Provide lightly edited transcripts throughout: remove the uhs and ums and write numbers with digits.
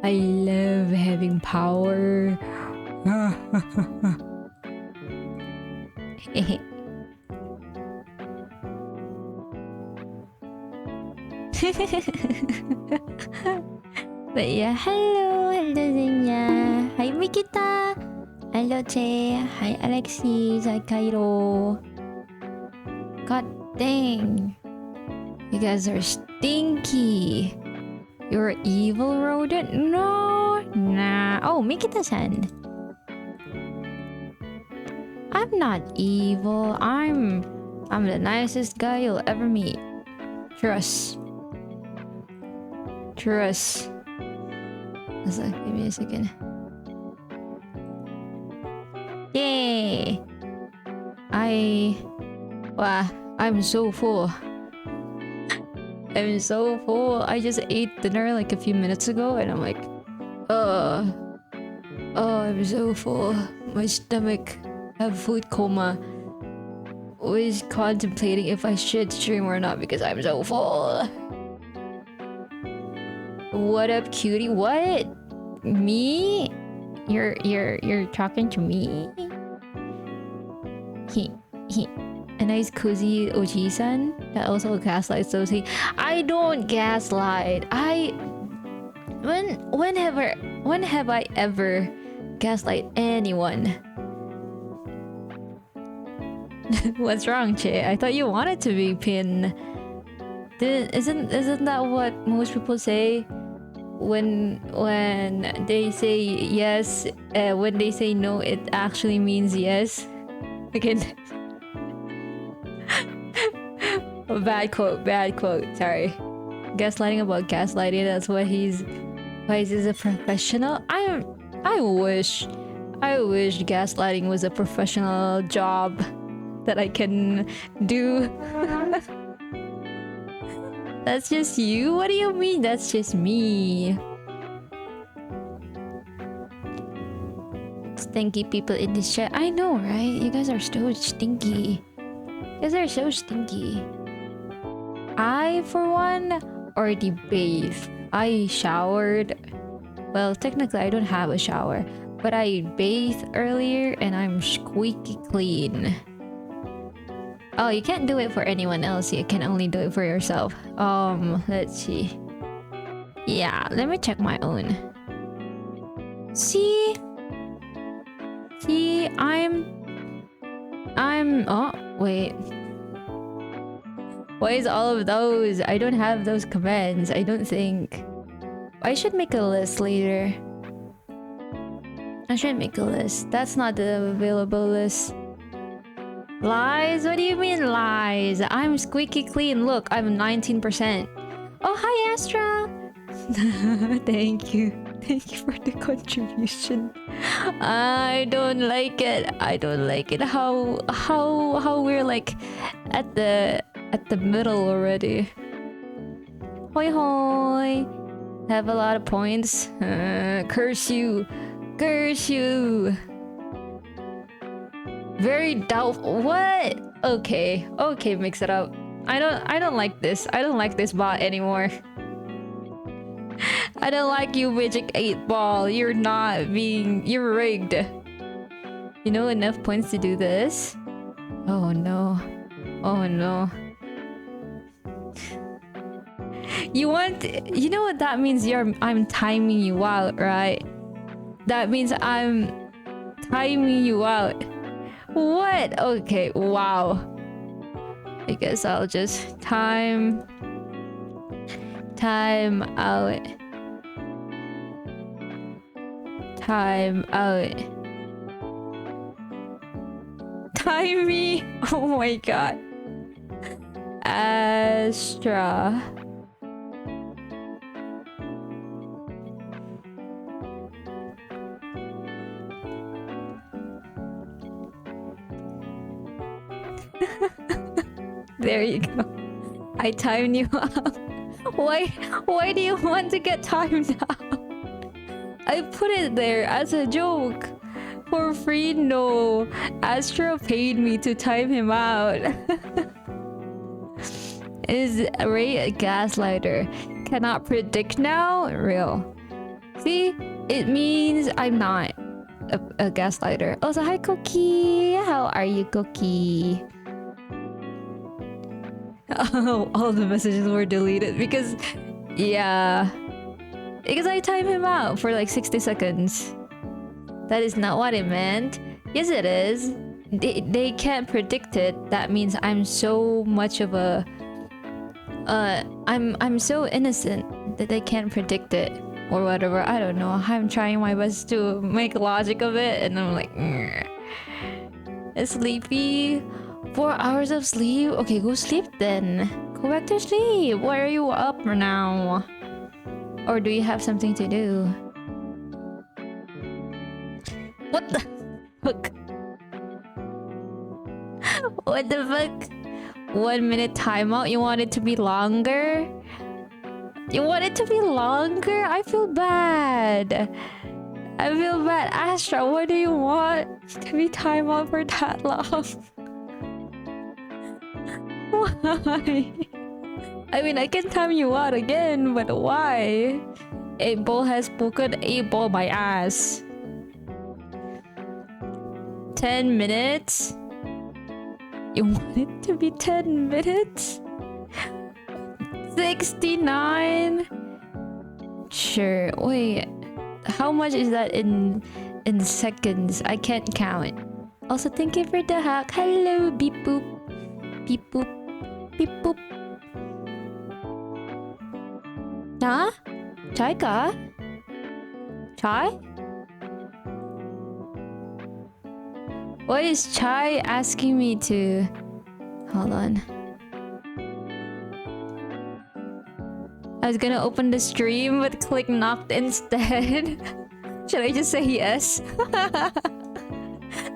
I love having power. But yeah, hello Zenya. Hi Mikita. Hello Che. Hi Alexis. Hi Cairo. God dang. You guys are stinky. You're an evil rodent? No. Nah. Oh, Mikita-san. I'm not evil. I'm the nicest guy you'll ever meet. Trust. Trust. Give me a second. Yay! Wow, I'm so full. I'm so full. I just ate dinner like a few minutes ago and I'm like, oh, I'm so full. My stomach have food coma. Was contemplating if I should stream or not because I'm so full. What up, cutie? What? Me? You're talking to me? A nice cozy Oji-san that also gaslights Sophie. I don't gaslight. When have I ever gaslight anyone? What's wrong, Che? I thought you wanted to be pinned. Isn't that what most people say when they say yes? When they say no, it actually means yes. Again. Bad quote. Sorry. Gaslighting about gaslighting. That's what he's. Why is he a professional? I wish gaslighting was a professional job that I can do. That's just you? What do you mean? That's just me. Stinky people in this chat. I know, right? You guys are so stinky. You guys are so stinky. I, for one, already bathed. I showered. Well, technically, I don't have a shower, but I bathed earlier and I'm squeaky clean. Oh, you can't do it for anyone else. You can only do it for yourself. Let's see. Yeah, let me check my own. See, oh, wait. Why is all of those? I don't have those commands, I don't think. I should make a list later. I should make a list. That's not the available list. Lies? What do you mean lies? I'm squeaky clean. Look, I'm 19%. Oh, hi Astra! Thank you. Thank you for the contribution. I don't like it. I don't like it. How we're like at the middle already. Hoi hoi. Have a lot of points. Curse you. Curse you. Very doubtful. What? Okay. Okay, mix it up. I don't like this. I don't like this bot anymore. I don't like you, Magic 8 Ball. You're rigged. You know enough points to do this? Oh no. Oh no. You know what that means? I'm timing you out, right? That means I'm timing you out. What? Okay, wow. I guess I'll just time out. Time out. Time me. Oh my god. Astra. There you go. I timed you out. Why do you want to get timed out? I put it there as a joke. For free, no. Astra paid me to time him out. Is Ray a gaslighter? Cannot predict now? Real. See? It means I'm not a gaslighter. Also, hi Cookie! How are you, Cookie? Oh, all the messages were deleted because... Yeah. Because I timed him out for like 60 seconds. That is not what it meant. Yes, it is. They can't predict it. That means I'm so much of a... I'm so innocent that they can't predict it. Or whatever, I don't know. I'm trying my best to make logic of it, and I'm like, it's sleepy. 4 hours of sleep? Okay, go sleep then. Go back to sleep. Why are you up now? Or do you have something to do? What the fuck? What the fuck? 1 minute timeout? You want it to be longer? You want it to be longer? I feel bad. I feel bad. Astra, what do you want to be timeout for that long? Why? I mean, I can time you out again, but why? 8-ball has spoken. 8-ball my ass. 10 minutes? You want it to be 10 minutes? 69? Sure. Wait. How much is that in seconds? I can't count. Also, thank you for the hack. Hello, beep boop. Beep boop. Beep boop. Huh? Chai ka? Chai? What is Chai asking me to... Hold on. I was gonna open the stream but click knocked instead. Should I just say yes?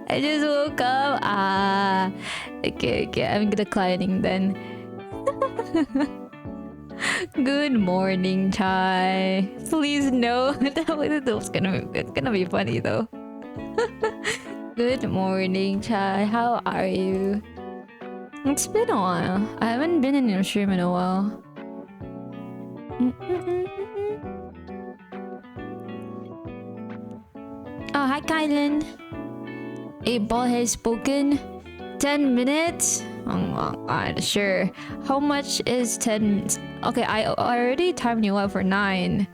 I just woke up. Ah, okay. I'm declining then. Good morning, Chai. Please no. It's gonna be funny though. Good morning, Chai. How are you? It's been a while. I haven't been in your stream in a while. Oh, hi, Kylan. 8-ball has spoken. 10 minutes? Oh, God, sure. How much is 10? Okay, I already timed you out for 9.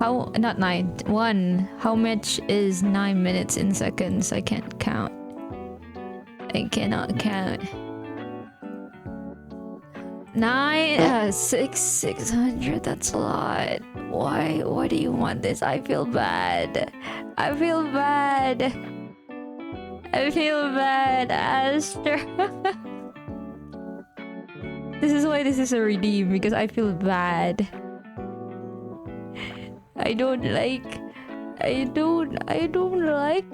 How? Not 9. 1. How much is 9 minutes in seconds? I can't count. I cannot count. 600, that's a lot. Why do you want this? I feel bad. I feel bad, Astra. This is why this is a redeem, because I feel bad. I don't like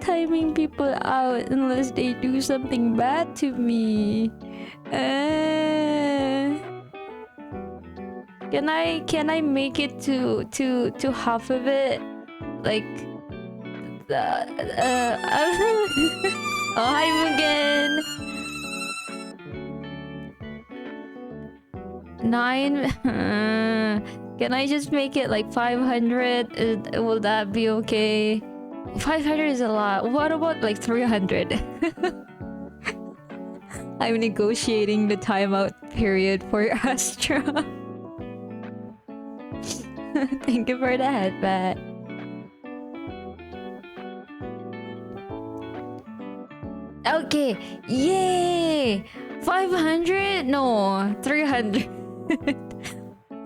timing people out unless they do something bad to me. Can I make it to half of it? Like oh, hi Mugen. 9. Can I just make it like 500? Will that be okay? 500 is a lot. What about like 300? I'm negotiating the timeout period for Astra. Thank you for the headbat. Okay, yay! 500? No, 300.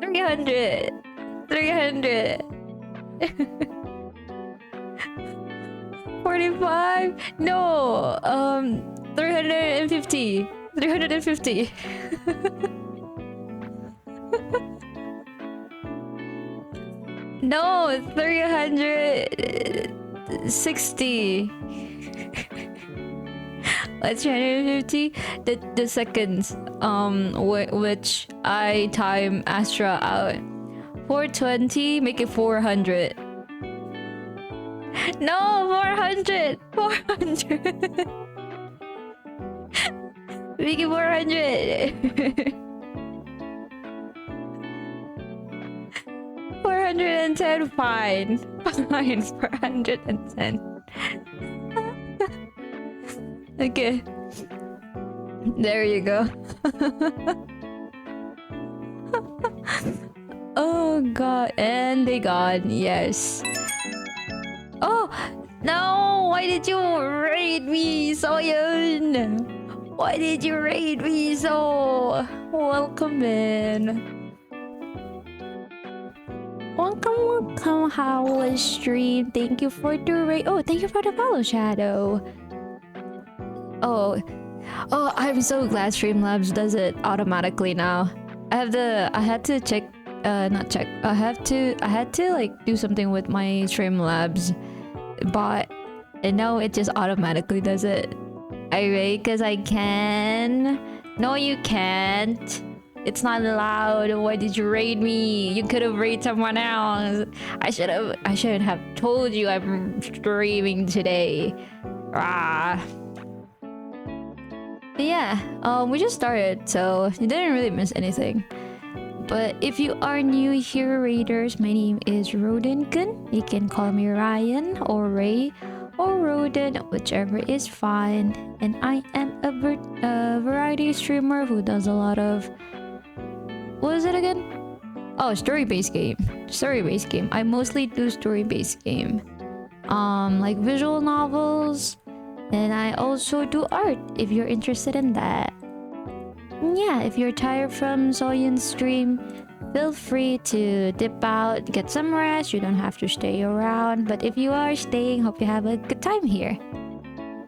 300. 300. 45? No, 350. 350. No, 360. What's 350? The seconds which I time Astra out. 420, make it 400. No, 400. 400. Make it 400. 410, fine. Fine, 410. Okay. There you go. Oh god, and they gone, yes. Oh, no! Why did you raid me, Soyeon? Why did you raid me so? Welcome in. Welcome, how was stream? Thank you for the raid. Oh, thank you for the follow, Shadow. Oh, I'm so glad Streamlabs does it automatically now. I had to check, not check. I had to like do something with my Streamlabs bot, and now it just automatically does it. I raid because I can. No, you can't. It's not allowed. Why did you raid me? You could have raided someone else. I shouldn't have told you I'm streaming today. Ah. But yeah, we just started, so you didn't really miss anything. But if you are new here, Raiders, my name is Roden-kun. You can call me Ryan or Ray or Roden, whichever is fine. And I am a variety streamer who does a lot of... What is it again? Oh, story-based game. Story-based game. I mostly do story-based game. Like visual novels. And I also do art, if you're interested in that. Yeah, if you're tired from Soyeon's stream, feel free to dip out, get some rest. You don't have to stay around. But if you are staying, hope you have a good time here.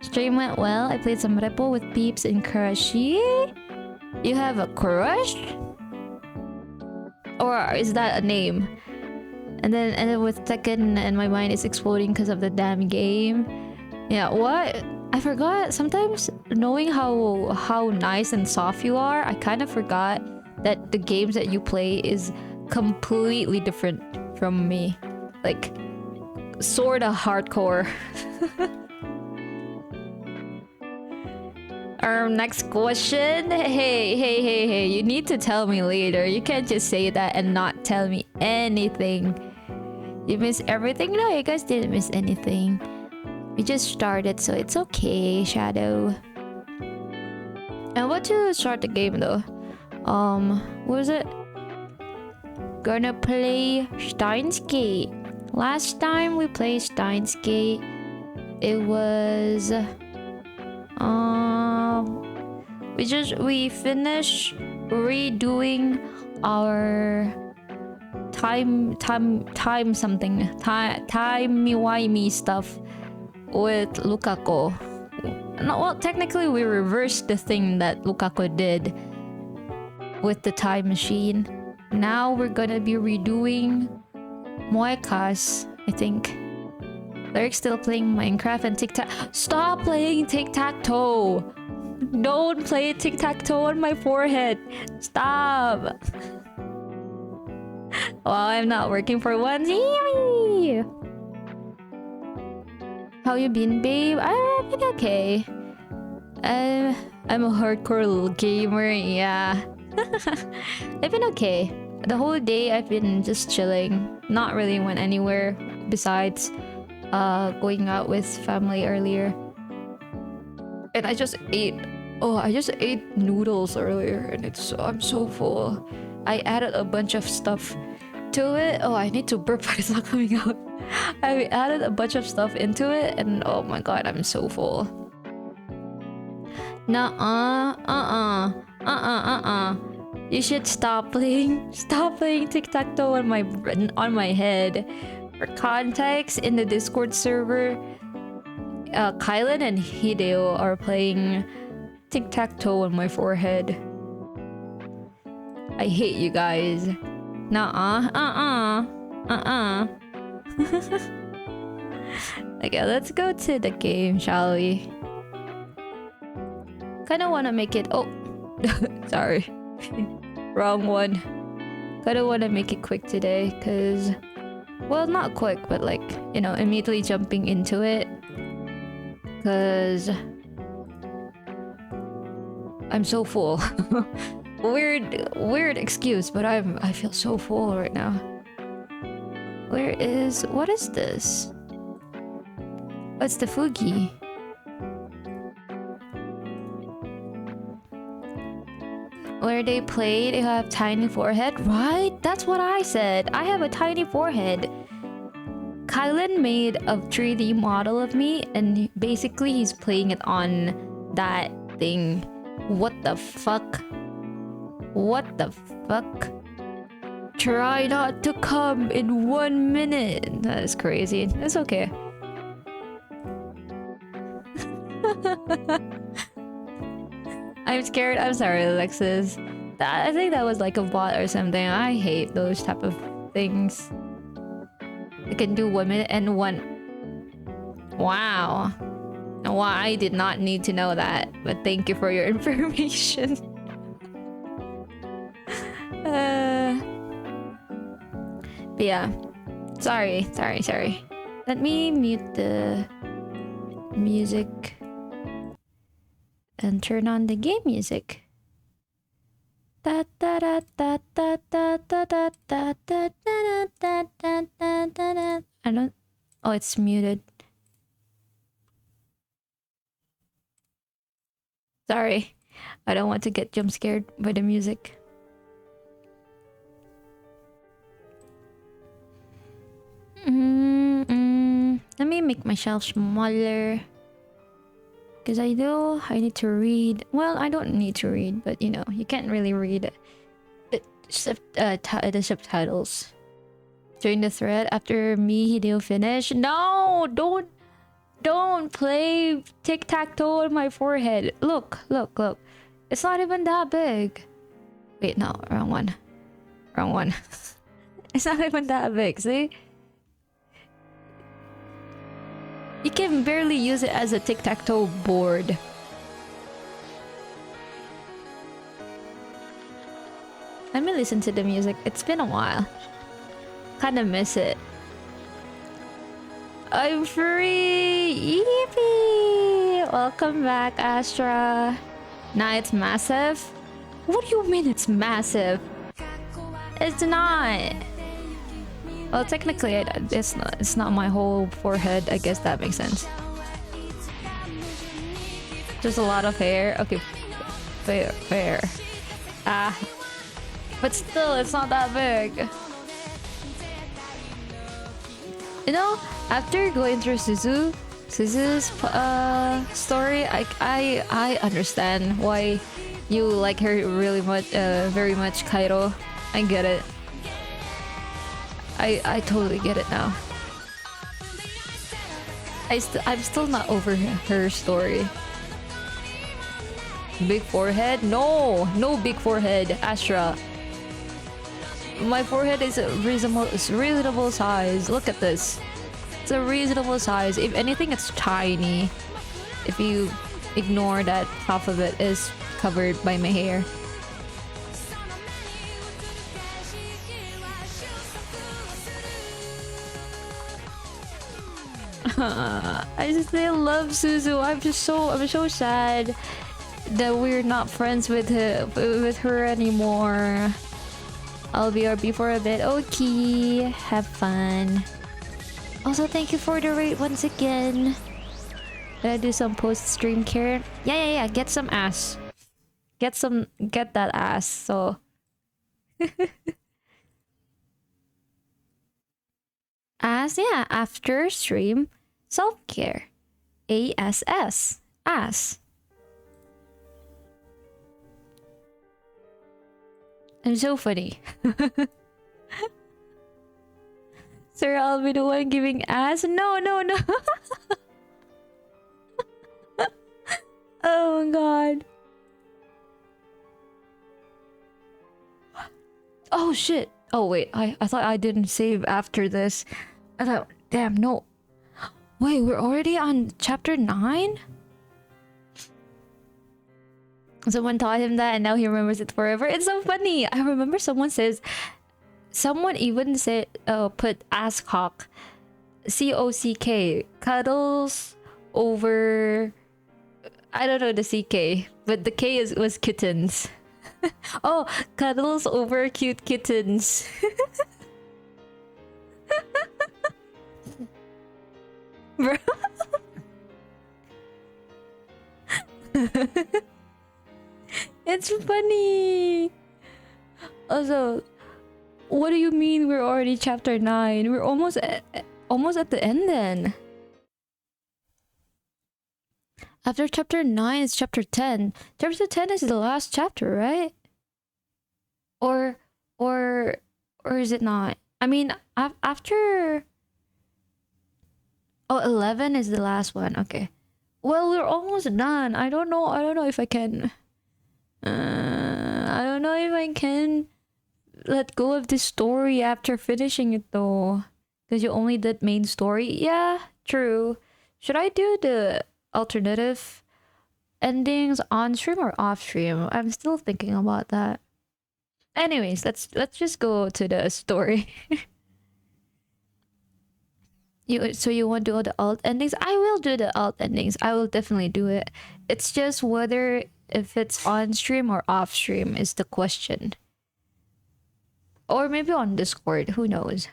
Stream went well. I played some Repo with Peeps and Kurashi. You have a crush? Or is that a name? And then with Tekken, and my mind is exploding because of the damn game. Yeah, what? I forgot. Sometimes knowing how nice and soft you are, I kind of forgot that the games that you play is completely different from me. Like, sorta hardcore. Next question. Hey, you need to tell me later. You can't just say that and not tell me anything. You miss everything? No, you guys didn't miss anything. We just started, so it's okay, Shadow. And what to start the game though? What was it? Gonna play STEINS. Last time we played STEINS, it was we finished redoing our timey-wimey stuff with Lukaku. No, well, technically we reversed the thing that Lukaku did with the time machine. Now we're gonna be redoing Moekas, I think. Eric's still playing Minecraft and tic-tac. Stop playing tic-tac-toe! Don't play tic-tac-toe on my forehead. Stop! Well, I'm not working for once. Yay! How you been, babe? I've been okay. I'm a hardcore little gamer, yeah. I've been okay. The whole day I've been just chilling. Not really went anywhere besides going out with family earlier. And I just ate noodles earlier, and I'm so full. I added a bunch of stuff to it. Oh, I need to burp, but it's not coming out. I added a bunch of stuff into it, and oh my god, I'm so full. You should stop playing tic-tac-toe on my head. For context, in the Discord server, Kylan and Hideo are playing tic-tac-toe on my forehead. I hate you guys. Okay, let's go to the game, shall we? Kinda wanna make it... Oh! Sorry. Wrong one. Kinda wanna make it quick today, cause... Well, not quick, but like, you know, immediately jumping into it. Cause... I'm so full. Weird excuse, but I feel so full right now. What is this? What's the Fugi? Where they played, you have tiny forehead, right? That's what I said. I have a tiny forehead. Kylan made a 3D model of me, and basically he's playing it on that thing. What the fuck? What the fuck? Try not to come in 1 minute. That is crazy. It's okay. I'm scared. I'm sorry, Alexis. I think that was like a bot or something. I hate those type of things. I can do 1 minute and one. Wow. Well, I did not need to know that, but thank you for your information. But yeah. Sorry. Let me mute the music and turn on the game music. I don't. Oh, it's muted. Sorry, I don't want to get jump scared by the music. Let me make myself smaller. Because I know I need to read. Well, I don't need to read, but you know, you can't really read the subtitles. During the thread after me, Hideo finish. No, don't play tic-tac-toe on my forehead. Look. It's not even that big. Wait, no, wrong one. It's not even that big, see? You can barely use it as a tic-tac-toe board. Let me listen to the music. It's been a while. Kinda miss it. I'm free! Yippee! Welcome back, Astra. Nah, it's massive? What do you mean it's massive? It's not. Well, technically, it's not my whole forehead. I guess that makes sense. Just a lot of hair. Okay, fair. But still, it's not that big. You know, after going through Suzu's story, I understand why you like her really much, very much, Kairo. I get it. I totally get it now. I'm still not over her story. Big forehead? No big forehead, Astra. My forehead is a reasonable size. Look at this. It's a reasonable size. If anything, it's tiny. If you ignore that half of it is covered by my hair. I just still love Suzu. I'm so sad that we're not friends with her anymore. I'll be RB for a bit. Okay, have fun. Also, thank you for the rate once again. Gotta do some post-stream care. Yeah. Get some ass. Get that ass. So. Ass, yeah. After stream, self-care. ASS. Ass. I'm so funny. Sir, I'll be the one giving ass. No. Oh my god. Oh shit. Oh wait, I thought I didn't save after this. I thought, damn, no. Wait, we're already on chapter 9? Someone taught him that and now he remembers it forever. It's so funny. I remember someone even said, put asscock, COCK, cuddles over, I don't know the CK, but the K was kittens. Oh, cuddles over cute kittens. Bro. It's funny. Also, what do you mean we're already chapter 9? We're almost at the end then. After chapter 9 is chapter 10. Chapter 10 is the last chapter, right? Or is it not? I mean, after... Oh, 11 is the last one. Okay. Well, we're almost done. I don't know if I can... I don't know if I can let go of this story after finishing it though. Because you only did main story. Yeah, true. Should I do the alternative endings on stream or off stream? I'm still thinking about that. Anyways, let's just go to the story. So you want to do the alt endings? I will do the alt endings. I will definitely do it. It's just whether if it's on stream or off stream is the question. Or maybe on Discord, who knows.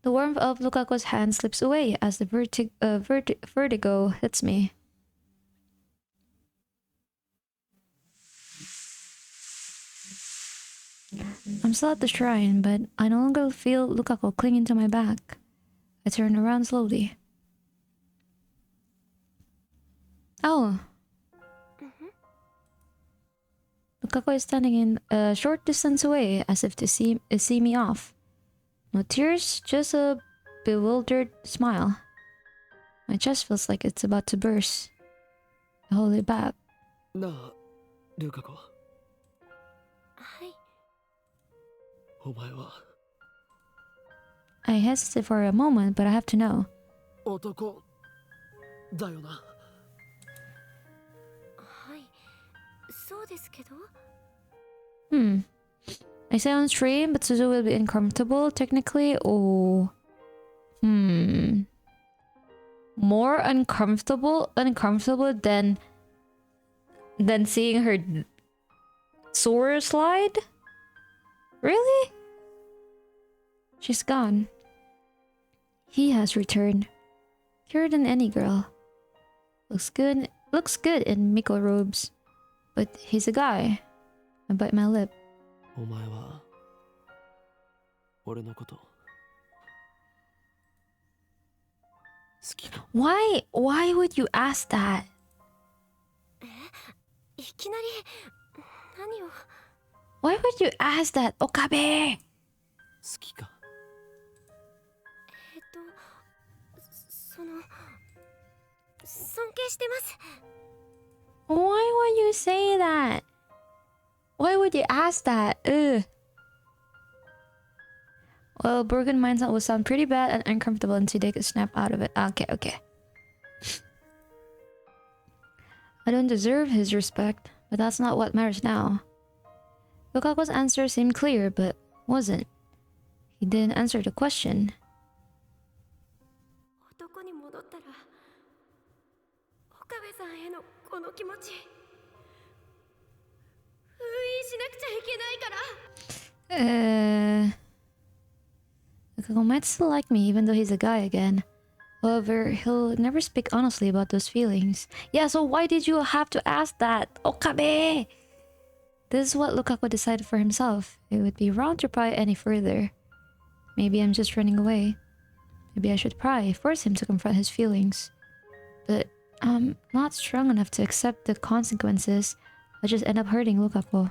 The warmth of Lukaku's hand slips away as the vertigo hits me. I'm still at the shrine, but I no longer feel Lukaku clinging to my back. I turn around slowly. Oh. Lukaku is standing in a short distance away, as if to see me off. No tears, just a bewildered smile. My chest feels like it's about to burst. I hold it back. Na, Lukaku. I hesitate for a moment, but I have to know. I say on stream, but Suzu will be uncomfortable, technically. Oh. More uncomfortable than seeing her Sora slide? Really? She's gone. He has returned. Curer than any girl. Looks good in Miko robes. But he's a guy. I bite my lip. Why would you ask that? Why would you ask that, Okabe? Why would you say that? Why would you ask that? Ugh. Well, broken mindset will sound pretty bad and uncomfortable until they could snap out of it. Okay. I don't deserve his respect, but that's not what matters now. Lukaku's answer seemed clear, but wasn't. He didn't answer the question. Lukaku might still like me even though he's a guy again. However, he'll never speak honestly about those feelings. Yeah, so why did you have to ask that, Okabe? This is what Lukaku decided for himself. It would be wrong to pry any further. Maybe I'm just running away. Maybe I should pry, force him to confront his feelings. But I'm not strong enough to accept the consequences. I'll just end up hurting Lukaku.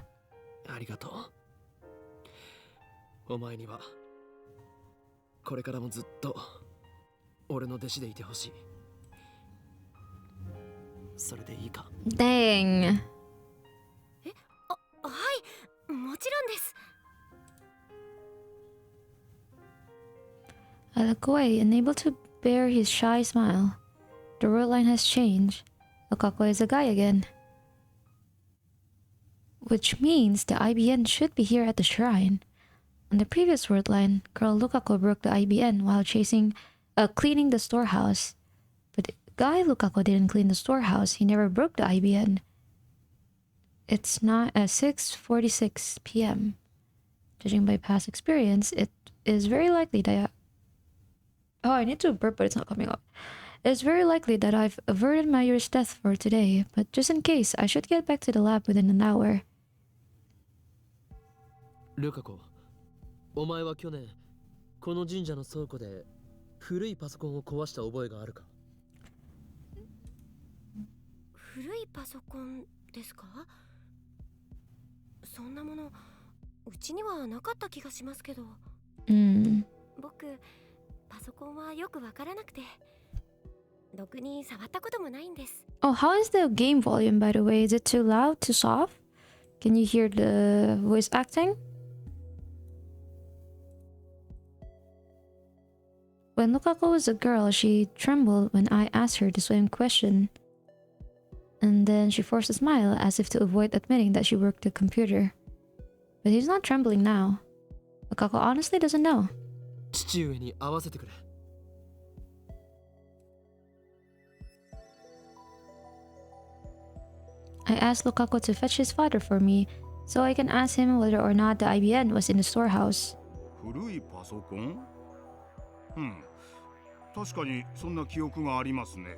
Dang. I look away, unable to bear his shy smile. The word line has changed. Lukaku is a guy again. Which means the IBN should be here at the shrine. On the previous word line, girl Lukaku broke the IBN while cleaning the storehouse. But guy Lukaku didn't clean the storehouse, he never broke the IBN. It's not at 6:46 p.m. Judging by past experience, it is very likely that Oh, I need to burp, but it's not coming up. It's very likely that I've averted Mayuri's death for today, but just in case, I should get back to the lab within an hour. ルカ子、お前は去年この神社の倉庫で古いパソコンを壊した覚えがあるか？古いパソコンですか？そんなものうちにはなかった気がしますけど。僕パソコンはよくわからなくて、ろくに触ったこともないんです。Oh, how is the game volume, by the way? Is it too loud, too soft? Can you hear the voice acting? When Lukako was a girl, she trembled when I asked her the same question. And then she forced a smile as if to avoid admitting that she worked the computer. But he's not trembling now. Lukako honestly doesn't know. 父上に会わせてくれ。I asked Lukako to fetch his father for me, so I can ask him whether or not the IBN was in the storehouse. 古いパソコン？確かにそんな記憶がありますね。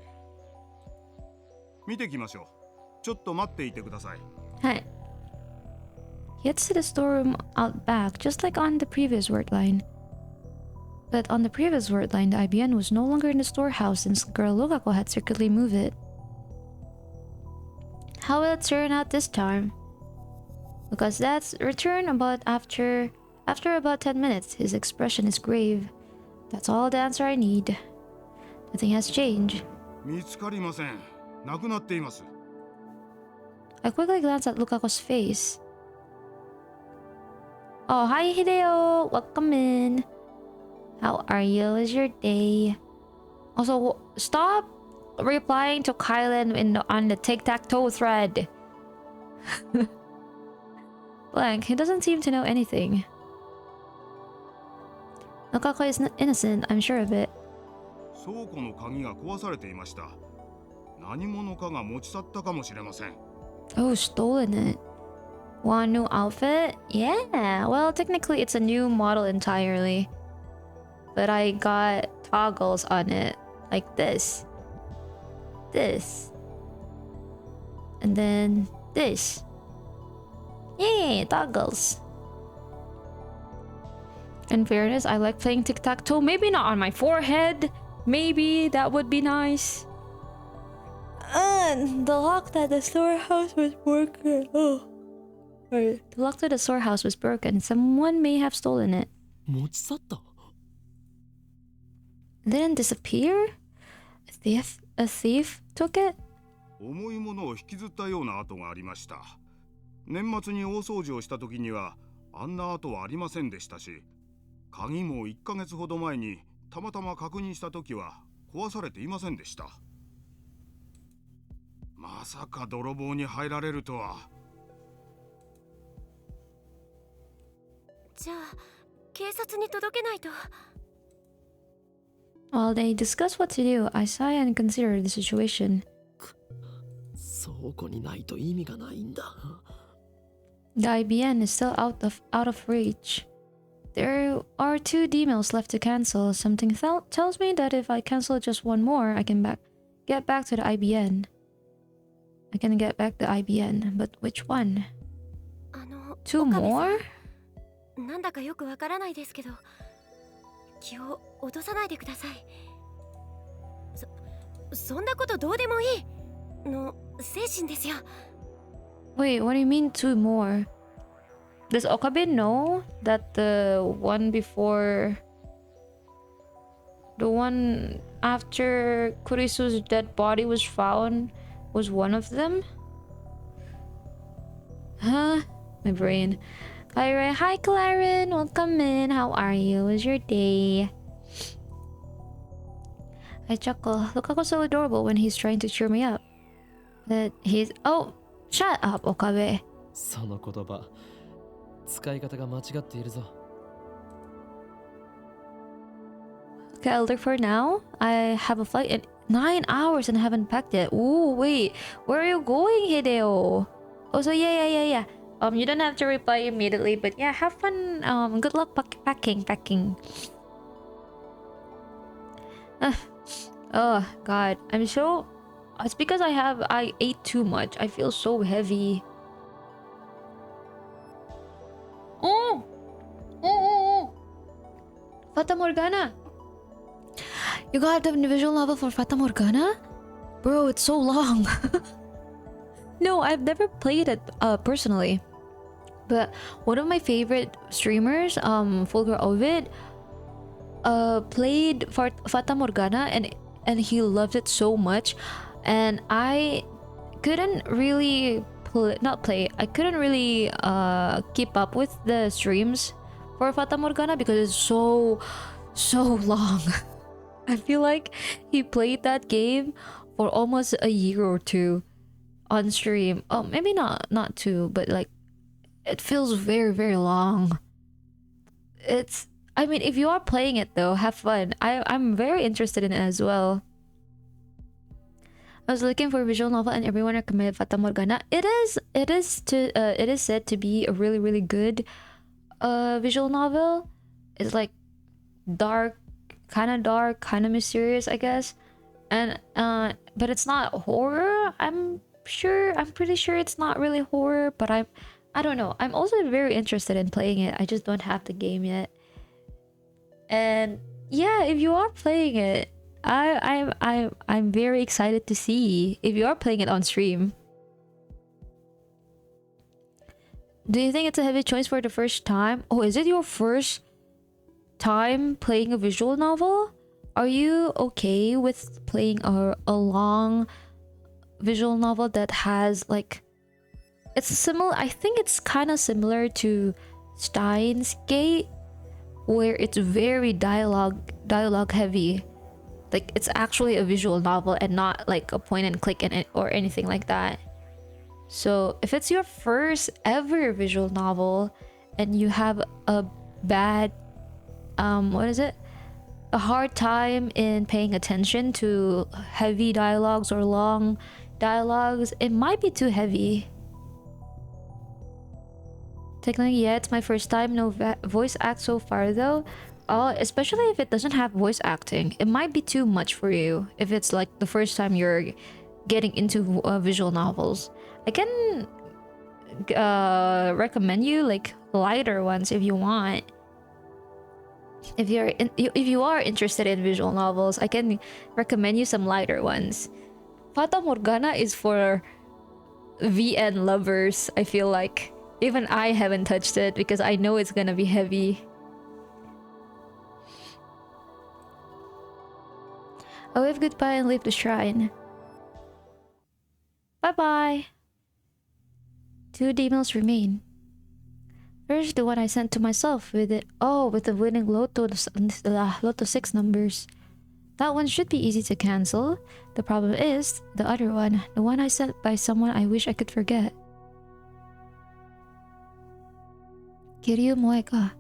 見てきましょう。ちょっと待っていてください。はい。He heads to the storeroom out back, just like on the previous word line. But on the previous word line, the IBN was no longer in the storehouse since girl Lukako had secretly moved it. How will it turn out this time? Because that's return about after about 10 minutes. His expression is grave. That's all the answer I need. Nothing has changed. 見つかりません。なくなっています。I quickly glanced at Lukako's face. Oh, hi Hideo! Welcome in. How are you? How was your day? Also, stop replying to Kylan on the tic-tac-toe thread. Blank, he doesn't seem to know anything. Lukako is innocent, I'm sure of it. 倉庫の鍵が壊されていました。何者かが持ち去ったかもしれません。Oh, stolen it. Want a new outfit? Yeah, well, technically it's a new model entirely. But I got toggles on it, like this. This. And then this. Yay, toggles. In fairness, I like playing tic-tac-toe. Maybe not on my forehead. Maybe that would be nice. The lock at the storehouse was broken. Oh. The lock to the storehouse was broken. Someone may have stolen it. 持ち去った？ Didn't disappear? A thief took it? 重いものを引きずったような跡がありました。年末に大掃除をした時にはあんな跡はありませんでしたし、鍵も1ヶ月ほど前にたまたま確認した時は壊されていませんでした。まさか泥棒に入られるとは。じゃあ警察に届けないと。While they discuss what to do, I sigh and consider the situation. 倉庫にないと意味がないんだ。The IBN is still out of reach. There are 2 D-mails left to cancel. Something tells me that if I cancel just one more, I can get back to the IBN. I can get back the IBN, but which one? 2 more? なんだかよくわからないですけど、気を落とさないでください。そんなことどうでもいいの精神ですよ。Wait, what do you mean 2 more? Does Okabe know that the one before... the one after Kurisu's dead body was found was one of them? Huh? My brain. Hi Claren, welcome in. How are you? How was your day? I chuckle. Lukaku's so adorable when he's trying to cheer me up. But he's... Oh! Shut up, Okabe. その言葉、使い方が間違っているぞ。Okay, I'll look for now. I have a flight in 9 hours and haven't packed it. Ooh, wait. Where are you going, Hideo? Oh, so yeah. You don't have to reply immediately, but yeah, have fun. Good luck packing. Oh god, I'm so... It's because I ate too much. I feel so heavy. Oh! Oh! Fata Morgana! You got the visual novel for Fata Morgana? Bro, it's so long. No, I've never played it personally. But one of my favorite streamers, Fulgur Ovid, played Fata Morgana and he loved it so much, and I couldn't really I couldn't really keep up with the streams for Fata Morgana because it's so long. I feel like he played that game for almost a year or two on stream. Oh, maybe not two, but like it feels very long. I mean, if you are playing it though, have fun. I'm very interested in it as well. I was looking for a visual novel and everyone recommended Fata Morgana. It is said to be a really good visual novel. It's like dark, kind of mysterious, I guess. And but it's not horror. I'm pretty sure it's not really horror, but I don't know. I'm also very interested in playing it. I just don't have the game yet. And yeah, if you are playing it, I'm very excited to see if you are playing it on stream. Do you think it's a heavy choice for the first time? Oh, is it your first time playing a visual novel? Are you okay with playing a long visual novel that has like... It's similar, I think it's kind of similar to STEINS Gate, where it's very dialogue heavy. Like it's actually a visual novel and not like a point and click or anything like that. So if it's your first ever visual novel and you have a bad a hard time in paying attention to heavy dialogues or long dialogues, it might be too heavy. Technically, yeah, it's my first time. No voice act so far though. Especially if it doesn't have voice acting, it might be too much for you if it's like the first time you're getting into visual novels. I can recommend you like lighter ones if you want. If you are interested in visual novels, I can recommend you some lighter ones. Fata Morgana is for VN lovers. I feel like even I haven't touched it because I know it's gonna be heavy. I'll wave goodbye and leave the shrine. Bye bye. 2 emails remain. First, the one I sent to myself with it. Oh, with the winning Lotto 6 numbers. That one should be easy to cancel. The problem is the other one, the one I sent by someone I wish I could forget. Kiryu Moeka.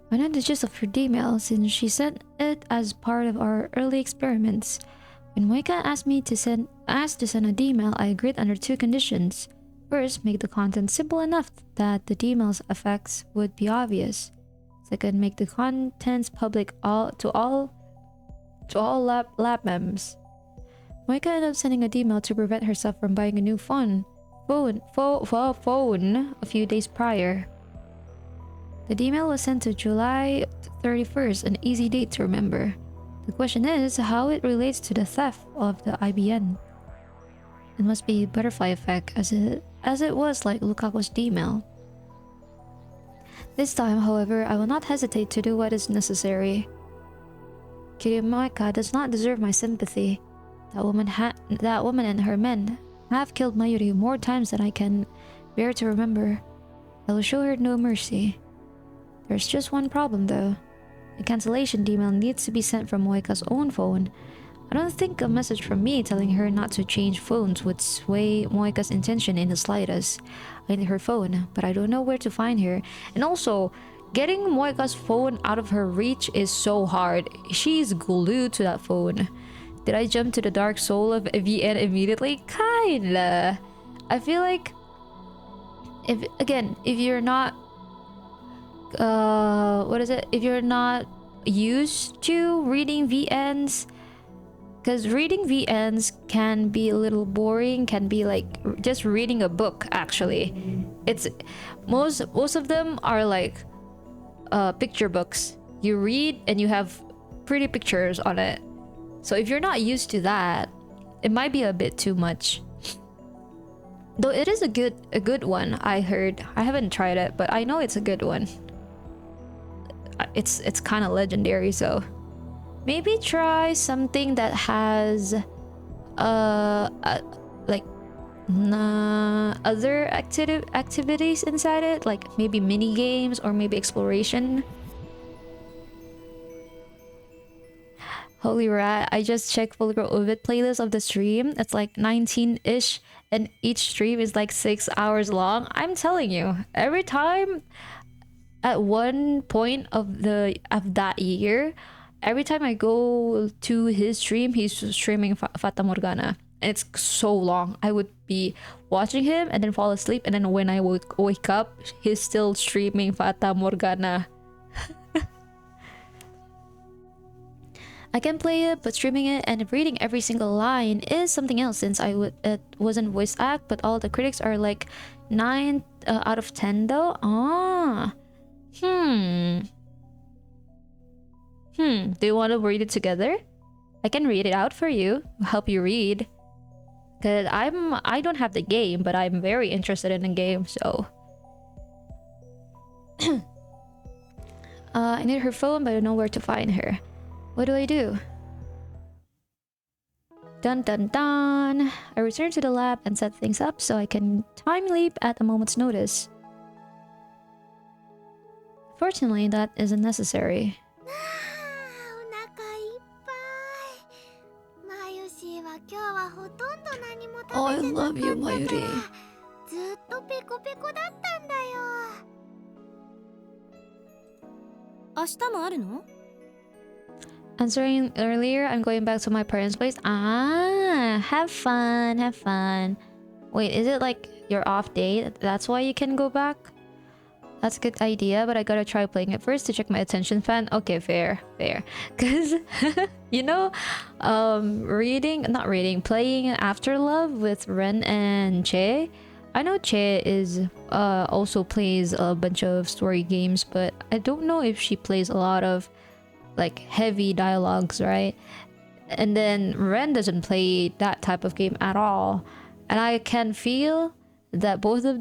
I know the gist of her email since she sent it as part of our early experiments. When Moeka asked to send an email, I agreed under 2 conditions. First, make the content simple enough that the email's effects would be obvious. Second, make the contents public to all lab members. Moeka ended up sending a email to prevent herself from buying a new phone a few days prior. The email was sent to July 31st, an easy date to remember. The question is how it relates to the theft of the IBN. It must be butterfly effect as it was like Lukaku's email. This time, however, I will not hesitate to do what is necessary. Kirimoika does not deserve my sympathy. That woman and her men have killed Mayuri more times than I can bear to remember. I will show her no mercy. There's just one problem though. The cancellation email needs to be sent from Moika's own phone. I don't think a message from me telling her not to change phones would sway Moika's intention in the slightest. I need her phone, but I don't know where to find her. And also, getting Moika's phone out of her reach is so hard. She's glued to that phone. Did I jump to the dark soul of VN immediately? Kinda. I feel like if you're not if you're not used to reading VNs, Because reading VNs can be a little boring, can be like just reading a book actually. It's most of them are like picture books. You read and you have pretty pictures on it. So if you're not used to that, it might be a bit too much. Though it is a good one, I heard. I haven't tried it, but I know it's a good one. It's kind of legendary, so maybe try something that has like other activities inside it, like maybe mini games or maybe exploration. Holy rat, I just checked Fully Grow Ovid playlist of the stream. It's like 19-ish and each stream is like 6 hours long. I'm telling you, every time at one point of that year, every time I go to his stream, he's streaming Fata Morgana. And it's so long. I would be watching him and then fall asleep, and then when I wake up, he's still streaming Fata Morgana. I can play it, but streaming it and reading every single line is something else, since it wasn't voice act, but all the critics are like 9 out of 10 though. Do you want to read it together? I can read it out for you, help you read. Cause I don't have the game, but I'm very interested in the game, so I need her phone, but I don't know where to find her. What do I do? Dun dun dun! I return to the lab and set things up so I can time leap at a moment's notice. Fortunately, that isn't necessary. Oh, I love you, Mayuri. Answering earlier, I'm going back to my parents' place. Have fun, have fun. Wait, is it like your off day? That's why you can go back? That's a good idea, but I gotta try playing it first to check my attention span. Okay, fair. Cause you know, playing After Love with Ren and Che. I know Che is also plays a bunch of story games, but I don't know if she plays a lot of like heavy dialogues, right? And then Ren doesn't play that type of game at all, and I can feel that both of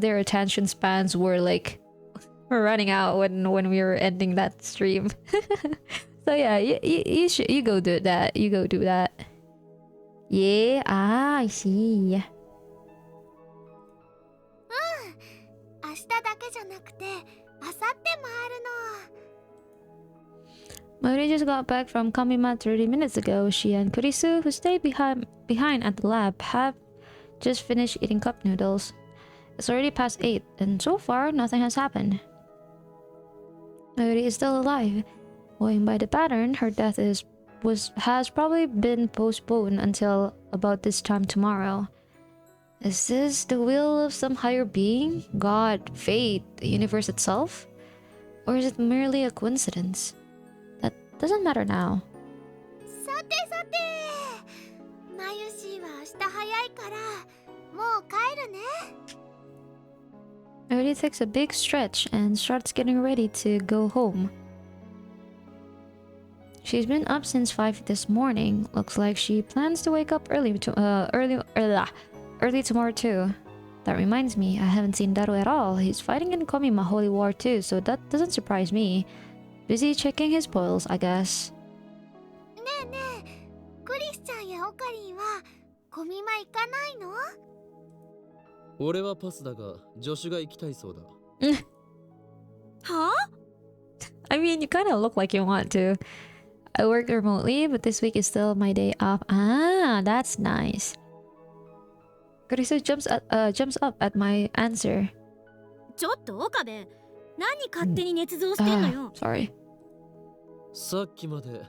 their attention spans were like running out when we were ending that stream. So yeah, you go do that. You go do that. Yeah, I see. Mauri just got back from Kamima 30 minutes ago. She and Kurisu, who stayed behind at the lab, have just finished eating cup noodles. It's already past 8, and so far, nothing has happened. Mauri is still alive. Going by the pattern, her death has probably been postponed until about this time tomorrow. Is this the will of some higher being? God, fate, the universe itself? Or is it merely a coincidence? That doesn't matter now. Mauri takes a big stretch and starts getting ready to go home. She's been up since 5 this morning. Looks like she plans to wake up early tomorrow too. That reminds me, I haven't seen Daru at all. He's fighting in Komima Holy War too, so that doesn't surprise me. Busy checking his boils, I guess. 俺はパスだが、助手が行きたいそうだ。I mean, you kind of look like you want to. I work remotely, but this week is still my day off. That's nice. Kurisu jumps up at my answer. ちょっと岡部、何勝手に捏造してんのよ。Sorry. さっきまで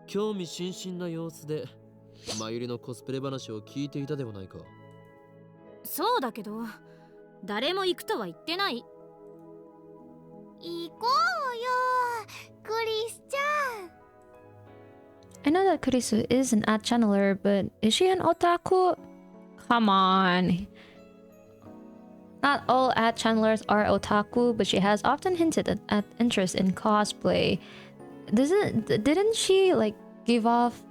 興味津々な様子でマユリのコスプレ話を聞いていたではないか。そうだけど、誰も行くとは言ってない。行こうよ、クリスちゃん。I know that Kurisu is an ad channeler, but is she an otaku? Come on. Not all ad channelers are otaku, but she has often hinted at interest in cosplay. Didn't she like give off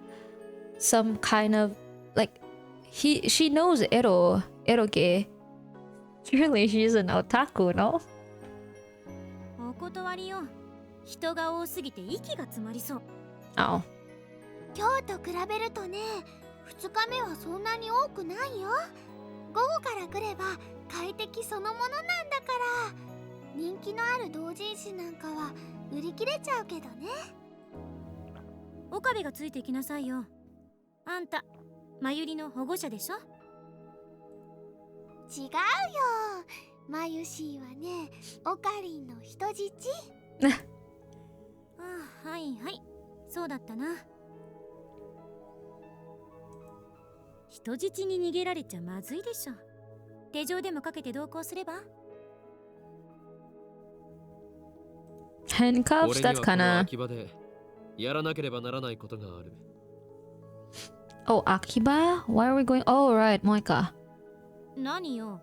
some kind of like she knows eroge. Surely she's an otaku, no? お断りよ。人が多すぎて息が詰まりそう。Oh. 今日と比べるとね、2日目はそんなに多くないよ。午後から来れば快適そのものなんだから。人気のある同人誌なんかは売り切れちゃうけどね。岡部がついてきなさいよ。あんた、まゆりの保護者でしょ。違うよ。まゆしーはね、オカリンの人質。ああ、はいはい、そうだったな。人質に逃げられちゃまずいでしょ。手錠でもかけて同行すれば。 Handcuffs? That's kinda... 秋葉でやらなければならないことがある。 Oh, Akiba? Why are we going... Oh, right, Moika. 何よ、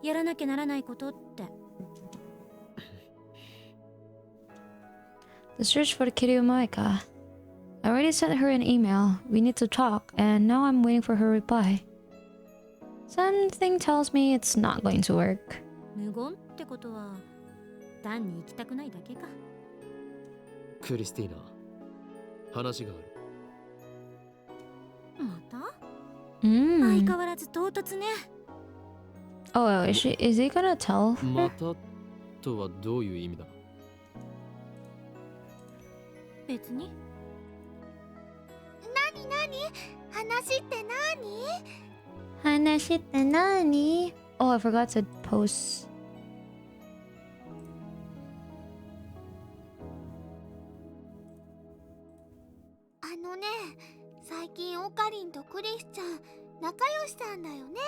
やらなきゃならないことって。The search for Kiryu Moika. I already sent her an email. We need to talk, and now I'm waiting for her reply. Something tells me it's not going to work. 無言ってことは単に行きたくないだけか。クリスティーナ、話がある。また？相 Mm. 変わらず唐突ね。 Oh, is he gonna tell her? またとはどういう意味だ？別に。話って何？ Hanashiって何? Oh, I forgot to post. あのね、最近オカリンとクリスちゃん仲良しなんだよね。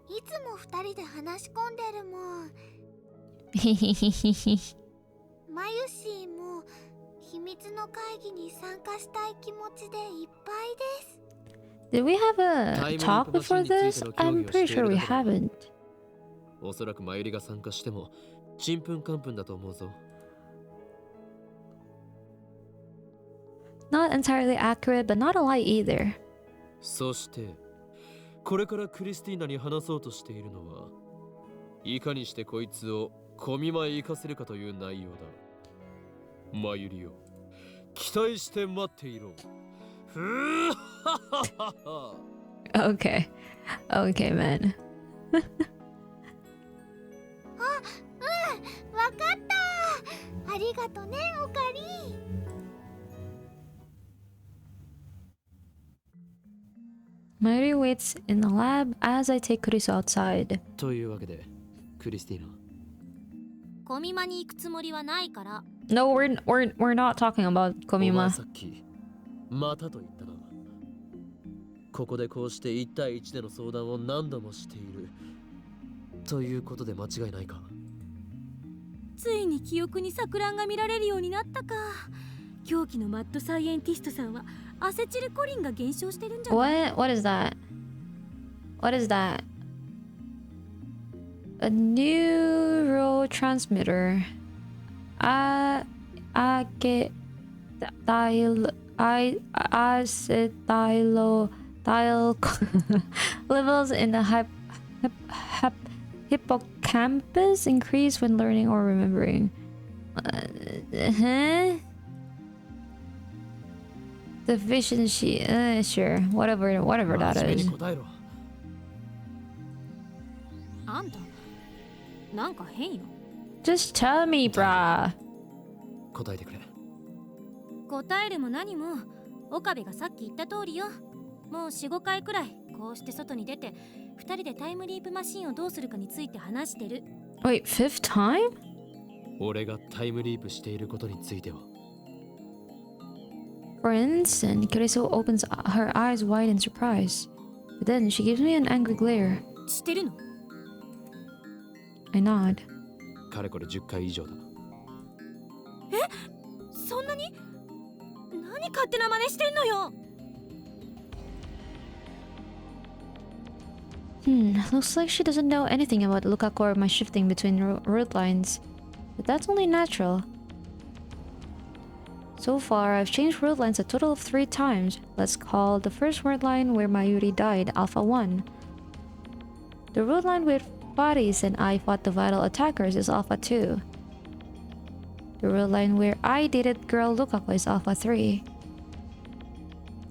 いつも二人で話し込んでるもん。まゆしーも秘密の会議に参加したい気持ちでいっぱいです。 Did we have a talk before this? I'm pretty sure we haven't. おそらくマユリが参加してもちんぷんかんぷんだと思うぞ。 Not entirely accurate, but not a lie either. そしてこれからクリスティーナに話そうとしているのはいかにしてこいつを小見舞い行かせるかという内容だ。マユリを期待して待っていろ。ふぅははは。 Okay. Okay, man. わかった。ありがとね、オカリン。 Mayuri waits in the lab as I take Kurisu outside. というわけでクリスティーナ、コミマに行くつもりはないから。 No, we're not talking about お前 Komima. さっきまたと言ったな。ここでこうして1対1での相談を何度もしているということで間違いないか？ついに記憶に錯乱が見られるようになったか。狂気のマッドサイエンティストさんはアセチルコリンが減少してるんじゃない？ What is that? What is that? A neurotransmitter. Acetyl levels in the hippocampus increase when learning or remembering. Deficiency. Sure. Whatever that 真面目に is. 答えろ。あんた、なんか変よ。 Just tell me, brah. 答えてくれ。答えるも何も、岡部がさっき言った通りよ。もう4、5回くらいこうして外に出て2人でタイムリープマシンをどうするかについて話してる。 Wait, fifth time? 俺がタイムリープしていることについては。 For an instant, Kurisu opens her eyes wide in surprise. But then she gives me an angry glare. してるの？ I nod. かれこれ10回以上だ。そんなに？何勝手な真似してんのよ。 Looks like she doesn't know anything about Lukaku or my shifting between route lines. But that's only natural. So far, I've changed route lines a total of 3 times. Let's call the first route line where Mayuri died Alpha 1. The route line where Faris and I fought the vital attackers is Alpha 2. The route line where I dated girl Lukaku is Alpha 3.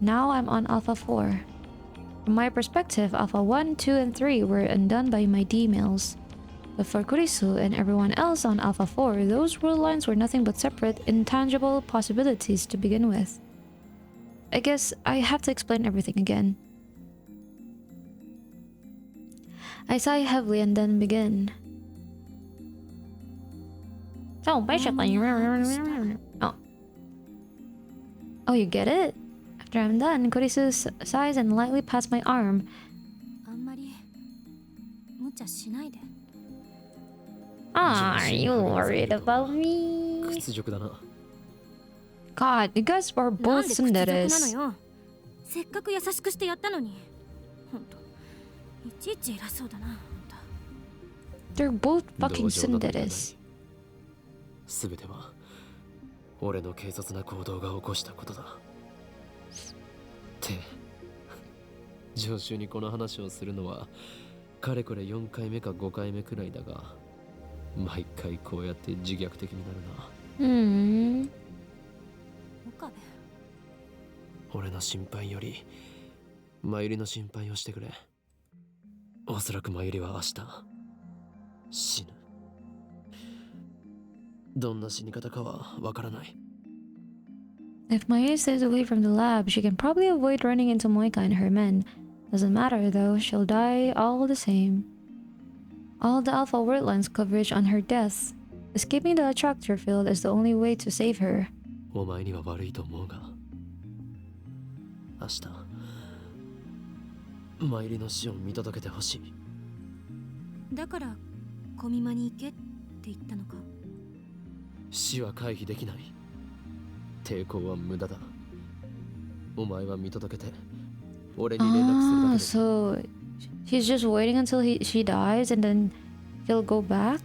Now I'm on Alpha 4. From my perspective, Alpha 1, 2, and 3 were undone by my D-mails. But for Kurisu and everyone else on Alpha 4, those rule lines were nothing but separate, intangible possibilities to begin with. I guess I have to explain everything again. I sigh heavily and then begin. So basically... Oh, you get it? After I'm done, Kurisu sighs and lightly pats my arm. あんまり無茶しないで。 Are you worried about me? 屈辱だな。 God, you guys are なん both で屈辱なの tsunderes. よ。せっかく優しくしてやったのに。ほんといちいち偉そうだな。あんた They're both fucking 同情などいらない。 tsunderes. すべては俺の軽率な行動が起こしたことだ。って常習にこの話をするのはかれこれ4回目か5回目くらいだが、毎回こうやって自虐的になるな。岡部。俺の心配よりマユリの心配をしてくれ。おそらくマユリは明日死ぬ。どんな死に方かはわからない。 If Maya stays away from the lab, she can probably avoid running into Moika and her men. Doesn't matter though, she'll die all the same. All the Alpha Wordlands coverage on her death. Escaping the attractor field is the only way to save her. お前には悪いと思うが、明日マユリの死を見届けてほしい。だから小見間に行けって言ったのか。死は回避できない。抵抗は無駄だ。お前は見届けて俺に連絡するだけで。 So he's just waiting until she dies and then he'll go back?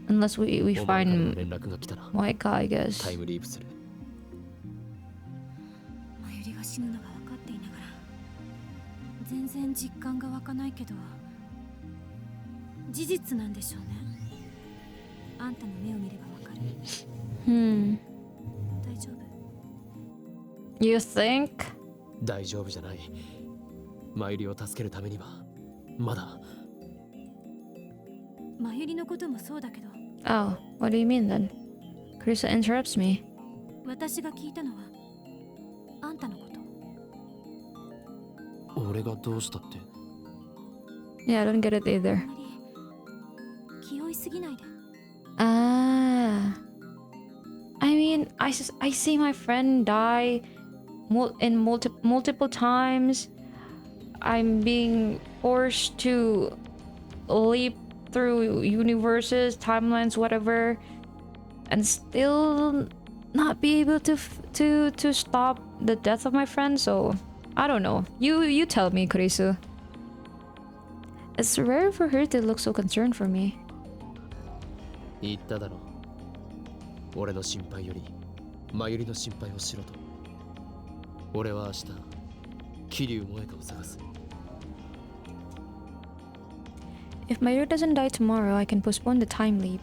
Unless we お前からの find 連絡が来たら Moika, I guess. タイムリープする。マユリが死ぬのが分かっていながら全然実感が湧かないけど事実なんでしょうね。あんたの目を見れば分かる。大丈夫？ You think? 大丈夫じゃない。マユリを助けるためにはまだ。マユリのこともそうだけど。 Oh, what do you mean then? Krisa interrupts me. 私が聞いたのはあんたのこと。俺がどうしたって。 Yeah, I don't get it either. あんまり気負いすぎないで。 Ah. I mean, I see my friend die in multiple times. I'm being forced to leap through universes, timelines, whatever, and still not be able to stop the death of my friend. So I don't know. You tell me, Kurisu. It's rare for her to look so concerned for me. 言っただろ。俺の心配よりマユリの心配をしろと。俺は明日桐生萌香を探す。 If Mayuri doesn't die tomorrow, I can postpone the time leap.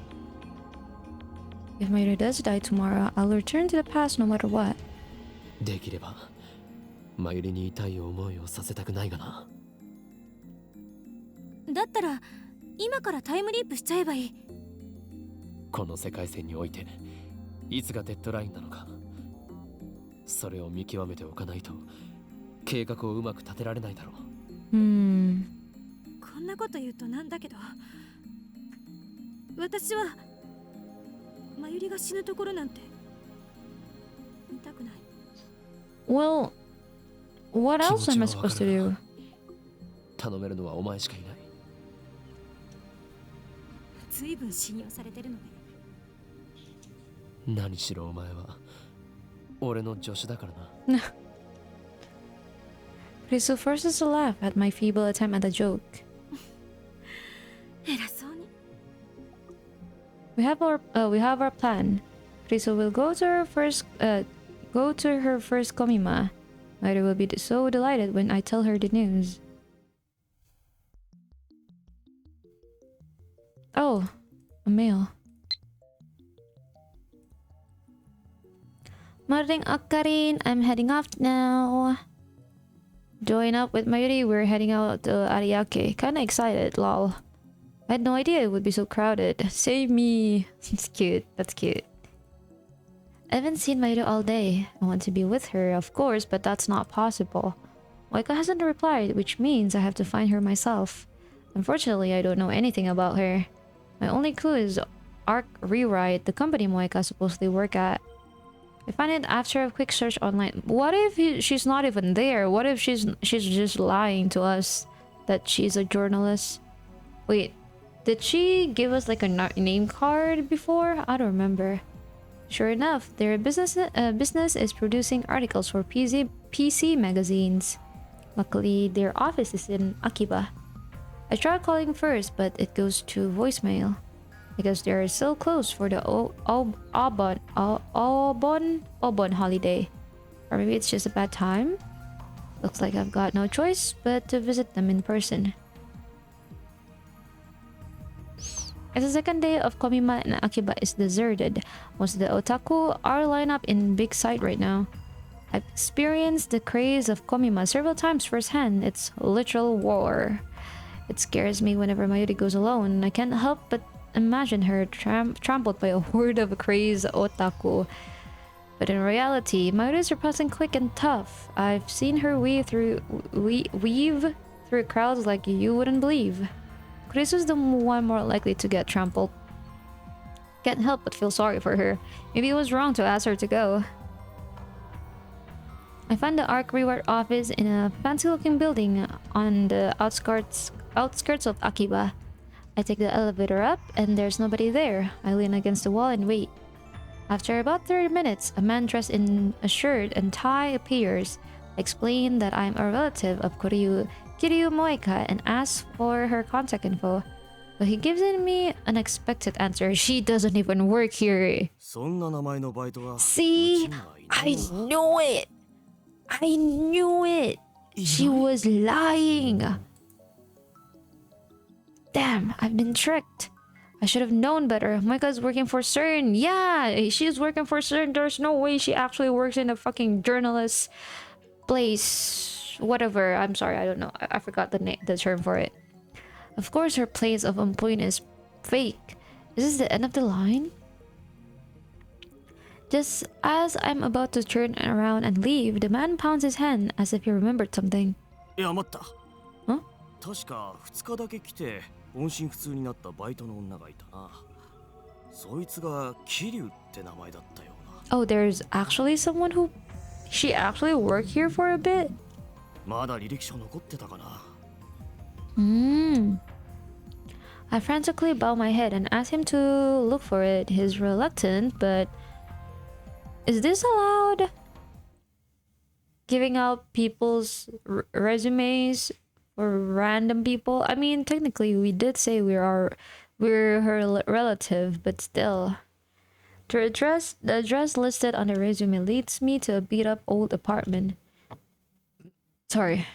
If Mayuri does die tomorrow, I'll return to the past no matter what. できればマユリに痛い思いをさせたくないがな。だったら今からタイムリープしちゃえばいい。この世界線においていつがデッドラインなのか、それを見極めておかないと計画をうまく立てられないだろう。こんなこと言うとなんだけど、私はマユリが死ぬところなんて見たくない。 Well, what else am I supposed to do? 頼めるのはお前しかいない。随分信用されてるのね。何しろお前は俺の助手だからな。Risu forces a laugh at my feeble attempt at a joke. 偉そうに。 We have our plan. Risu will go to her first komima. Mairi will be so delighted when I tell her the news. Oh, a mail. Morning, Akarin. I'm heading off now. Join up with Mayuri. We're heading out to Ariake. Kinda excited, lol. I had no idea it would be so crowded. Save me. It's cute. That's cute. I haven't seen Mayuri all day. I want to be with her, of course, but that's not possible. Moika hasn't replied, which means I have to find her myself. Unfortunately, I don't know anything about her. My only clue is Arc Rewrite, the company Moika supposedly work at. I find it after a quick search online. What if she's not even there? What if she's just lying to us that she's a journalist? Wait, did she give us like a name card before? I don't remember. Sure enough, their business is producing articles for PC magazines. Luckily, their office is in Akiba. I tried calling first, but it goes to voicemail. Because they're so close for the Obon holiday. Or maybe it's just a bad time? Looks like I've got no choice but to visit them in person. It's the second day of Komima and Akiba is deserted. Most of the otaku are lined up in big sight right now. I've experienced the craze of Komima several times firsthand. It's literal war. It scares me whenever Mayuri goes alone. I can't help but imagine her trampled by a horde of crazed otaku. But in reality, Mayuri is surprisingly quick and tough. I've seen her weave through crowds like you wouldn't believe. Kurisu's the one more likely to get trampled. Can't help but feel sorry for her. Maybe it was wrong to ask her to go. I find the Arc Reward office in a fancy-looking building on the outskirts of Akiba. I take the elevator up, and there's nobody there. I lean against the wall and wait. After about 30 minutes, a man dressed in a shirt and tie appears. I explain that I'm a relative of Kiryu Moeka and ask for her contact info. But he gives me an unexpected answer. She doesn't even work here. See? I knew it! I knew it! She was lying! Damn, I've been tricked. I should have known better. Moika's working for CERN. Yeah, she's working for CERN. There's no way she actually works in a fucking journalist place. Whatever. I'm sorry, I don't know. I forgot the term for it. Of course her place of employment is fake. Is this the end of the line? Just as I'm about to turn around and leave, the man pounds his hand as if he remembered something. Huh? 確か2日だけ来て音信不通になったバイトの女がいたな。そいつが桐生って名前だったような。 Oh, there's actually someone who... She actually worked here for a bit? まだ履歴書残ってたかな。I frantically bow my head and ask him to look for it. He's reluctant, but... Is this allowed? Giving out people's resumes for random people? I mean, technically we did say we're her relative, but still. The address listed on the resume leads me to a beat-up old apartment. Sorry,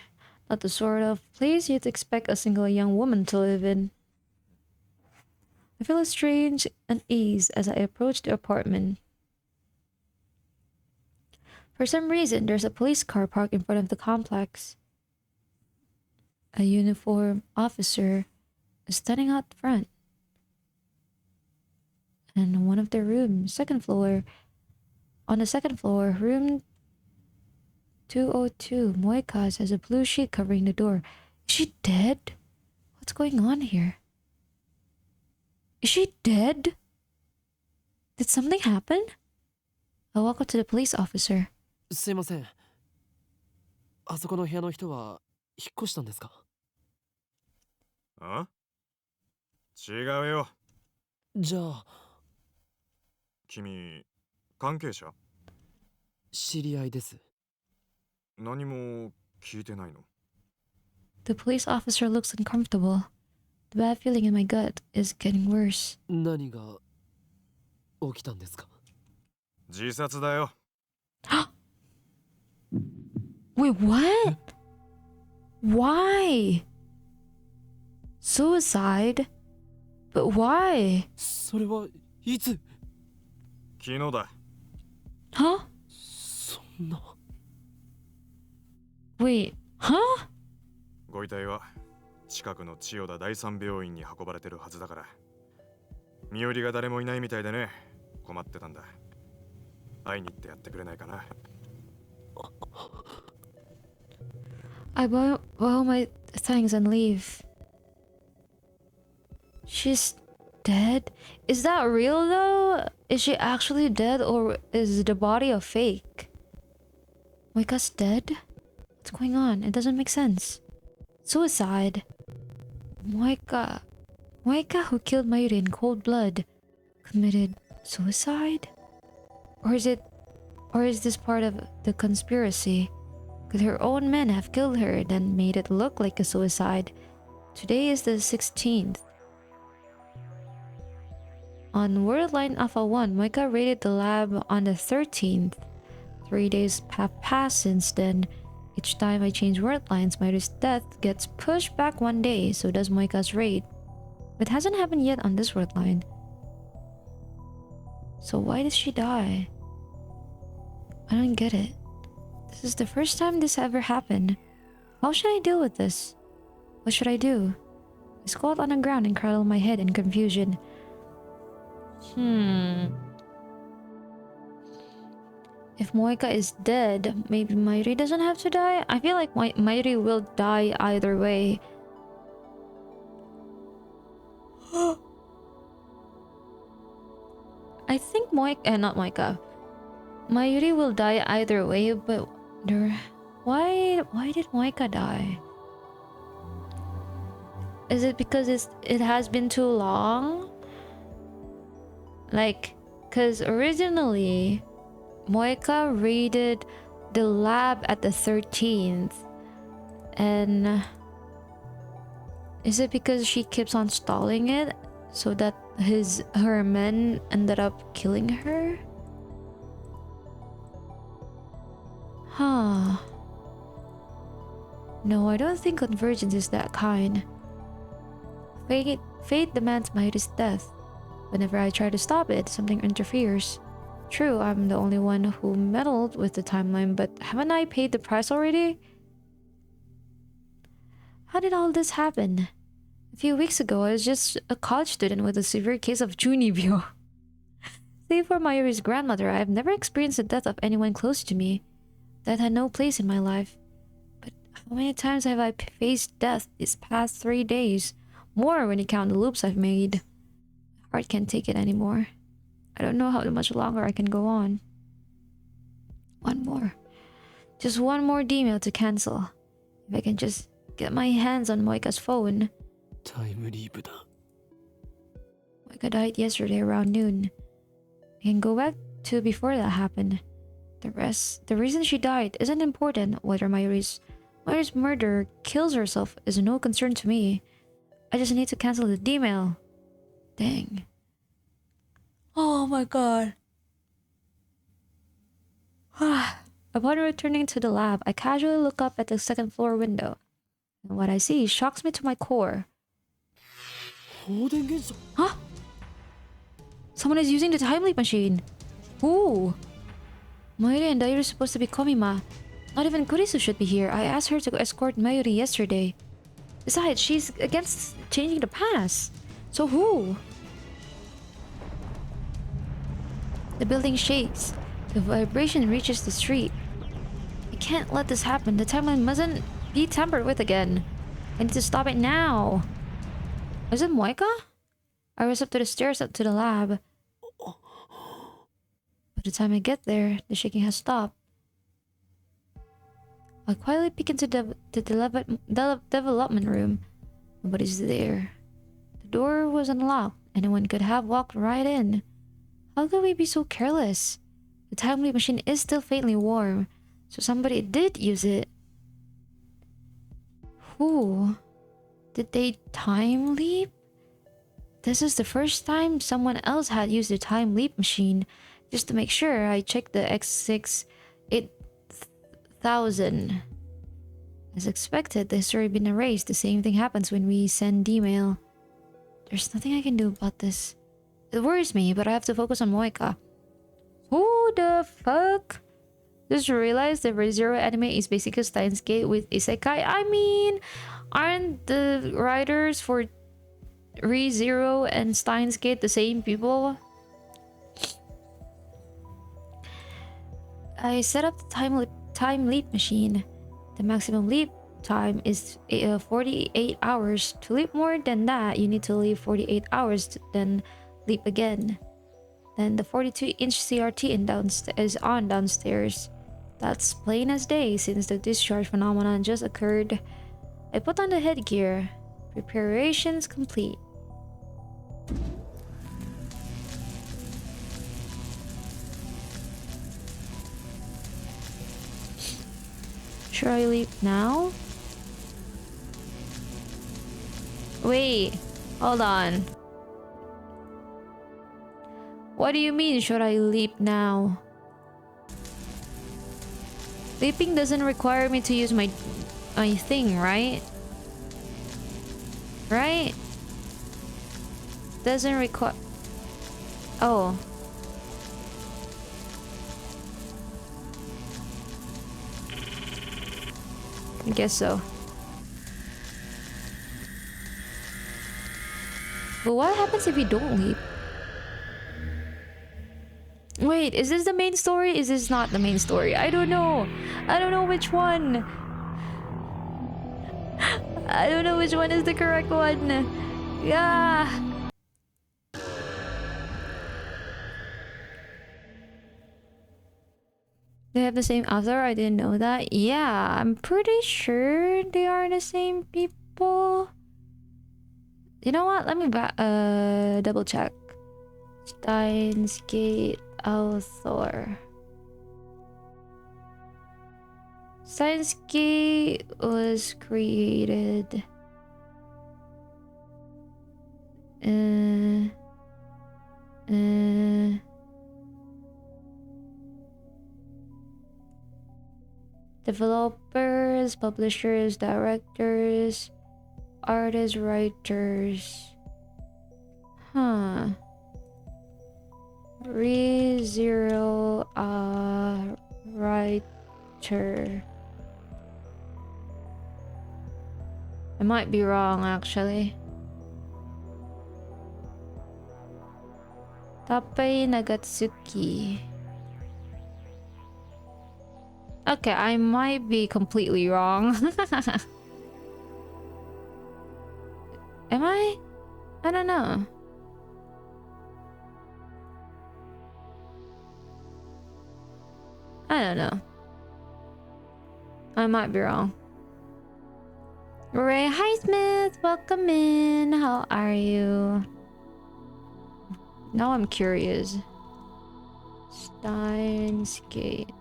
not the sort of place you'd expect a single young woman to live in. I feel a strange unease as I approach the apartment. For some reason, there's a police car parked in front of the complex. A uniformed officer is standing out front. And one of the rooms, on the second floor, room 202, Moika has a blue sheet covering the door. Is she dead? What's going on here? Is she dead? Did something happen? I walk up to the police officer. すいません。あそこの部屋の人は引っ越したんですか？あ？違うよ。じゃあ、君、関係者？知り合いです。何も聞いてないの？ The police officer looks uncomfortable. The bad feeling in my gut is getting worse. 何が起きたんですか？自殺だよ。Wait, what? Why? Suicide? But why? それはいつ？昨日だ。Huh? そんな。Wait, huh? ご遺体は近くの千代田第三病院に運ばれてるはずだから。身寄りが誰もいないみたいでね。困ってたんだ。会いに行ってやってくれないかな。I borrow my things and leave. She's dead? Is that real though? Is she actually dead or is the body a fake? Moika's dead? What's going on? It doesn't make sense. Suicide. Moika. Moika, who killed Mayuri in cold blood, committed suicide? Or is this part of the conspiracy? Could her own men have killed her, then made it look like a suicide? Today is the 16th. On World Line Alpha 1, Moika raided the lab on the 13th. 3 days have passed since then. Each time I change word lines, Mayuri's death gets pushed back 1 day, so does Moika's raid. But it hasn't happened yet on this word line. So why did she die? I don't get it. This is the first time this ever happened. How should I deal with this? What should I do? I squat on the ground and cradle my head in confusion. If Moika is dead, maybe Mayuri doesn't have to die? I feel like Mayuri will die either way. I think not Moika. Mayuri will die either way, but why did Moika die? Is it because it has been too long? Like, cause originally Moika raided the lab at the 13th, and is it because she keeps on stalling it so that her men ended up killing her? Huh. No, I don't think convergence is that kind. Fate demands Mayuri's death. Whenever I try to stop it, something interferes. True, I'm the only one who meddled with the timeline, but haven't I paid the price already? How did all this happen? A few weeks ago, I was just a college student with a severe case of Junibyo. Save for Mayuri's grandmother, I have never experienced the death of anyone close to me. Death had no place in my life. But how many times have I faced death these past 3 days? More when you count the loops I've made. My heart can't take it anymore. I don't know how much longer I can go on. One more. Just one more email to cancel. If I can just get my hands on Moika's phone. タイムリープだ。 Moika died yesterday around noon. I can go back to before that happened. The reason she died isn't important. Whether Mayuri's murder kills herself is no concern to me. I just need to cancel the email. Dang. Oh my god. Upon returning to the lab, I casually look up at the second floor window. And what I see shocks me to my core. 放電現象。 Huh? Someone is using the time leap machine. Who? Mayuri and Dairu are supposed to be Komima. Not even Kurisu should be here. I asked her to escort Mayuri yesterday. Besides, she's against changing the past. So who? The building shakes. The vibration reaches the street. I can't let this happen. The timeline mustn't be tampered with again. I need to stop it now. Is it Moika? I rush up to the stairs up to the lab. By the time I get there, the shaking has stopped. I quietly peek into the development room. Nobody's there. The door was unlocked. Anyone could have walked right in. How could we be so careless? The time leap machine is still faintly warm, so somebody did use it. Who? Did they time leap? This is the first time someone else had used the time leap machine. Just to make sure, I checked the X6 8000. As expected, the history had been erased. The same thing happens when we send email. There's nothing I can do about this. It worries me, but I have to focus on Moeka. Who the fuck? Just realized the ReZero anime is basically Steins Gate with Isekai. I mean, aren't the writers for ReZero and Steins Gate the same people? I set up the time leap machine. The maximum leap time is 48 hours. To leap more than that, you need to leave 48 hours, then leap again. Then the 42-inch CRT is on downstairs. That's plain as day since the discharge phenomenon just occurred. I put on the headgear. Preparations complete. Should I leap now? Wait, hold on. What do you mean, should I leap now? Leaping doesn't require me to use my thing, right? Right? Doesn't require... Oh. I guess so. But what happens if you don't leap? Wait, is this the main story? Is this not the main story? I don't know. I don't know which one. I don't know which one is the correct one. Yeah. They have the same author? I didn't know that. Yeah, I'm pretty sure they are the same people. You know what? Let me double check. Steins Gate author. Steins Gate was created developers, publishers, directors, artists, writers. Huh. ReZero writer. I might be wrong actually. Tappei Nagatsuki. Okay, I might be completely wrong. Am I? I don't know. I don't know. I might be wrong. Ray, hi Smith, welcome in. How are you? Now I'm curious. Steins Gate.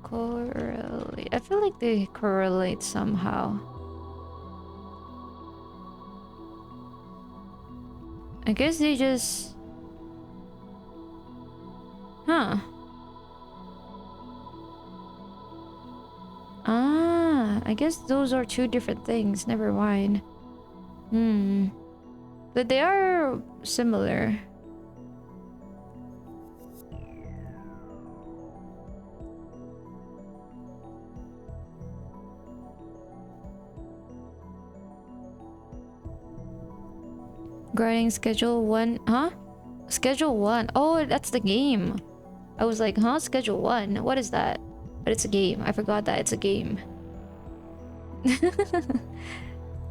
Correlate. I feel like they correlate somehow. I guess they just... Huh. Ah, I guess those are two different things. Never mind. But they are similar. Grinding Schedule 1. Huh? Schedule 1. Oh, that's the game. I was like, huh? Schedule 1. What is that? But it's a game. I forgot that it's a game.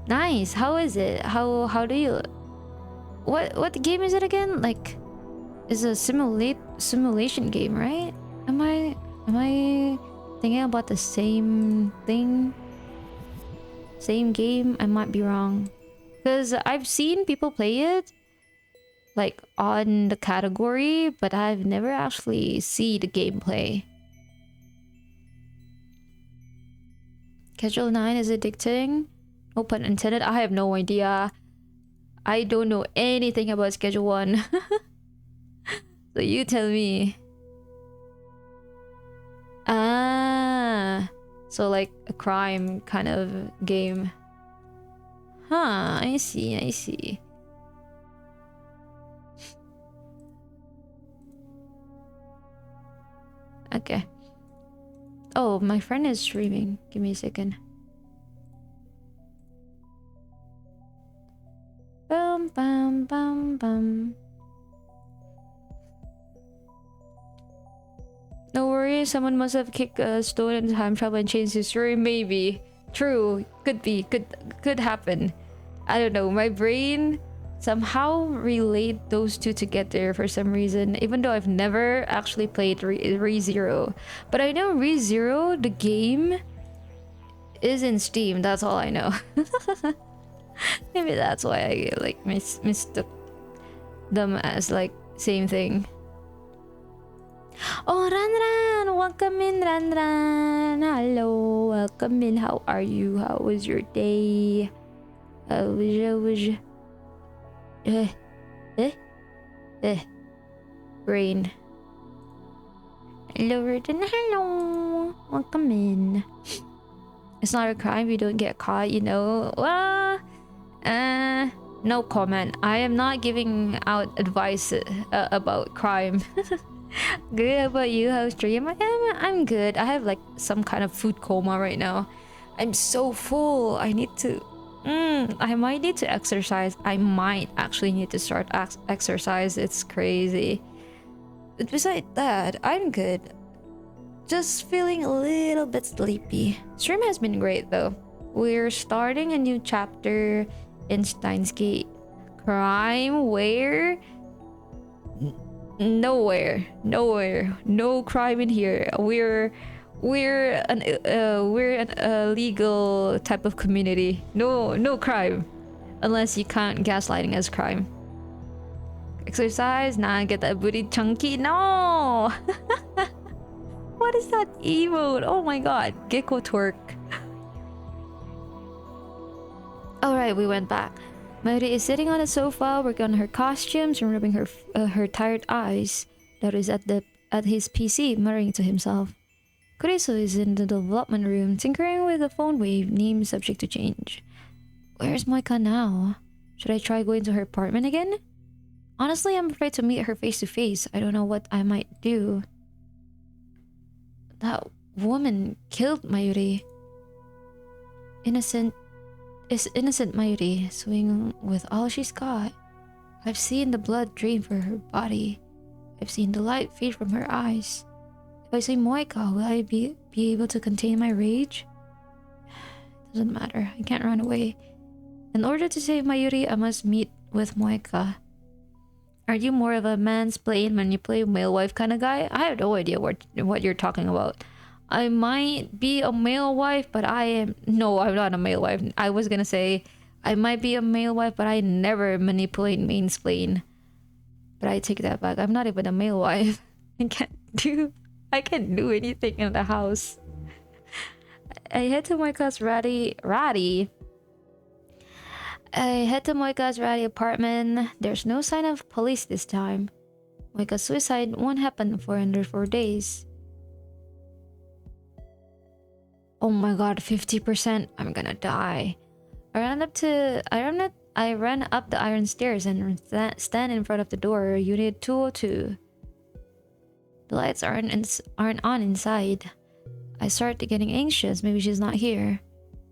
Nice. How is it? How do you... What game is it again? Like, it's a simulation game, right? Am I thinking about the same thing? Same game? I might be wrong. Because I've seen people play it. like on the category, but I've never actually seen the gameplay. Schedule 9 is addicting? No pun intended. I have no idea. I don't know anything about Schedule 1. So you tell me. Ah, so like a crime kind of game. Huh, I see, I see. Okay. Oh, my friend is streaming. Give me a second. Bum bum bum bum. No worries, someone must have kicked a stone in time travel and changed history. Maybe. True. Could be. Could happen. I don't know. My brain somehow relate those two together for some reason, even though I've never actually played ReZero. But I know ReZero, the game, is in Steam. That's all I know. Maybe that's why I like mistook them as like same thing. Oh, Ranran! Welcome in, Ranran! Hello, welcome in. How are you? How was your day? Brain. Hello, Ritten. Hello! Welcome in. It's not a crime if you don't get caught, you know. Well, no comment. I am not giving out advice about crime. Good. How about you? How's stream? I'm good. I have like some kind of food coma right now. I'm so full. I need to. I might need to exercise. I might actually need to start exercise. It's crazy. But besides that, I'm good. Just feeling a little bit sleepy. Stream has been great though. We're starting a new chapter in STEINS. Crime where? Nowhere. No crime in here. We're an legal type of community. No crime, unless you count gaslighting as crime. Exercise, nah, get that booty chunky. No. What is that emote? Oh my god, gecko twerk. All right, we went back. Mary is sitting on the sofa, working on her costumes and rubbing her tired eyes. Dad is at his PC, muttering to himself. Kuriso is in the development room, tinkering with a phone wave name subject to change. Where's Moika now? Should I try going to her apartment again? Honestly, I'm afraid to meet her face to face. I don't know what I might do. That woman killed Mayuri. Innocent Mayuri, swinging with all she's got. I've seen the blood drain from her body. I've seen the light fade from her eyes. If I say Moika, will I be able to contain my rage? It doesn't matter. I can't run away. In order to save Mayuri, I must meet with Moika. Are you more of a mansplain, manipulate, male wife kind of guy? I have no idea what you're talking about. I might be a male wife, but I'm not a male wife. I was gonna say I might be a male wife, but I never manipulate, mansplain. But I take that back. I'm not even a male wife. I can't do anything in the house. I head to Moika's ratty. I head to Moika's ratty apartment. There's no sign of police this time. Moika's suicide won't happen for under 4 days. Oh my god, 50%. I'm gonna die. I ran up the iron stairs and stand in front of the door. Unit 202. The lights aren't on inside. I start getting anxious. Maybe she's not here.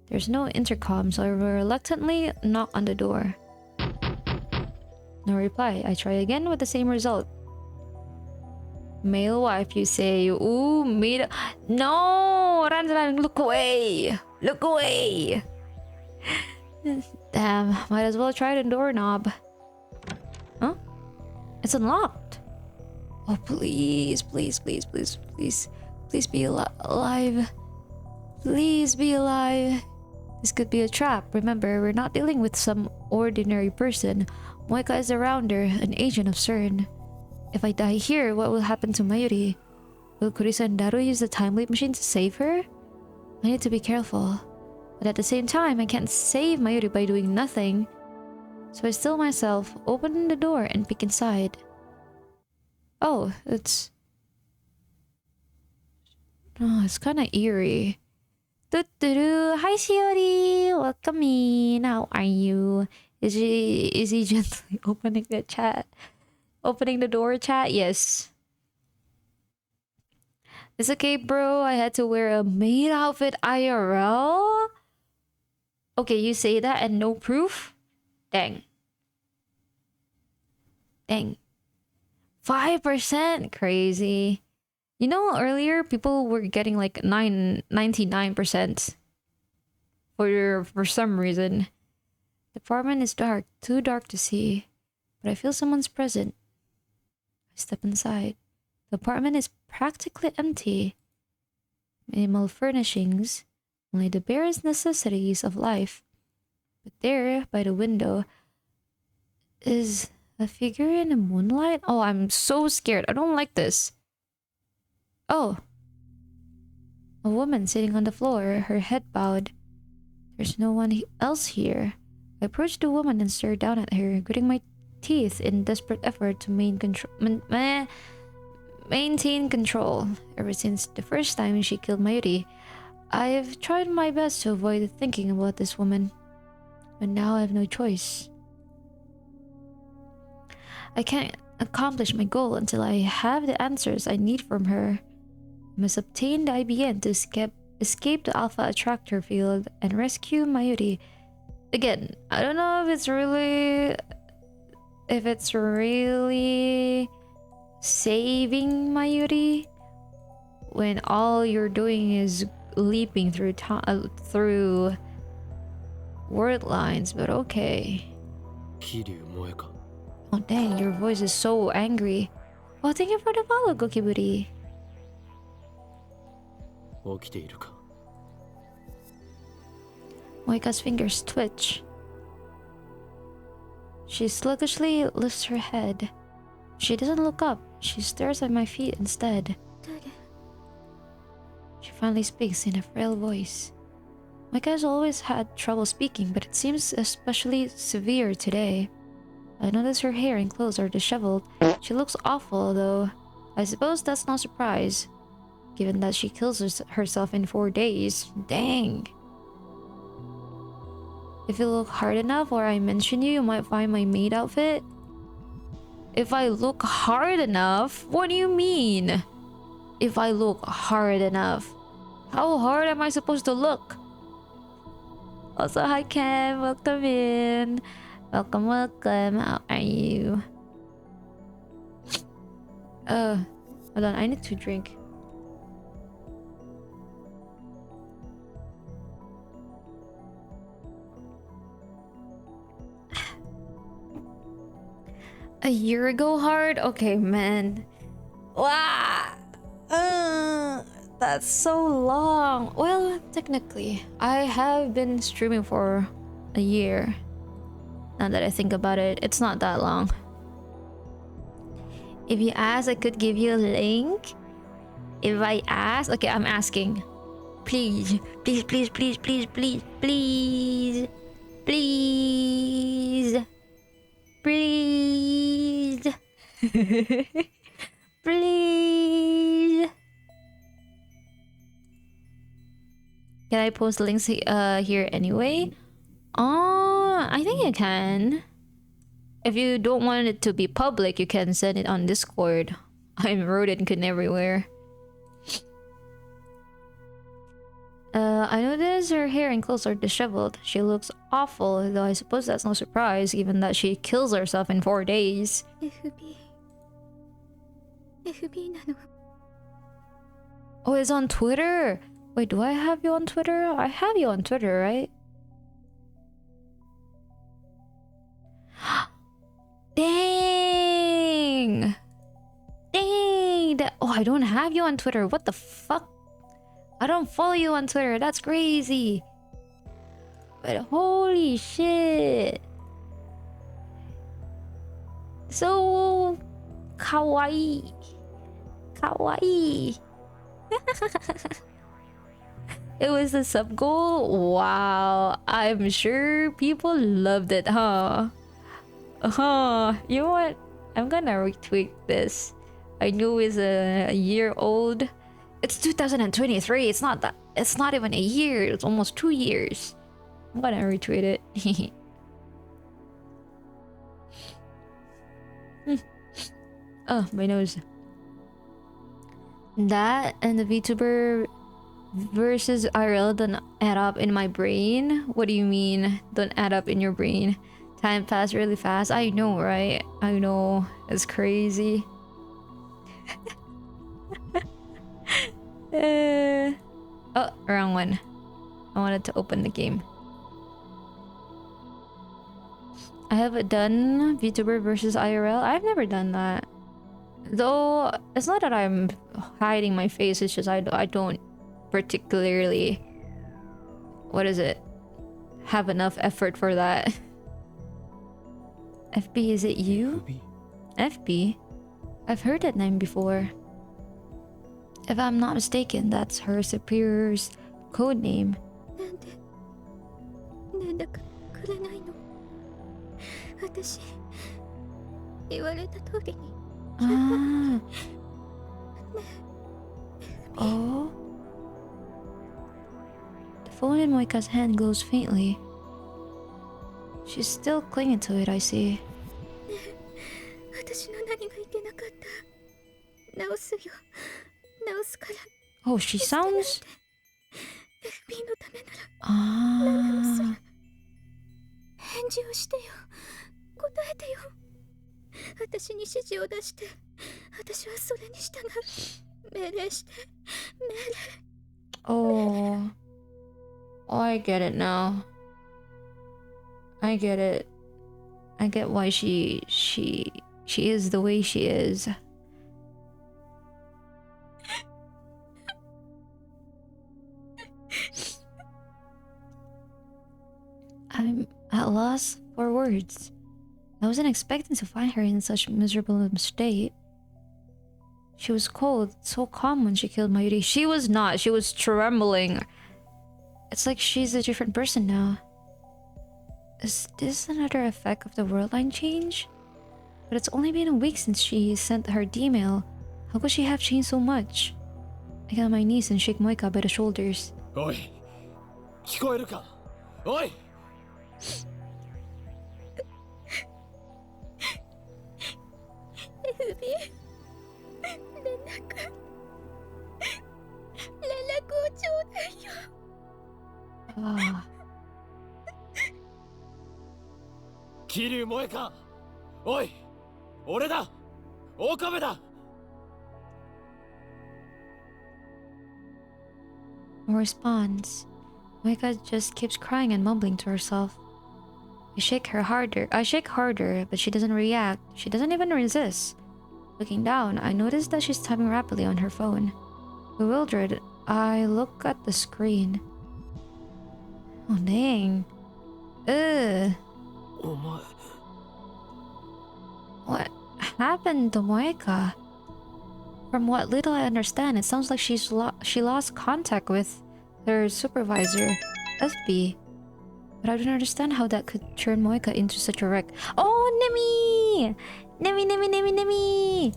There's no intercom, so I reluctantly knock on the door. No reply. I try again with the same result. Male wife, you say. Ooh, no! Run, look away! Look away! Damn, might as well try the doorknob. Huh? It's unlocked. Oh, please be alive. Please be alive. This could be a trap. Remember, we're not dealing with some ordinary person. Moika is the rounder, an agent of CERN. If I die here, what will happen to Mayuri? Will Kurisa and Daru use the time leap machine to save her? I need to be careful. But at the same time, I can't save Mayuri by doing nothing. So I still myself, open the door and peek inside. Oh, it's kind of eerie. Doo-doo-doo. Hi, Shiori. Welcome in. How are you? Is he gently opening the chat? Opening the door chat? Yes. It's okay, bro. I had to wear a maid outfit IRL? Okay, you say that and no proof? Dang. Dang. 5%? Crazy. You know, earlier people were getting like 99% for some reason. The apartment is dark, too dark to see, but I feel someone's present. I step inside. The apartment is practically empty. Minimal furnishings, only the barest necessities of life. But there, by the window, is a figure in the moonlight. Oh, I'm so scared. I don't like this. Oh. A woman sitting on the floor, her head bowed. There's no one else here. I approached the woman and stared down at her, gritting my teeth in desperate effort to maintain control. Ever since the first time she killed Mayuri, I've tried my best to avoid thinking about this woman. But now I have no choice. I can't accomplish my goal until I have the answers I need from her. I must obtain the IBN to escape the Alpha Attractor field and rescue Mayuri. Again, I don't know if it's really saving Mayuri when all you're doing is leaping through word lines, but okay. Kiryu Moeka. Oh dang, your voice is so angry. Oh, thank you for the follow, Gokiburi. 起きているか? Moika's fingers twitch. She sluggishly lifts her head. She doesn't look up. She stares at my feet instead. She finally speaks in a frail voice. Moika has always had trouble speaking, but it seems especially severe today. I notice her hair and clothes are disheveled. She looks awful, though. I suppose that's no surprise, given that she kills herself in 4 days. Dang. If you look hard enough or I mention you, you might find my maid outfit. If I look hard enough? What do you mean? If I look hard enough? How hard am I supposed to look? Also, hi Ken, welcome in. Welcome, welcome. How are you? Hold on, I need to drink. A year ago hard? Okay, man. Wow. That's so long. Well, technically, I have been streaming for a year. Now that I think about it, it's not that long. If you ask, I could give you a link. If I ask, okay, I'm asking. Please, please, please, please, please, please, please, please, please, please. Can I post links here anyway? I think you can. If you don't want it to be public, you can send it on Discord. I'm Rodinkin everywhere. I notice her hair and clothes are disheveled. She looks awful, though I suppose that's no surprise, given that she kills herself in 4 days. Oh, it's on Twitter! Wait, do I have you on Twitter? I have you on Twitter, right? Dang! Dang! Oh, I don't have you on Twitter. What the fuck? I don't follow you on Twitter. That's crazy. But holy shit. So kawaii. Kawaii. It was a sub goal. Wow. I'm sure people loved it, huh? You know what? I'm gonna retweet this. I know it's a year old. It's 2023. It's not that. It's not even a year. It's almost 2 years. I'm gonna retweet it. Oh, my nose. That and the VTuber versus IRL don't add up in my brain. What do you mean? Don't add up in your brain? Time passed really fast. I know, right? I know. It's crazy. Oh, wrong one. I wanted to open the game. I have done VTuber versus IRL. I've never done that. Though, it's not that I'm hiding my face. It's just I don't particularly... What is it? Have enough effort for that. FB, is it you? FB? I've heard that name before. If I'm not mistaken, that's her superior's code name. なんだかくれないの。私言われた通りに。Ah. Oh. The phone in Moika's hand glows faintly. She's still clinging to it, I see. 私の何がいけなかった。直すよ。直すから。Oh, she sounds... FB のためなら何でもする。 Ah. 返事をしてよ。答えてよ。私に指示を出して、私はそれに従う。命令して。命令。Oh. Oh, I get it now. I get it. I get why she is the way she is. I'm at loss for words. I wasn't expecting to find her in such miserable state. She was cold, so calm when she killed Mayuri. She was not. She was trembling. It's like she's a different person now. Is this another effect of the world line change? But it's only been a week since she sent her D-mail. How could she have changed so much? I get on my knees and shake Moika by the shoulders. Oi! 聞こえるか? Oi! FB 連絡をちょうだいよ。 Ah. 桐生萌か? Oi! 俺だ! Okabeだ! No response. Moika just keeps crying and mumbling to herself. I shake harder, but she doesn't react. She doesn't even resist. Looking down, I notice that she's typing rapidly on her phone. Bewildered, I look at the screen. Oh dang. Ugh. お前 What happened to Moika? From what little I understand, it sounds like she lost contact with her supervisor, SB. But I don't understand how that could turn Moika into such a wreck. Oh, Nemi! Nemi!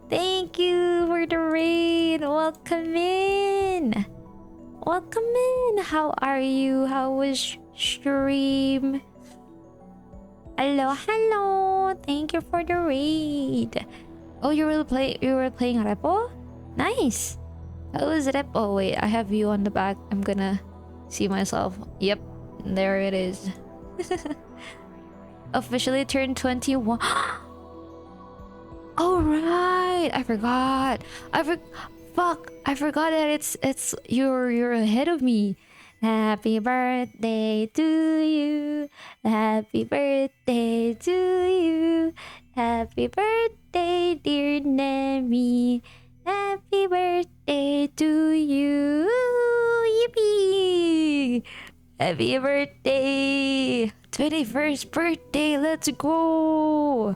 Thank you for the raid! Welcome in! Welcome in! How are you? How was stream? Hello! Thank you for the raid! Oh, you were playing Repo? Nice! How was Repo? Oh, wait, I have you on the back. I'm gonna see myself. Yep. There it is. Officially turned 21. Oh right, I forgot. Fuck, I forgot that it's you're ahead of me. Happy birthday to you. Happy birthday to you. Happy birthday, dear Nemi. Happy birthday to you. Yippee! Happy birthday! 21st birthday, let's go!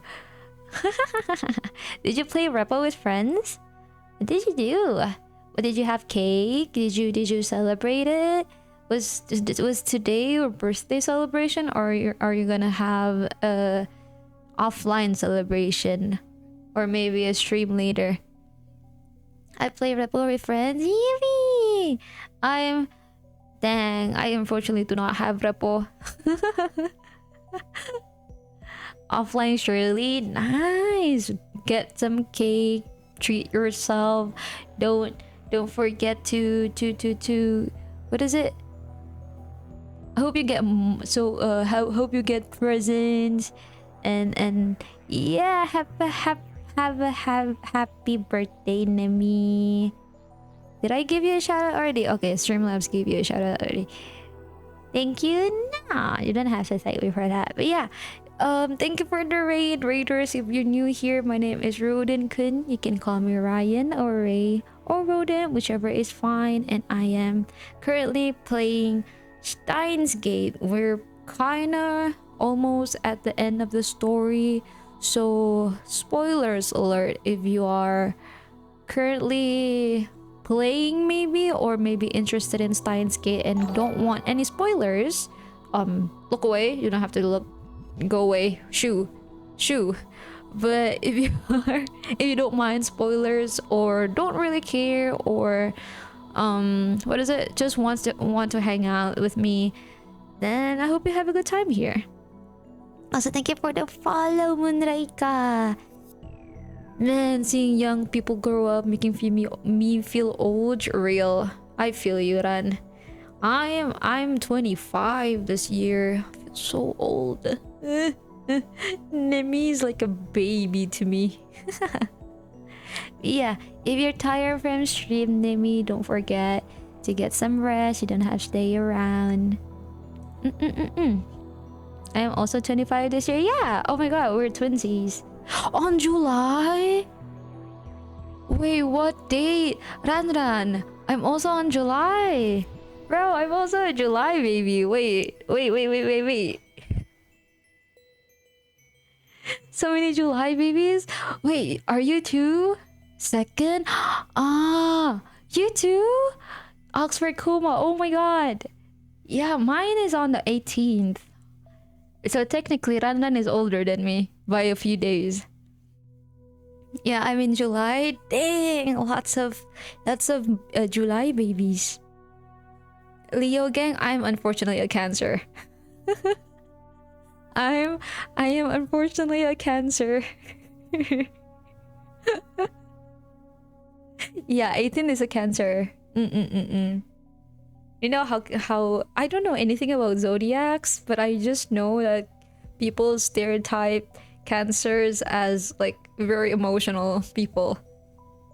Did you play Repo with friends? What did you do? What did you have cake? Did you celebrate it? Was today your birthday celebration, or are you gonna have a offline celebration, or maybe a stream later? I play Repo with friends. Yippee! I unfortunately do not have Repo. Offline surely. Nice. Get some cake. Treat yourself. Don't forget to what is it? I hope you get hope you get presents and yeah, have a happy birthday, Nemi. Did I give you a shout out already? Okay, Streamlabs gave you a shout out already. Thank you. Nah, you don't have to thank me for that. But yeah, thank you for the raiders. If you're new here, my name is Rodin Kun. You can call me Ryan or Ray or Rodin, whichever is fine. And I am currently playing STEINS Gate. We're kinda almost at the end of the story, so spoilers alert if you are currently playing or maybe interested in Steins Gate and don't want any spoilers. Look away. You don't have to go away. Shoo. But if you don't mind spoilers or don't really care, or what is it, just want to hang out with me, then I hope you have a good time here. Also, thank you for the follow, Moonraika. Man, seeing young people grow up making me feel old, real. I feel you, Ran. I'm 25 this year. I feel so old. Nemi's like a baby to me. Yeah, if you're tired from stream, Nemi, don't forget to get some rest. You don't have to stay around. I am also 25 this year. Yeah. Oh my god, we're twinsies. On July? Wait, what date? Ran. I'm also on July. Bro, I'm also a July baby. Wait. So many July babies? Wait, are you too? Second? Ah, you too? Oxford Kuma. Oh my god. Yeah, mine is on the 18th. So technically, Randan is older than me by a few days. Yeah, I'm in July. Dang, lots of July babies. Leo gang, I'm unfortunately a Cancer. I am unfortunately a Cancer. Yeah, 18 is a Cancer. You know how I don't know anything about zodiacs, but I just know that people stereotype Cancers as like very emotional people,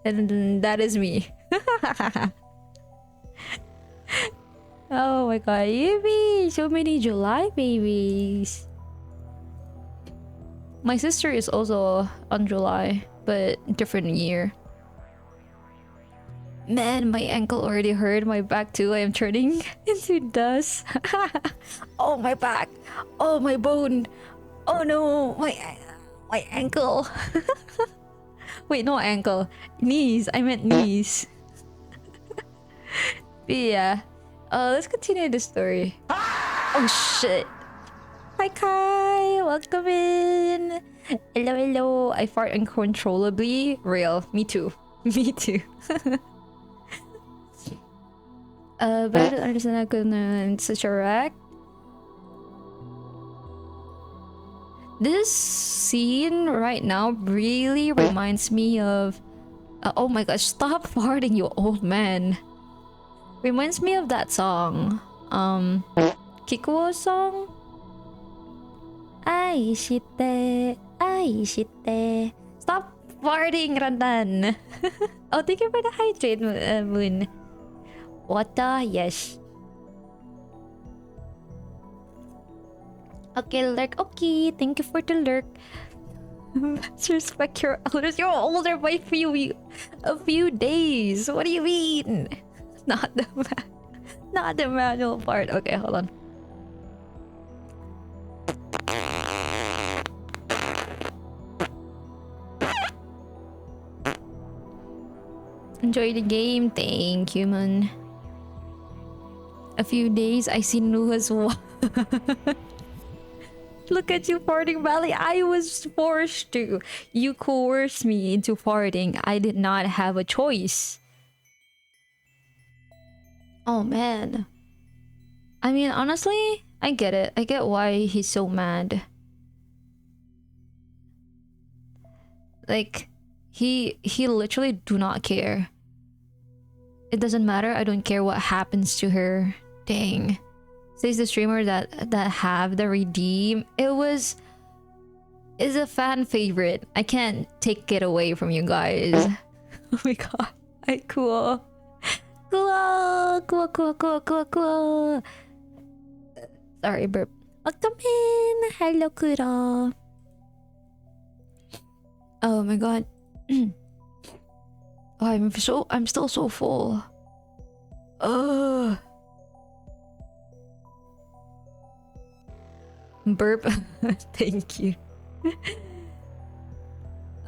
and that is me. Oh my god, yippee! So many July babies. My sister is also on July, but different year. Man, my ankle already hurt. My back too. I am turning into dust. Oh, my back. Oh, my bone. Oh no, my ankle. Wait, no ankle. Knees. I meant knees. But yeah. Let's continue the story. Oh shit. Hi Kai, welcome in. Hello. I fart uncontrollably. Real. Me too. Me too. But I don't understand how could such a wreck. This scene right now really reminds me of oh my gosh, stop farting, you old man. Reminds me of that song. Kikuo's song. Aishite. Stop farting, Randan. Oh, thank you for the hydrate, Moon. Water, yes. Okay, lurk. Okay, thank you for the lurk. Respect your elders. You're older by a few days. What do you mean? Not the manual part. Okay, hold on. Enjoy the game. Thank you, Moon. A few days, I see Nuha's wall. Look at you farting, Valley. I was forced to. You coerced me into farting. I did not have a choice. Oh, man. I mean, honestly, I get it. I get why he's so mad. Like, he literally do not care. It doesn't matter. I don't care what happens to her. Dang. Says the streamer that have the redeem. It's a fan favorite. I can't take it away from you guys. Oh my god. I cool. Cool. Sorry, burp. Welcome in. Hello, Kuro. Oh my god. Oh, I'm still so full. Ugh. Burp. Thank you.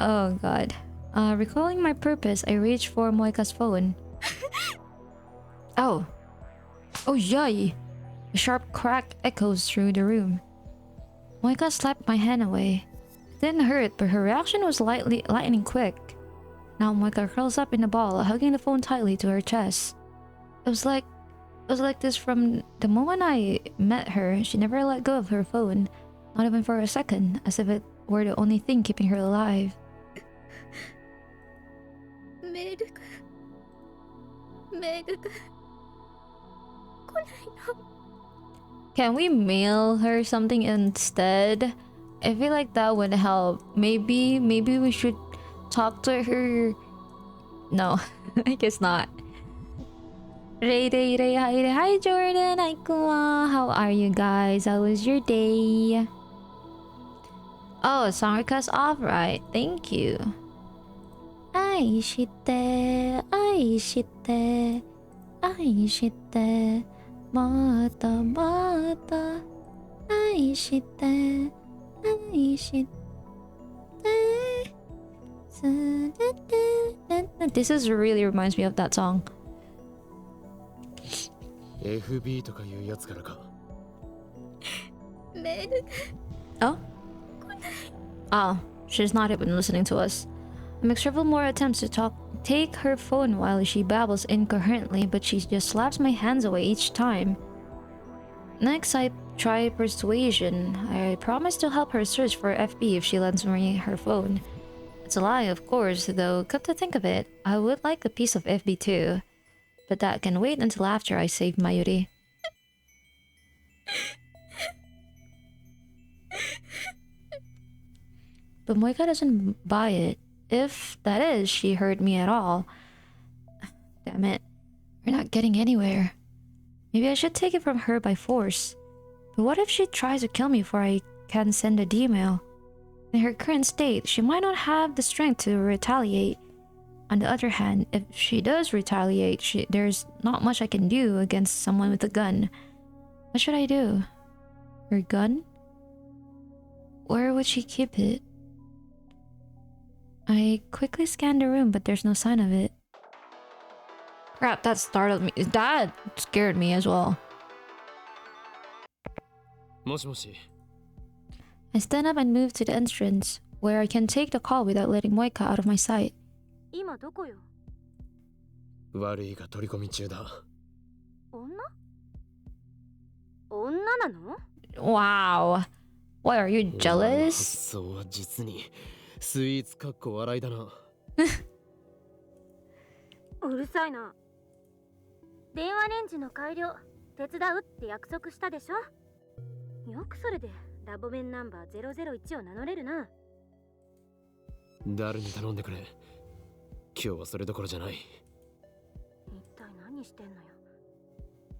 Oh god. Recalling my purpose, I reached for Moika's phone. Oh. Oh yay! A sharp crack echoes through the room. Moika slapped my hand away. It didn't hurt, but her reaction was lightning quick. Now Moika curls up in a ball, hugging the phone tightly to her chest. It was like this from the moment I met her. She never let go of her phone, not even for a second, as if it were the only thing keeping her alive. Can we mail her something instead? I feel like that would help. Maybe we should talk to her. No, I guess not. Ray, hi Jordan, hi Kuma. How are you guys? How was your day? Oh, song request off, right? Thank you. Aishite, mata, aishite. This really reminds me of that song. FB とかいうやつからか。Oh? Oh, she's not even listening to us. I make several more attempts to take her phone while she babbles incoherently, but she just slaps my hands away each time. Next, I try persuasion. I promise to help her search for FB if she lends me her phone. It's a lie, of course, though come to think of it, I would like a piece of FB too. But that can wait until after I save Mayuri. But Moika doesn't buy it. If that is, she heard me at all. Damn it. We're not getting anywhere. Maybe I should take it from her by force. But what if she tries to kill me before I can send a email? In her current state, she might not have the strength to retaliate. On the other hand, if she does retaliate, there's not much I can do against someone with a gun. What should I do? Her gun? Where would she keep it? I quickly scanned the room, but there's no sign of it. Crap, that startled me. That scared me as well. もしもし。I stand up and move to the entrance, where I can take the call without letting Moika out of my sight. 今どこよ？悪いが取り込み中だ。女なの？ Wow. What, are you jealous? そうは実にスイーツかっこ笑いだな。うるさいな。電話レンジの改良手伝うって約束したでしょ。よくそれでラボ弁ナンバー001を名乗れるな。誰に頼んでくれ。今日はそれどころじゃない。一体何してんのよ。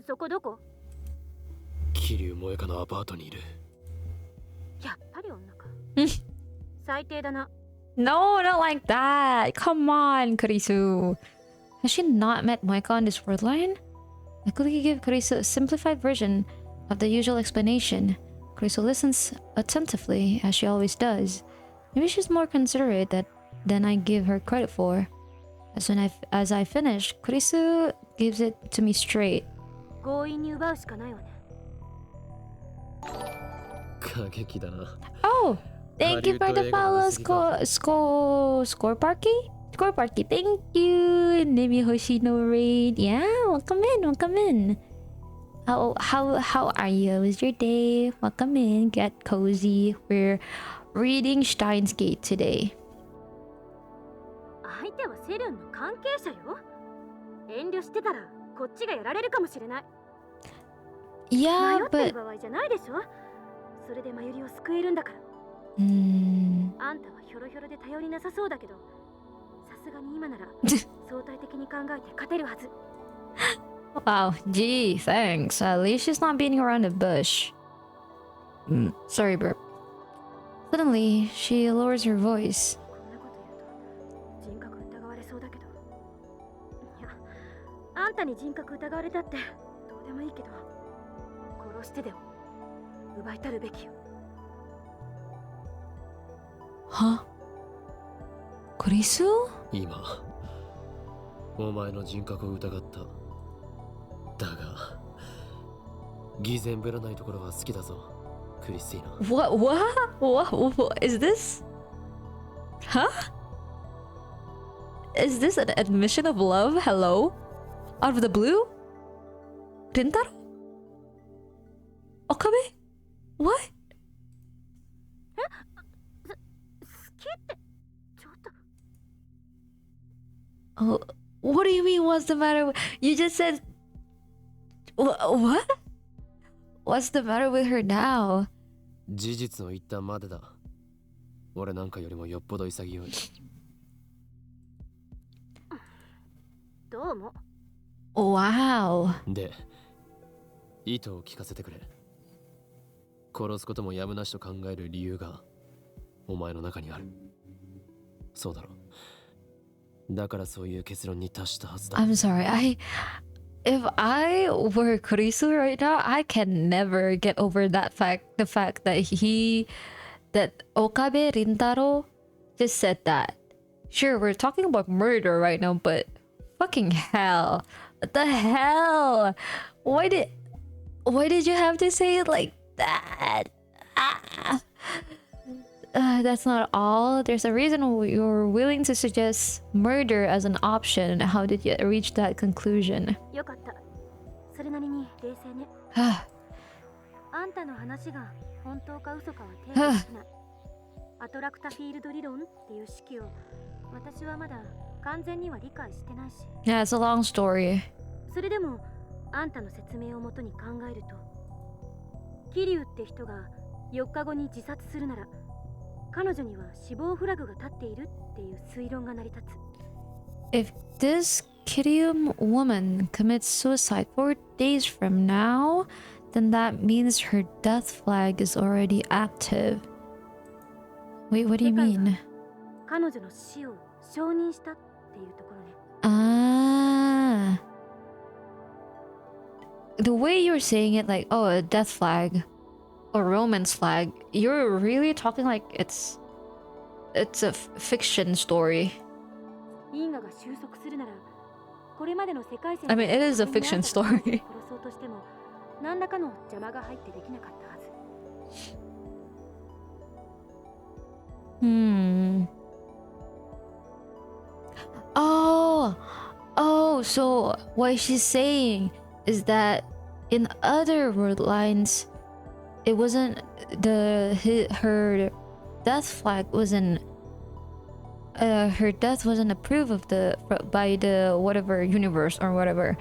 そこどこ？桐生萌香のアパートにいる。やっぱり女か。最低だな。No, not like that. Come on, Kurisu. Has she not met Moika on this word line? I quickly give Kurisu a simplified version of the usual explanation. Kurisu listens attentively, as she always does. Maybe she's more considerate than I give her credit for. As I finish, Kurisu gives it to me straight. 強引に奪うしかないわね。過激だな。 Oh, thank you for the follow, Haruto Score Parky. Score Parky, thank you. Nemi Hoshino Raid. Yeah, welcome in. How are you? How was your day? Welcome in. Get cozy. We're reading Steins Gate today. 相手はセルンの関係者よ。遠慮してたらこっちがやられるかもしれない。 Yeah, 迷ってる but 場合じゃないでしょ。それでマユリを救えるんだから。 あんたはヒョロヒョロで頼りなさそうだけど、さすがに今なら相対的に考えて勝てるはず。 wow. Gee, thanks. At least she's not beating around the bush. Sorry, burp. Suddenly, she lowers her voice. こんなこと言うと人格疑われそうだけど、いや、あんたに人格疑われたってどうでもいいけど、殺してでも奪い取るべきよ。 Huh? Kurisu? 今お前の人格を疑った。だが偽善ぶらないところは好きだぞ、クリスティーナ。 What is this? Huh? Is this an admission of love? Hello? Out of the blue? Rintaro? Okabe? What? 好きってちょっと。 Oh, what do you mean? What's the matter? You just said. What? What's the matter with her now? 事実を言ったまでだ。俺なんかよりもよっぽど潔い。どうも。 Wow. で、意図を聞かせてくれ。殺すこともやむなしと考える理由がお前の中にある。そうだろ。だからそういう結論に達したはずだ。 I'm sorry. If I were Kurisu right now, I can never get over that fact. The fact that Okabe Rintaro just said that. Sure, we're talking about murder right now, but fucking hell. What the hell? Why did you have to say it like that? That's not all. There's a reason you're willing to suggest murder as an option. How did you reach that conclusion? よかった。それなりに冷静ね。あんたの話が本当か嘘かは定義してない。アトラクタフィールド理論っていう式を私はまだ完全には理解してないし。 Yeah, it's a long story. それでもあんたの説明をもとに考えると、桐生って人が4日後に自殺するなら、彼女には死亡フラグが立っているっていう推論が成り立つ。 If this Kirium woman commits suicide 4 days from now, then that means her death flag is already active. Wait, what do you mean? 彼女の死を承認したっていうところね。 Ah. The way you're saying it, like, oh, a death flag or romance flag, you're really talking like it's a fiction story. 因果が収束するなら、これまでの世界線 I mean, it is a fiction story. 殺そうとしても何らかの邪魔が入ってできなかったはず。 Oh, so what she's saying is that in other word lines, it wasn't her death flag wasn't her death wasn't approved of by the whatever universe or whatever,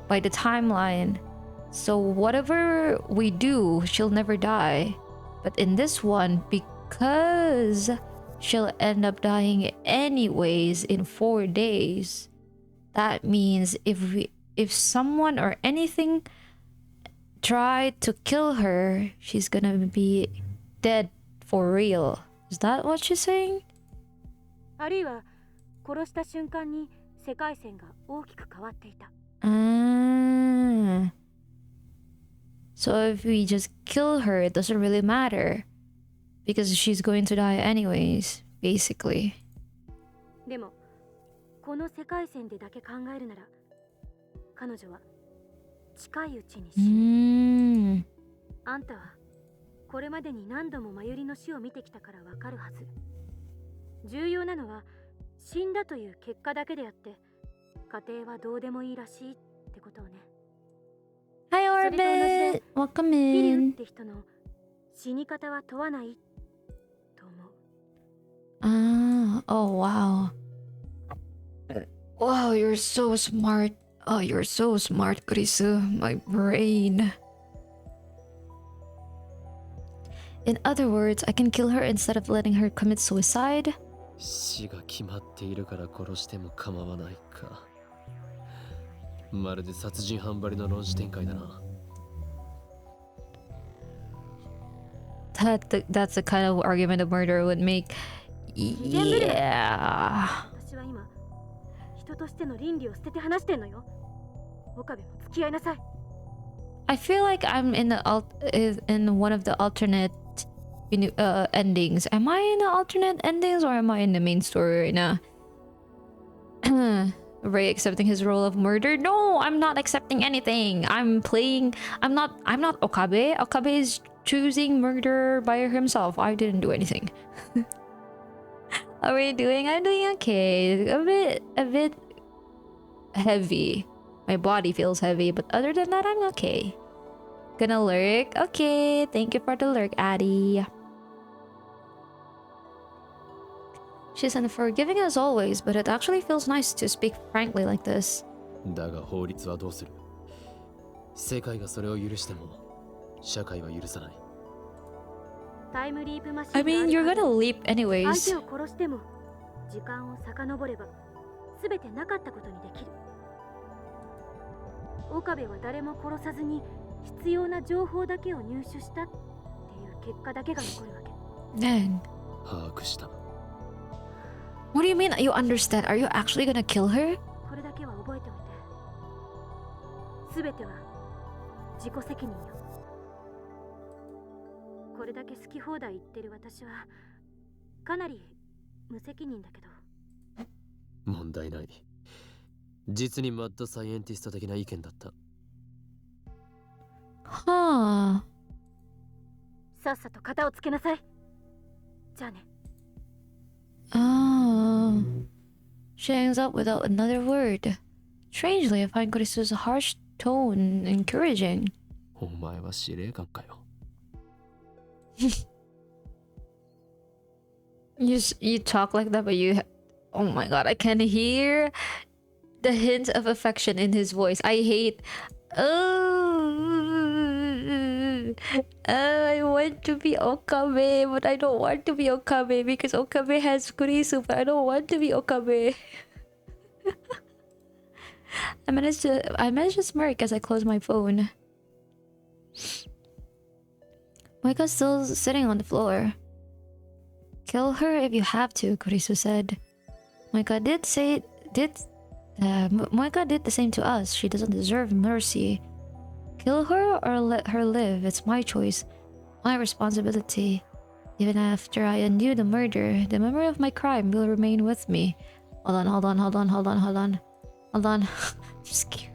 by the timeline. So whatever we do, she'll never die. But in this one, because she'll end up dying anyways in 4 days, that means if someone or anything tried to kill her, she's gonna be dead for real. Is that what she's saying? あるいは殺した瞬間に世界線が大きく変わっていた。 So if we just kill her, it doesn't really matter because she's going to die anyways, basically. でもこの世界線でだけ考えるなら、彼女は近いうちに死ぬ。あんたはこれまでに何度も真由の死を見てきたからわかるはず。重要なのは死んだという結果だけであって、家庭はどうでもいいらしいってことをね。Hi Orbit! Welcome キリュウ in. って人の死に方は問わないと思う。Ah, oh wow. Wow, you're so smart. Oh, you're so smart, Kurisu. My brain. In other words, I can kill her instead of letting her commit suicide? 死が決まっているから殺しても構わないか。まるで殺人犯ばりの論旨展開だな。That's the kind of argument a murderer would make. Yeah. 私は今人としての倫理を捨てて話してんのよ。岡部も付き合いなさい。I feel like I'm in in one of the alternate endings. Am I in the alternate endings or am I in the main story right now? Ray accepting his role of murder? No, I'm not accepting anything. I'm not Okabe. Okabe is choosing murder by himself. I didn't do anything. How are you doing? I'm doing okay. A bit heavy. My body feels heavy, but other than that, I'm okay. Gonna lurk? Okay, thank you for the lurk, Addie. She's unforgiving as always, but it actually feels nice to speak frankly like this. だが法律はどうする？世界がそれを許しても社会は許さない。タイムリープマシン I mean, you're gonna leap 相 anyways. 手を殺しても時間を遡れば全てなかったことにできる。岡部は誰も殺さずに必要な情報だけを入手したっていう結果だけが残るわけ。Dang. 把握した。What do you mean you understand? Are you actually gonna kill her? これだけは覚えておいて。全ては自己責任よ。これだけ好き放題言ってる私はかなり無責任だけど。問題ない。実にマッドサイエンティスト的な意見だった。Huh. さっさと型をつけなさい。じゃあね。Oh. She hangs up without another word. Strangely, I find Kurisu's harsh tone encouraging. お前は司令官かよ。You talk like that, but oh my god, I can hear the hint of affection in his voice. I hate. I want to be Okabe, but I don't want to be Okabe because Okabe has Kurisu, but I don't want to be Okabe. I managed to smirk as I close my phone. Moika's still sitting on the floor. Kill her if you have to, Kurisu said. Moika did the same to us. She doesn't deserve mercy. Kill her or let her live. It's my choice. My responsibility. Even after I undo the murder, the memory of my crime will remain with me. Hold on. I'm scared.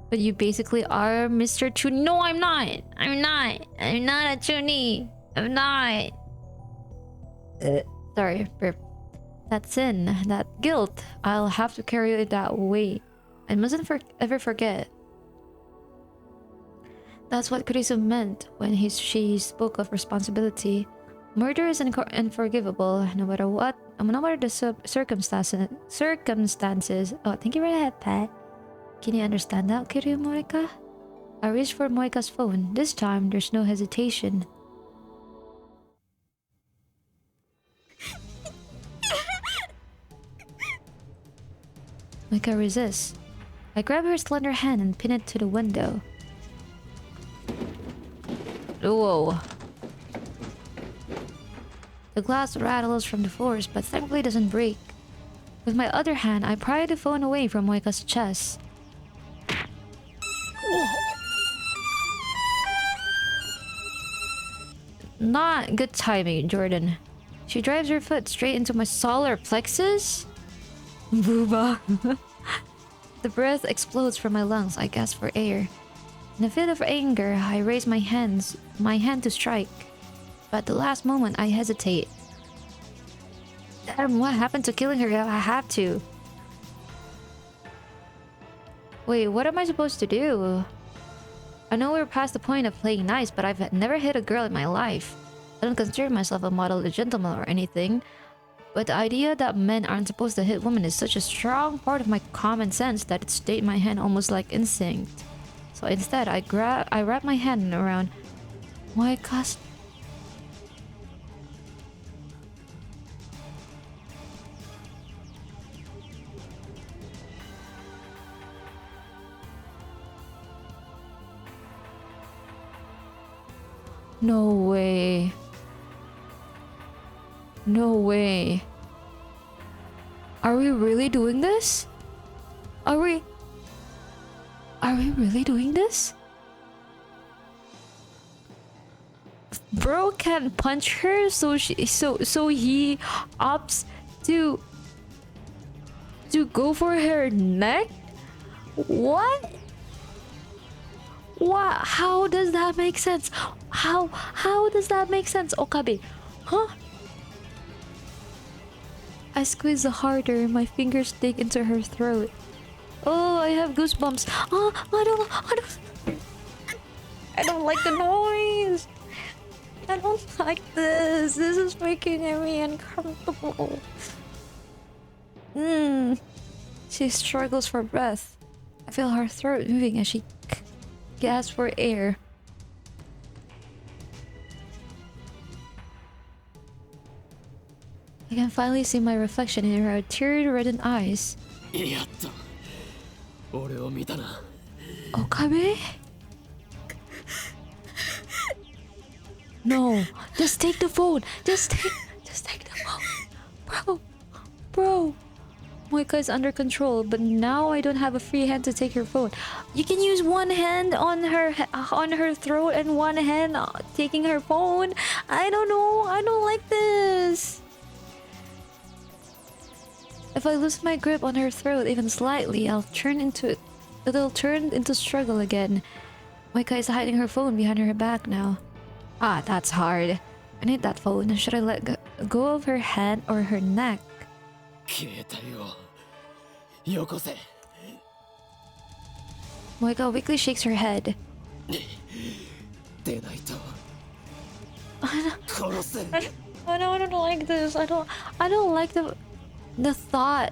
But you basically are Mr. Chuni. No, I'm not. I'm not a Chuni. I'm not. Sorry, burp. That sin, that guilt, I'll have to carry it that way. I mustn't ever forget. That's what Kurisu meant when she spoke of responsibility. Murder is unforgivable, no matter what, no matter the circumstances. Oh, thank you for that, Pat. Can you understand that, Kiryu Moika? I reached for Moika's phone. This time, there's no hesitation. Moika resists. I grab her slender hand and pin it to the window. Whoa. The glass rattles from the force, but thankfully doesn't break. With my other hand, I pry the phone away from Moika's chest. Not good timing, Jordan. She drives her foot straight into my solar plexus? Booba. The breath explodes from my lungs. I gasp for air. In a fit of anger, I raise my hand to strike. But at the last moment, I hesitate. Damn, what happened to killing her if I have to? Wait, what am I supposed to do? I know we're past the point of playing nice, but I've never hit a girl in my life. I don't consider myself a model gentleman or anything. But the idea that men aren't supposed to hit women is such a strong part of my common sense that it stayed in my hand almost like instinct. So instead, I wrap my hand around my cusp. No way. No way. Are we really doing this? Are we really doing this? Bro can't punch her, so he opts to go for her neck? What? What? How does that make sense? How does that make sense, Okabe? Huh? I squeeze harder, my fingers dig into her throat. Oh, I have goosebumps. Oh, I don't like the noise. I don't like this. This is making me uncomfortable. She struggles for breath. I feel her throat moving as she gasps for air. I can finally see my reflection in her tear-reddened eyes. Okabe? No, just take the phone. Just take the phone. Bro. Moika is under control, but now I don't have a free hand to take her phone. You can use one hand on her throat and one hand taking her phone. I don't know. I don't like this. If I lose my grip on her throat even slightly, it'll turn into struggle again. Moika is hiding her phone behind her back now. Ah, that's hard. I need that phone. Should I let go of her hand or her neck? Moika weakly shakes her head. I don't like this. I don't like the thought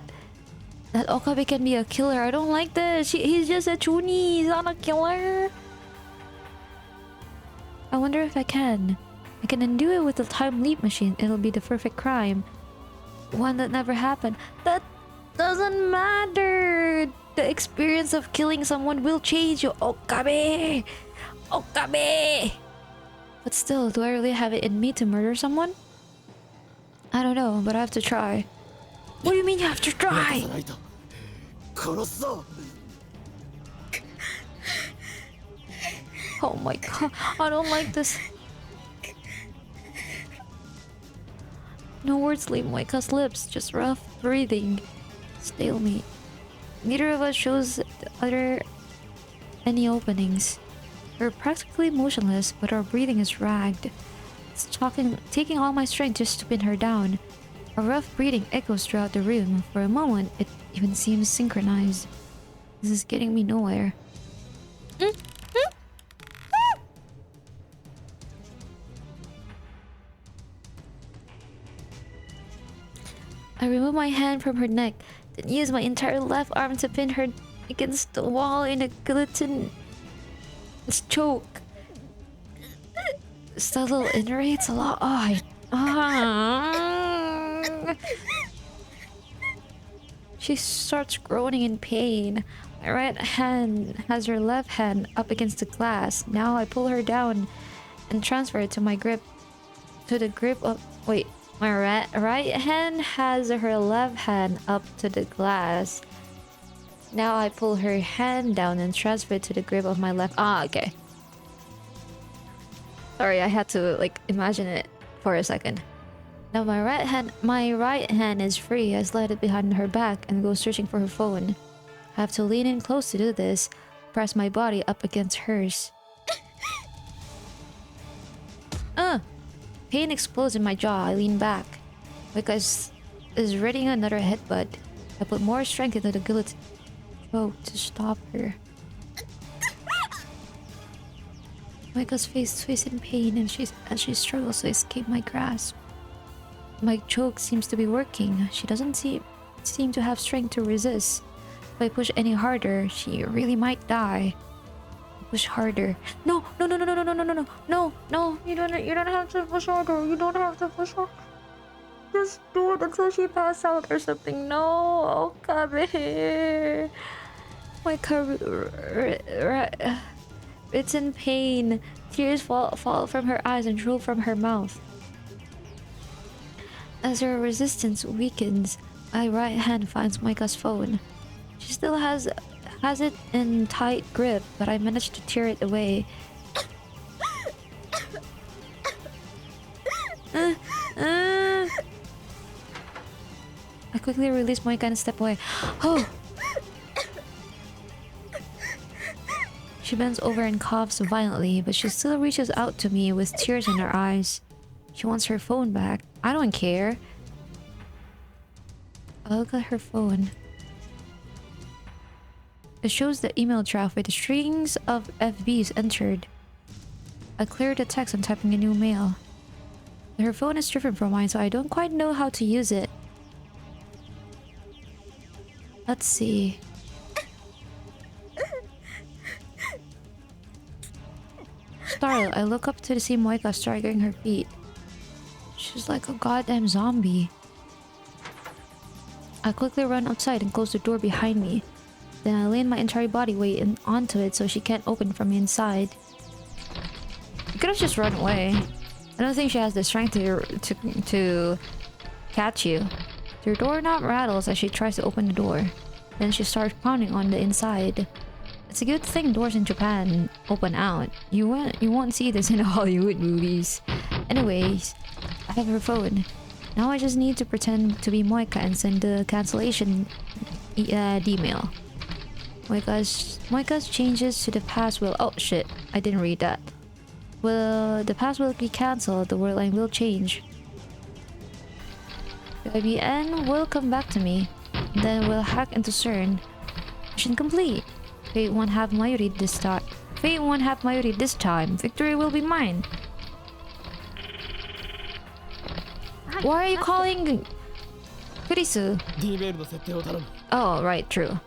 that Okabe can be a killer. I don't like this. He's just a chuni. He's not a killer. I wonder if I can undo it with the time leap machine. It'll be the perfect crime. One that never happened. That doesn't matter. The experience of killing someone will change you, Okabe. But still, do I really have it in me to murder someone? I don't know, but I have to try. What do you mean you have to try? Oh my god, I don't like this. No words leave Moika's lips, just rough breathing. Stalemate. Neither of us shows the other any openings. We're practically motionless, but our breathing is ragged. It's taking all my strength just to pin her down. Our rough breathing echoes throughout the room. For a moment, it even seems synchronized. This is getting me nowhere. I remove my hand from her neck, then use my entire left arm to pin her against the wall in a gelatinous choke. Subtle iterates a lot. She starts groaning in pain. My right hand has her left hand up against the glass. Now I pull her down and transfer it to my grip. To the grip of... Wait. My right hand has her left hand up to the glass. Now I pull her hand down and transfer it to the grip of my left... okay. Sorry, I had to, imagine it for a second. Now my right hand is free. I slide it behind her back and go searching for her phone. I have to lean in close to do this. Press my body up against hers. Pain explodes in my jaw. I lean back. Because is readying another headbutt. I put more strength into the guillotine choke to stop her. Micah's face twists in pain and she struggles to escape my grasp. My choke seems to be working. She doesn't seem to have strength to resist. If I push any harder, she really might die. Push harder. No, no, no, no, no, no, no, no, no, no, no. You don't have to push harder. You don't have to push harder. Just do it until she passes out or something. No, oh, come here. My it's in pain. Tears fall from her eyes and drool from her mouth. As her resistance weakens, my right hand finds Micah's phone. She still has it in tight grip, but I managed to tear it away. I quickly release Micah and step away. Oh! She bends over and coughs violently, but she still reaches out to me with tears in her eyes. She wants her phone back. I don't care. I look at her phone. It shows the email draft with strings of FBs entered. I clear the text and typing a new mail. Her phone is different from mine, so I don't quite know how to use it. Let's see. Startled, I look up to see Moika staggering her feet. She's like a goddamn zombie. I quickly run outside and close the door behind me. Then I lay my entire body weight onto it so she can't open from the inside. You could have just run away. I don't think she has the strength to catch you. The doorknob rattles as she tries to open the door. Then she starts pounding on the inside. It's a good thing doors in Japan open out. You won't see this in Hollywood movies. Anyways, I have her phone. Now I just need to pretend to be Moika and send the cancellation email. Moika's changes to the past will... Oh shit, I didn't read that. The past will be cancelled, the word line will change. The IBN will come back to me. Then we'll hack into CERN. Mission complete. Fate won't have Mayuri this time. Fate won't have Mayuri this time. Victory will be mine. Why are you calling Kurisu? Oh, right, true.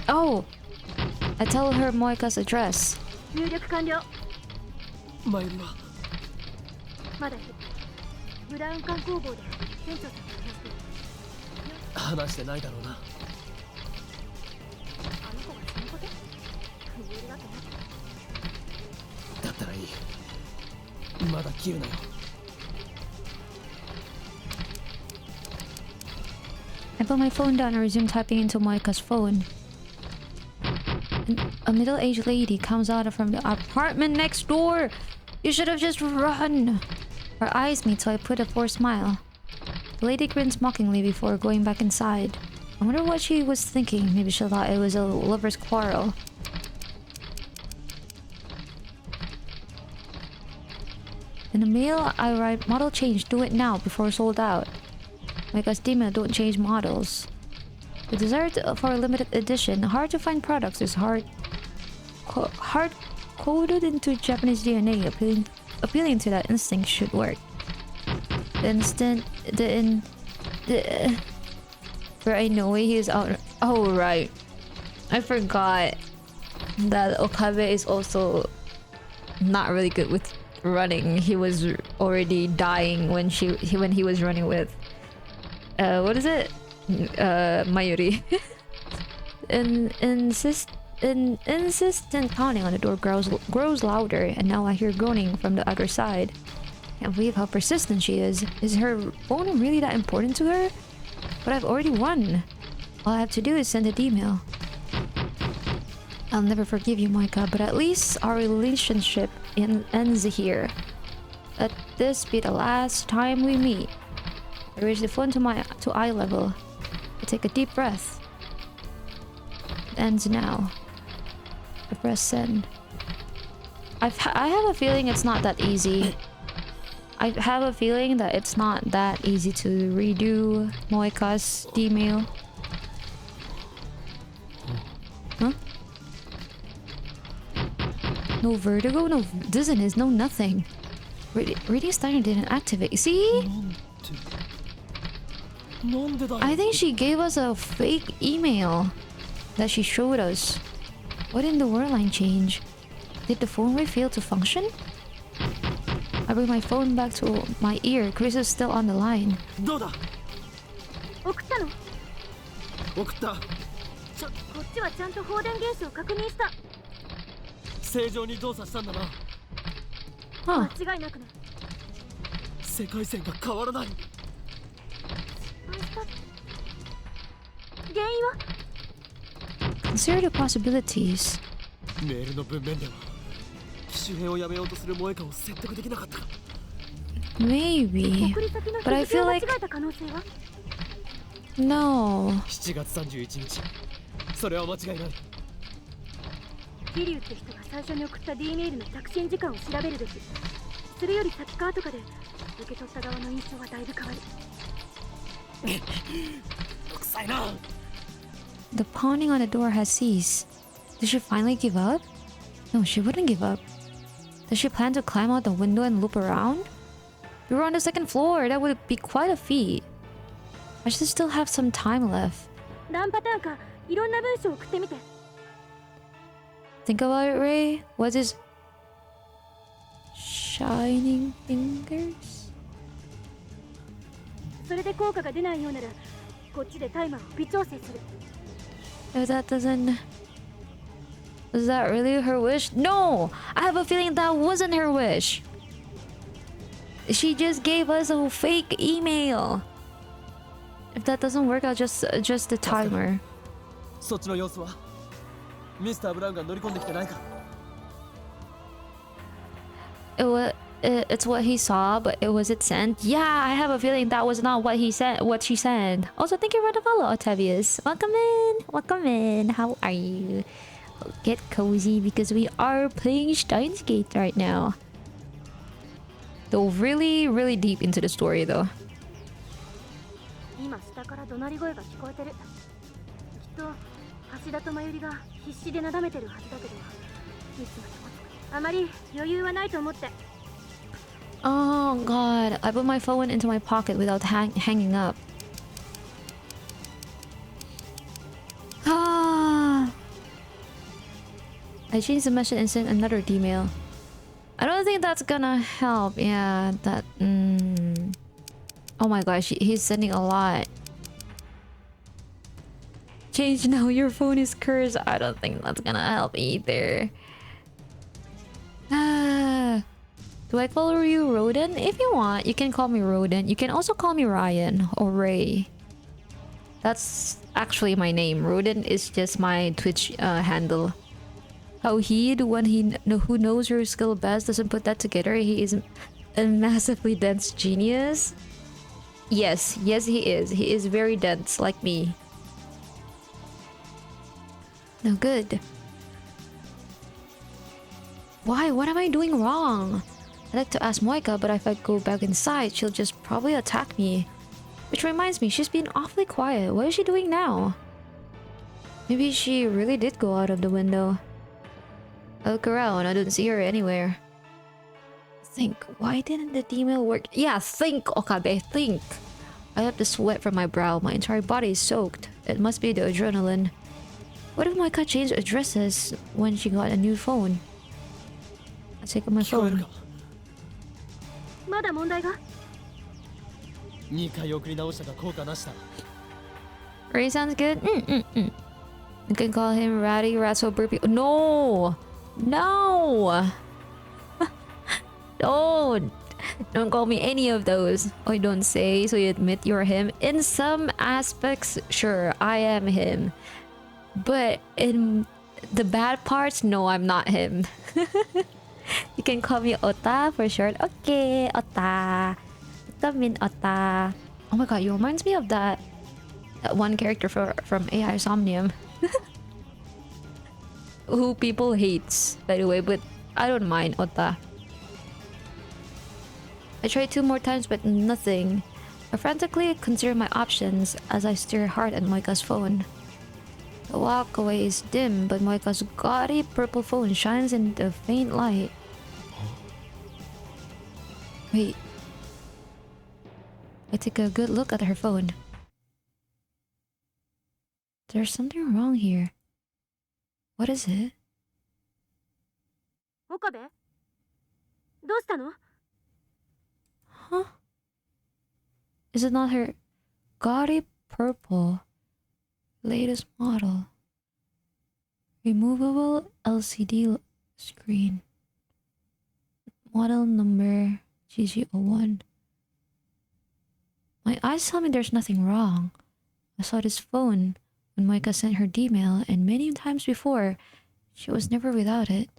Oh! I tell her Moika's address. I put my phone down and resume typing into Moika's phone. A middle-aged lady comes out from the apartment next door. You should have just run. Our eyes meet, so I put a forced smile. The lady grins mockingly before going back inside. I wonder what she was thinking. Maybe she thought it was a lover's quarrel. In the mail, I write, model change, do it now before sold out. Because Dima don't change models. The desire for a limited edition, hard to find products is hard coded into Japanese DNA. Appealing to that instinct should work. Where I know he is out. Oh right, I forgot that Okabe is also not really good with running. He was already dying when he was running with what is it? Mayuri. Insistent pounding on the door grows louder, and now I hear groaning from the other side. Can't believe how persistent she is. Is her phone really that important to her? But I've already won. All I have to do is send an email. I'll never forgive you, Moika, but at least our relationship ends here. Let this be the last time we meet. I raise the phone to eye level. I take a deep breath. It ends now. I press send. I have a feeling it's not that easy. I have a feeling that it's not that easy to redo Moika's email. Huh? No vertigo, no dizziness, no nothing. Reading Steiner didn't activate. See? I think she gave us a fake email that she showed us. Why didn't the word line change? Did the phone ray fail to function? I bring my phone back to my ear. Chris is still on the line. どうだ送ったの？送ったこっちはちゃんと放電原子を確認した。正常に動作したんだな Huh. 間違いなくね。世界線が変わらない原因は？ Consider the possibilities. メールの文面では機種変をやめようとする萌えかを説得できなかった Maybe. 送り先の But I 日付 feel を間違 like えた可能性は？ no. 7月31日それは間違いない桐生って人が最初に送った D メールの着信時間を調べるべき。それより先か後かで受け取った側の印象はだいぶ変わる。臭いな The pounding on the door has ceased. Did she finally give up? No, she wouldn't give up. Does she plan to climb out the window and loop around? We were on the second floor. That would be quite a feat. I should still have some time left. 何パターンかいろんな文章を送ってみて。 Think about it, Ray. Was his shining fingers? それで効果が出ないようならこっちでタイマーを微調整する。 If that doesn't... Was that really her wish? No! I have a feeling that wasn't her wish. She just gave us a fake email. If that doesn't work, I'll just adjust the timer. そっちの様子はミスター・ブラウンが乗り込んできてないか It's what he saw, but was it sent? Yeah, I have a feeling that was not what he said. What she said. Also, thank you for the follow, Octavius. Welcome in. Welcome in. How are you? Get cozy because we are playing Steins Gate right now. Though really, really deep into the story, though. 今下から怒鳴り声が聞こえてる。きっと橋田と真由里が必死でなだめてるはずだけど、いつまでもあまり余裕はないと思って。 Oh god, I put my phone into my pocket without hanging up. Ah. I changed the message and sent another email. I don't think that's gonna help. Yeah, that... Oh my gosh, he's sending a lot. Change now, your phone is cursed. I don't think that's gonna help either. Ah. Do I call you Roden? If you want, you can call me Roden. You can also call me Ryan or Ray. That's actually my name. Roden is just my Twitch handle. How he, the one who knows your skill best, doesn't put that together. He is a massively dense genius. Yes, yes he is. He is very dense, like me. No good. Why? What am I doing wrong? I'd like to ask Moika, but if I go back inside, she'll just probably attack me. Which reminds me, she's been awfully quiet. What is she doing now? Maybe she really did go out of the window. I look around, I don't see her anywhere. Think, why didn't the email work? Yeah, think, Okabe, think. I have the sweat from my brow. My entire body is soaked. It must be the adrenaline. What if Moika changed addresses when she got a new phone? I'll take out my 聞こえる phone. かまだ問題が？ 2回送り直したが効果なしだ Ray sounds good. You can call him Ratty, Ratso, Burpee. No! No! Don't call me any of those. Oh, don't say, so you admit you're him. In some aspects, sure, I am him. But in the bad parts, no, I'm not him. You can call me Ota for short. Okay, Ota. Ota mean Ota. Oh my god, you reminds me of that one character from AI Somnium. Who people hates, by the way, but I don't mind Ota. I tried 2 more times, but nothing. I frantically consider my options as I stare hard at Moika's phone. The walkway is dim, but Moika's gaudy purple phone shines in the faint light. Wait. I take a good look at her phone. There's something wrong here. What is it? 岡部どうしたの Huh? Is it not her gaudy purple latest model? Removable LCD screen. Model number GG01. My eyes tell me there's nothing wrong. I saw this phone when Moika sent her email, and many times before, she was never without it.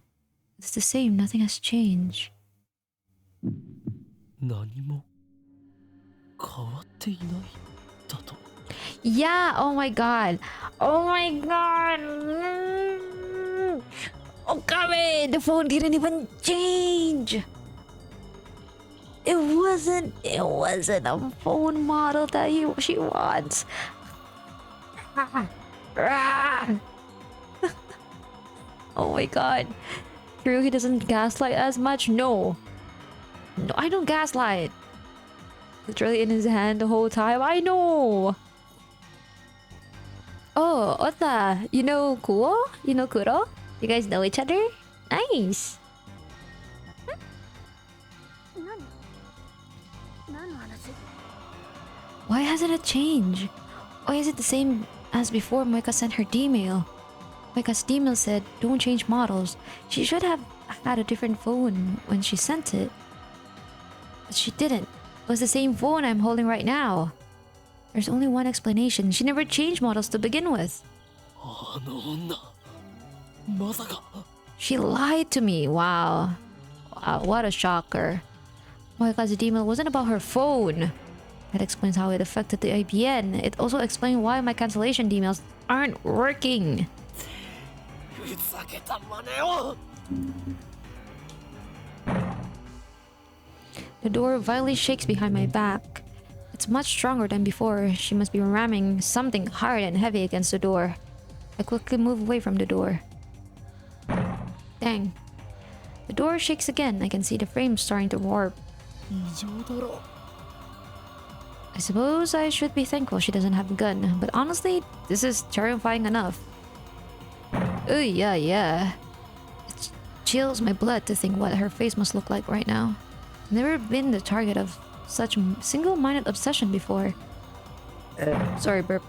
It's the same, nothing has changed. 何も変わっていないだと。 Yeah, oh my god. Oh my god. Okabe, the phone didn't even change. It wasn't a phone model that she wants. Oh my god. True, he doesn't gaslight as much. No, I don't gaslight. Literally in his hand the whole time. I know. Oh, Ota, you know Kuo? You know Kuro? You guys know each other? Nice. 何の話 Why hasn't it changed? Why is it the same as before Moika sent her email? Moika's email said, don't change models. She should have had a different phone when she sent it. But she didn't. It was the same phone I'm holding right now. There's only one explanation. She never changed models to begin with. あの女まさか She lied to me. Wow. Wow, what a shocker. Moika's email wasn't about her phone. That explains how it affected the IPN. It also explains why my cancellation emails aren't working. ふざけた真似を The door violently shakes behind my back. It's much stronger than before. She must be ramming something hard and heavy against the door. I quickly move away from the door. Dang. The door shakes again. I can see the frame starting to warp. 異常だろ I suppose I should be thankful she doesn't have a gun, but honestly, this is terrifying enough. Oh yeah. It chills my blood to think what her face must look like right now. I've never been the target of such single-minded obsession before. Sorry, burp.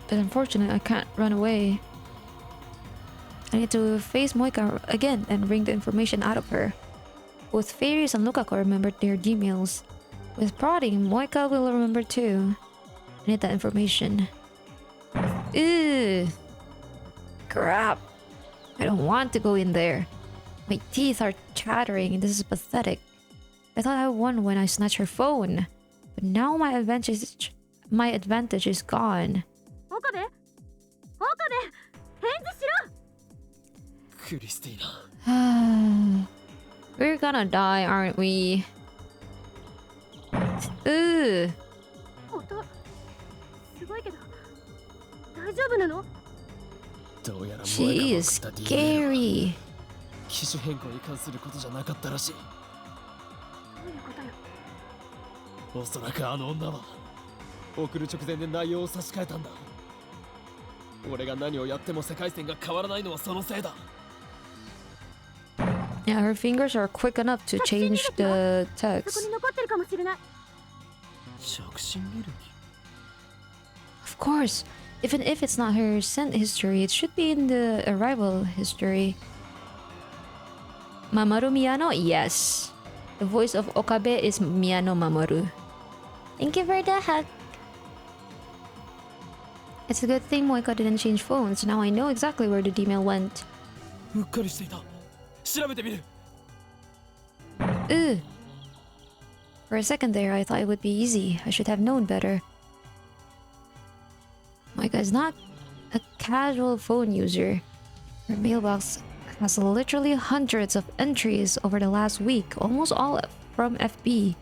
But unfortunately, I can't run away. I need to face Moika again and wring the information out of her. Both Fairies and Lukaku remembered their emails. With prodding, Moika will remember too. I need that information. Ew. Crap. I don't want to go in there. My teeth are chattering. This is pathetic. I thought I won when I snatched her phone. But now my advantage is gone. 岡部岡部返事しろ クリスティーナ We're gonna die, aren't we? Ooh. 音すごいけど大丈夫なの どうやら She is scary. 機種変更に関することじゃなかったらしいどういうことよおそらくあの女は送る直前で内容を差し替えたんだ俺が何をやっても世界線が変わらないのはそのせいだ Yeah, her fingers are quick enough to change the そこ text. に残ってるかもしれない着信履歴 Of course. Even if it's not her sent history, it should be in the arrival history. Mamoru Miyano? Yes. The voice of Okabe is Miyano Mamoru. Thank you for the hug. It's a good thing Moika didn't change phones. Now I know exactly where the D-mail went. うっかりしていた。調べてみる。 Ugh. For a second there, I thought it would be easy. I should have known better. Moika is not a casual phone user. Her mailbox has literally hundreds of entries over the last week, almost all from FB.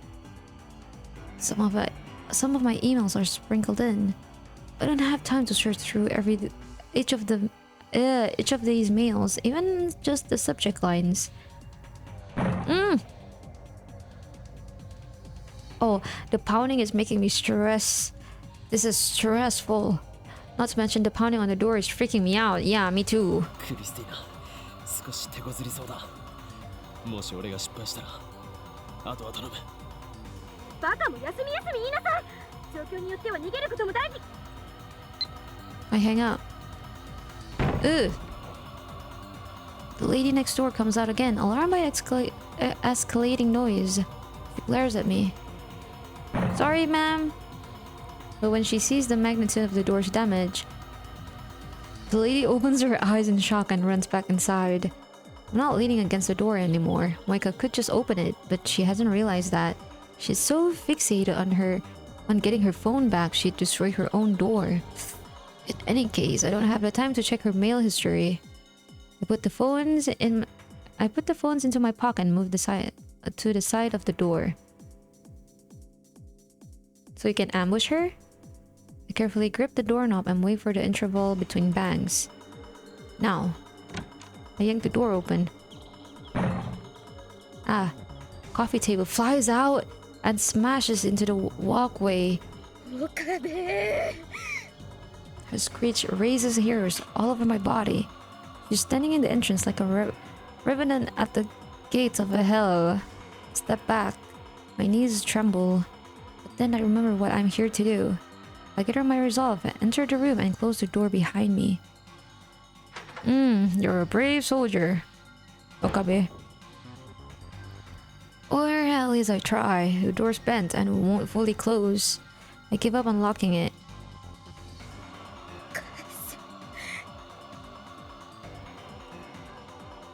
Some of my emails are sprinkled in. I don't have time to search through each of these mails, even just the subject lines. Oh, the pounding is making me stress. This is stressful. Not to mention the pounding on the door is freaking me out. Yeah, me too. クリスティーナ、少し手こずりそうだ。もし俺が失敗したら、あとは頼む。バカも休み休み言いなさい。状況によっては逃げることも大事。 I hang up. Ugh. The lady next door comes out again, alarmed by escalating noise. She glares at me. Sorry, ma'am. But when she sees the magnitude of the door's damage, the lady opens her eyes in shock and runs back inside. I'm not leaning against the door anymore. Moika could just open it, but she hasn't realized that. She's so fixated on getting her phone back, she'd destroy her own door. In any case, I don't have the time to check her mail history. I put the phones into my pocket and moved to the side of the door. So you can ambush her? I carefully grip the doorknob and wait for the interval between bangs. Now, I yank the door open. Ah, coffee table flies out and smashes into the walkway. Her screech raises hairs all over my body. She's standing in the entrance like a revenant at the gates of hell. Step back. My knees tremble. But then I remember what I'm here to do. I gather my resolve, enter the room, and close the door behind me. You're a brave soldier, Okabe. Or at least I try. The door's bent and won't fully close. I give up on locking it.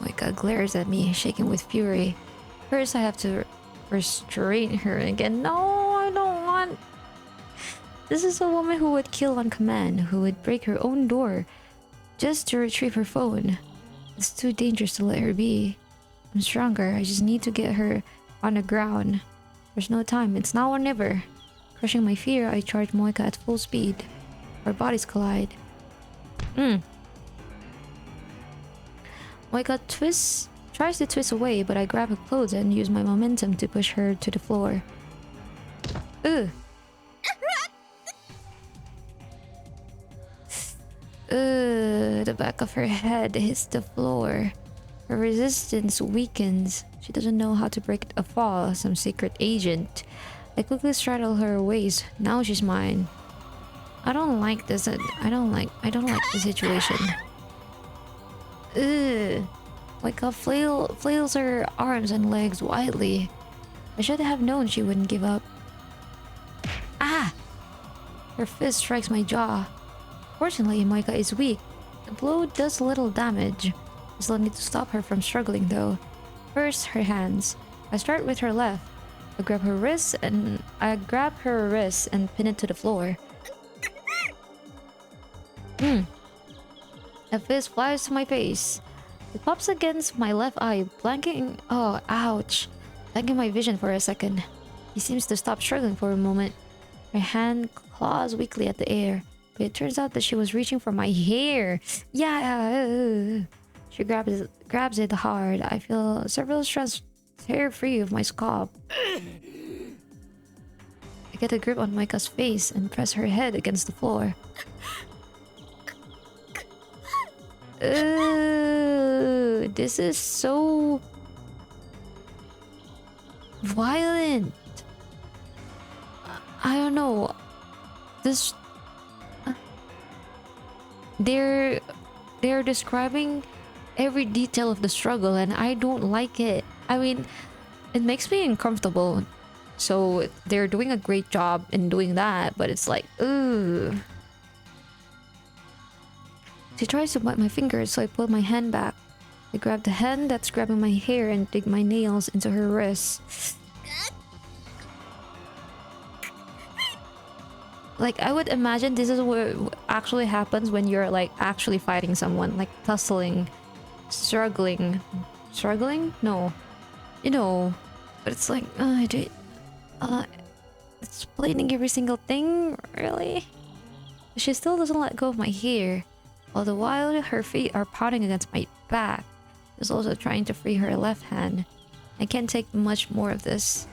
Moika glares at me, shaking with fury. First, I have to restrain her again. No, I don't want... This is a woman who would kill on command, who would break her own door just to retrieve her phone. It's too dangerous to let her be. I'm stronger. I just need to get her on the ground. There's no time. It's now or never. Crushing my fear, I charge Moika at full speed. Our bodies collide. Moika tries to twist away, but I grab her clothes and use my momentum to push her to the floor. Ugh. The back of her head hits the floor. Her resistance weakens. She doesn't know how to break a fall, some secret agent. I quickly straddle her waist. Now she's mine. I don't like this. I don't like the situation. Ugh. Moika flails her arms and legs wildly. I should have known she wouldn't give up. Ah! Her fist strikes my jaw. Fortunately, Moika is weak. The blow does little damage. Just let me to stop her from struggling though. First, her hands. I start with her left. I grab her wrist and pin it to the floor. A fist flies to my face. It pops against my left eye, blanking. Oh, ouch. Blanking my vision for a second. He seems to stop struggling for a moment. Her hand claws weakly at the air, but it turns out that she was reaching for my hair. Yeah. She grabs it hard. I feel several strands tear free of my scalp. I get a grip on Moika's face and press her head against the floor. This is so violent. I don't know. This they're describing every detail of the struggle and I don't like it. I mean, it makes me uncomfortable. So they're doing a great job in doing that, but it's like, ooh. She tries to bite my fingers, so I pull my hand back. I grab the hand that's grabbing my hair and dig my nails into her wrists. Like, I would imagine this is what actually happens when you're like actually fighting someone, like tussling, struggling. Struggling? No. You know, but it's like, explaining every single thing, really? She still doesn't let go of my hair. All the while, her feet are pounding against my back. She's also trying to free her left hand. I can't take much more of this.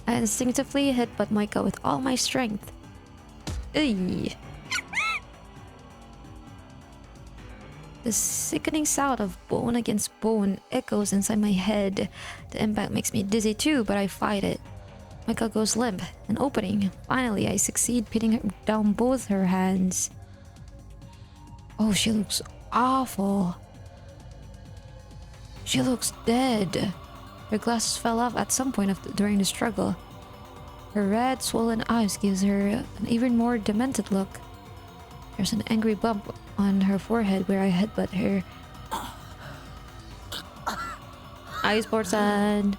I instinctively hit but Micah with all my strength. Ugh. The sickening sound of bone against bone echoes inside my head. The impact makes me dizzy too, but I fight it. Micah goes limp, an opening. Finally, I succeed pinning her down both her hands. Oh, she looks awful. She looks dead. Her glasses fell off at some point during the struggle. Her red, swollen eyes gives her an even more demented look. There's an angry bump on her forehead where I headbutt her. Ice Borsan.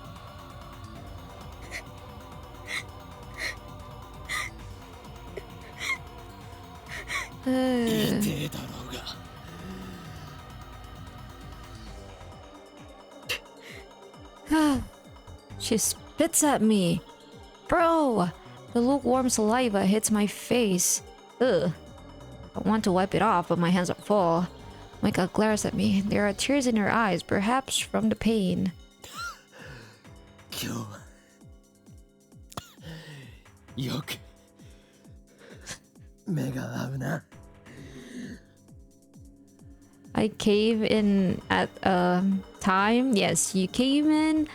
She spits at me. Bro! The lukewarm saliva hits my face. Ugh. I want to wipe it off, but my hands are full. Micah glares at me. There are tears in her eyes, perhaps from the pain. I cave in at time. Yes, you cave in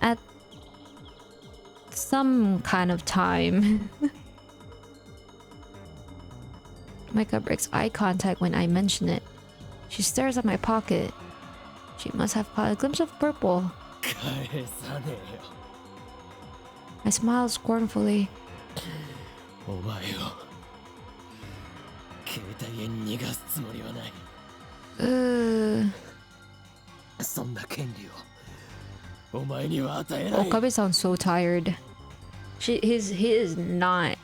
at some kind of time. Micah breaks eye contact when I mention it. She stares at my pocket. She must have caught a glimpse of purple. I smile scornfully. Okabe sounds so tired. He is not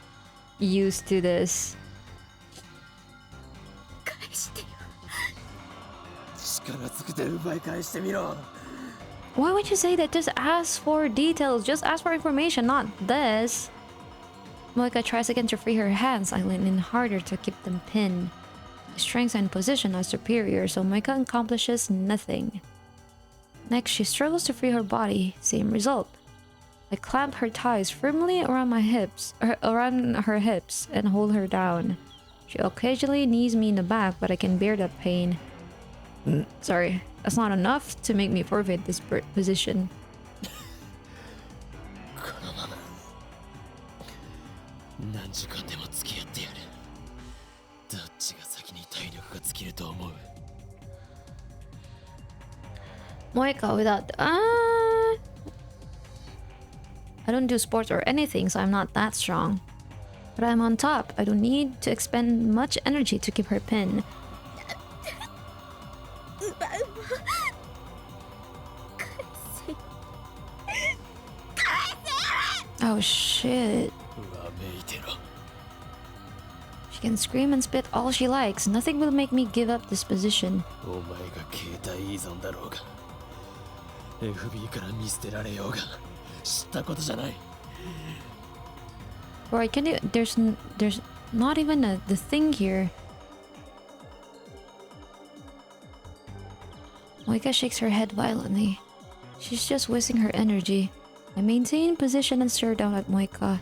used to this. Why would you say that? Just ask for details. Just ask for information, not this. Moika tries again to free her hands. I lean in harder to keep them pinned. My strength and position are superior, so Moika accomplishes nothing. Next, she struggles to free her body. Same result. I clamp her thighs firmly around her hips, and hold her down. She occasionally knees me in the back, but I can bear that pain. Sorry, that's not enough to make me forfeit this position. Moika without... I don't do sports or anything, so I'm not that strong. But I'm on top. I don't need to expend much energy to keep her pinned. Oh shit. She can scream and spit all she likes. Nothing will make me give up this position. Or can you? There's not even the thing here. Moika shakes her head violently. She's just wasting her energy. I maintain position and stare down at Moika.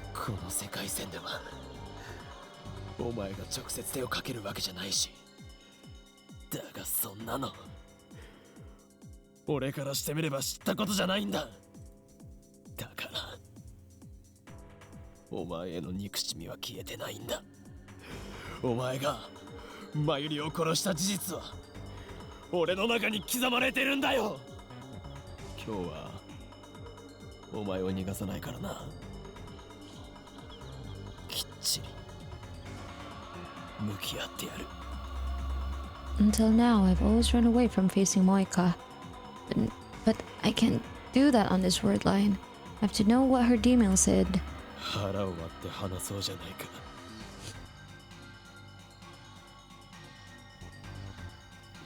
向き合ってやる。 Until now, I've always run away from facing Moika. But I can't do that on this word line. I have to know what her demon said. 腹を割って話そうじゃないか。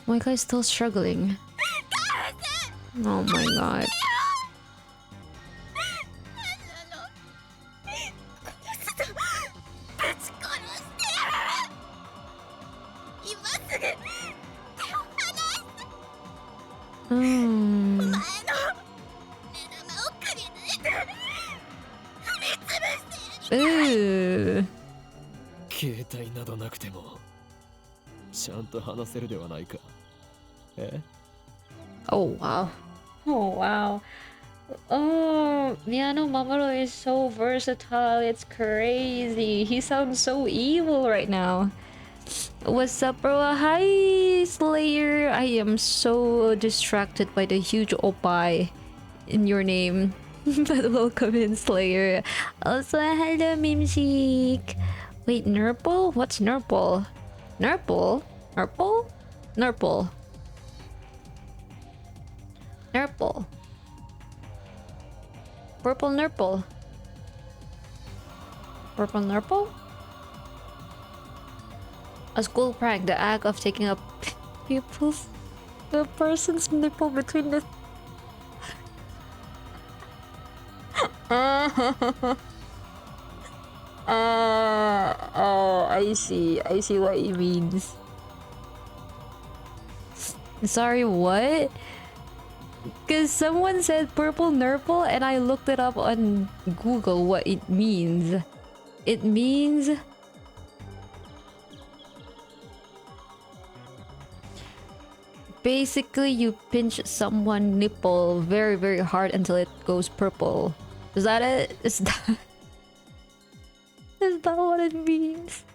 Moika is still struggling. Oh my god. Hmm. Ooh. 携帯などなくてもちゃんと話せるではないか。え？ Oh wow. Oh wow. Oh, Miyano Mamoru is so versatile. It's crazy. He sounds so evil right now. What's up, bro? Hi, Slayer. I am so distracted by the huge oppai in your name. But welcome in, Slayer. Also, hello, Mimsik. Wait, Nurple? What's Nurple? Nurple? Nurple? Nurple. Nurple. Purple Nurple. Purple Nurple? A school prank, the act of taking a the person's nipple between the... Oh, I see what he means. Sorry, what? Because someone said purple nurple and I looked it up on Google what it means. It means... basically, you pinch someone's nipple very, very hard until it goes purple. Is that it? Is that what it means?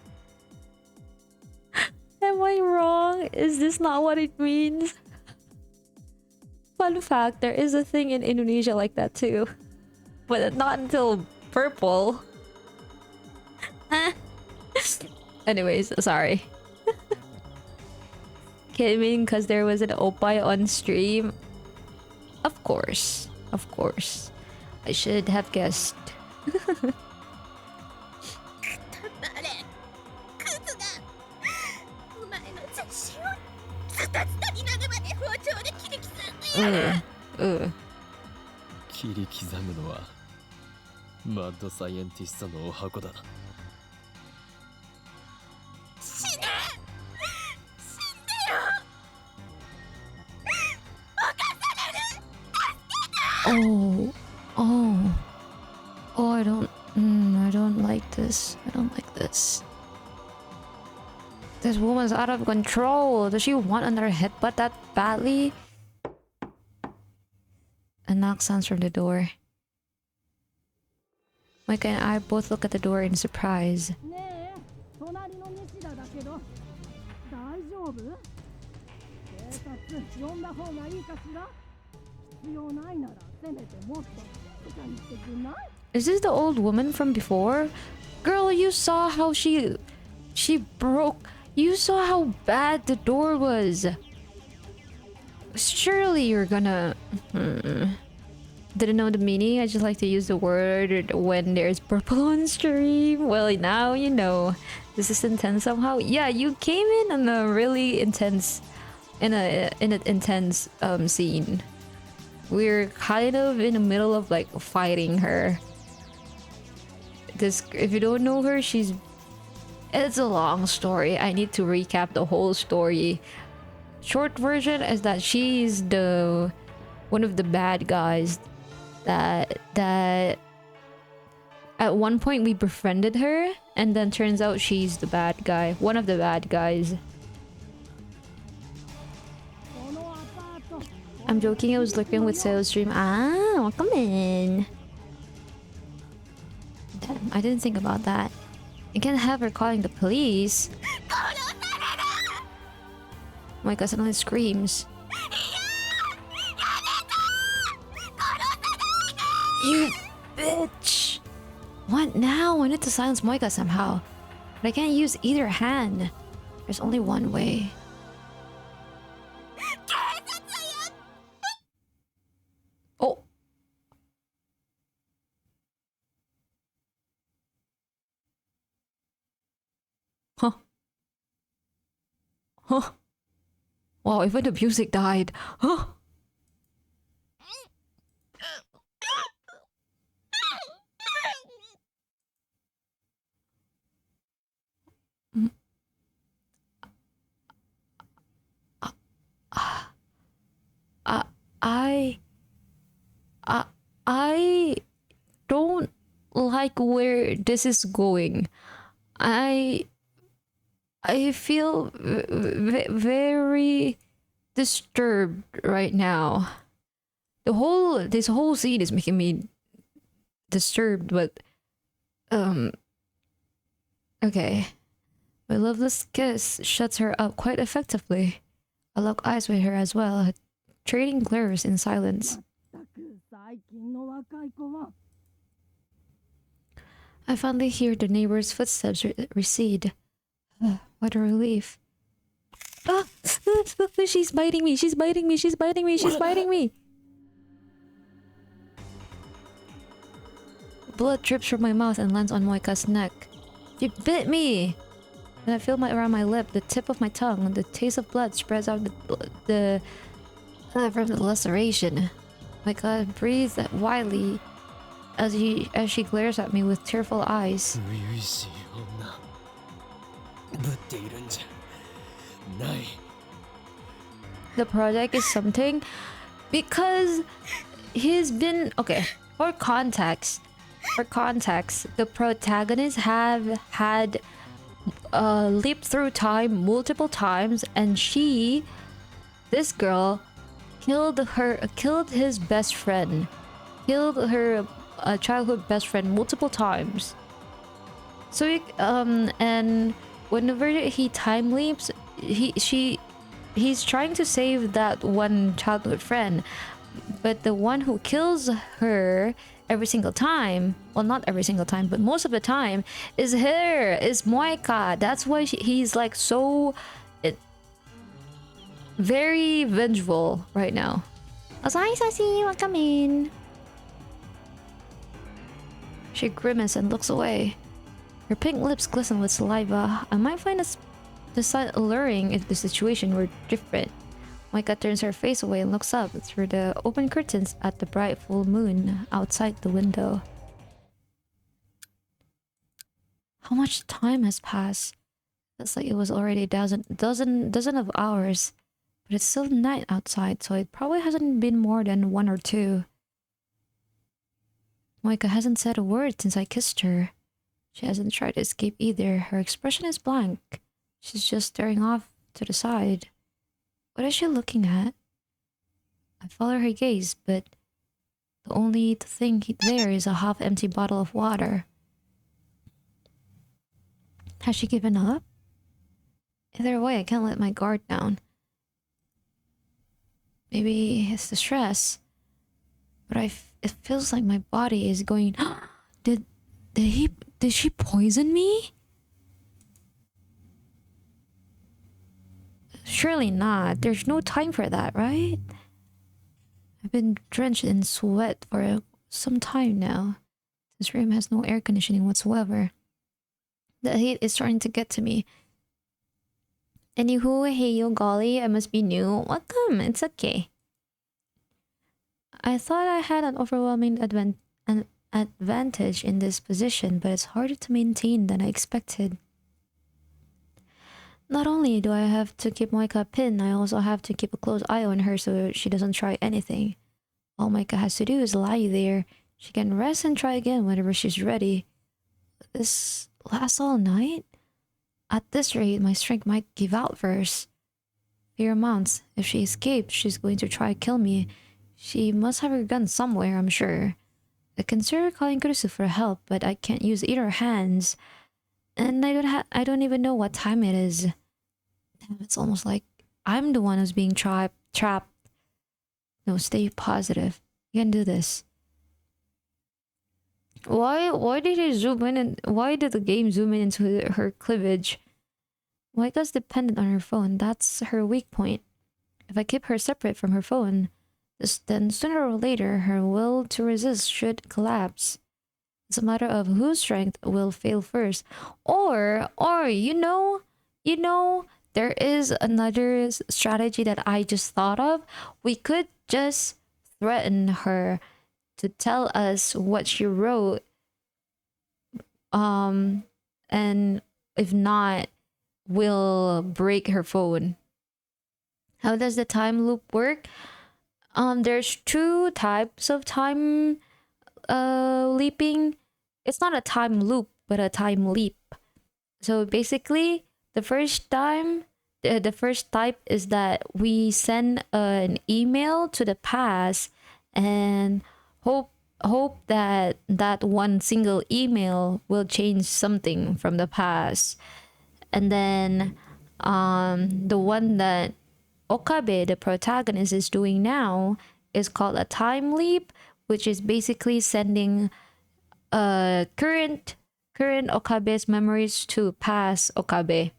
Am I wrong? Is this not what it means? Fun fact, there is a thing in Indonesia like that too. But not until purple. Anyways, sorry. Came in because there was an oppai on stream. Of course. Of course. I should have guessed. Ugh. 切り刻むのはマッドサイエンティストのお箱だ。 Oh, I don't like this. I don't like this. This woman's out of control. Does she want another headbutt that badly? A knock sounds from the door. Micah and I both look at the door in surprise. Is this the old woman from before? Girl, you saw how she broke. You saw how bad the door was. Surely you're gonna... Didn't know the meaning. I just like to use the word when there's purple on stream. Well, now you know. This is intense somehow. Yeah, you came in on a really intense... in an intense scene. We're kind of in the middle of like fighting her. This, if you don't know her, it's a long story. I need to recap the whole story. Short version is that she's one of the bad guys that at one point we befriended her, and then turns out she's the bad guy, one of the bad guys. I'm joking, I was lurking with sales stream. Ah, welcome in. Damn, I didn't think about that. I can't have her calling the police. Moika suddenly screams. You bitch! What now? I need to silence Moika somehow. But I can't use either hand. There's only one way. Oh. Huh. Huh. Wow, even the music died. Huh. Mm. Uh, I I don't like where this is going. I feel very disturbed right now. This whole scene is making me disturbed, but okay. My loveless kiss shuts her up quite effectively. I lock eyes with her as well, trading glares in silence. I finally hear the neighbor's footsteps recede. What a relief. Ah! She's biting me! She's biting me! She's biting me! She's biting me! Blood drips from my mouth and lands on Moika's neck. You bit me! And I feel around my lip, the tip of my tongue, the taste of blood spreads out from the laceration. Moika breathes wildly as she glares at me with tearful eyes. The project is something because he's been okay. For context, the protagonists have had leaped through time multiple times, and this girl, killed his best friend, killed her childhood best friend multiple times. So and whenever he time leaps, he's trying to save that one childhood friend, but the one who kills her every single time, well, not every single time, but most of the time, is Moika. That's why he's like so very vengeful right now. Asai Sasi, welcome in. She grimaces and looks away. Her pink lips glisten with saliva. I might find the sight alluring if the situation were different. Moika turns her face away and looks up through the open curtains at the bright full moon outside the window. How much time has passed? It's like it was already a dozen of hours, but it's still night outside, so it probably hasn't been more than 1 or 2. Moika hasn't said a word since I kissed her. She hasn't tried to escape either. Her expression is blank. She's just staring off to the side. What is she looking at? I follow her gaze, but the only thing there is a half-empty bottle of water. Has she given up? Either way, I can't let my guard down. Maybe it's the stress, but it feels like my body is going. Did she poison me? Surely not. There's no time for that, right? I've been drenched in sweat for some time now. This room has no air conditioning whatsoever. The heat is starting to get to me. Anywho, hey yo golly, I must be new. Welcome, it's okay. I thought I had an overwhelming advantage in this position, but it's harder to maintain than I expected. Not only do I have to keep Moika pinned, I also have to keep a close eye on her so she doesn't try anything. All Moika has to do is lie there. She can rest and try again whenever she's ready. This lasts all night? At this rate, my strength might give out first. Fear mounts. If she escapes, she's going to try to kill me. She must have her gun somewhere, I'm sure. I consider calling Kurusu for help, but I can't use either hands. And I don't even know what time it is. Damn, it's almost like I'm the one who's being trapped. No, stay positive. You can do this. Why did he zoom in and why did the game zoom in into her cleavage? Moika's dependent on her phone. That's her weak point. If I keep her separate from her phone, then sooner or later her will to resist should collapse. It's a matter of whose strength will fail first. Or you know, there is another strategy that I just thought of. We could just threaten her to tell us what she wrote. And if not, we'll break her phone. How does the time loop work? There's two types of time leaping. It's not a time loop, but a time leap. So basically, the first type is that we send an email to the past and hope that that one single email will change something from the past. And then the one that Okabe, the protagonist, is doing now is called a time leap, which is basically sending current Okabe's memories to past Okabe.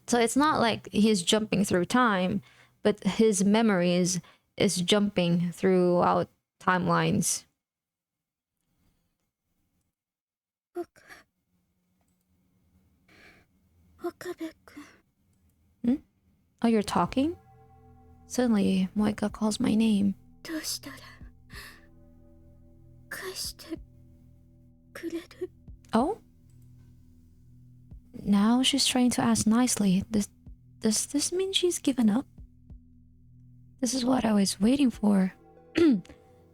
So it's not like he's jumping through time, but his memories is jumping throughout timelines. Okabe-kun. Oh, you're talking? Suddenly, Moika calls my name. どうしたら返してくれる Oh? Now she's trying to ask nicely. Does this mean she's given up? This is what I was waiting for.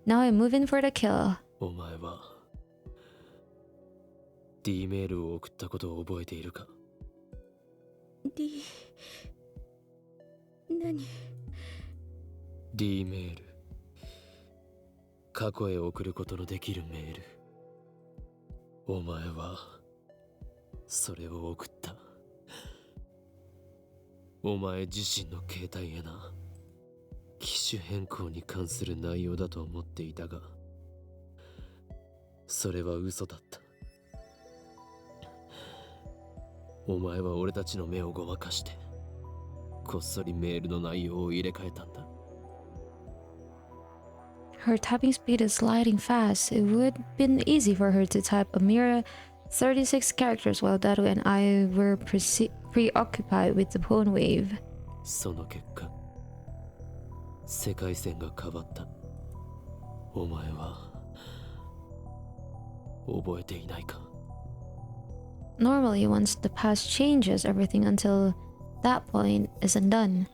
Now I'm moving for the kill. お前は D メールを送ったことを覚えているか？ D 何 D メール、過去へ送ることのできるメール。お前はそれを送った。お前自身の携帯へな。機種変更に関する内容だと思っていたが、それは嘘だった。お前は俺たちの目をごまかして、こっそりメールの内容を入れ替えたんだ。Her typing speed is sliding fast. It would have been easy for her to type a mere 36 characters while Daru and I were preoccupied with the phone wave. その結果、世界線が変わった。お前は覚えていないか？ Normally, once the past changes, everything until that point is undone.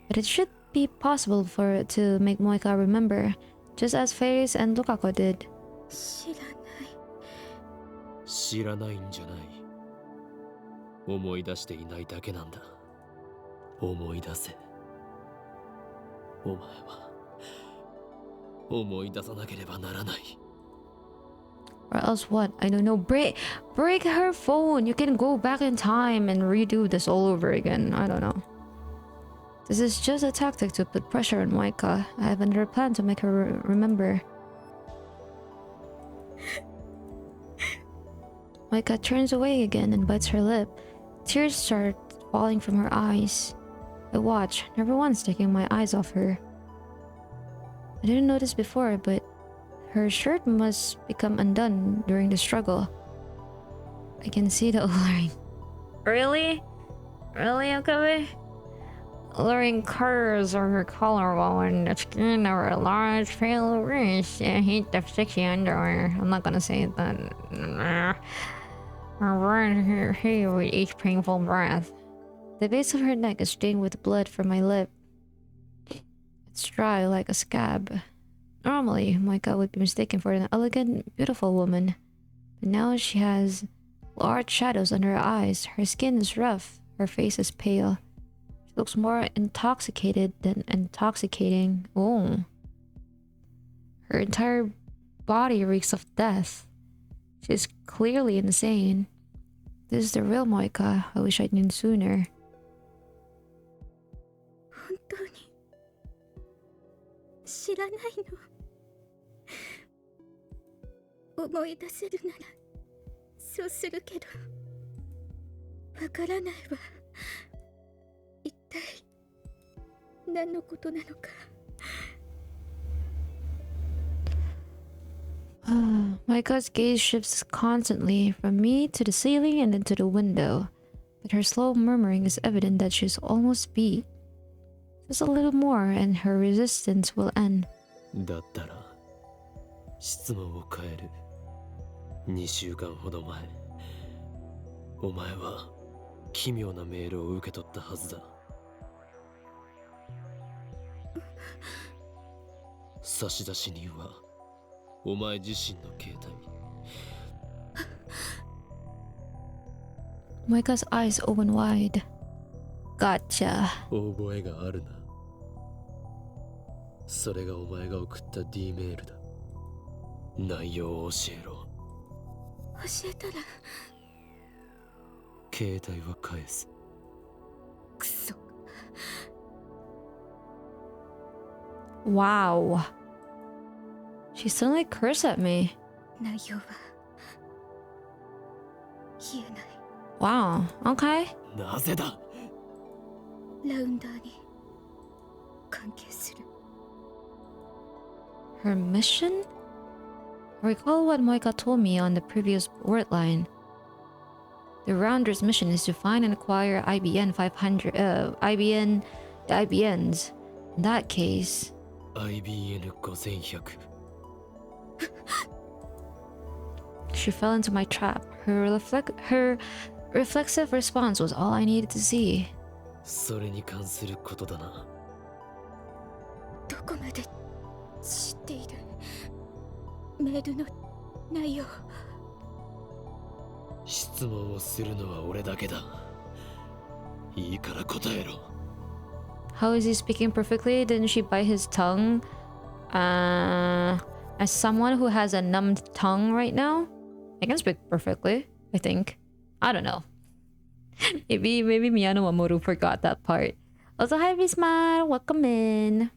But it should be possible for it to make Moika remember, just as Fairies and Lukako did. 知らない知らないんじゃない。思い出していないだけなんだ。思い出せ。お前は思い出さなければならない。 Or else what? I don't know. Break her phone. You can go back in time and redo this all over again. I don't know. This is just a tactic to put pressure on Moika. I have another plan to make her remember. Moika turns away again and bites her lip. Tears start falling from her eyes. I watch, never once taking my eyes off her. I didn't notice before, but her shirt must become undone during the struggle. I can see the alluring. Really? Really, Okabe? Alluring curves on her collarbone, the skin of her large pale wrist, and heat of sexy underwear. I'm not gonna say that. Her burn her hair with each painful breath. The base of her neck is stained with blood from my lip. It's dry like a scab. Normally, Moika would be mistaken for an elegant, beautiful woman. But now she has large shadows under her eyes. Her skin is rough. Her face is pale. She looks more intoxicated than intoxicating. Oh. Her entire body reeks of death. She is clearly insane. This is the real Moika. I wish I'd known sooner. 本当に知らないの思い出せるならそうするけど、わからないわ。一体何のことなのか。Micah's gaze shifts constantly from me to the ceiling and then to the window, but her slow murmuring is evident that she's almost beat. Just a little more and her resistance will end. だったら質問を変える。2週間ほど前、お前は奇妙なメールを受け取ったはずだ。差出人はお前自身の携帯。Micah's eyes open wide. Gotcha. 覚えがあるな。それがお前が送った D メールだ。内容を教えろ。教えたら。携帯は返す。くそ。Wow. She suddenly cursed at me. 内容は言えない。Wow. Okay. なぜだ。ラウンダーに関係する。Her mission? Recall what Micah told me on the previous word line. The Rounder's mission is to find and acquire IBN 500, IBNs. In that case... IBN 5100. She fell into my trap. Her reflexive response was all I needed to see. それに関することだな。どこまで知っている？メールの内容。質問をするのは俺だけだ。いいから答えろ。How is he speaking perfectly? Didn't she bite his tongue? As someone who has a numbed tongue right now, I can speak perfectly, I think. I don't know. maybe Miyano Mamoru forgot that part. Also, hi Bismar, welcome in.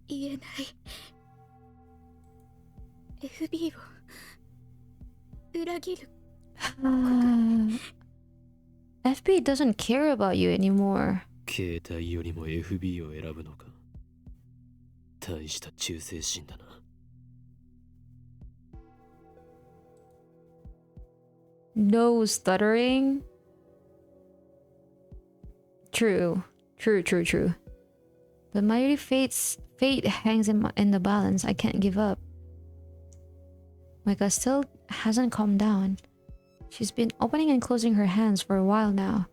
言えない。FB を裏切る。FB doesn't care about you anymore. 携帯よりも FB を選ぶのか。大した忠誠心だな。No stuttering. True. But my fate hangs in the balance. I can't give up. Micah still hasn't calmed down. She's been opening and closing her hands for a while now.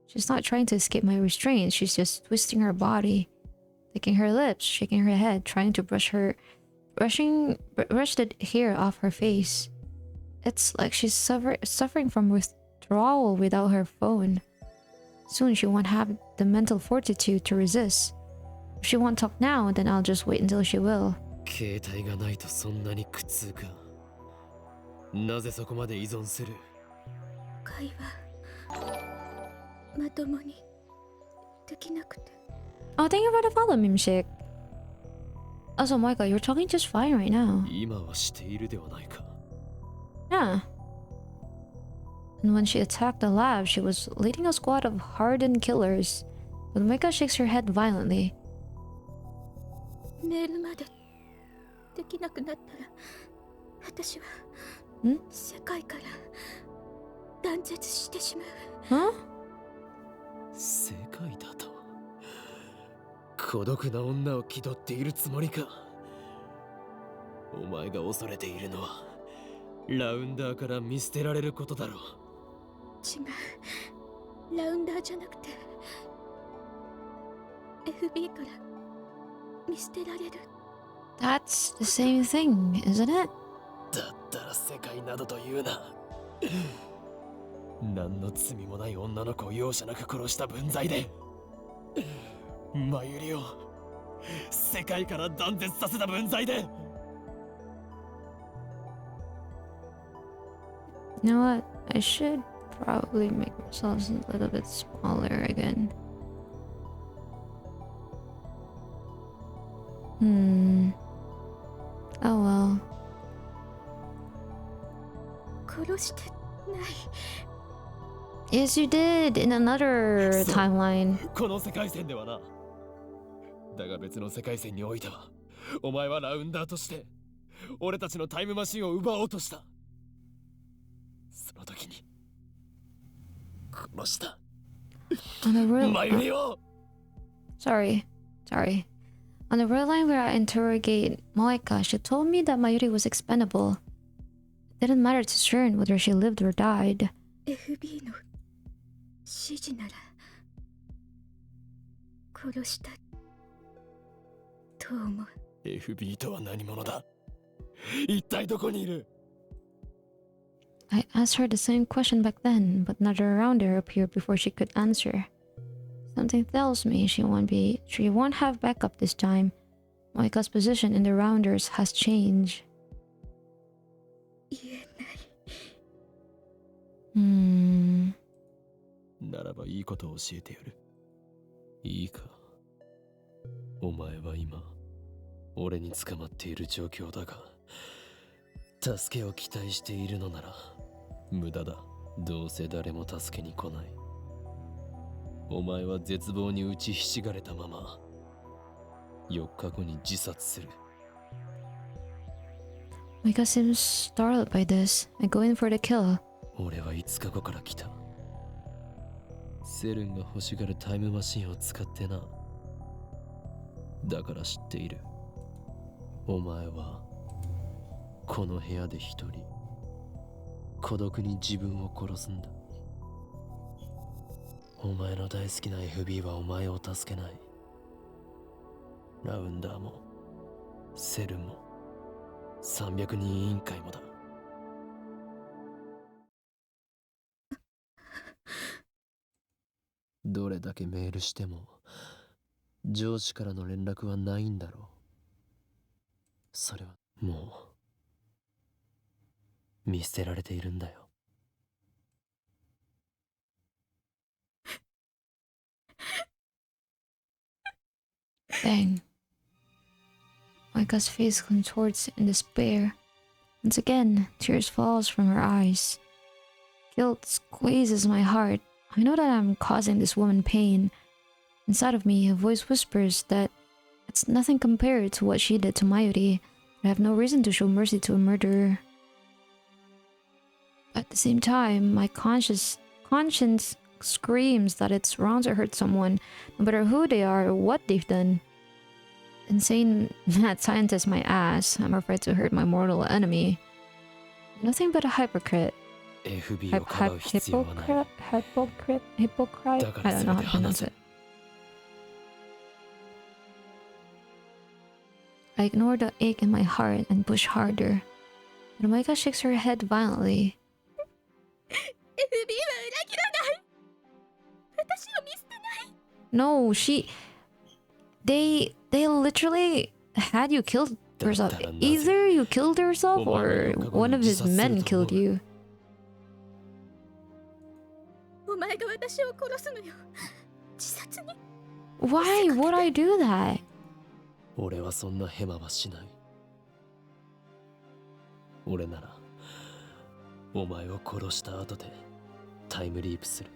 She's not trying to escape my restraints. She's just twisting her body, licking her lips, shaking her head, trying to brush the hair off her face. It's like she's suffering from withdrawal without her phone. Soon she won't have the mental fortitude to resist. If she won't talk now, then I'll just wait until she will. 携帯がないとそんなに苦痛か。なぜそこまで依存する？会話まともにできなくて。Oh, thank you for the follow, Mimshik. Also, Micah, you're talking just fine right now. 今はしているではないか。Yeah. And when she attacked the lab, she was leading a squad of hardened killers. But Micah shakes her head violently. メールまでできなくなったら、私は世界から断絶してしまう。Huh? 世界だと孤独な女を気取っているつもりか。お前が恐れているのはラウンダーから見捨てられることだろう。違う。ラウンダーじゃなくて FB から見捨てられる。 That's the same thing, isn't it? だったら世界などと言うな。何の罪もない女の子を容赦なく殺した分際でマユリを世界から断絶させた分際で。 You know what? I should probably make myself a little bit smaller again. Oh well. 殺してない。 Yes, you did in another So- timeline. この世界線ではな。だが別の世界線においては、お前はラウンダーとして俺たちのタイムマシンを奪おうとした。その時に殺した。 On the real, マユリを sorry. On the real line where I interrogate Moeka, she told me that Mayuri was expendable. It didn't matter to Stern whether she lived or died. FB の指示なら殺したと思う。 FB とは何者だ。一体どこにいる。 I asked her the same question back then, but another rounder appeared before she could answer. Something tells me she won't have backup this time. Moika's position in the rounders has changed. 言えない。ならばいいことを教えてやる。いいか。お前は今俺に捕まっている状況だが、助けを期待しているのなら無駄だ。どうせ誰も助けに来ない。お前は絶望に打ちひしがれたまま4日後に自殺する。 Moika seems startled by this. I go in for the kill. 俺は5日後から来た。セルンが欲しがるタイムマシンを使ってな。だから知っている。お前はこの部屋で一人孤独に自分を殺すんだ。お前の大好きな FB はお前を助けない。ラウンダーもセルンも300人委員会もだ。どれだけメールしても上司からの連絡はないんだろう。それはもう見捨てられているんだよ。 Bang. Moika's face contorts in despair. Once again, tears falls from her eyes. Guilt squeezes my heart. I know that I'm causing this woman pain. Inside of me, a voice whispers that it's nothing compared to what she did to Mayuri. I have no reason to show mercy to a murderer. At the same time, my conscience screams that it's wrong to hurt someone, no matter who they are or what they've done. Insane mad scientist my ass, I'm afraid to hurt my mortal enemy. Nothing but a hypocrite. FB をかばう必要はない。 Hypocrite? I don't know how to pronounce it. I ignore the ache in my heart and push harder. But Maika shakes her head violently. FB は裏切らない。私を見捨てない。 No, they literally had you killed yourself. Either you killed yourself or one of his men killed you. お前が私を殺すのよ。自殺に。 Why would I do that? 俺はそんなヘマはしない。俺ならお前を殺した後でタイムリープする。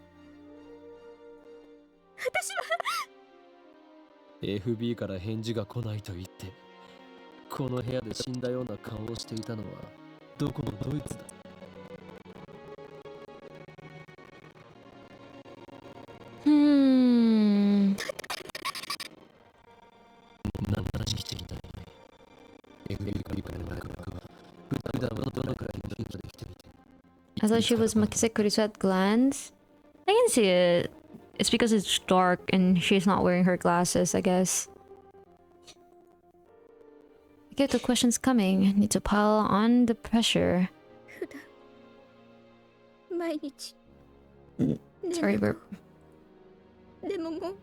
私は FB から返事が来ないと言ってこの部屋で死んだような顔をしていたのはどこのドイツだ。何らしきしていない。 FB からの連絡は普段はどのくらいの頻度で来てみて。 I thought she was Makisekuru's at glance. I can see it. It's because it's dark and she's not wearing her glasses, I guess. I get the questions coming. Need to pile on the pressure. 普段毎日 Sorry, burp. でももう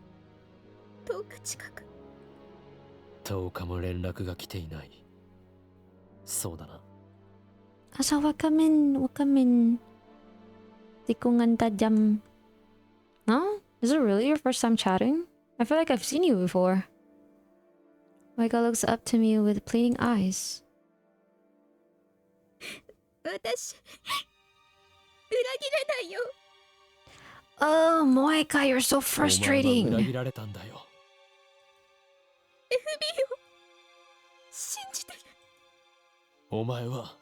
10日近く。 10日も連絡が来ていない。そうだな。 Asa wakamin. Tikungan tajam. No? Is it really your first time chatting? I feel like I've seen you before. Maika looks up to me with pleading eyes. 私切れないよ。 Oh, Moeka, you're so お前は裏 frustrating. 切られたんだよ。 FB を信じてる。お前は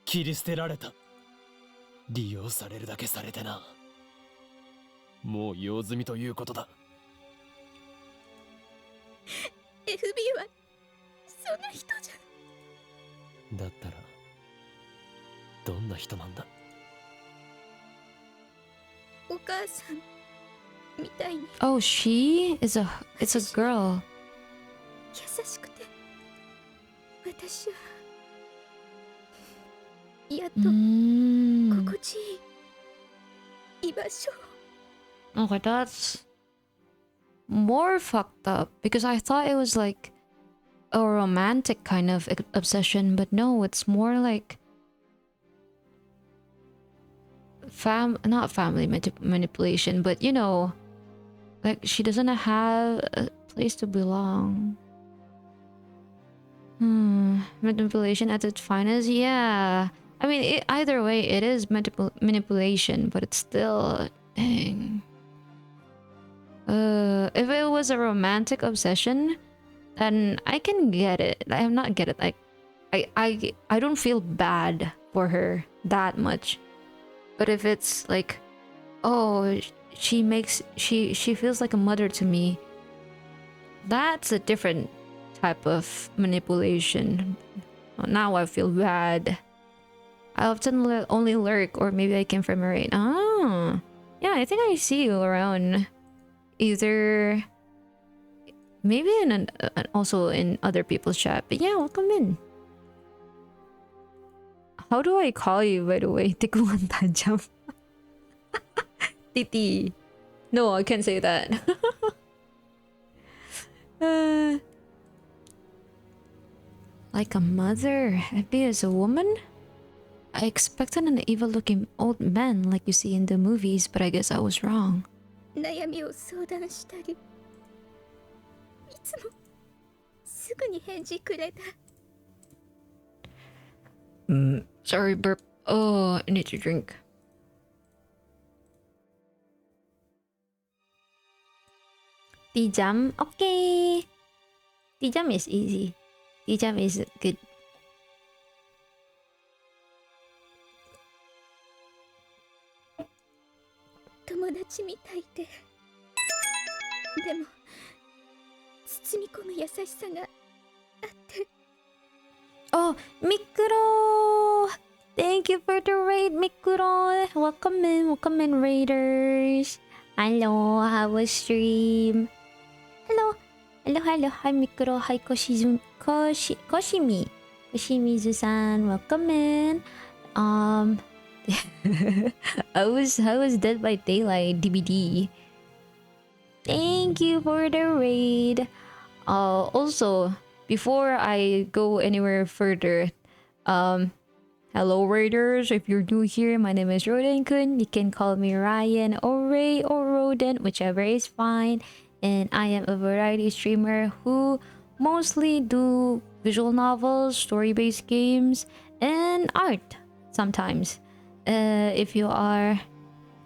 切り捨てられた。利用されるだけされてな。もう用済みということだ。 FB はそんな人じゃ。だったらどんな人なんだ。お母さんみたいに Oh, it's a girl. 優しくて、私はやっと Mm. 心地いい居場所を。 Okay, that's more fucked up because I thought it was like a romantic kind of obsession, but no, it's more like not family manipulation, but you know, like she doesn't have a place to belong. Manipulation at its finest. Yeah, I mean, either way, it is manipulation, but it's still dang. If it was a romantic obsession, then I can get it. I'm not get it. Like, I don't feel bad for her that much. But if it's like, oh, she feels like a mother to me, that's a different type of manipulation. Now I feel bad. I often only lurk, or maybe I came from a raid. Ah, yeah, I think I see you around. Either maybe also in other people's chat, but yeah, welcome in. How do I call you, by the way? Tikuan Tanjam. Titi. No, I can't say that. Like a mother. Abby as a woman? I expected an evil-looking old man like you see in the movies, but I guess I was wrong. 悩みを相談したり、いつもすぐに返事くれた。 Sorry, burp. Oh, I need to drink. Tijam, okay. Tijam is easy. Tijam is good. 友達みたいで、でも包み込む優しさがあって。 Oh, Mikuro! Thank you for the raid, Mikuro. Welcome in, raiders. Hello, how was stream? Hello. Hi, Mikuro. Hi, Koshimizu-san. Welcome in. I was Dead by Daylight DVD. Thank you for the raid. Also, before I go anywhere further, hello Raiders, if you're new here, my name is Roden-kun. You can call me Ryan or Ray or Roden, whichever is fine. And I am a variety streamer who mostly do visual novels, story-based games, and art sometimes.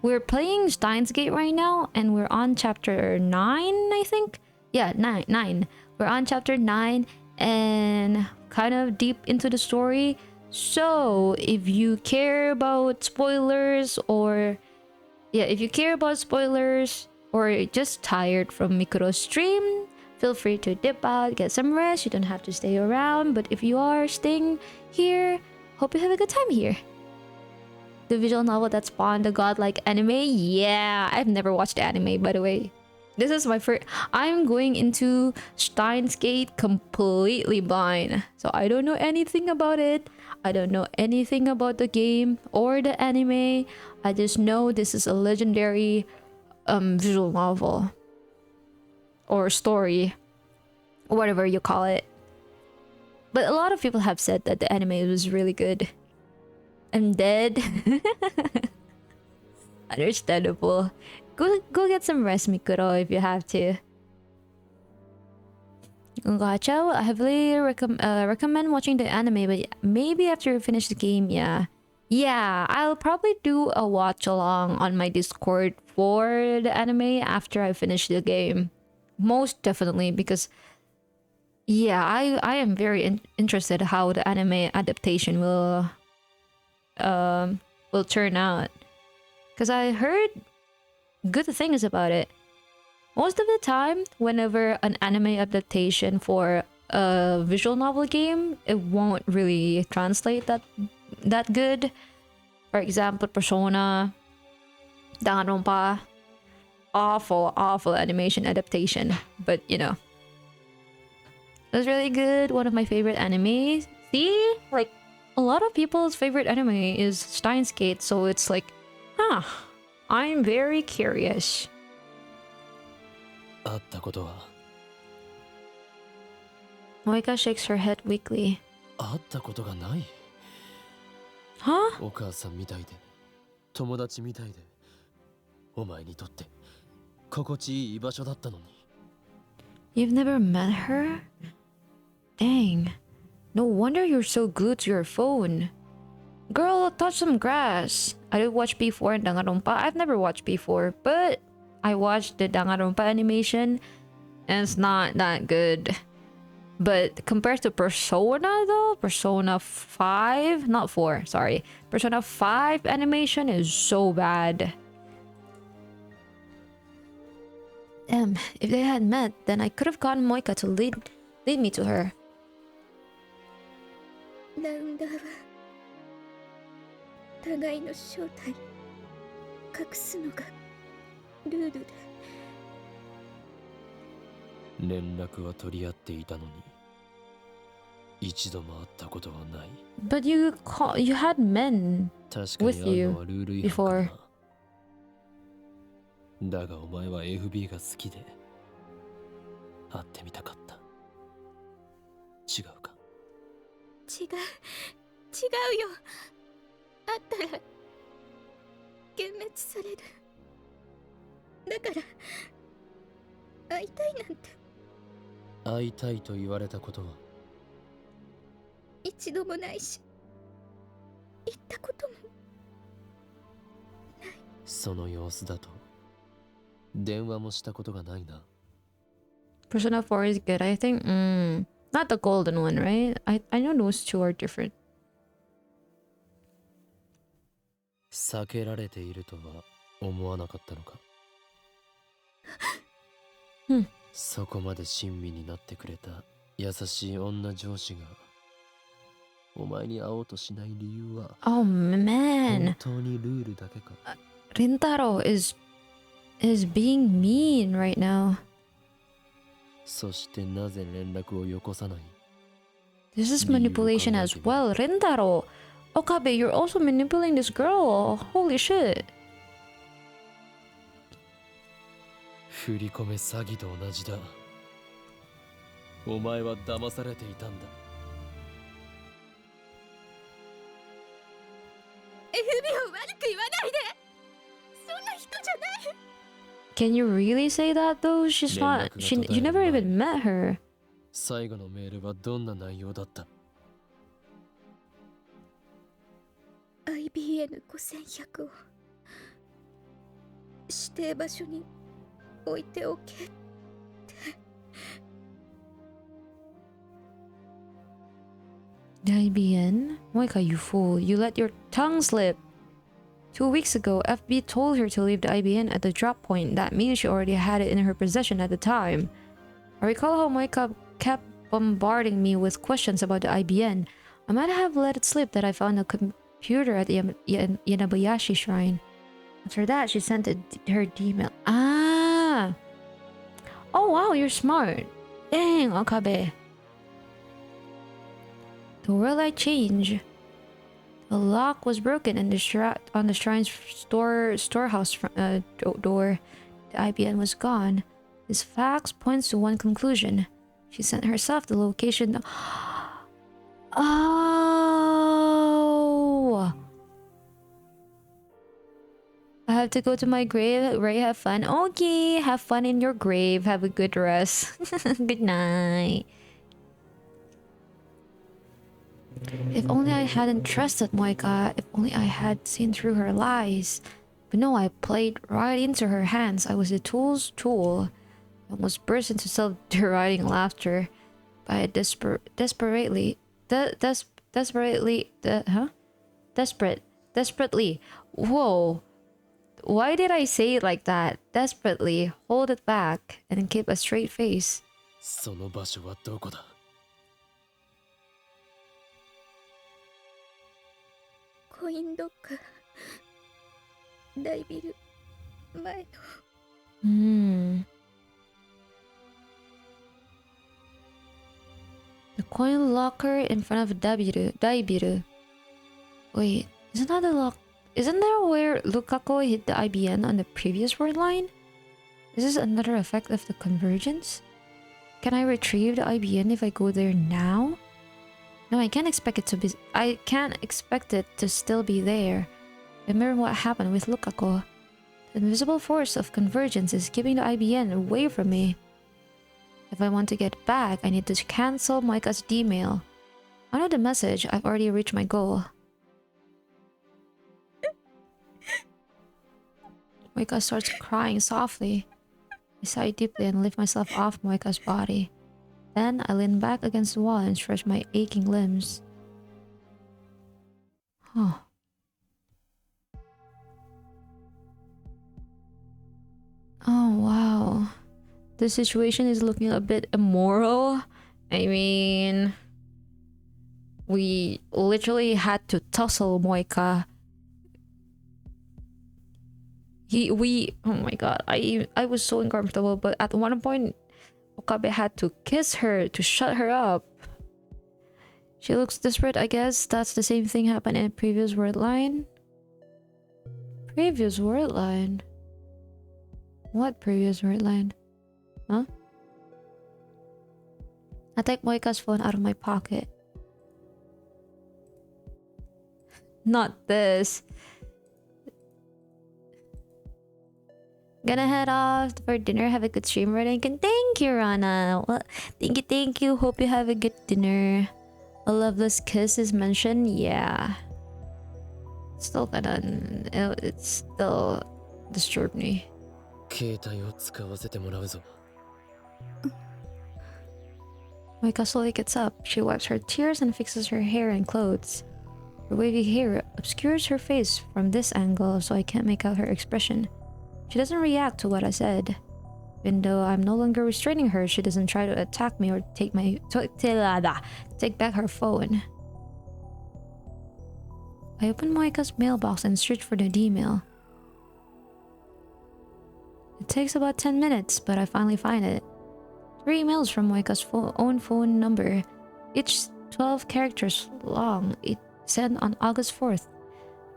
We're playing Steins Gate right now, and we're on chapter 9, I think. Yeah, 9. We're on chapter 9 and kind of deep into the story. So if you care about spoilers, or just tired from Mikuro's stream, feel free to dip out, get some rest. You don't have to stay around, but if you are staying here, hope you have a good time here. The visual novel that spawned the godlike anime? Yeah, I've never watched the anime, by the way. This is my first. I'm going into Steins Gate completely blind, so I don't know anything about it. I don't know anything about the game or the anime. I just know this is a legendary visual novel or story, or whatever you call it. But a lot of people have said that the anime was really good. I'm dead. Understandable. Go get some rest, Mikuro, if you have to. Gotcha. I heavily recommend watching the anime, but maybe after you finish the game, yeah. Yeah, I'll probably do a watch along on my Discord for the anime after I finish the game. Most definitely, because yeah, I am very interested how the anime adaptation will turn out. Because I heard good things about it. Most of the time, whenever an anime adaptation for a visual novel game, it won't really translate that good. For example, Persona, Danganronpa, awful animation adaptation. But you know, it was really good. One of my favorite animes. See, like a lot of people's favorite anime is Steins Gate, so it's like, huh. I'm very curious. 会ったことは Moika shakes her head weakly. 会ったことがない Huh? お母さんみたいで友達みたいでお前にとって心地いい居場所だったのに You've never met her? Dang. No wonder you're so glued to your phone. Girl, touch some grass. I did watch before in Danganronpa. I've never watched before, but I watched the Danganronpa animation and it's not that good. But compared to Persona though, Persona 5, not 4, sorry. Persona 5 animation is so bad. If they had met, then I could have gotten Moika to lead me to her. ラウンダーは互いの正体隠すのがルールで連絡は取り合っていたのに一度も会ったことはない But you had men 確かに with 会う you のはルール違反か before. なだがお前は FB が好きで会ってみたかった違うか違うよあったら幻滅されるだから会いたいなんて会いたいと言われたことは一度もないし言ったこともその様子だと電話もしたことがないな Persona 4 is good, I think. Not the golden one, right? I know those two are different. 避けられているとは思わなかったのかそこまで親身になってくれた優しい女上司がお前に会おうとしない理由は Oh 本 man, 当にルールだけか Rintaro is being mean right now. そしてなぜ連絡をよこさない This is manipulation as well. Rintaro, Okabe, you're also manipulating this girl. Holy shit. 振り込め詐欺と同じだお前は騙されていたんだ FB を悪く言わないでそんな人じゃない Can you really say that though? She's not. You never even met her. 最後のメールはどんな内容だった IBN5100 を指定場所に置いておけって IBN? Moika, you fool. You let your tongue slip. 2 weeks ago, FB told her to leave the IBN at the drop point. That means she already had it in her possession at the time. I recall how Moika kept bombarding me with questions about the IBN. I might have let it slip that I found a computer at the Yanabayashi shrine. After that, she sent her email. Ah! Oh wow, you're smart. Dang, Okabe. The world had changed. The lock was broken and on the shrine's storehouse door. The IBN was gone. This fact points to one conclusion. She sent herself the location. Oh! I have to go to my grave. Ray, have fun. Okay, have fun in your grave. Have a good rest. Good night. If only I hadn't trusted Moika. If only I had seen through her lies. But no, I played right into her hands. I was the tool's tool. I almost burst into self-deriding laughter. But I desperately. Whoa. Why did I say it like that? Desperately hold it back and keep a straight face. その場所はどこだ？コインロッカー、大ビル前の。The coin locker in front of Daibiru. Wait, isn't that the lock? Isn't that where Lukaku hit the IBN on the previous word line? Is this another effect of the convergence? Can I retrieve the IBN if I go there now? No, I can't expect it to be. I can't expect it to still be there. Remember what happened with Lukaku. The invisible force of convergence is keeping the IBN away from me. If I want to get back, I need to cancel Moika's D-mail. I know the message. I've already reached my goal. Moika starts crying softly. I sigh deeply and lift myself off Moika's body. Then I lean back against the wall and stretch my aching limbs. Huh. Oh, wow. This situation is looking a bit immoral. I mean, we literally had to tussle Moika. Oh my god, I was so uncomfortable, but at one point Okabe had to kiss her to shut her up. She looks desperate, I guess. That's the same thing happened in a previous word line. Previous word line? What previous word line? Huh? I take Moika's phone out of my pocket. Not this. Gonna head off for dinner. Have a good stream, Rodinkin. Thank you, Rana. Well, thank you. Hope you have a good dinner. A loveless kiss is mentioned. Yeah. Still it's still disturbed me. 携帯を使わせてもらうぞ。Moika slowly gets up. She wipes her tears and fixes her hair and clothes. Her wavy hair obscures her face from this angle, so I can't make out her expression. She doesn't react to what I said. Even though I'm no longer restraining her, she doesn't try to attack me or take back her phone. I open Moika's mailbox and search for the D-mail. It takes about 10 minutes, but I finally find it. 3 emails from Moika's own phone number, each 12 characters long. It sent on August 4th.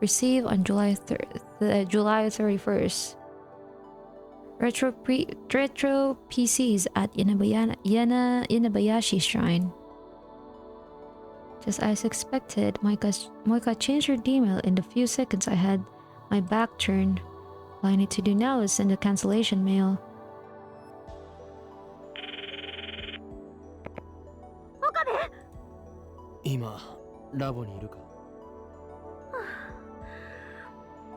Received on July 31st. Retro PCs at Inabayashi Shrine. Just as expected, Moika changed her D-mail in the few seconds I had my back turned. All I need to do now is send a cancellation mail. Okabe! 今、ラボにいるか？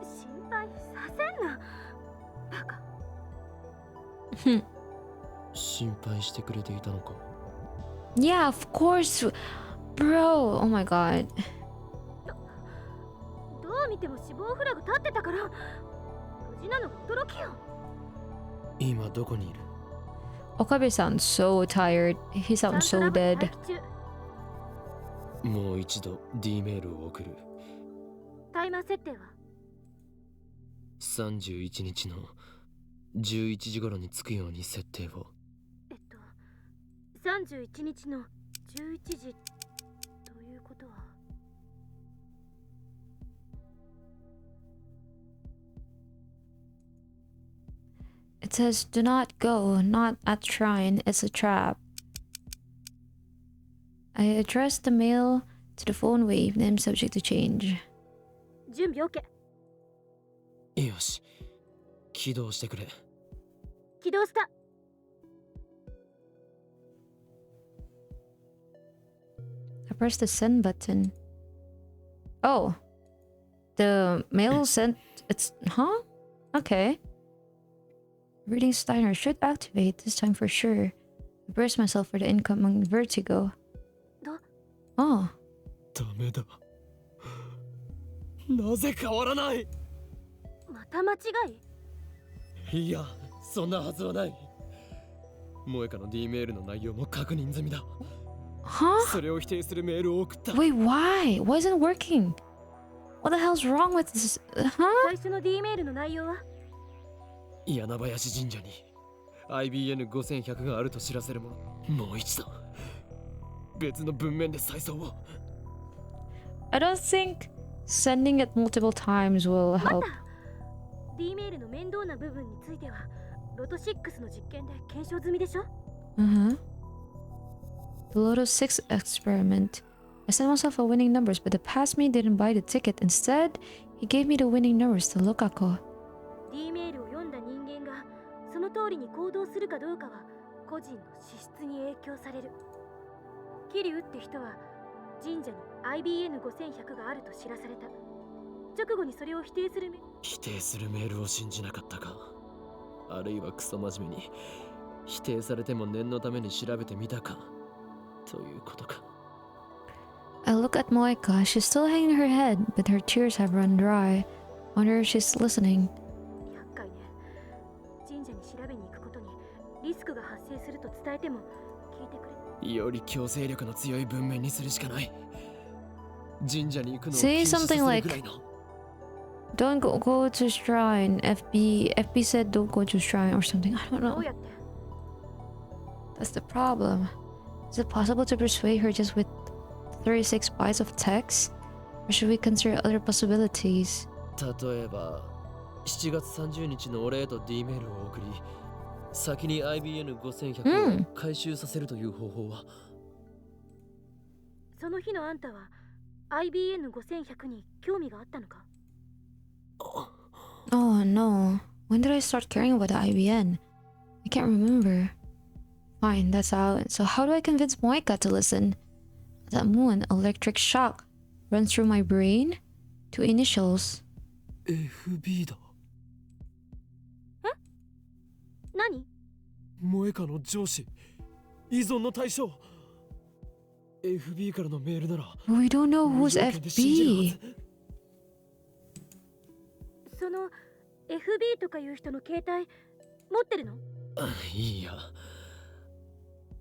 心配させんな。バカ。心配してくれていたのか？ Yeah, of course, bro. Oh my god. どう見ても死亡フラグ立ってたから無事なのが驚きよ。今どこにいる？ Okabe sounds so tired. He sounds so dead. もう一度 D メールを送る。タイマー設定は31日の11時頃に着くように設定を。31日の11時ということは。It says, do not go, not at shrine, it's a trap. I addressed the mail to the phone wave, name subject to change. 準備 OK。よし、起動してくれ。起動した。I press the send button. Oh. The mail sent... It's... Huh? Okay. Reading Steiner should activate this time for sure. I brace myself for the incoming vertigo. Oh. ダメだ。なぜ変わらない。また間違い？いや、そんなはずはない。萌香の D メールの内容も確認済みだ。Huh? それを否定するメールを送った。Wait, why? Why isn't it working? What the hell's wrong with this? Huh? 最初の D メールの内容は？柳林神社に IBN5100 があると知らせるもの。もう一度別の文面で再送を。I don't think sending it multiple times will help. D メールの面倒な部分についてはロト6の実験で検証済みでしょ？ Uh-huh. The Lotus 6 experiment. I sent myself a winning numbers, but the past me didn't buy the ticket. Instead, he gave me the winning numbers to Lokako. D メールを読んだ人間がその通りに行動するかどうかは個人の資質に影響される。桐生って人は神社に IBN5100 があると知らされた。直後にそれを否定するメールを信じなかったか。あるいはクソ真面目に否定されても念のために調べてみたかということか。I look at Moika. She's still hanging her head, but her tears have run dry. Wonder if she's listening. 厄介ね。神社に調べに行くことにリスクが発生すると伝えても聞いてくれ。より強制力の強い文面にするしかない。神社に行くのを Say 禁止させ something る like ぐらいの。Don't go to shrine. FB said don't go to shrine or something. I don't ど know. うやって？ That's the problem. Is it possible to persuade her just with 36 bytes of text? Or should we consider other possibilities? 例えば7月30日のお礼と D メールを送り先に IBN5100 を回収させるという方法は、その日のあんたは IBN5100 に興味があったのか？ Oh no. When did I start caring about the IBN? I can't remember. Fine, that's out. So how do I convince Moika to listen? That moon, electric shock, runs through my brain? Two initials. FB だ。何？萌香の上司、依存の対象。FB からのメールなら We don't know who's 無条件で信じるは FB. ず。その FB とかいう人の携帯持ってるの？いいや。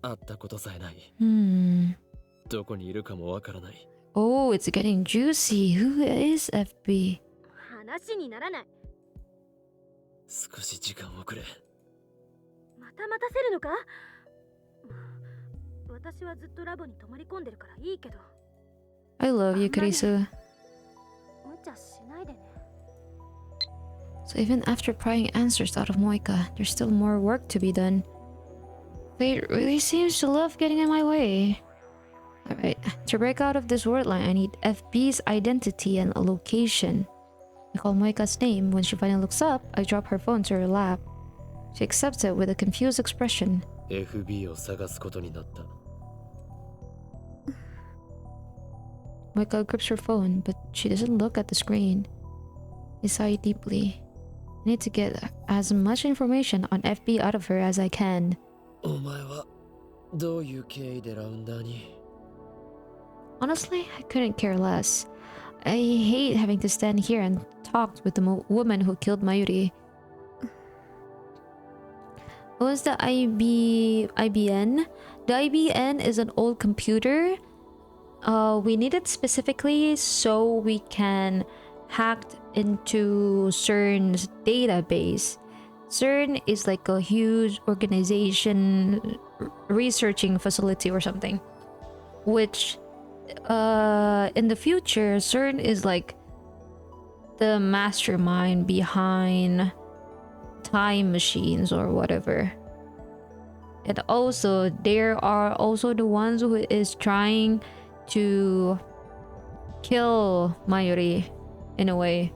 会ったことさえない。どこにいるかもわからない。Oh, it's getting juicy. Who is FB? 話にならない。少し時間をくれ。また待たせるのか？私はずっとラボに泊まり込んでるからいいけど。I love you, Karisu. 無茶しないでね。So even after prying answers out of Moika, there's still more work to be done. Fate really seems to love getting in my way. Alright, to break out of this word line, I need FB's identity and a location. I call Moika's name. When she finally looks up, I drop her phone to her lap. She accepts it with a confused expression. FB を探すことになった。Moika grips her phone, but she doesn't look at the screen. I sigh deeply. I need to get as much information on FB out of her as I can. お前はどういう経緯でラウンダーに？ Honestly, I couldn't care less. I hate having to stand here and talk with the woman who killed Mayuri. What was the IBN? The IBN is an old computer. We need it specifically so we can hack into CERN's database. CERN is like a huge organization, researching facility or something, which in the future CERN is like the mastermind behind time machines or whatever. And also there are also the ones who is trying to kill Mayuri in a way.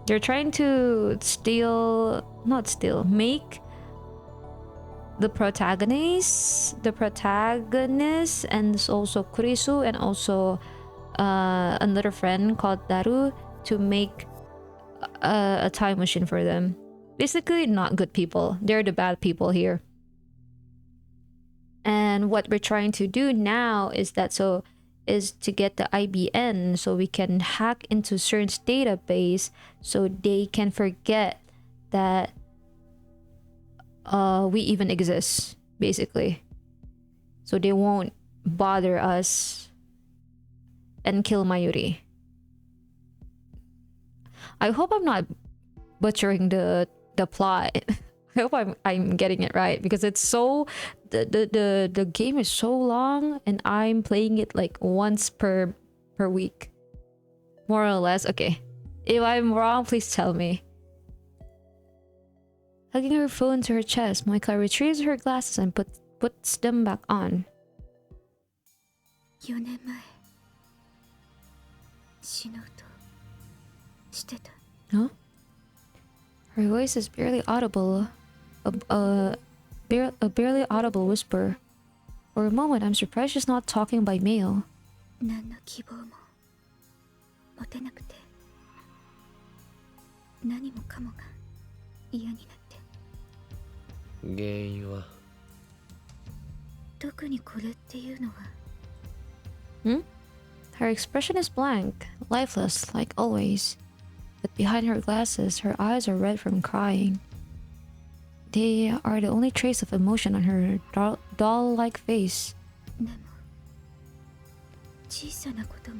They're trying to make the protagonist, and also Kurisu, and also another friend called Daru to make a time machine for them. Basically, not good people. They're the bad people here. And what we're trying to do now is to get the IBN so we can hack into CERN's database so they can forget that we even exist, basically. So they won't bother us and kill Mayuri. I hope I'm not butchering the plot. I hope I'm getting it right, because it's so the game is so long and I'm playing it like once per week, more or less. Okay, if I'm wrong, please tell me. Hugging her phone to her chest, Moika retrieves her glasses and puts them back on. 4年前死のうとしてた。 Huh? Her voice is barely audible, a barely audible whisper. For a moment, I'm surprised she's not talking by mail. 何の希望も持てなくて、何もかもが嫌になって。原因は特にこれっていうのは。 Her expression is blank, lifeless, like always. But behind her glasses, her eyes are red from crying. They are the only trace of emotion on her doll-like face. でも小さなことが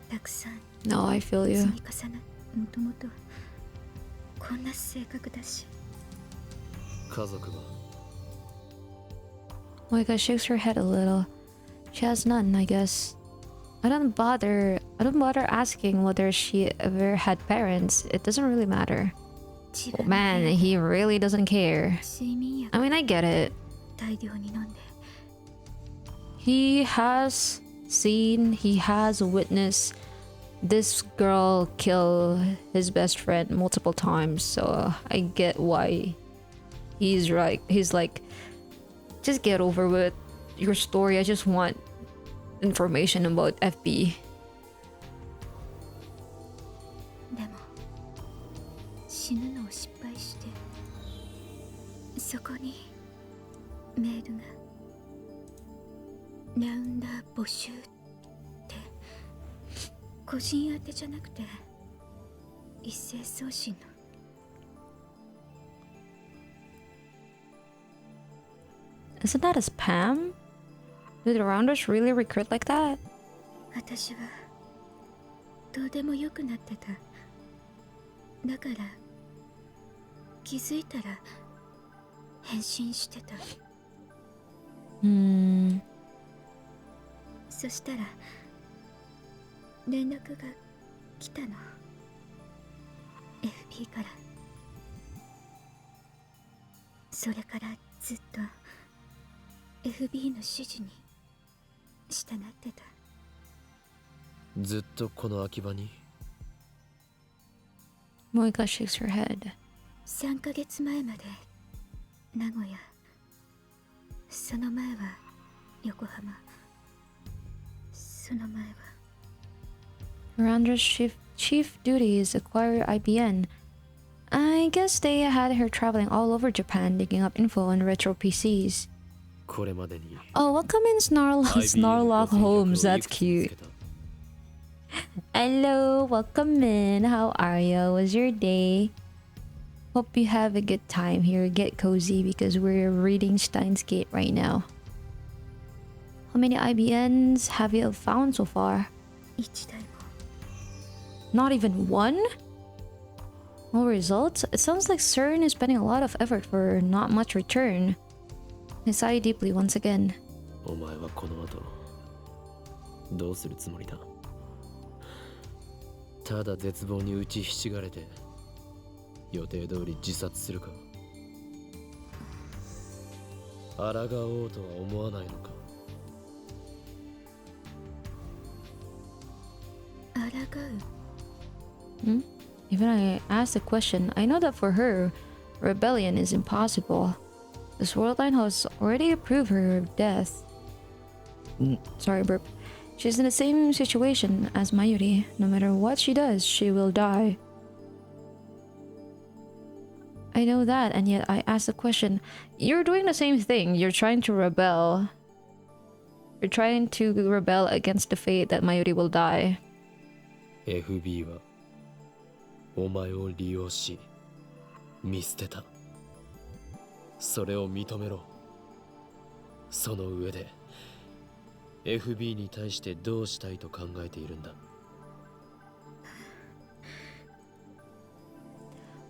たくさん No, I feel you. 積み重なる。もともとこんな性格だし。家族は Moika shakes her head a little. She has none, I guess. I don't bother asking whether she ever had parents. It doesn't really matter. 自 Oh, 分の man, he really doesn't care. 睡眠薬 I mean, I get it. 大量に飲んで He has witnessed this girl kill his best friend multiple times, so I get why he's right. He's like, just get over with your story. I just want information about FB. でも死ぬのを失敗してそこにメールがラウンダー募集って個人宛てじゃなくて一斉送信の Isn't that a spam? Do the rounders really recruit like that? 私はどうでもよくなってた。だから気づいたら返信してた。そしたら連絡が来たの。FP から。それからずっと FB の指示に従ってた。ずっとこの秋葉に Moika shakes her head. 3ヶ月前まで名古屋、その前は横浜、その前は Miranda's chief duty is acquire IBN. I guess they had her traveling all over Japan digging up info on retro PCs. これまでに Oh, welcome in Snarlock Holmes. That's cute. Hello, welcome in. How are you? Was your day? Hope you have a good time here. Get cozy because we're reading Steins Gate right now. How many IBNs have you found so far? 1台も Not even one? No results? It sounds like CERN is spending a lot of effort for not much return. I sigh deeply once again. お前はこの後どうするつもりだ。ただ絶望に打ちひしがれて予定通り自殺するか。抗おうとは思わないのか。抗う Even I asked the question, I know that for her, rebellion is impossible. This world line has already approved her death. Sorry, burp. She's in the same situation as Mayuri. No matter what she does, she will die. I know that, and yet I ask the question. You're doing the same thing. You're trying to rebel. You're trying to rebel against the fate that Mayuri will die. FB はお前を利用し見捨てた。それを認めろ。その上で FB に対してどうしたいと考えているんだ。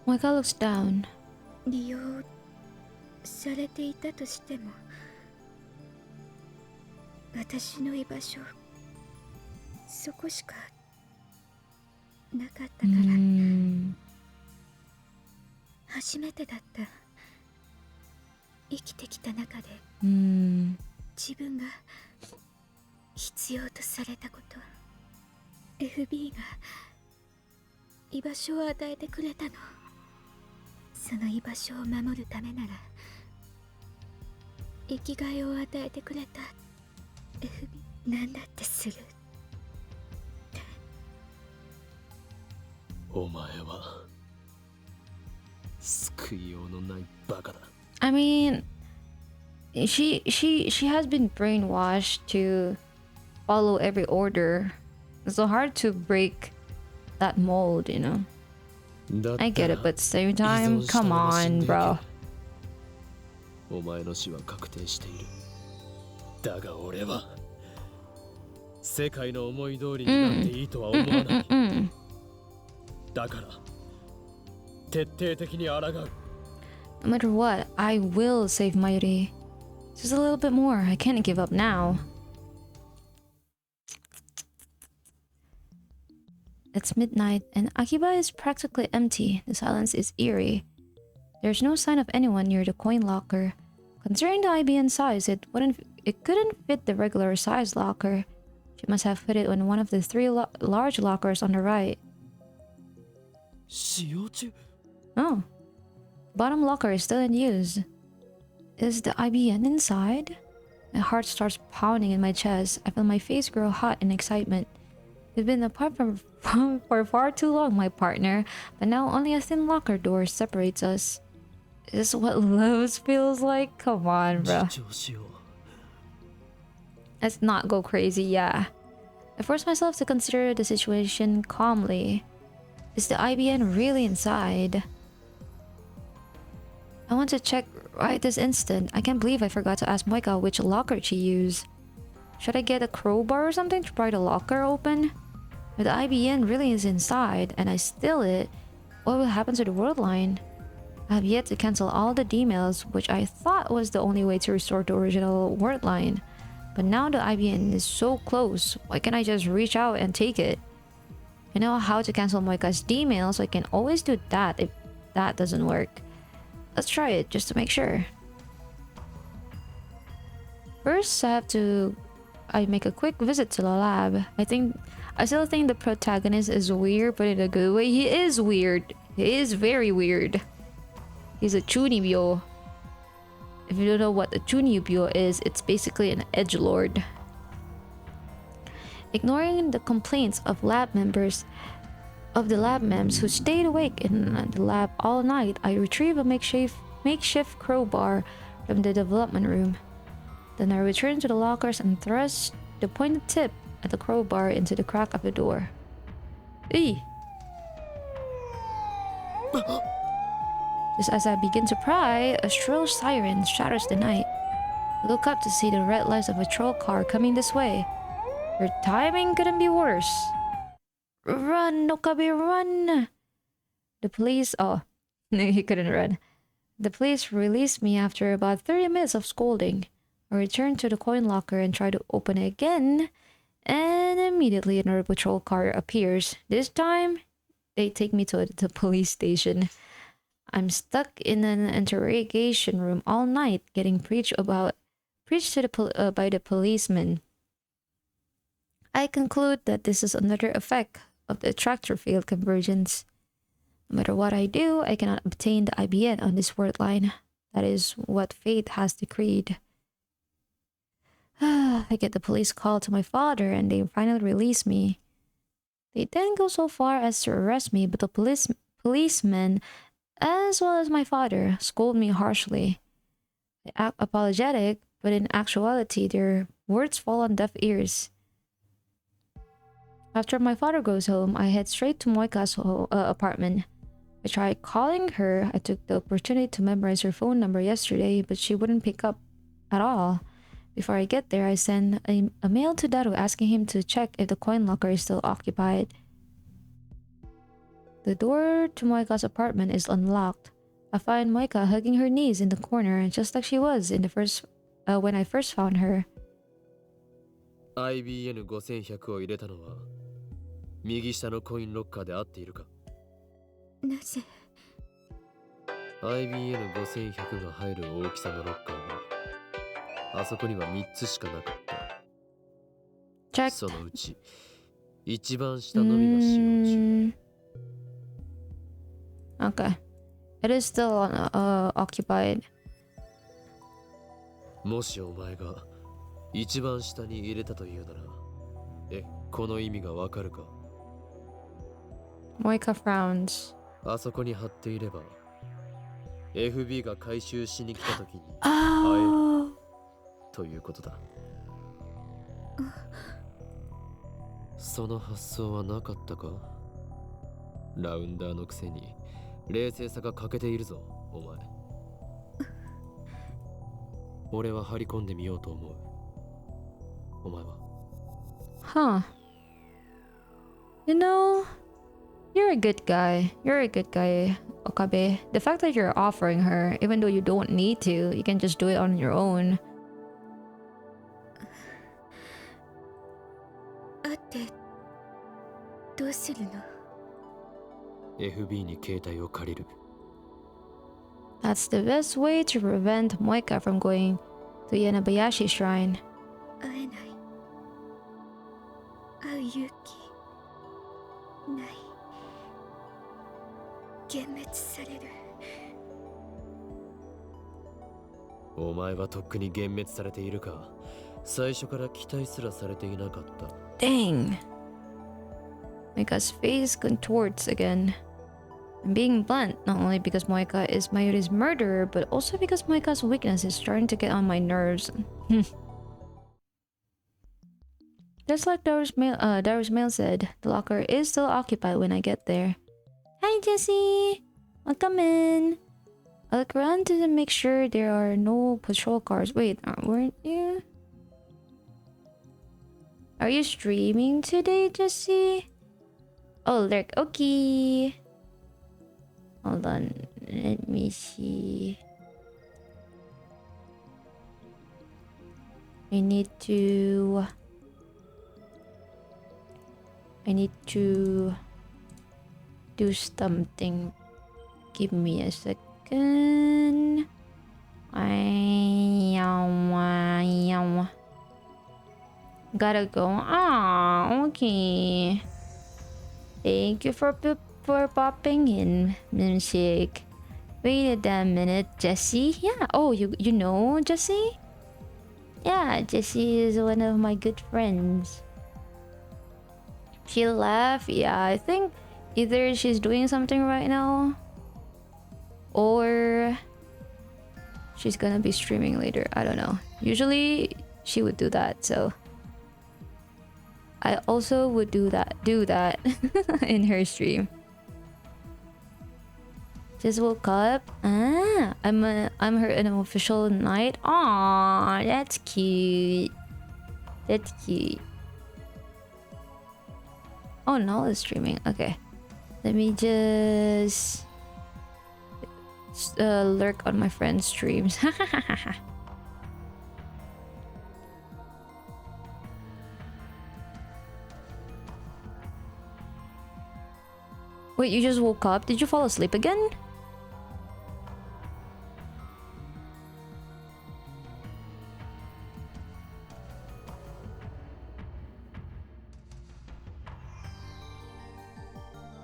Moika looks down. 利用されていたとしても、私の居場所そこしかなかったから、初めてだった。生きてきた中で自分が必要とされたこと、 FB が居場所を与えてくれたの。その居場所を守るためなら生きがいを与えてくれた FB なんだってする。お前は救いようのないバカだ。I mean, she has been brainwashed to follow every order. It's so hard to break that mold, you know. I get it, but at the same time, come on, bro. お前の死は確定している。だが俺は世界の思い通りになっていいとは思わない。だから徹底的に抗う。No matter what, I will save Mayuri. Just a little bit more. I can't give up now. It's midnight, and Akiba is practically empty. The silence is eerie. There's no sign of anyone near the coin locker. Considering the IBN size, it couldn't fit the regular size locker. She must have put it in one of the three large lockers on the right. 使用中? Oh. Bottom locker is still in use. Is the IBN inside? My heart starts pounding in my chest. I feel my face grow hot in excitement. We've been apart for far too long, my partner, but now only a thin locker door separates us. Is this what love feels like? Come on, bro. Let's not go crazy, yeah. I force myself to consider the situation calmly. Is the IBN really inside? I want to check right this instant. I can't believe I forgot to ask Moika which locker she used. Should I get a crowbar or something to pry the locker open? If the IBN really is inside and I steal it, what will happen to the world line? I have yet to cancel all the emails, which I thought was the only way to restore the original word line. But now the IBN is so close, why can't I just reach out and take it? I know how to cancel Moika's email, so I can always do that if that doesn't work. Let's try it just to make sure. First, I make a quick visit to the lab. I still think the protagonist is weird, but in a good way. He is weird. He is very weird. He's a chunibyo. If you don't know what a chunibyo is, it's basically an edgelord. Ignoring the complaints of the lab members who stayed awake in the lab all night, I retrieve a makeshift crowbar from the development room. Then I return to the lockers and thrust the pointed tip of the crowbar into the crack of the door. Eee! Just as I begin to pry, a shrill siren shatters the night. I look up to see the red lights of a patrol car coming this way. Your timing couldn't be worse. Run, Okabe, run! The police... Oh, no, he couldn't run. The police released me after about 30 minutes of scolding. I return to the coin locker and try to open it again, and immediately another patrol car appears. This time, they take me to the police station. I'm stuck in an interrogation room all night, getting preached by the policeman. I conclude that this is another effect of the attractor field convergence. No matter what I do, I cannot obtain the IBN on this word line. That is what fate has decreed. I get the police call to my father and they finally release me. They then go so far as to arrest me, but the policemen, as well as my father, scold me harshly. They act apologetic, but in actuality, their words fall on deaf ears. After my father goes home, I head straight to Moika's apartment. I tried calling her. I took the opportunity to memorize her phone number yesterday, but she wouldn't pick up at all. Before I get there, I send a mail to Daru asking him to check if the coin locker is still occupied. The door to Moika's apartment is unlocked. I find Moika hugging her knees in the corner, just like she was in the when I first found her. IBN5100 を入れたのは右下のコインロッカーで合っているか？なぜ IBN5100 が入る大きさのロッカーがあそこには3つしかなかった。 Checked. そのうち一番下のみが使用中。 Okay. It is still occupied. もしお前が一番下に入れたというなら、この意味がわかるか？ Moika frowns. あそこに貼っていれば FB が回収しに来た時に会える Oh. ということだ。その発想はなかったか？ラウンダーのくせに冷静さが欠けているぞ、お前。俺は張り込んでみようと思う。お前は？ Huh. You know, you're a good guy. You're a good guy, Okabe. The fact that you're offering her, even though you don't need to, you can just do it on your own. 会ってどうするの FB に携帯を借りる。 That's the best way to prevent Moika from going to Yanabayashi Shrine. 会えない会う勇気ない幻滅されるお前はとっくに幻滅されているか？最初から期待すらされていなかった。 Dang. Moika's face contorts again. I'm being blunt, not only because Moika is Mayuri's murderer, but also because Moika's weakness is starting to get on my nerves. Just like Daru's mail said, the locker is still occupied when I get there. Hi, Jesse! Welcome in! I look around to make sure there are no patrol cars. Wait, weren't you? Are you streaming today, Jesse? Oh, lurk. Okay. Hold on. Let me see. I need to do something. Give me a second. Gotta go. Ah, okay. Thank you for popping in, Milkshake. Wait a damn minute, Jesse. Yeah. Oh, you know Jesse? Yeah, Jesse is one of my good friends. She left. Yeah, I think either she's doing something right now, or she's gonna be streaming later. I don't know. Usually she would do that, so I also would do that in her stream. Just woke up. Ah, I'm her unofficial knight. Aw, that's cute. That's cute. Oh, no, it's streaming. Okay, let me just lurk on my friend's streams. Wait, you just woke up? Did you fall asleep again?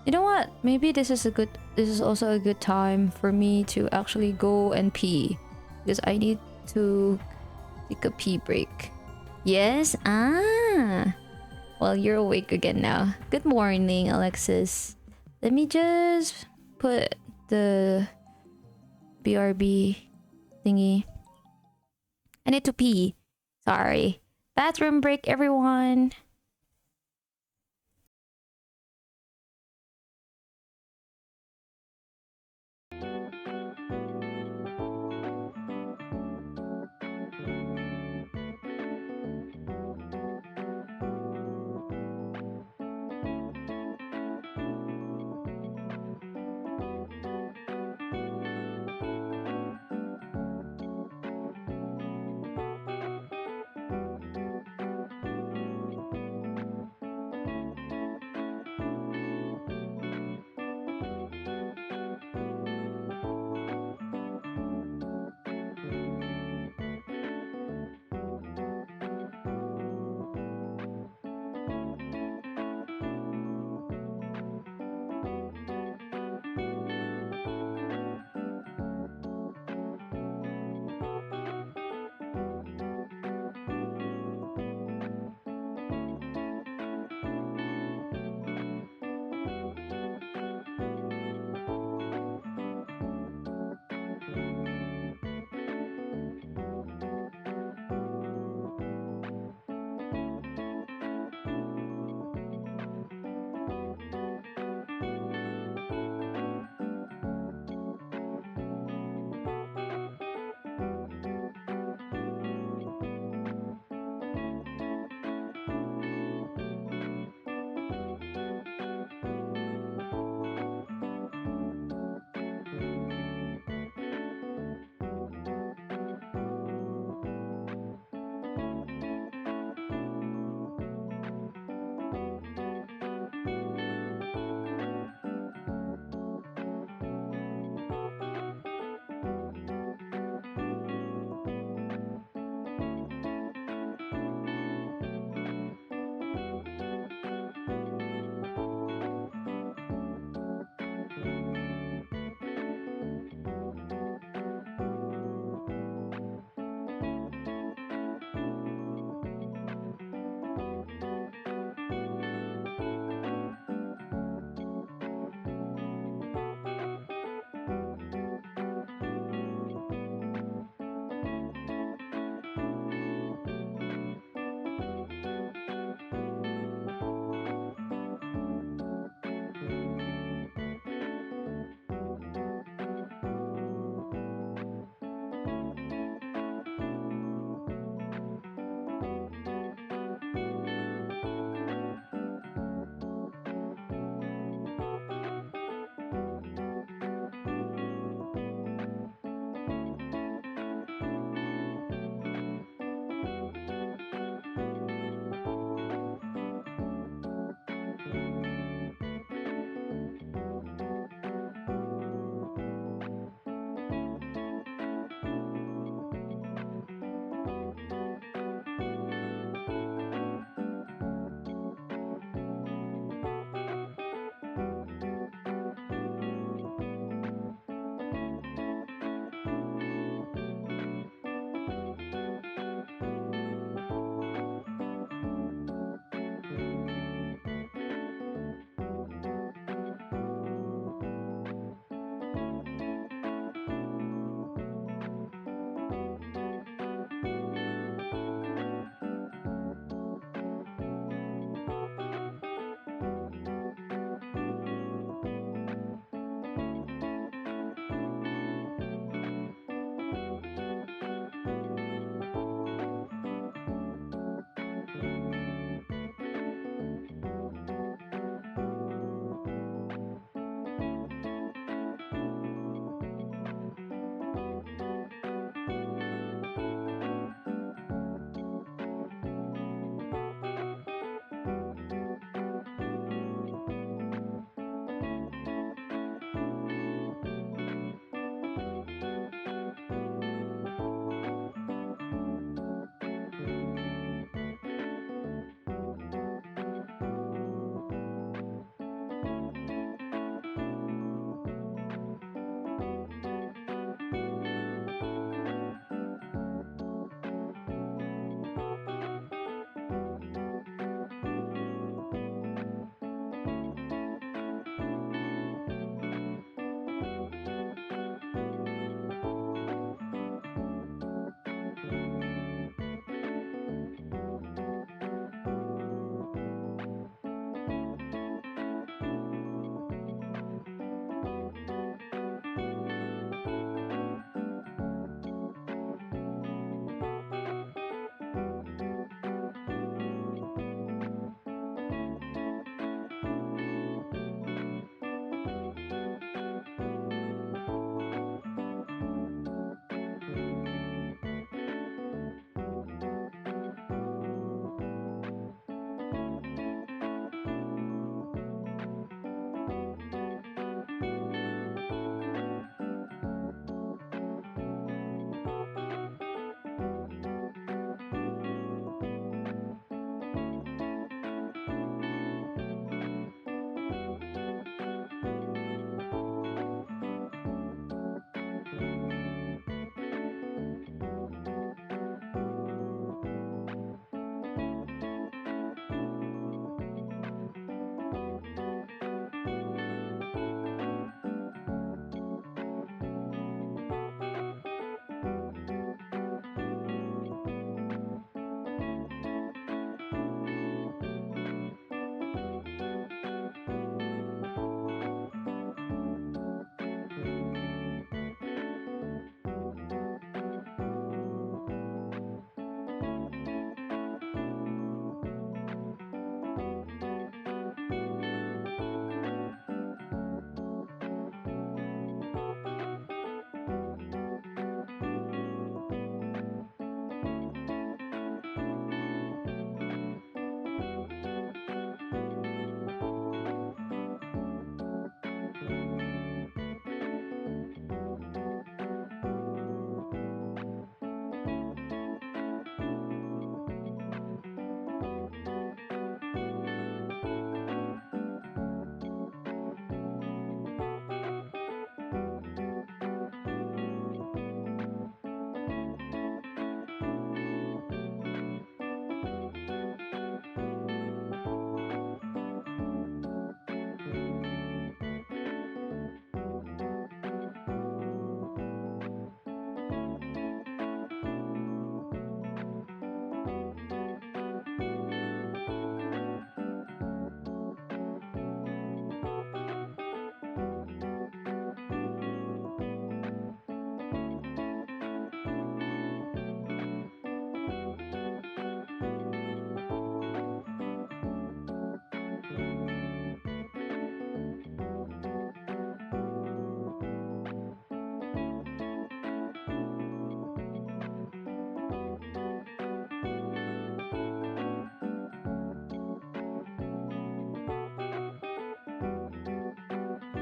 You know what? Maybe this is also a good time for me to actually go and pee. Because I need to take a pee break. Yes? Ah! Well, you're awake again now. Good morning, Alexis. Let me just put the BRB thingy. I need to pee. Sorry. Bathroom break, everyone.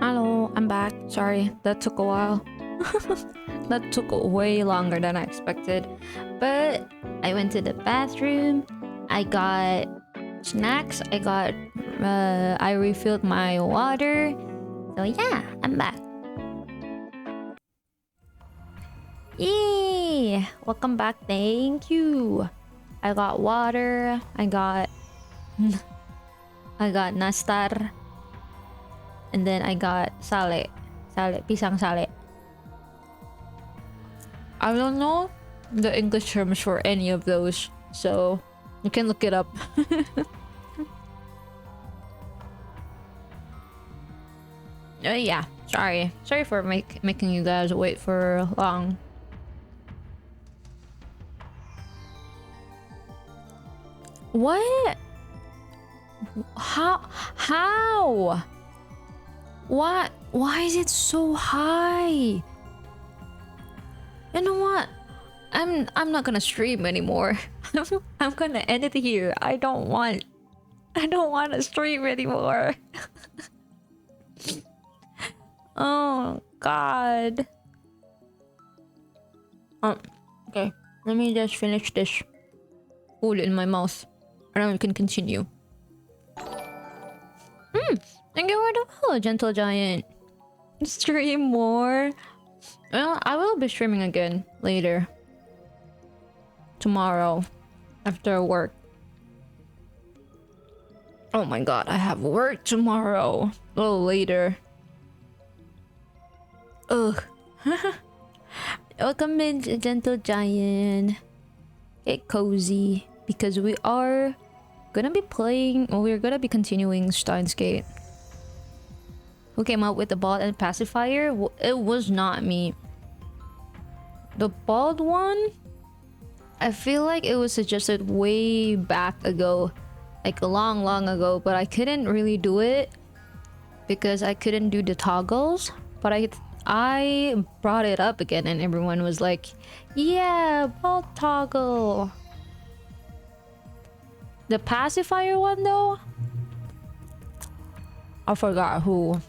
Hello, I'm back. Sorry, that took a while. That took way longer than I expected. But I went to the bathroom. I got snacks. I refilled my water. So yeah, I'm back. Yay! Welcome back. Thank you. I got water. I got nastar. And then I got sale, pisang sale. I don't know the English terms for any of those, so you can look it up. Yeah, sorry for making you guys wait for long. What? How? What? Why is it so high? You know what? I'm not gonna stream anymore. I'm gonna end it here. I don't want to stream anymore. Oh God. Okay. Let me just finish this food in my mouth, and then we can continue. Thank you for the follow, Gentle Giant. Stream more. Well, I will be streaming again later. Tomorrow. After work. Oh my god, I have work tomorrow. A little later. Ugh. Welcome in, Gentle Giant. Get cozy. Because we are gonna be playing, or we're gonna be continuing Steins Gate. Who came up with the bald and pacifier? It was not me. The bald one? I feel like it was suggested way back ago. Like long ago. But I couldn't really do it. Because I couldn't do the toggles. But I brought it up again and everyone was like, yeah, bald toggle. The pacifier one though? I forgot who.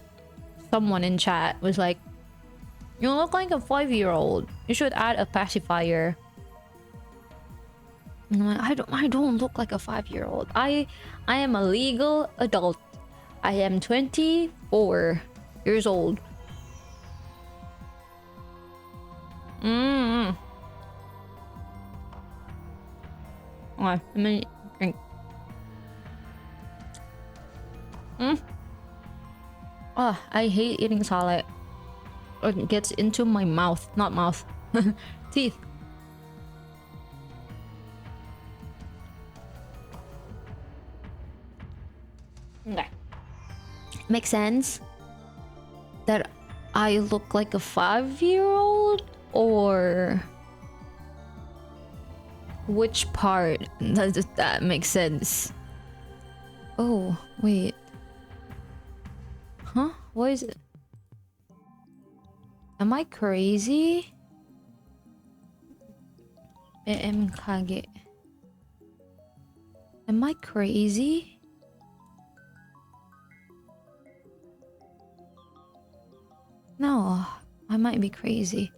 Someone in chat was like, you look like a 5-year-old. You should add a pacifier. And I'm like, I don't look like a 5-year-old. I am a legal adult. I am 24 years old. Okay, let me drink. Oh, I hate eating salad. It gets into my mouth. Not mouth. Teeth. Okay. Makes sense that I look like a 5-year-old, or which part does that make sense? Oh, wait. Huh? What is it? Am I crazy? Am I crazy? No, I might be crazy.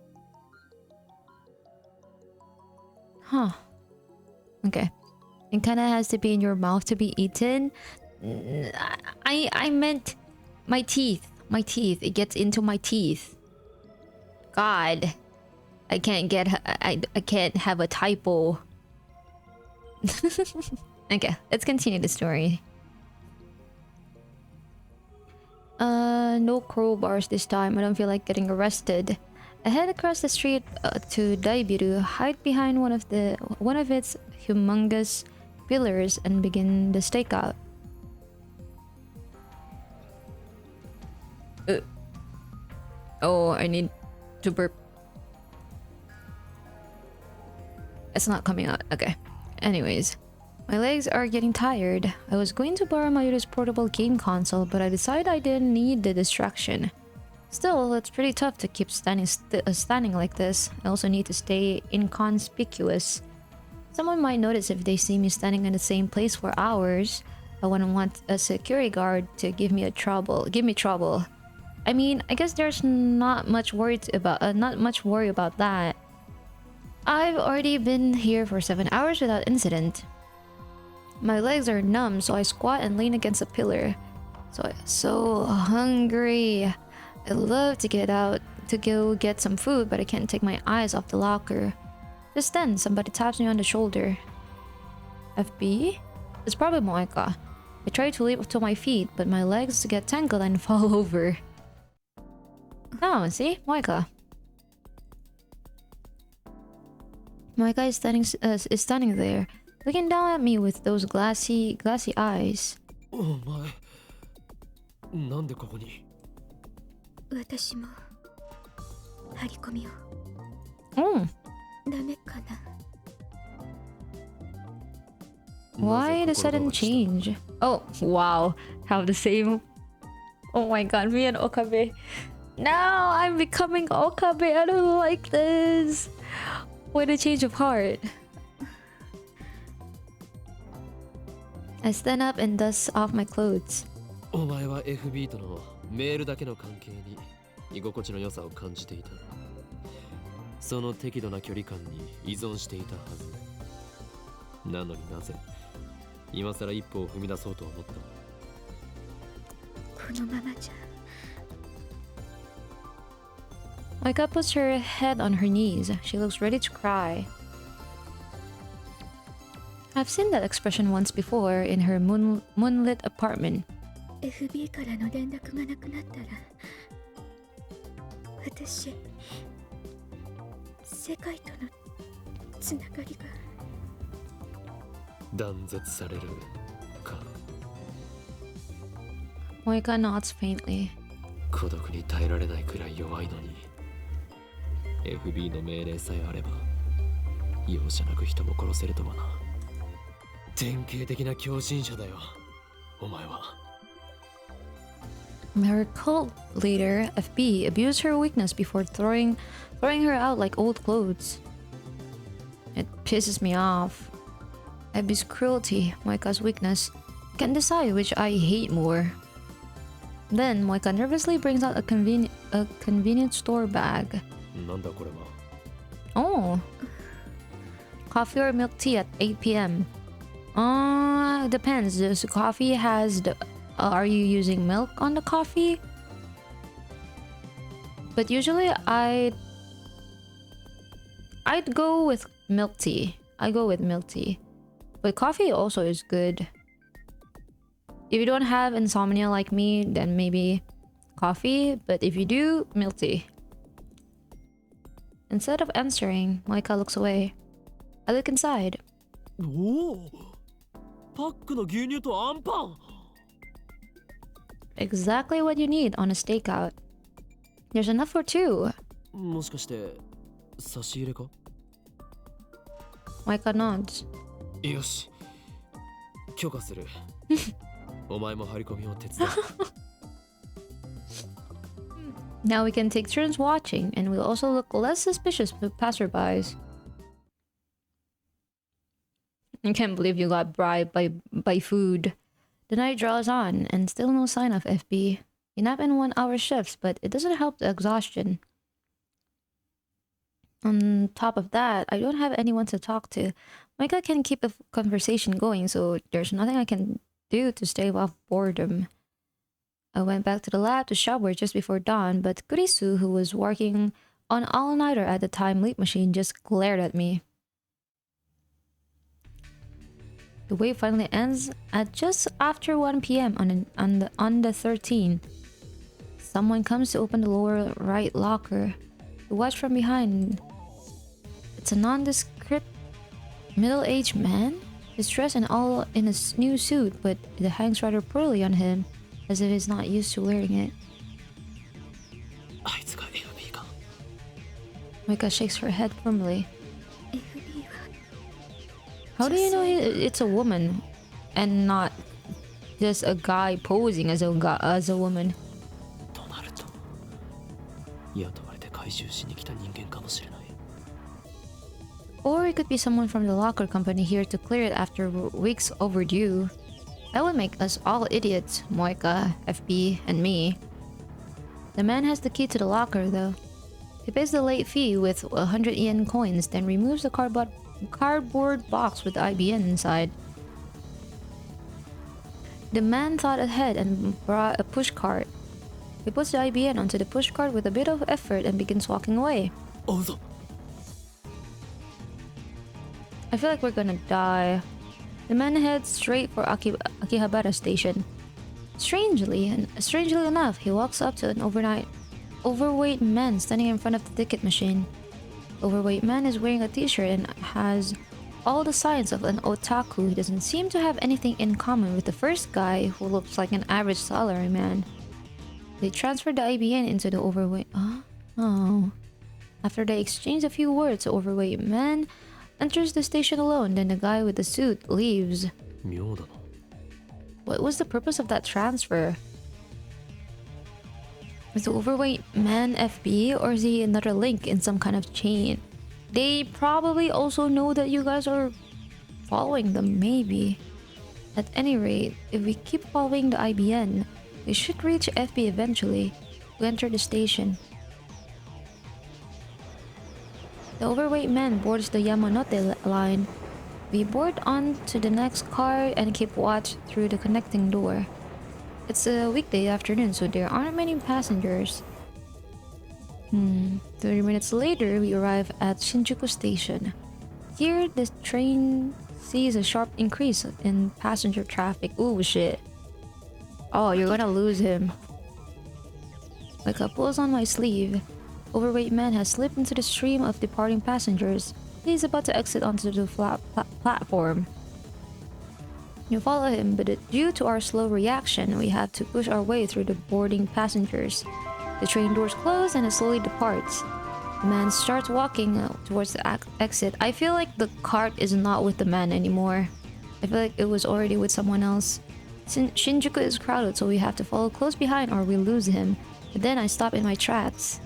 Huh. Okay. It kind of has to be in your mouth to be eaten. I meant my teeth. My teeth. It gets into my teeth. God. I can't have a typo. Okay, let's continue the story. No crowbars this time. I don't feel like getting arrested. I head across the street to Daibiru, hide behind one of its humongous pillars, and begin the stakeout. Oh, I need to burp. It's not coming out. Okay. Anyways, my legs are getting tired. I was going to borrow Mayuri's portable game console, but I decided I didn't need the distraction. Still, it's pretty tough to keep standing like this. I also need to stay inconspicuous. Someone might notice if they see me standing in the same place for hours. I wouldn't want a security guard to give me trouble. I mean, I guess there's not much worry about that. I've already been here for 7 hours without incident. My legs are numb, so I squat and lean against a pillar. So hungry. I love to get out to go get some food, but I can't take my eyes off the locker. Just then, somebody taps me on the shoulder. FB? It's probably Moeka. I try to leap to my feet, but my legs get tangled and fall over. Oh, see? Moeka. Moeka is standing there, looking down at me with those glassy eyes. お前なんでここに私も張り込みを Oh, ダメかな why the sudden change? Oh, wow. Have the same. Oh my god, me and Okabe. Now I'm becoming Okabe. I don't like this. What a change of heart. I stand up and dust off my clothes. お前は FB とのメールだけの関係に居心地の良さを感じていた。その適度な距離感に依存していたはず。なのになぜ今さら一歩を踏み出そうと思った。このままじゃ Moeka puts her head on her knees. She looks ready to cry. I've seen that expression once before in her moonlit apartment. FB からの連絡がなくなったら私世界とのつながりが断絶されるか。 Moeka nods faintly. 孤独に耐えられないくらい弱いのに FB の命令さえあれば容赦なく人も殺せるとはな。典型的な狂信者だよお前は。 Her cult leader, FB, abused her weakness before throwing her out like old clothes. It pisses me off. FB's cruelty, Moeka's weakness. I can't decide which I hate more. Then Moeka nervously brings out a convenience store bag. なんだこれは。 Oh. Coffee or milk tea at 8 p.m. Depends. This coffee has the... are you using milk on the coffee? But usually I'd go with milk tea. I go with milk tea. But coffee also is good. If you don't have insomnia like me, then maybe coffee. But if you do, milk tea. Instead of answering, Moeka looks away. I look inside. おお、パックの牛乳とアンパン。 Exactly what you need on a stakeout. There's enough for two. もしかして差し入れか。 Moeka nods. よし、許可する。お前も張り込みを手伝う。Now we can take turns watching, and we'll also look less suspicious to passerbys. I can't believe you got bribed by food. The night draws on, and still no sign of FB. You nap in 1 hour shifts, but it doesn't help the exhaustion. On top of that, I don't have anyone to talk to. Moeka can keep a conversation going, so there's nothing I can do to stave off boredom. I went back to the lab to shower just before dawn, but Kurisu, who was working on all-nighter at the time leap machine, just glared at me. The wave finally ends at just after 1 p.m. on the 13th. Someone comes to open the lower right locker. We watch from behind. It's a nondescript middle-aged man. He's dressed in a new suit, but it hangs rather poorly on him, as if he's not used to wearing it. あいつが FB か。 Moeka shakes her head firmly. FB は How do you know it's a woman and not just a guy posing as a woman? となると、雇われて回収しに来た人間かもしれない。 Or it could be someone from the locker company here to clear it after weeks overdue. That would make us all idiots, Moeka, FB, and me. The man has the key to the locker though. He pays the late fee with 100 yen coins, then removes the cardboard box with the IBN inside. The man thought ahead and brought a pushcart. He puts the IBN onto the pushcart with a bit of effort and begins walking away. I feel like we're gonna die. The man heads straight for Akihabara station. Strangely enough, he walks up to an overweight man standing in front of the ticket machine. The overweight man is wearing a t-shirt and has all the signs of an otaku. He doesn't seem to have anything in common with the first guy who looks like an average salaryman. They transfer the IBN into the overweight... Oh. After they exchange a few words, the overweight man enters the station alone, then the guy with the suit leaves. What was the purpose of that transfer? Is the overweight man FB, or is he another link in some kind of chain? They probably also know that you guys are following them, maybe. At any rate, if we keep following the IBN, we should reach FB eventually. We enter the station. The overweight man boards the Yamanote line. We board on to the next car and keep watch through the connecting door. It's a weekday afternoon, so there aren't many passengers. 30 minutes later, we arrive at Shinjuku Station. Here, the train sees a sharp increase in passenger traffic. Ooh, shit. Oh, you're gonna lose him. Like a pulls on my sleeve. Overweight man has slipped into the stream of departing passengers. He's about to exit onto the platform. You follow him, but due to our slow reaction, we have to push our way through the boarding passengers. The train doors close and it slowly departs. The man starts walking towards the exit. I feel like the cart is not with the man anymore. I feel like it was already with someone else. Shinjuku is crowded, so we have to follow close behind or we lose him. But then I stop in my tracks.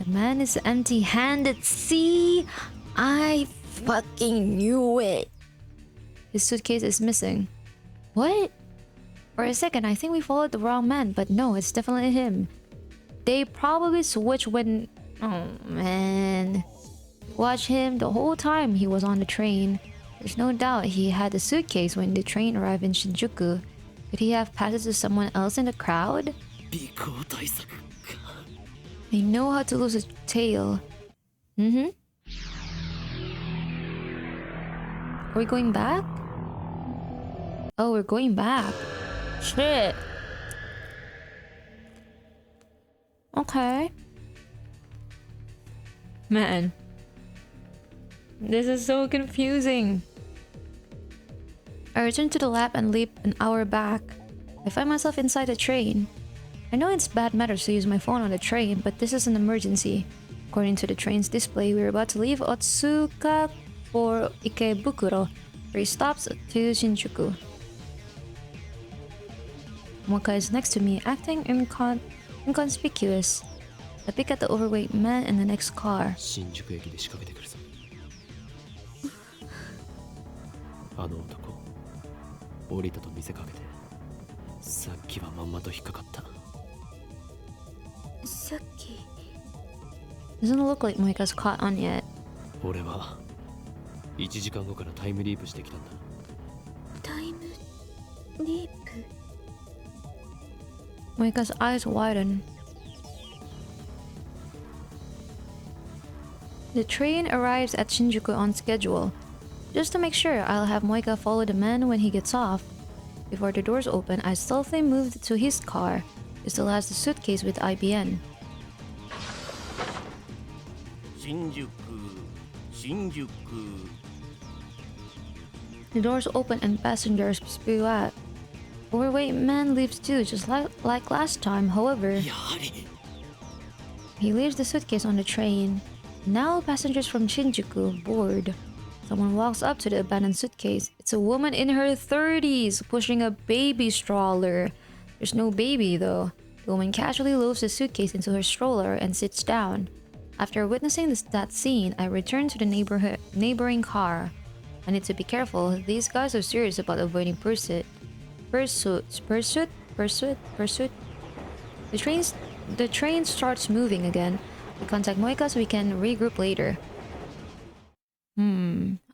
The man is empty-handed. See? I fucking knew it. His suitcase is missing. What? For a second, I think we followed the wrong man, but no, it's definitely him. They probably switched when... Oh, man. Watch him the whole time he was on the train. There's no doubt he had the suitcase when the train arrived in Shinjuku. Could he have passed it to someone else in the crowd? They know how to lose a tail. Are we going back? Oh, we're going back. Shit. Okay. Man. This is so confusing. I return to the lab and leap an hour back. I find myself inside the train. I know it's bad manners to use my phone on the train, but this is an emergency. According to the train's display, we're about to leave Otsuka for Ikebukuro, 3 stops to Shinjuku. Moka is next to me, acting inconspicuous. I pick at the overweight man in the next car. あの男、降りたと見せかけて、さっきはまんまと引っかかった。さっき Doesn't look like Moika's caught on yet. 俺は1時間後からタイムリープしてきたんだ。タイムリープ Moika's eyes widen. The train arrives at Shinjuku on schedule. Just to make sure, I'll have Moika follow the man when he gets off. Before the doors open, I stealthily moved to his car. He still has the suitcase with IBN. Shinjuku. The doors open and passengers spew out. Overweight man leaves too, just like last time. However, he leaves the suitcase on the train. Now passengers from Shinjuku board. Someone walks up to the abandoned suitcase. It's a woman in her 30s pushing a baby stroller. There's no baby though. The woman casually loads the suitcase into her stroller and sits down. After witnessing that scene, I return to the neighboring car. I need to be careful. These guys are serious about avoiding pursuit. The The train starts moving again. We contact Moika so we can regroup later.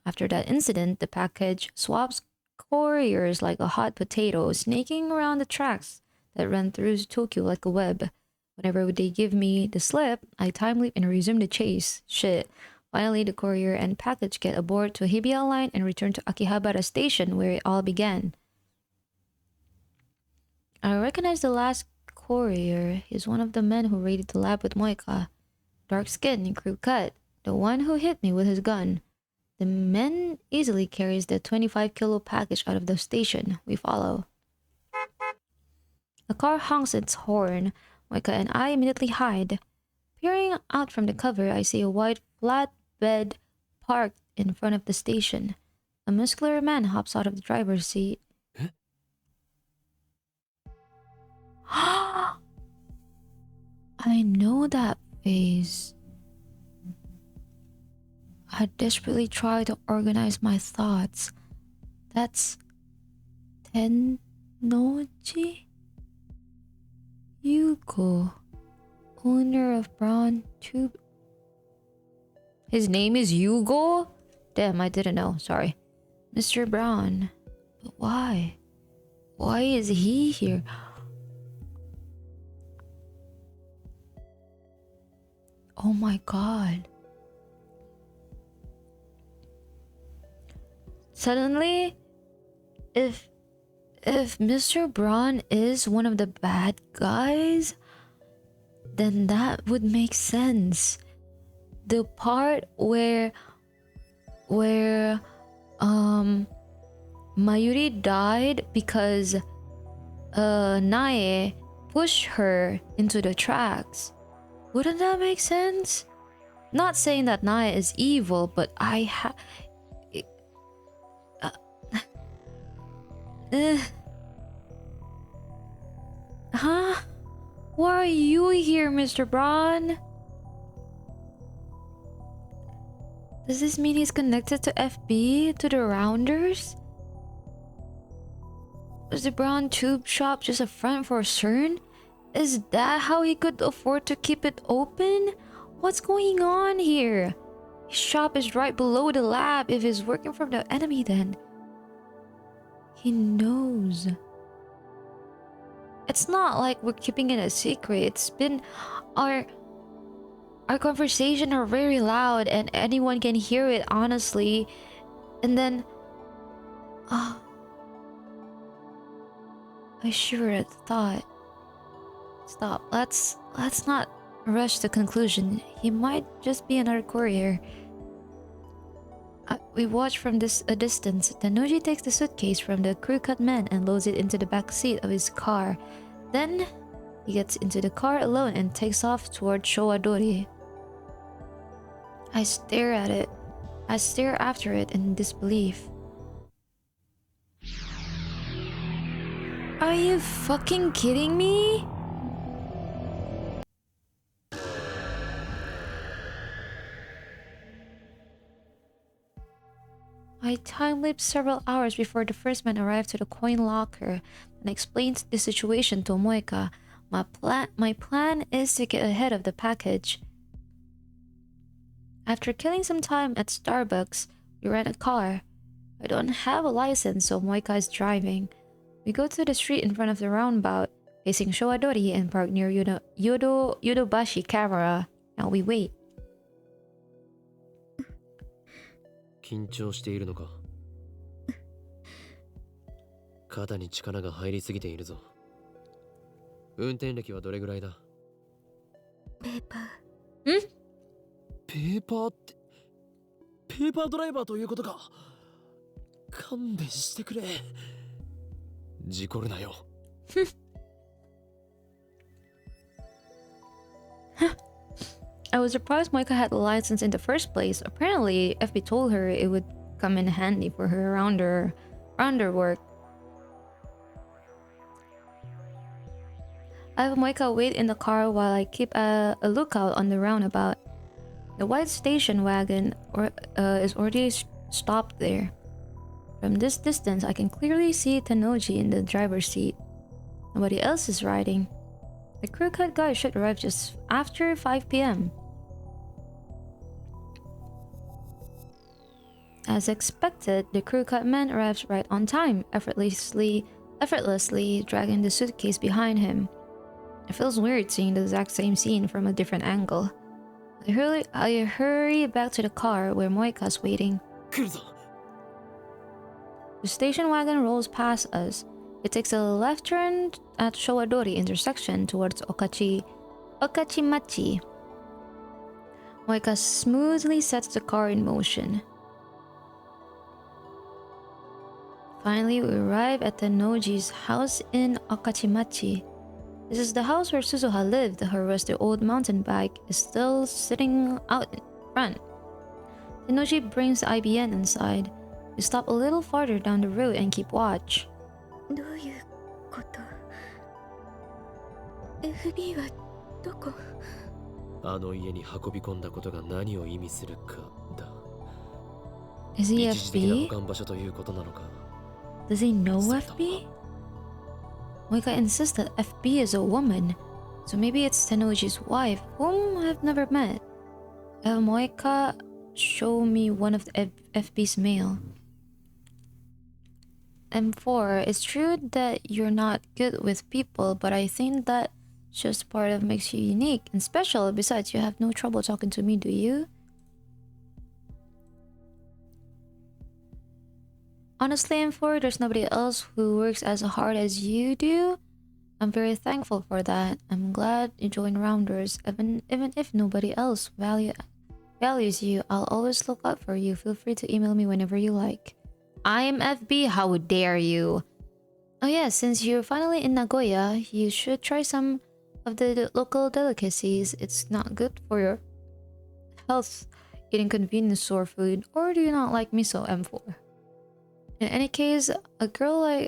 After that incident, the package swaps couriers like a hot potato, snaking around the tracks that run through Tokyo like a web. Whenever they give me the slip, I time leap and resume the chase. Shit. Finally, the courier and package get aboard to a Hibiya line and return to Akihabara station where it all began. I recognize the last courier. He's one of the men who raided the lab with Moika. Dark skin and crew cut. The one who hit me with his gun. The man easily carries the 25-kilo package out of the station. We follow. A car honks its horn. Moika and I immediately hide. Peering out from the cover, I see a white flatbed parked in front of the station. A muscular man hops out of the driver's seat. I know that face. I desperately try to organize my thoughts. That's Tennoji? Yuko, owner of Brown Tube. His name is Yugo? Damn, I didn't know. Sorry. Mr. Brown. But why? Why is he here? Oh my god. Suddenly, if Mr. Braun is one of the bad guys, then that would make sense. The part where Mayuri died because Nae pushed her into the tracks. Wouldn't that make sense? Not saying that Nae is evil, but Huh? Why are you here, Mr. Braun? Does this mean he's connected to FB? To the Rounders? Was the Brown Tube shop just a front for CERN? Is that how he could afford to keep it open? What's going on here? His shop is right below the lab. If he's working for the enemy, then he knows. It's not like we're keeping it a secret. It's been our conversation are very loud and anyone can hear it, honestly. And then I sure had thought. Stop. Let's not rush to conclusion. He might just be another courier. We watch from a distance. Tennoji takes the suitcase from the crew-cut man and loads it into the back seat of his car. Then he gets into the car alone and takes off toward Showadori. I stare at it. I stare after it in disbelief. Are you fucking kidding me? I time-leaped several hours before the first man arrived to the coin locker and explained the situation to Moika. My plan is to get ahead of the package. After killing some time at Starbucks, we rent a car. I don't have a license, so Moika is driving. We go to the street in front of the roundabout, facing Showadori, and park near Yodobashi camera. Now we wait. 緊張しているのか肩に力が入りすぎているぞ運転歴はどれぐらいだペーパーペーパーってペーパードライバーということか勘弁してくれ事故るなよI was surprised Moika had a license in the first place. Apparently, FB told her it would come in handy for her rounder work. I have Moika wait in the car while I keep a lookout on the roundabout. The white station wagon is already stopped there. From this distance, I can clearly see Tennoji in the driver's seat. Nobody else is riding. The crew cut guy should arrive just after 5 p.m. As expected, the crew cut man arrives right on time, effortlessly dragging the suitcase behind him. It feels weird seeing the exact same scene from a different angle. I hurry back to the car where Moika's waiting. 来るぞ。 The station wagon rolls past us. It takes a left turn at Showadori intersection towards Okachimachi. Moika smoothly sets the car in motion. Finally, we arrive at the Noji's house in Okachimachi. This is the house where Suzuha lived. Her rusty old mountain bike is still sitting out in front. The Noji brings the IBN inside. We stop a little farther down the road and keep watch. どういうこと？ FB はどこ？あの家に運び込んだことが何を意味するかだ。 Is he 一時的な FB? 保管場所ということなのか。 Does he know それとも FB? Moika insists that FB is a woman, so maybe it's Tenoji's wife, whom I've never met. Moika, show me one of the FB's mail. M4, it's true that you're not good with people, but I think that just part of makes you unique and special. Besides, you have no trouble talking to me, do you? Honestly, M4, there's nobody else who works as hard as you do. I'm very thankful for that. I'm glad you joined Rounders. Even if nobody else values you, I'll always look out for you. Feel free to email me whenever you like. I'm FB, how dare you? Oh yeah, since you're finally in Nagoya, you should try some of the local delicacies. It's not good for your health eating convenience store food. Or do you not like miso, M4? In any case, a girl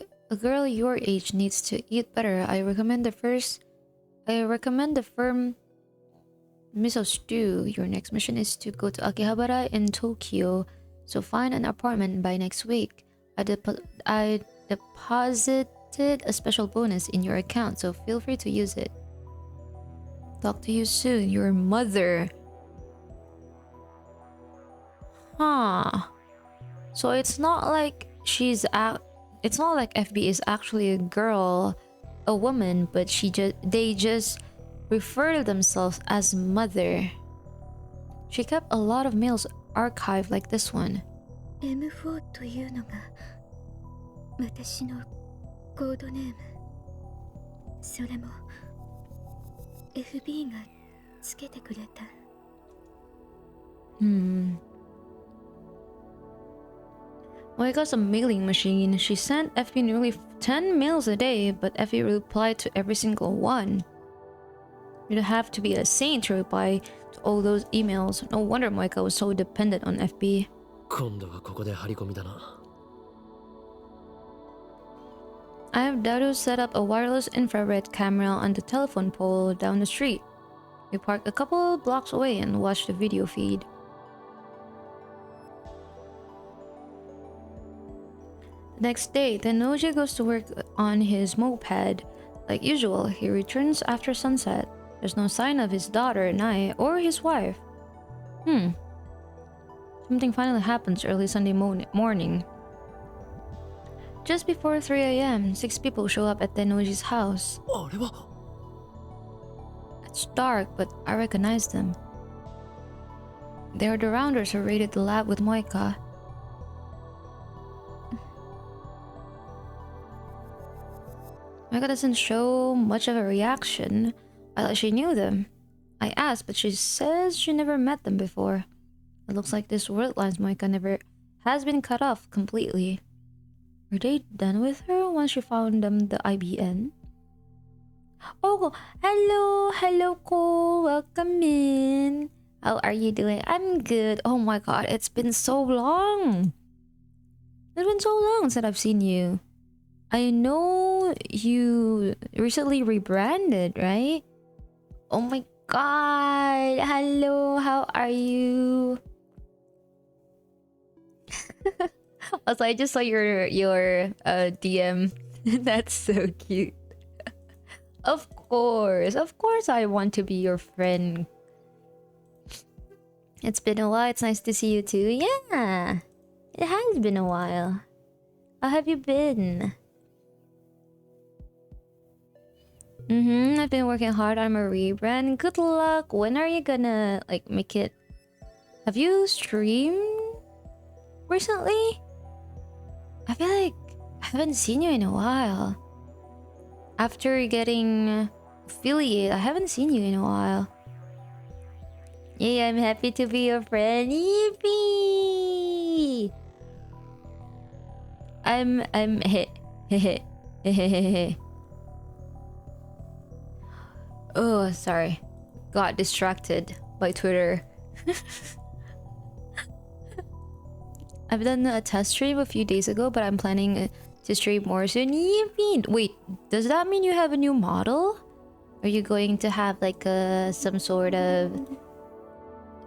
your age needs to eat better. I recommend the firm miso stew. Your next mission is to go to Akihabara in Tokyo, so find an apartment by next week. I deposited a special bonus in your account, so feel free to use it. Talk to you soon, your mother. Huh. So it's not like it's not like FB is actually a woman, but they just refer to themselves as mother. She kept a lot of mails archived like this one. M4 というのが私のコードネーム。それも FB がつけてくれた。Moika's a mailing machine. She sent Effie nearly 10 mails a day, but Effie replied to every single one. You'd have to be a saint to reply to all those emails. No wonder Moika was so dependent on FB. 今度はここで張り込みだな。 I have Daru set up a wireless infrared camera on the telephone pole down the street. We parked a couple blocks away and watched the video feed. The next day, Tenoji goes to work on his moped. Like usual, he returns after sunset. There's no sign of his daughter, Nai, or his wife. Something finally happens early Sunday morning. Just before 3 a.m., 6 people show up at Tenoji's house. あれは It's dark, but I recognize them. They are the Rounders who raided the lab with Moika. Moika doesn't show much of a reaction. I thought she knew them. I asked, but she says she never met them before. It looks like this world lines Moika has been cut off completely. Were they done with her once she found them the IBN? Oh, hello Cole, welcome in. How are you doing? I'm good. Oh my god, it's been so long. It's been so long since I've seen you. I know you recently rebranded, right? Oh my god, hello, how are you? Also, I just saw your DM. That's so cute. Of course. Of course I want to be your friend. It's been a while. It's nice to see you too. Yeah. It has been a while. How have you been? I've been working hard on my rebrand. Good luck. When are you gonna like make it? Have you streamed recently? I feel like I haven't seen you in a while. After getting affiliate, I haven't seen you in a while. Yeah, I'm happy to be your friend. Yippee! I'm Oh, sorry. Got distracted by Twitter. I've done a test stream a few days ago, but I'm planning to stream more soon. Yippee! Wait, does that mean you have a new model? Are you going to have like some sort of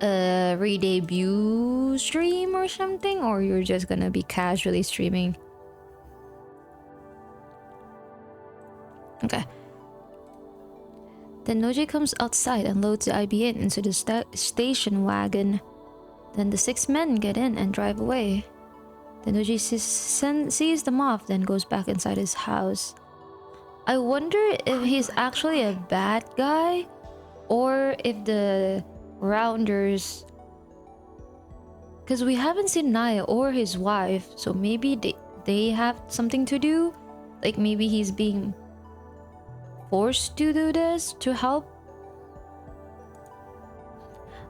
re-debut stream or something? Or you're just gonna be casually streaming? Okay. Then Noji comes outside and loads the IBN into the station wagon. Then the 6 men get in and drive away. Then Noji sees them off, then goes back inside his house. I wonder if he's actually a bad guy, or if the Rounders... Because we haven't seen Naya or his wife, so maybe they have something to do? Like maybe he's being forced to do this to help?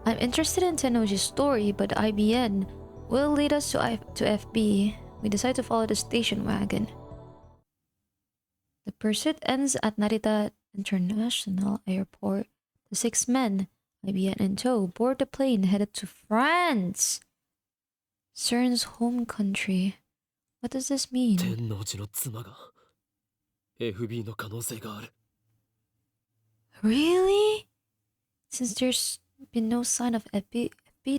I'm interested in Tenoji's story, but IBN will lead us to FB. We decide to follow the station wagon. The pursuit ends at Narita International Airport. The 6 men, IBN in tow, board the plane headed to France. CERN's home country. What does this mean? 天王寺の妻が FB の可能性がある。 Really? Since there's been no sign of FB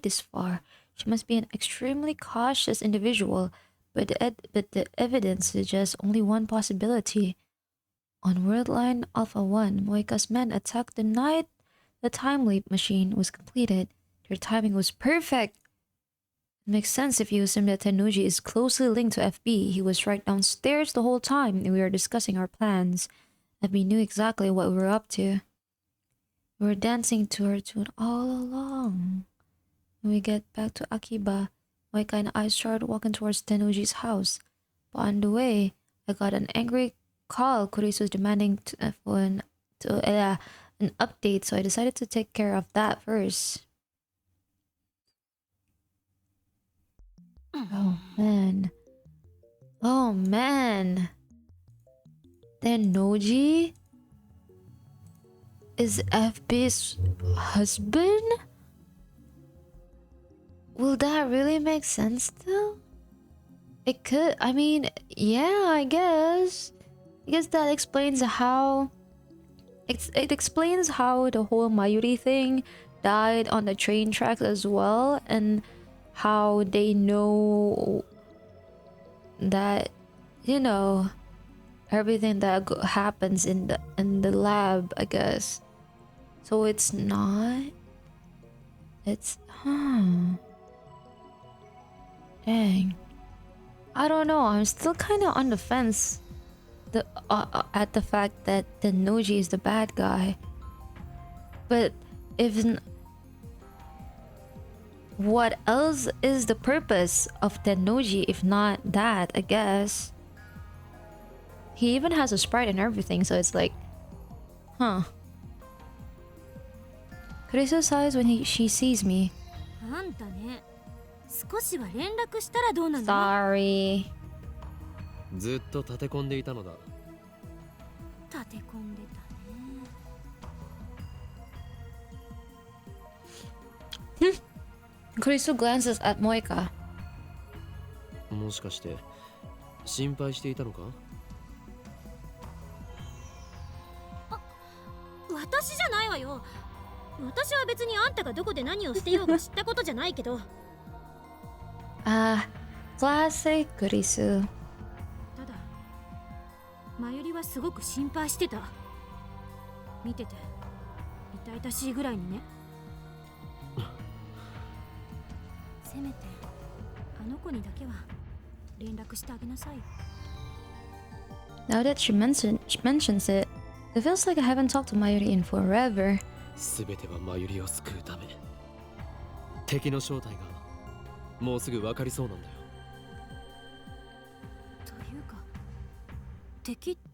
this far, she must be an extremely cautious individual, but the evidence suggests only one possibility. On World Line Alpha 1, Moika's men attacked the night the time leap machine was completed. Their timing was perfect. It makes sense if you assume that Tennoji is closely linked to FB. He was right downstairs the whole time and we were discussing our plans. FB knew exactly what we were up to. We were dancing to her tune all along. When we get back to Akiba, Moika and I started walking towards Tennoji's house. But on the way, I got an angry call. Kurisu was demanding an update, so I decided to take care of that first. Oh man. Oh man. Tennoji is FB's husband? Will that really make sense though? It could. I mean, yeah, I guess. I guess that explains how... It explains how the whole Mayuri thing died on the train tracks as well, and how they know that, you know, everything that happens in the lab, I guess. So it's not... It's... Dang. I don't know. I'm still kind of on the fence at the fact that Tennoji is the bad guy. But if... What else is the purpose of Tennoji if not that, I guess? He even has a sprite and everything, so it's like... Huh. Kurisu sighs when she sees me. Sorry. ずっと立て込んでいたのだ。 Kurisu glances at Moika. もしかして心配していたのか？私じゃないわよ。私は別にあんたがどこで何をしてようが知ったことじゃないけど。Classic Kurisu. ただ、マユリはすごく心配してた。見てて痛々しいぐらいにね。せめてあの子にだけは連絡してあげなさい。 Now that she mentions it, it feels like I haven't talked to Mayuri in forever. 全てはマユリを救うため。敵の正体がもうすぐ分かりそうなんだよ。というか敵って。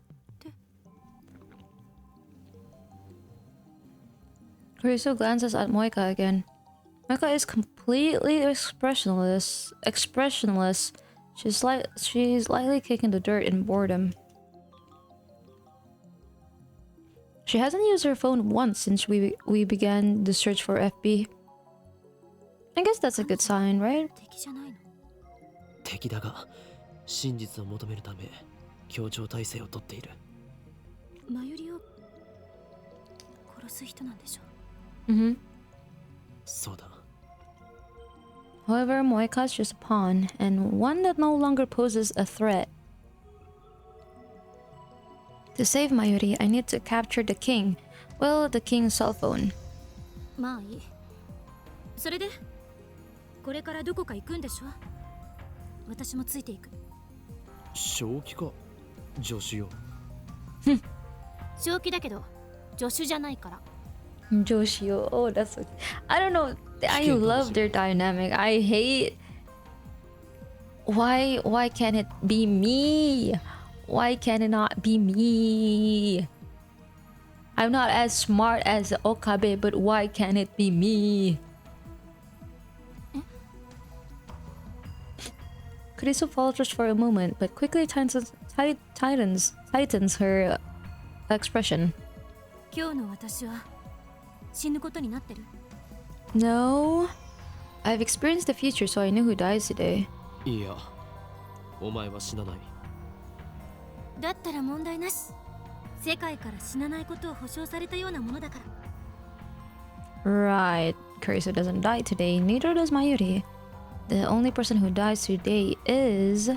Kurisu glances at Moika again. Moika is completely expressionless. She's lightly kicking the dirt in boredom. She hasn't used her phone once since we began the search for FB. I guess that's a good sign, right? 敵じゃないの？敵だが真実を求めるため協調体制をとっている。マユリを殺す人なんでしょ？ Mm-hmm. そうだ。 However, Moika's just a pawn, and one that no longer poses a threat. To save Mayuri, I need to capture the king. Well, the king's cell phone. まあいい。それでこれからどこか行くんでしょ？私もついていく。正気か助手よ。正気だけど助手じゃないから。 Joshio. Oh, that's okay. I don't know. I love their dynamic. I hate. Why can't it be me? Why can it not be me? I'm not as smart as Okabe, but why can't it be me? Kurisu falters for a moment, but quickly tightens her expression. 今日の私は死ぬことになってる。 No, I've experienced the future, so I knew who dies today. いや、お前は死なない。だったら問題なし。世界から死なないことを保証されたようなものだから。 Right, Kurisu doesn't die today, neither does Mayuri. The only person who dies today is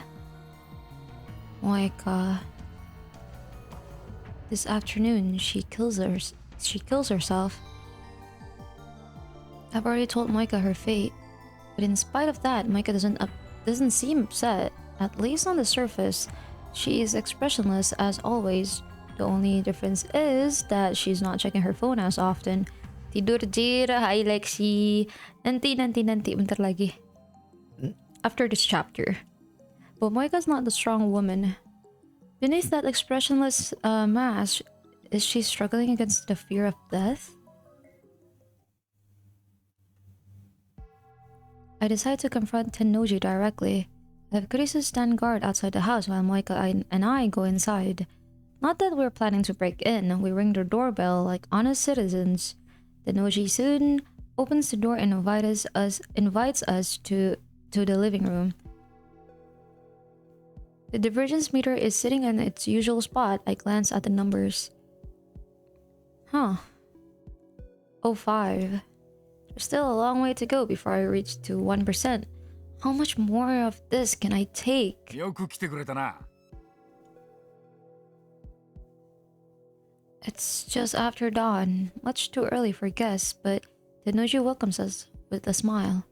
Moika. This afternoon, she kills herself. I've already told Moika her fate, but in spite of that, Moika doesn't seem upset. At least on the surface, she is expressionless as always. The only difference is that she's not checking her phone as often. Tidur jir, hi Lexi. Nanti, bentar lagi. After this chapter. But Moika's not the strong woman. Beneath that expressionless mask, is she struggling against the fear of death? I decide to confront Tennoji directly. I have Kurisu stand guard outside the house while Moika and I go inside. Not that we're planning to break in, we ring the doorbell like honest citizens. Tennoji soon opens the door and invites us to the living room. The divergence meter is sitting in its usual spot. I glance at the numbers. Huh. 05. There's still a long way to go before I reach to 1%. How much more of this can I take? よく来てくれたな。 It's just after dawn. Much too early for guests, but Tennoji welcomes us with a smile.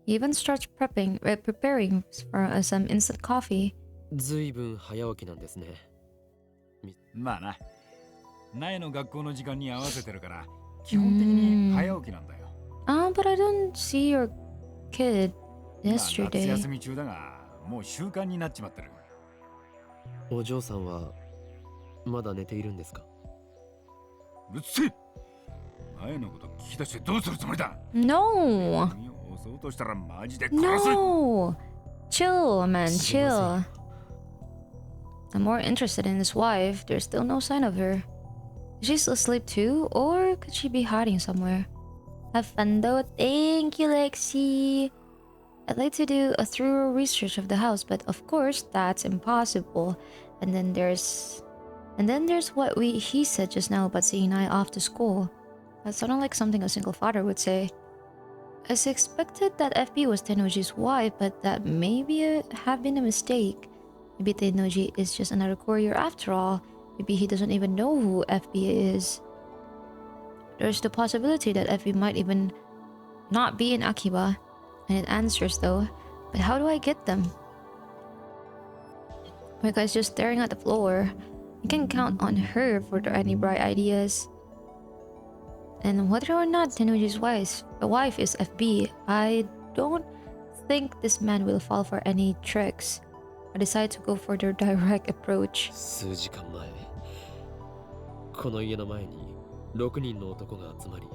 He even starts preparing for some instant coffee. ずいぶん早起きなんですね。まあな。苗の学校の時間に合わせてるから、基本的に早起きなんだよ。But I don't see your kid まあ夏 yesterday. 休み中だが、もう習慣になっちまってる。お嬢さんはまだ寝ているんですか？うるせえ。苗のこと聞き出してどうするつもりだ。 No! 君を襲おうとしたらマジで殺す。 No! Chill, man, chill. I'm more interested in his wife. There's still no sign of her. Is she asleep too? Or could she be hiding somewhere? Have fun though. Thank you, Lexi. I'd like to do a thorough research of the house, but of course that's impossible. And then there's what he said just now about seeing I off to school. That sounded like something a single father would say. I suspected that FB was Tennoji's wife, but that have been a mistake. Maybe Tennoji is just another courier after all. Maybe he doesn't even know who FB is. There's the possibility that FB might even not be in Akiba. And it answers though. But how do I get them? My guy's just staring at the floor. I can count on her for any bright ideas. And whether or not Tenuji's wife is FB, I don't think this man will fall for any tricks. I decide to go for the direct approach. 数時間前、この家の前に6人の男が集まり、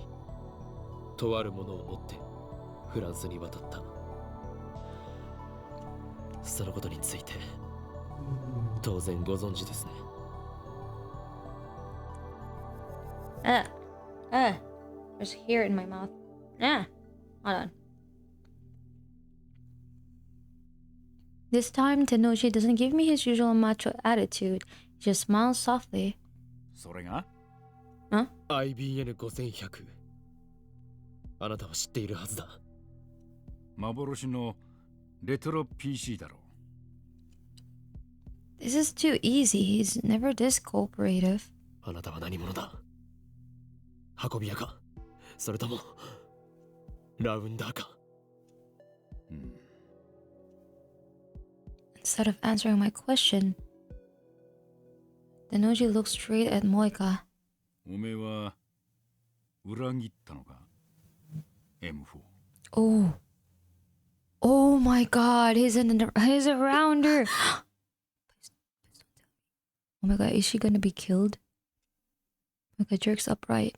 とあるものを持ってフランスに渡った。そのことについて当然ご存知ですね。There's hair in my mouth. Hold on. This time, Tenoji doesn't give me his usual macho attitude. He just smiles softly. それが IBN5100 あなたは知っているはずだ。幻のレトロ PC だろう。 This is too easy. He's never this cooperative. あなたは何者だ？運び屋か？それともラウンダーか？ Instead of answering my question, Tenoji looks straight at Moika. おめえは裏切ったのか ?M4。Oh. Oh my god, he's a rounder. Oh my god, is she gonna be killed? Moika jerks upright.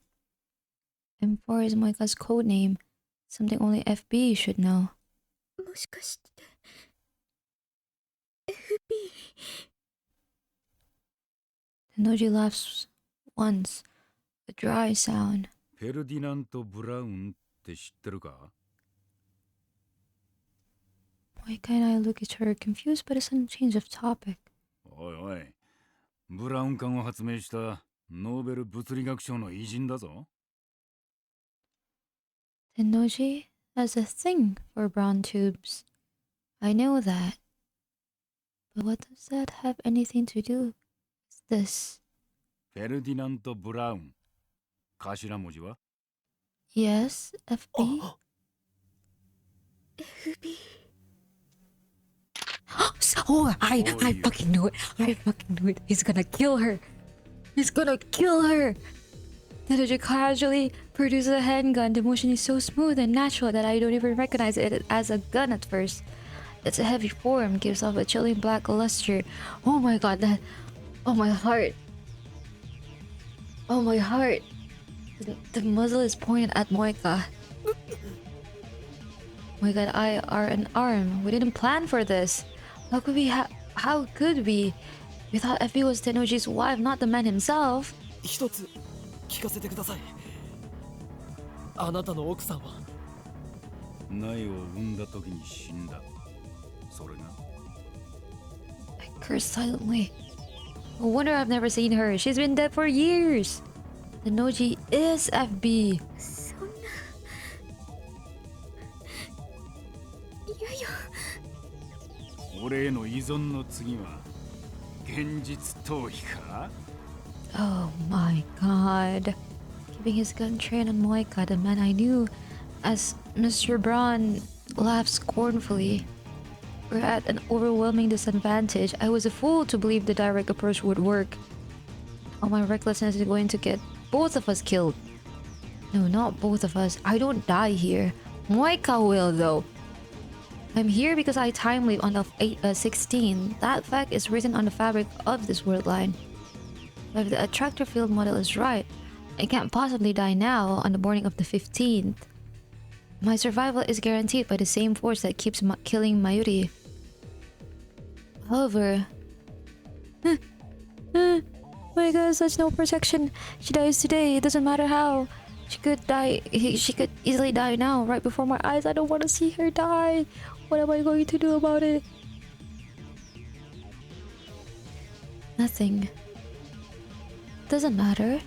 M4 is Moika's code name. Something only FB should know. もしかして FB Tenoji laughs once, a dry sound. フェルディナント・ブラウンって知ってるか Moika and I look at her, confused by the sudden change of topic. おいおい、ブラウン管を発明したノーベル物理学賞の偉人だぞ。 Tenoji has a thing for brown tubes. I know that. But what does that have anything to do with this? フェルディナント・ブラウン。頭文字は Yes, FB? FB Oh, I fucking knew it. I fucking knew it. He's gonna kill her. He's gonna kill her. Tenoji casually produces a handgun. The motion is so smooth and natural that I don't even recognize it as a gun at first. Its heavy form gives off a chilling black luster. Oh my god, that... Oh my heart. Oh my heart. The muzzle is pointed at Moika. Moika and I are an arm. We didn't plan for this. How could we How could we? We thought Effie was Tenoji's wife, not the man himself. 一つ聞かせてください。あなたの奥さんは苗を産んだ時に死んだ。それが I cursed silently. No wonder I've never seen her. She's been dead for years. Tenoji is FB. そんな。いやいや。俺への依存の次は現実逃避か Oh my god. Keeping his gun trained on Moika, the man I knew, as Mr. Braun laughed scornfully. We're at an overwhelming disadvantage. I was a fool to believe the direct approach would work. All my recklessness is going to get both of us killed. No, not both of us. I don't die here. Moika will, though. I'm here because I time leap on the 16. That fact is written on the fabric of this world line. But if the attractor field model is right, I can't possibly die now on the morning of the 15th. My survival is guaranteed by the same force that keeps killing Mayuri. However... Moika has such no protection. She dies today. It doesn't matter how. She could die. She could easily die now, right before my eyes. I don't want to see her die. What am I going to do about it? Nothing. Doesn't matter.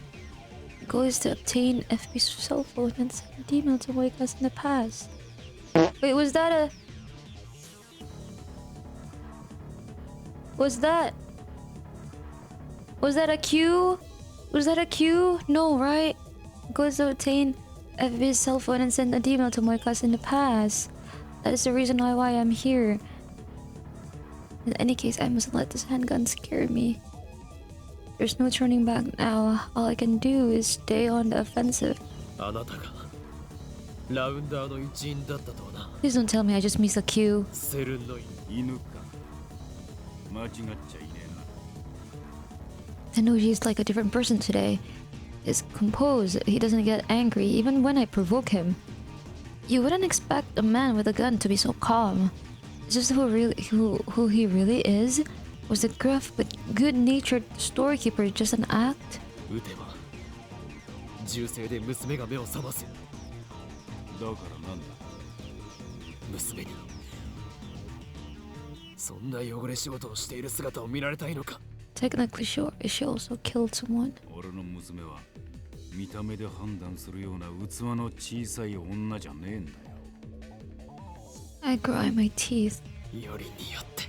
The goal is to obtain FB's cell phone and send an email to Moika's in the past. Wait, was that a... Was that a Q? Was that a Q? No, right? goes to obtain FB's cell phone and send an email to my cousin in the past. That is the reason why I'm here. In any case, I mustn't let this handgun scare me. There's no turning back now. All I can do is stay on the offensive. あなたがラウンダーの一員だったとはな。 Please don't tell me I just missed a cue. セルンの犬か。間違っちゃいねえ I know he's like a different person today. He's composed. He doesn't get angry even when I provoke him. You wouldn't expect a man with a gun to be so calm. Is this who he really is? Was the gruff but good-natured storekeeper just an act? 撃てば銃声で娘が目を覚ます。だからなんだ。娘にそんな汚れ仕事をしている姿を見られたいのか。 Technically, sure, she also killed someone. 俺の娘は見た目で判断するような器の小さい女じゃねえんだよ。 I grind my teeth. よりによって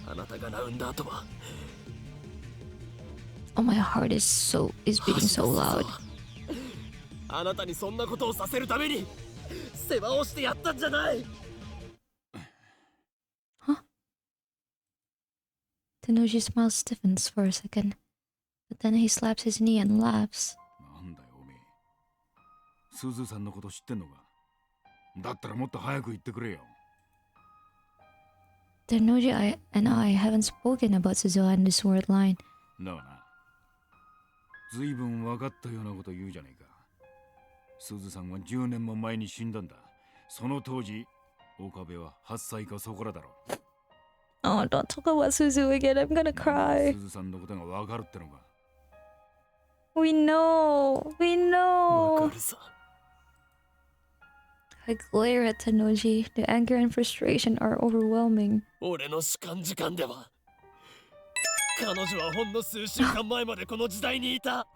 あなたがラウンダーとは。 Oh, my heart is beating so loud. あなたにそんなことをさせるために世話をしてやったんじゃない。 Huh? Tenoji smiles stiffens for a second, but then he slaps his knee and laughs. なんだよおめえ。すずさんのこと知ってんのか。だったらもっと早く言ってくれよ。 Tenoji and I haven't spoken about Suzuha in this word line. だがな。ずいぶん分かったようなこと言うじゃねえか。すずさんは10年も前に死んだんだ。その当時、岡部は8歳かそこらだろ。 Oh, don't talk about Suzu again. I'm gonna cry. すずさんのことが分かるってのか。 We know. わかるさ。 I glare at Tenoji. The anger and frustration are overwhelming. 俺の主観時間では彼女はほんの数週間前までこの時代にいた。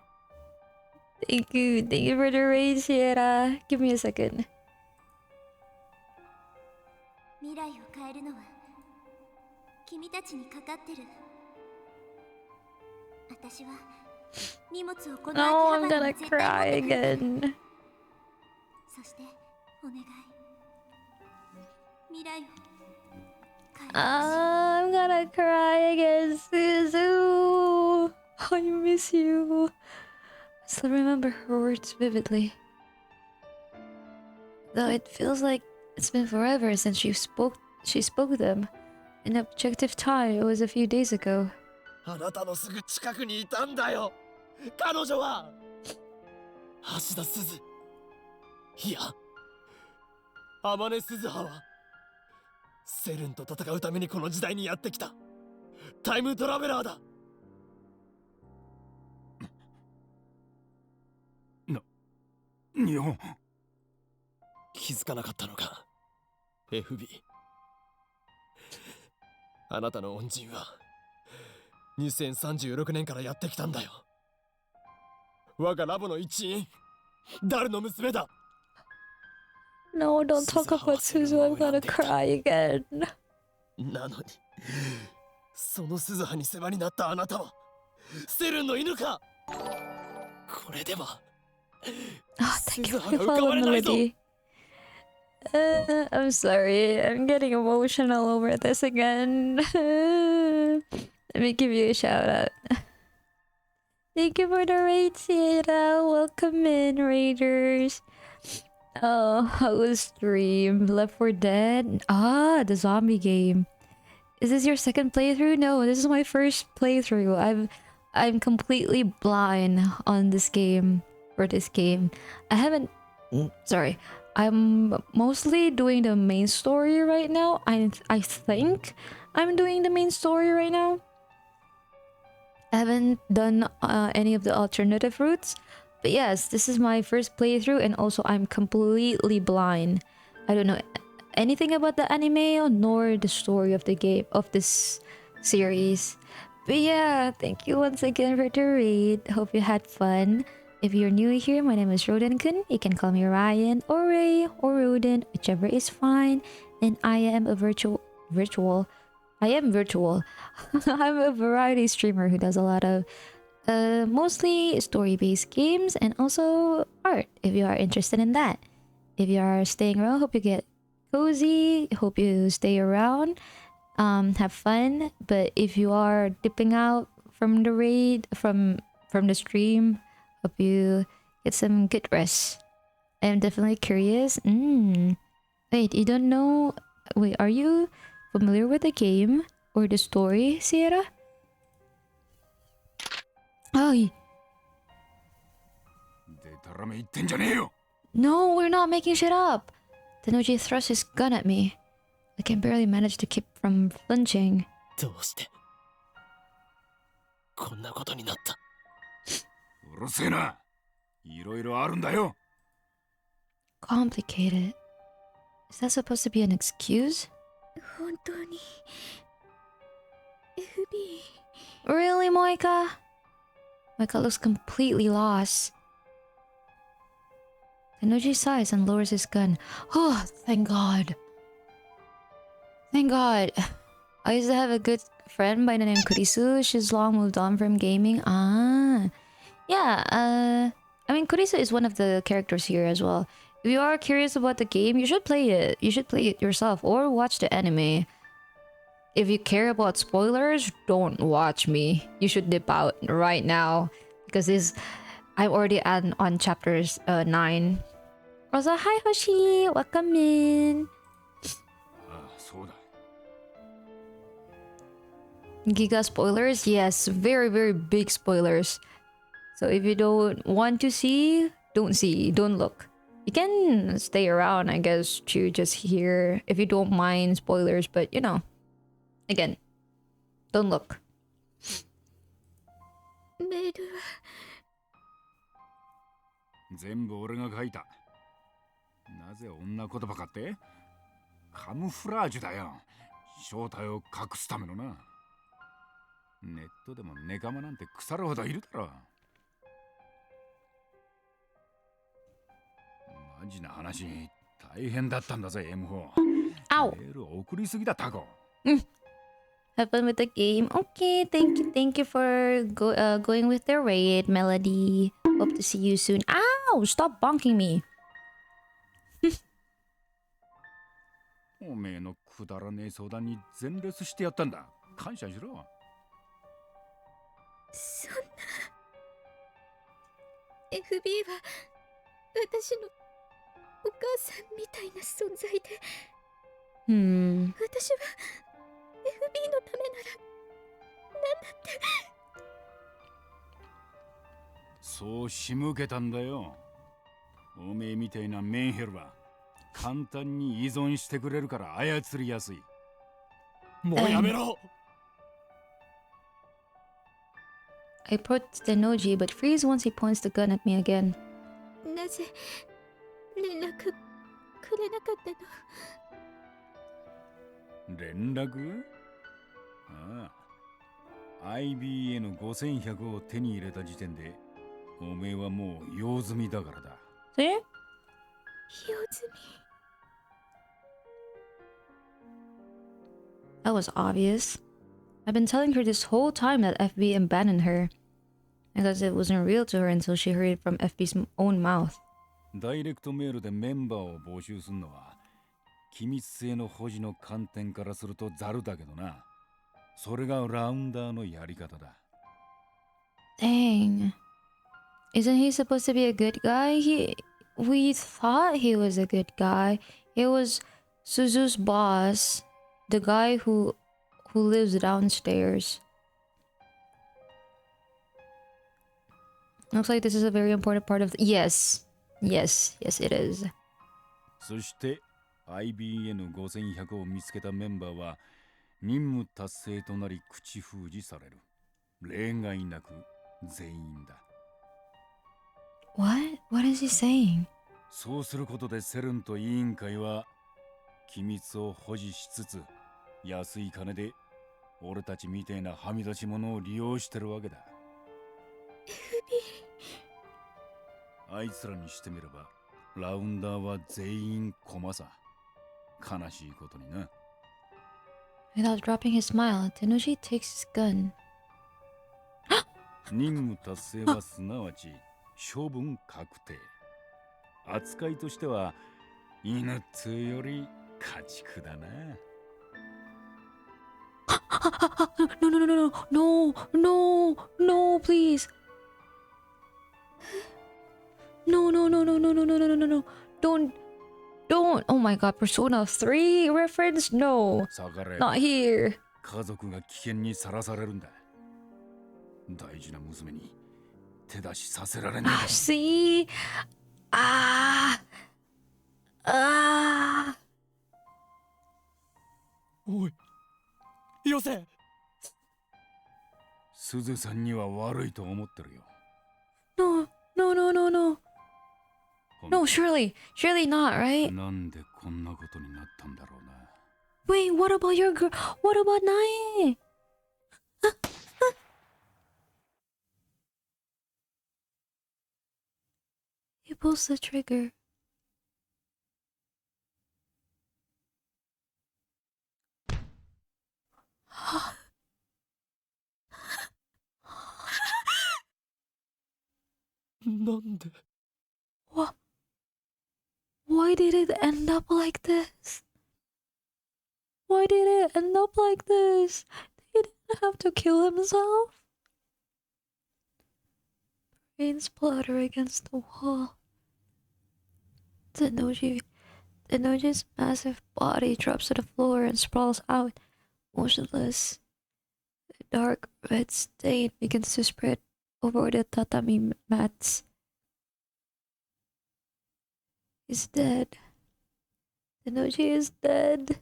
Thank you for the raid, Sierra. Give me a second. 未来を変えるのは君たちにかかってる。私は荷物をこの Oh, I'm 秋葉原 gonna に絶対 cry 持ってくる。 again. そしてお願い、未来を変えてほしい。 I'm gonna cry again, Suzu. I miss you. I still remember her words vividly. Though it feels like it's been forever since she spoke them. In objective time, it was a few days ago. あなたのすぐ近くにいたんだよ。彼女は橋田鈴、いや天音鈴葉はセルンと戦うためにこの時代にやってきたタイムトラベラーだ。日本。気づかなかったのか FB。 あなたの恩人は2036年からやってきたんだよ。我がラボの一員ダルの娘だ。 No, don't talk about Suzu. I'm gonna cry again. なのにその鈴葉に世話になったあなたはセルンの犬か。これでは Oh, thank you for the follow melody. I'm sorry. I'm getting emotional over this again. Let me give you a shout out. Thank you for the raid, Sierra. Welcome in, Raiders. Oh, how was stream? Left 4 Dead? Ah, the zombie game. Is this your second playthrough? No, this is my first playthrough. I'm completely blind on this game. For this game, I haven't. Sorry, I'm mostly doing the main story right now. I think I'm doing the main story right now. I haven't done any of the alternative routes, but yes, this is my first playthrough, and also I'm completely blind. I don't know anything about the anime nor the story of the game of this series. But yeah, thank you once again for the raid. Hope you had fun. If you're new here, my name is Roden-kun. You can call me Ryan or Ray or Roden, whichever is fine. And I am a virtual. I am virtual. I'm a variety streamer who does a lot of mostly story-based games and also art if you are interested in that. If you are staying around, hope you get cozy, hope you stay around, have fun. But if you are dipping out from the raid, from the stream, hope you get some good rest. I am definitely curious. Wait, you don't know? Wait, are you familiar with the game or the story, Sierra? Oh, でたらめ言ってんじゃねえよ。 no, we're not making shit up. Tenoji thrusts his gun at me. I can barely manage to keep from flinching. どうしてこんなことになった。うるせえな。いろいろあるんだよ。 Complicated. Is that supposed to be an excuse? 本当に FB Really, Moika? Moika looks completely lost. Tenoji sighs and lowers his gun. Oh, thank God. Thank God. I used to have a good friend by the name Kurisu. She's long moved on from gaming. Ah. Yeah, I mean, Kurisu is one of the characters here as well. If you are curious about the game, you should play it. You should play it yourself or watch the anime. If you care about spoilers, don't watch me. You should dip out right now because I'm already on chapters 9. Also, hi Hoshi, welcome in. ああ、そうだ。 Giga spoilers? Yes, very, very big spoilers. So if you don't want to see, don't look. You can stay around, I guess, to just hear if you don't mind spoilers, but you know, again, don't look. メールは全部俺が書いた。なぜ女言葉かって？カムフラージュだよ。正体を隠すためのな。ネットでもネカマなんて腐るほどいるだろ。マジな話、大変だったんだぜ、M4。Ow! メール送りすぎだ、タコ。Have fun with the game. Okay, thank you for going with the raid, Melody. Hope to see you soon. Ow! Stop bonking me. おめえのくだらねえ相談に全レスしてやったんだ。感謝しろ。そんな FB は私のお母さんみたいな存在で 私は FB のためなら何だってそう仕向けたんだよ。おめえみたいなメンヘルは簡単に依存してくれるから操りやすい。もうやめろ。 I approach Tenoji, but freeze once he points the gun at me again. なぜ連絡くれなかったの？連絡？ああ。IBN5100 を手に入れた時点で、おめえはもう用済みだからだ。See? 用済み That was obvious. I've been telling her this whole time that FB abandoned her. Because it wasn't real to her until she heard it from FB's own mouth. ダイレクトメールでメンバーを募集するのは、機密性の保持の観点からするとザルだけどな。それがラウンダーのやり方だ。Dang. Isn't he supposed to be a good guy? We thought he was a good guy. It was Suzu's boss, the guy who lives downstairs. Looks like this is a very important part of Yes, it is. そして IBN5100 を見つけたメンバーは任務達成となり口封じされる。例外なく全員だ。What is he saying? そうすることでセルンと委員会は機密を保持しつつ安い金で俺たちみてえなはみ出し者を利用してるわけだ。あいつらにしてみればラウンダーは全員駒さ。悲しいことにな。Without dropping his smile, Tenoji takes his gun. 任務達成はすなわち処分確定。扱いとしては犬っつうより家畜だな。No, no, no, no, no, no, no, please. No, no, no, no, no, no, no, no, no, no. Don't. Oh my god, Persona 3 reference? No. 下がれ。 Not here. 家族が危険にさらされるんだ。大事な娘に手出しさせられない。 See? Ah. Ah. おいよせ。すずさんには悪いと思ってるよ。 No, no, no, no, no. No, surely. Surely not, right? なんでこんなことになったんだろうな。 Wait, what about your girl? What about Nae? He pulls the trigger.なんで What? Why did it end up like this? Why did it end up like this? He didn't have to kill himself. Brains splatter against the wall. Tenoji's massive body drops to the floor and sprawls out, motionless. The dark red stain begins to spread over the tatami mats. He's dead. Tenoji is dead.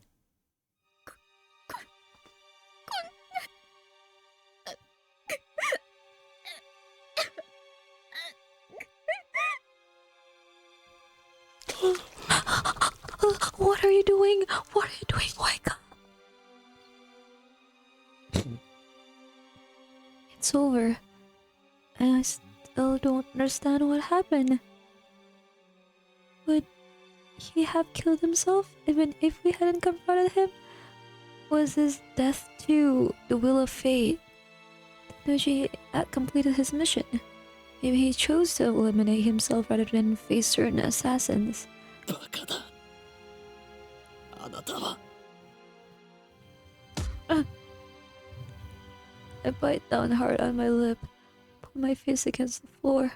What are you doing? What are you doing? Wake up. It's over. And I still don't understand what happened. Would he have killed himself even if we hadn't confronted him? Was his death too the will of fate? Noji had completed his mission. Maybe he chose to eliminate himself rather than face certain assassins. バカだ。あなたは。I bite down hard on my lip, put my face against the floor.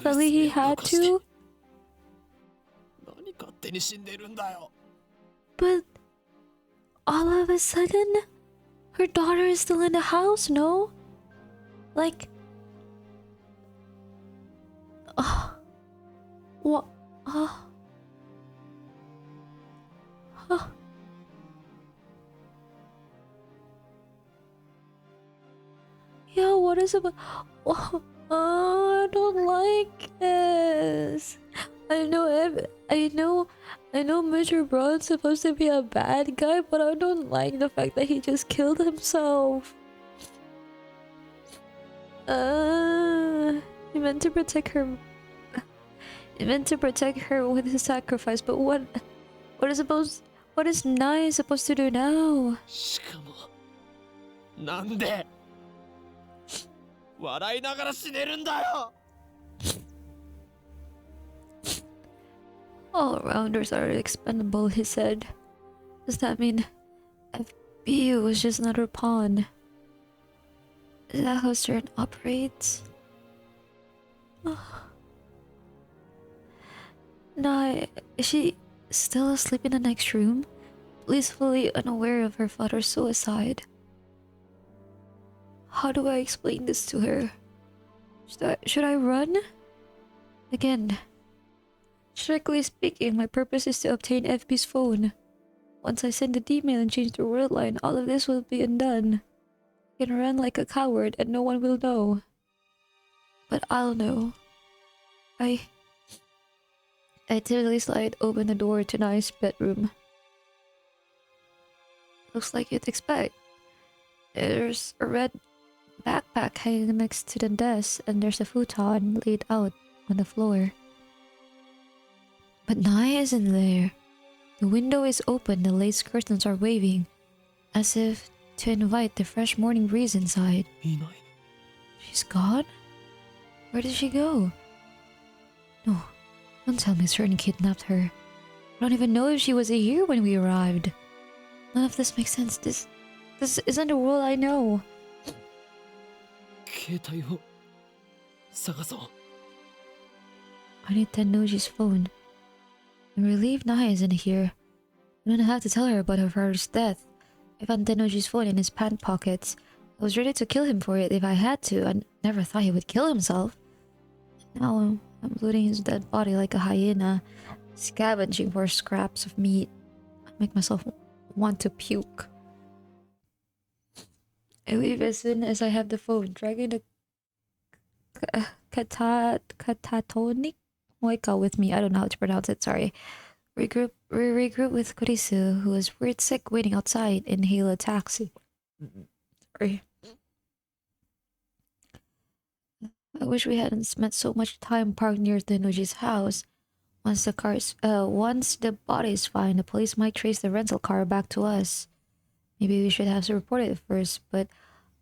Suddenly he had to. 何勝手に死んでるんだよ。 But all of a sudden, her daughter is still in the house, no? Like, what? Yeah, what is about? I don't like this. I know Major Braun's supposed to be a bad guy, but I don't like the fact that he just killed himself. He meant to protect her. He meant to protect her with his sacrifice, but what is Nai supposed to do now? しかもなんで笑いながら死ねるんだよ。 All rounders are expendable, he said. Does that mean FBU was just another pawn? Is that how CERN operates? Nah, is she still asleep in the next room? Blissfully unaware of her father's suicide. How do I explain this to her? Should I run? Again, strictly speaking, my purpose is to obtain FB's phone. Once I send the email and change the word line, all of this will be undone. I can run like a coward and no one will know. But I'll know. I timidly slide open the door to Nai's bedroom. Looks like you'd expect. There's a red backpack hanging next to the desk, and there's a futon laid out on the floor. But Nai isn't there. The window is open, the lace curtains are waving, as if to invite the fresh morning breeze inside. いない。She's gone? Where did she go? No, don't tell me Certain kidnapped her. I don't even know if she was here when we arrived. None of this makes sense. This isn't the world I know. 携帯を探そう。 I need Tennoji's phone. I'm relieved Naya isn't here. I don't have to tell her about her father's death. I found Tennoji's phone in his pant pockets. I was ready to kill him for it if I had to. I never thought he would kill himself. Now I'm looting his dead body like a hyena, scavenging for scraps of meat. I make myself want to puke. I leave as soon as I have the phone, dragging the catatonic Moika with me. I don't know how to pronounce it, sorry. We regroup with Kurisu, who was weird sick waiting outside, and hail a taxi. Sorry. I wish we hadn't spent so much time parked near Tennoji's house. Once the body is fine, the police might trace the rental car back to us. Maybe we should have reported it first, but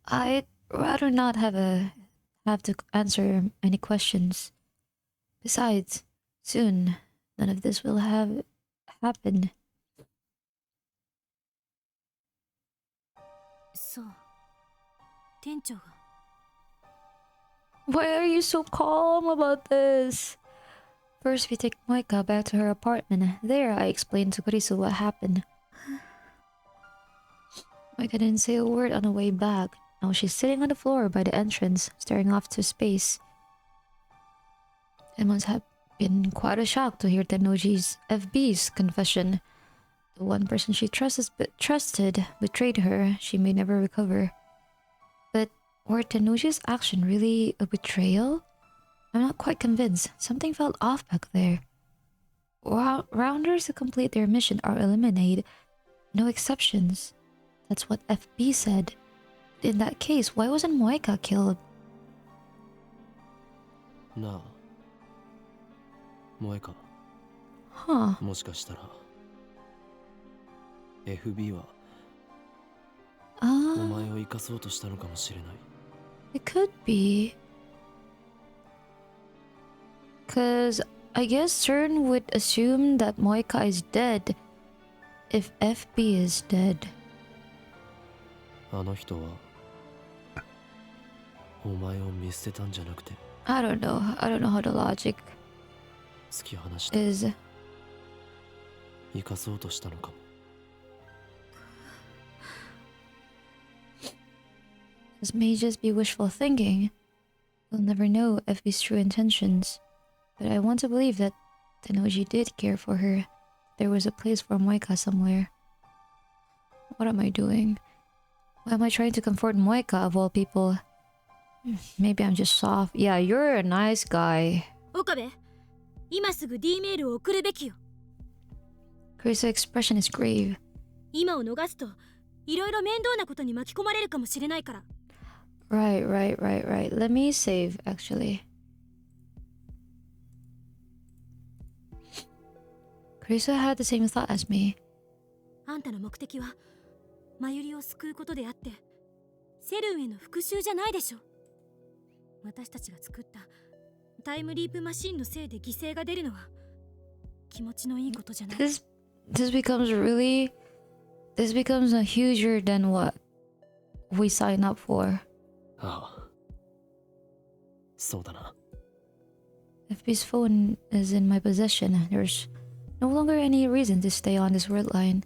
I'd rather not have to answer any questions. Besides, soon none of this will have happened. そう。店長が。 Why are you so calm about this? First, we take Moika back to her apartment. There, I explained to Kurisu what happened. Moika didn't say a word on the way back. Now she's sitting on the floor by the entrance, staring off to space. It must have been quite a shock to hear Tennoji's FB's confession. The one person she trusted betrayed her. She may never recover. But were Tennoji's action really a betrayal? I'm not quite convinced. Something felt off back there. Rounders who complete their mission are eliminated. No exceptions. That's what FB said. In that case, why wasn't Moika killed? なあ、萌か。 Huh. もしかしたら FB はお Ah, 前を生かそうとしたのかもしれない。 it could be. Cause I guess CERN would assume that Moika is dead if FB is dead. あの人はお前を見捨てたんじゃなくて I don't know how the logic 突き放して is. 生かそうとしたのかも。 This may just be wishful thinking. We'll never know FB's true intentions. But I want to believe that Tennoji did care for her. There was a place for Moika somewhere. What am I doing? Why am I trying to comfort Moika of all people? Maybe I'm just soft. Yeah, you're a nice guy. 岡部、今すぐ D メールを送るべきよ。 Chris's expression is grave. 今を逃すといろいろ面倒なことに巻き込まれるかもしれないから。 Right. Let me save, actually. Krisa had the same thought as me. あんたの目的はマユリを救うことであってセルンへの復讐じゃないでしょ。私たちが作ったタイムリープマシンのせいで犠牲が出るのは気持ちのいいことじゃない。 This becomes huger than what we sign up for. ああ、そうだな。 FB's phone is in my possession. There's no longer any reason to stay on this world line.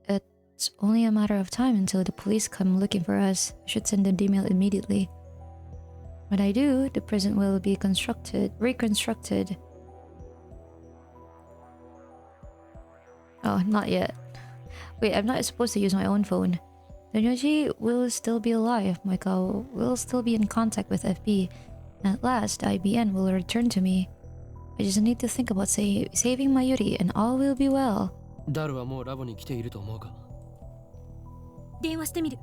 It's only a matter of time until the police come looking for us. I should send an email immediately. When I do, the prison will be reconstructed. Oh, not yet. Wait, I'm not supposed to use my own phone. Tennoji will still be alive. Moika will still be in contact with FB. And at last, IBN will return to me. I just need to think about saving Mayuri and all will be well. ダルはもうラボに来ていると思うか。電話してみる。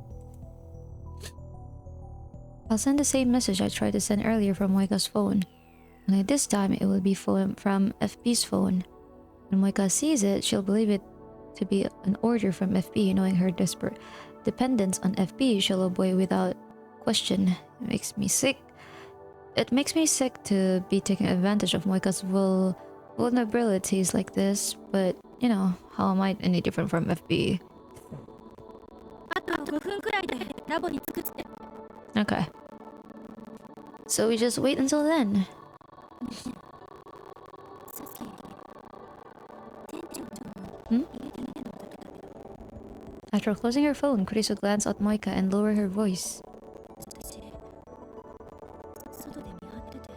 I'll send the same message I tried to send earlier from Moika's phone. Only this time it will be from FB's phone. When Moika sees it, she'll believe it to be an order from FB. Knowing her desperate dependence on FB, she'll obey without Question. It makes me sick. It makes me sick to be taking advantage of Moika's vulnerabilities like this, but you know, how am I any different from FB? あと5分くらいでラボに着くっつって。 Okay. So we just wait until then. サスケ、店長の Hmm? 入れてみてのだけだけど、 After closing her phone, Kurisu glanced at Moika and lowered her voice. 私、外で見張ってて、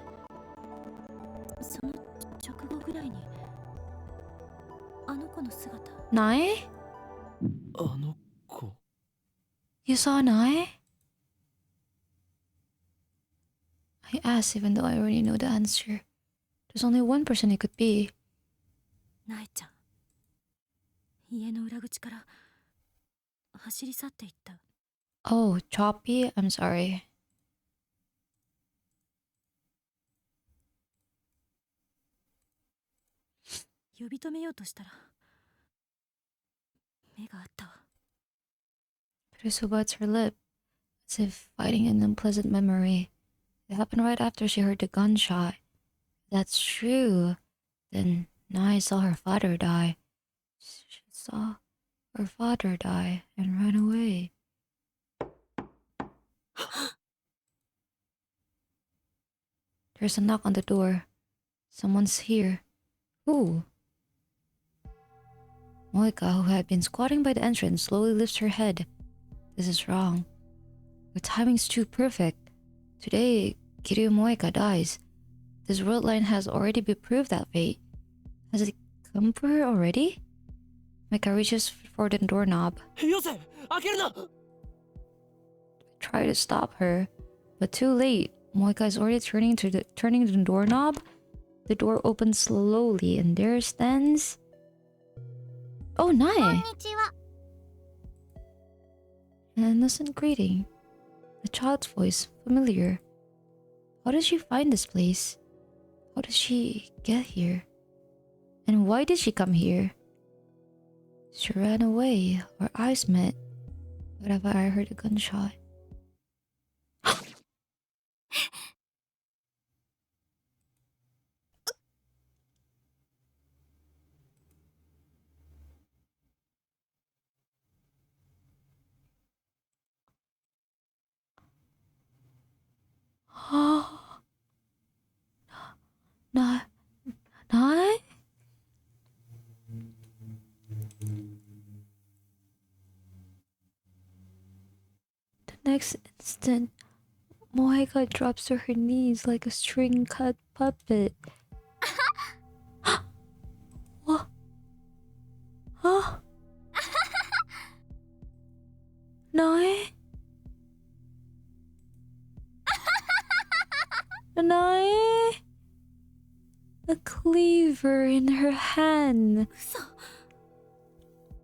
その直後ぐらいに、あの子の姿。 Nai? あの子。 You saw Nai? I asked even though I already know the answer. There's only one person it could be. ナエちゃん、家の裏口から走り去っていった。 Oh, Choppy? I'm sorry. 呼び止めようとしたら目があったわ。 Kurisu bites her lip, as if fighting an unpleasant memory. It happened right after she heard the gunshot. If that's true. Then Nai saw her father die. She saw her father die and ran away. There's a knock on the door. Someone's here. Who? Moika, who had been squatting by the entrance, slowly lifts her head. This is wrong. The timing's too perfect. Today, Kiryu Moika dies. This world line has already been proved that fate. Has it come for her already? Moika reaches for the doorknob. よせ開けるな Try to stop her, but too late. Moika is already turning the doorknob. The door opens slowly, and there stands. Oh, こん Nai! にちは。 An innocent greeting. A child's voice, familiar. How did she find this place? How did she get here? And why did she come here? She ran away. Our eyes met. What if I heard a gunshot? Not, not? The next instant, Moika drops to her knees like a string-cut puppet. What? Huh? Nai? Nai? A cleaver in her hand. 嘘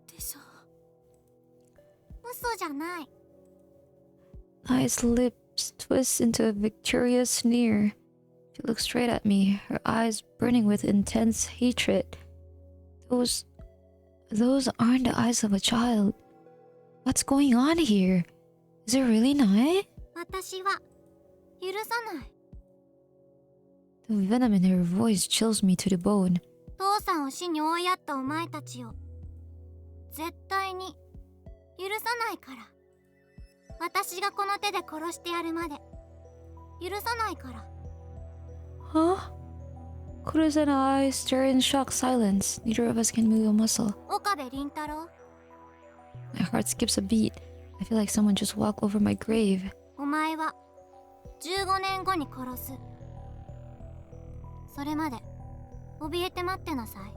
でしょ。嘘じゃない。 Nai's lips twist into a victorious sneer. She looks straight at me, her eyes burning with intense hatred. Those aren't the eyes of a child. What's going on here? Is it really Nai? 私は許さない。 The venom in her voice chills me to the bone. 父さんを死に追いやったお前たちを絶対に許さないから。私がこの手で殺してやるまで許さないから。 Huh? Kuro's and I stare in shocked silence. Neither of us can move a muscle. 岡部倫太郎、 My heart skips a beat. I feel like someone just walked over my grave. お前は15年後に殺す。それまで怯えて待ってなさい。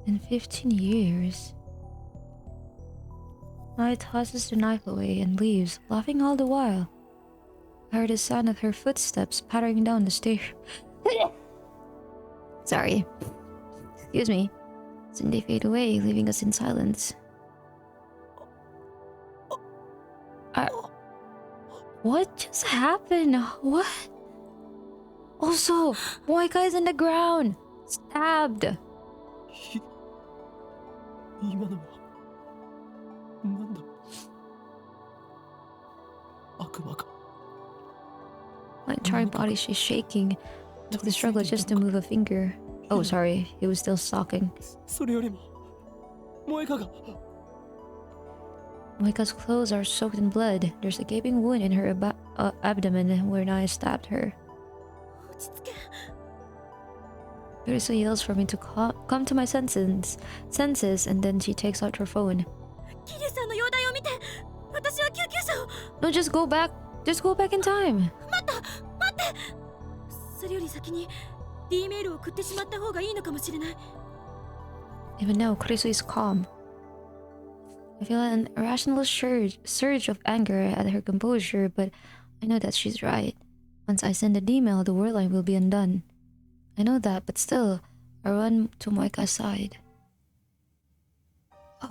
In 15 years. Nai tosses the knife away and leaves, laughing all the while. I heard the sound of her footsteps pattering down the stairs. Sorry. Excuse me. Soon they fade away, leaving us in silence. What just happened? What? Also, Moika is in the ground, stabbed. 今のはなんだ、悪魔か。 My entire body, she's shaking. With the struggle just to move a finger. Oh, sorry. He was still stalking. それよりも萌香が Moika's clothes are soaked in blood. There's a gaping wound in her abdomen where I stabbed her. 落ち着け。 Teresa yells for me to come to my senses, and then she takes out her phone. 桐生さんの容体を見て、私は救急車を。 No, just go back in time. 待って。それより先に D メールを送ってしまった方がいいのかもしれない。 Even now, Kurisu is calm. I feel an irrational surge of anger at her composure, but I know that she's right. Once I send an email, the word line will be undone. I know that, but still, I run to Moika's side.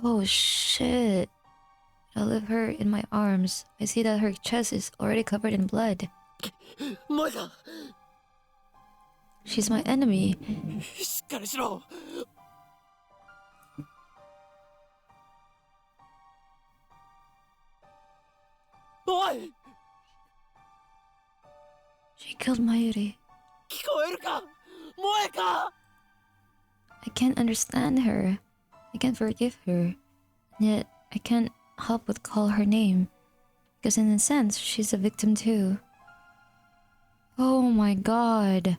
Oh shit. I lift her in my arms. I see that her chest is already covered in blood. 萌香 She's my enemy. しっかりしろ。おい She killed Mayuri. 聞こえるか萌香 I can't understand her. I can't forgive her. Yet, I can't help but call her name. Because in a sense, she's a victim too. Oh my god.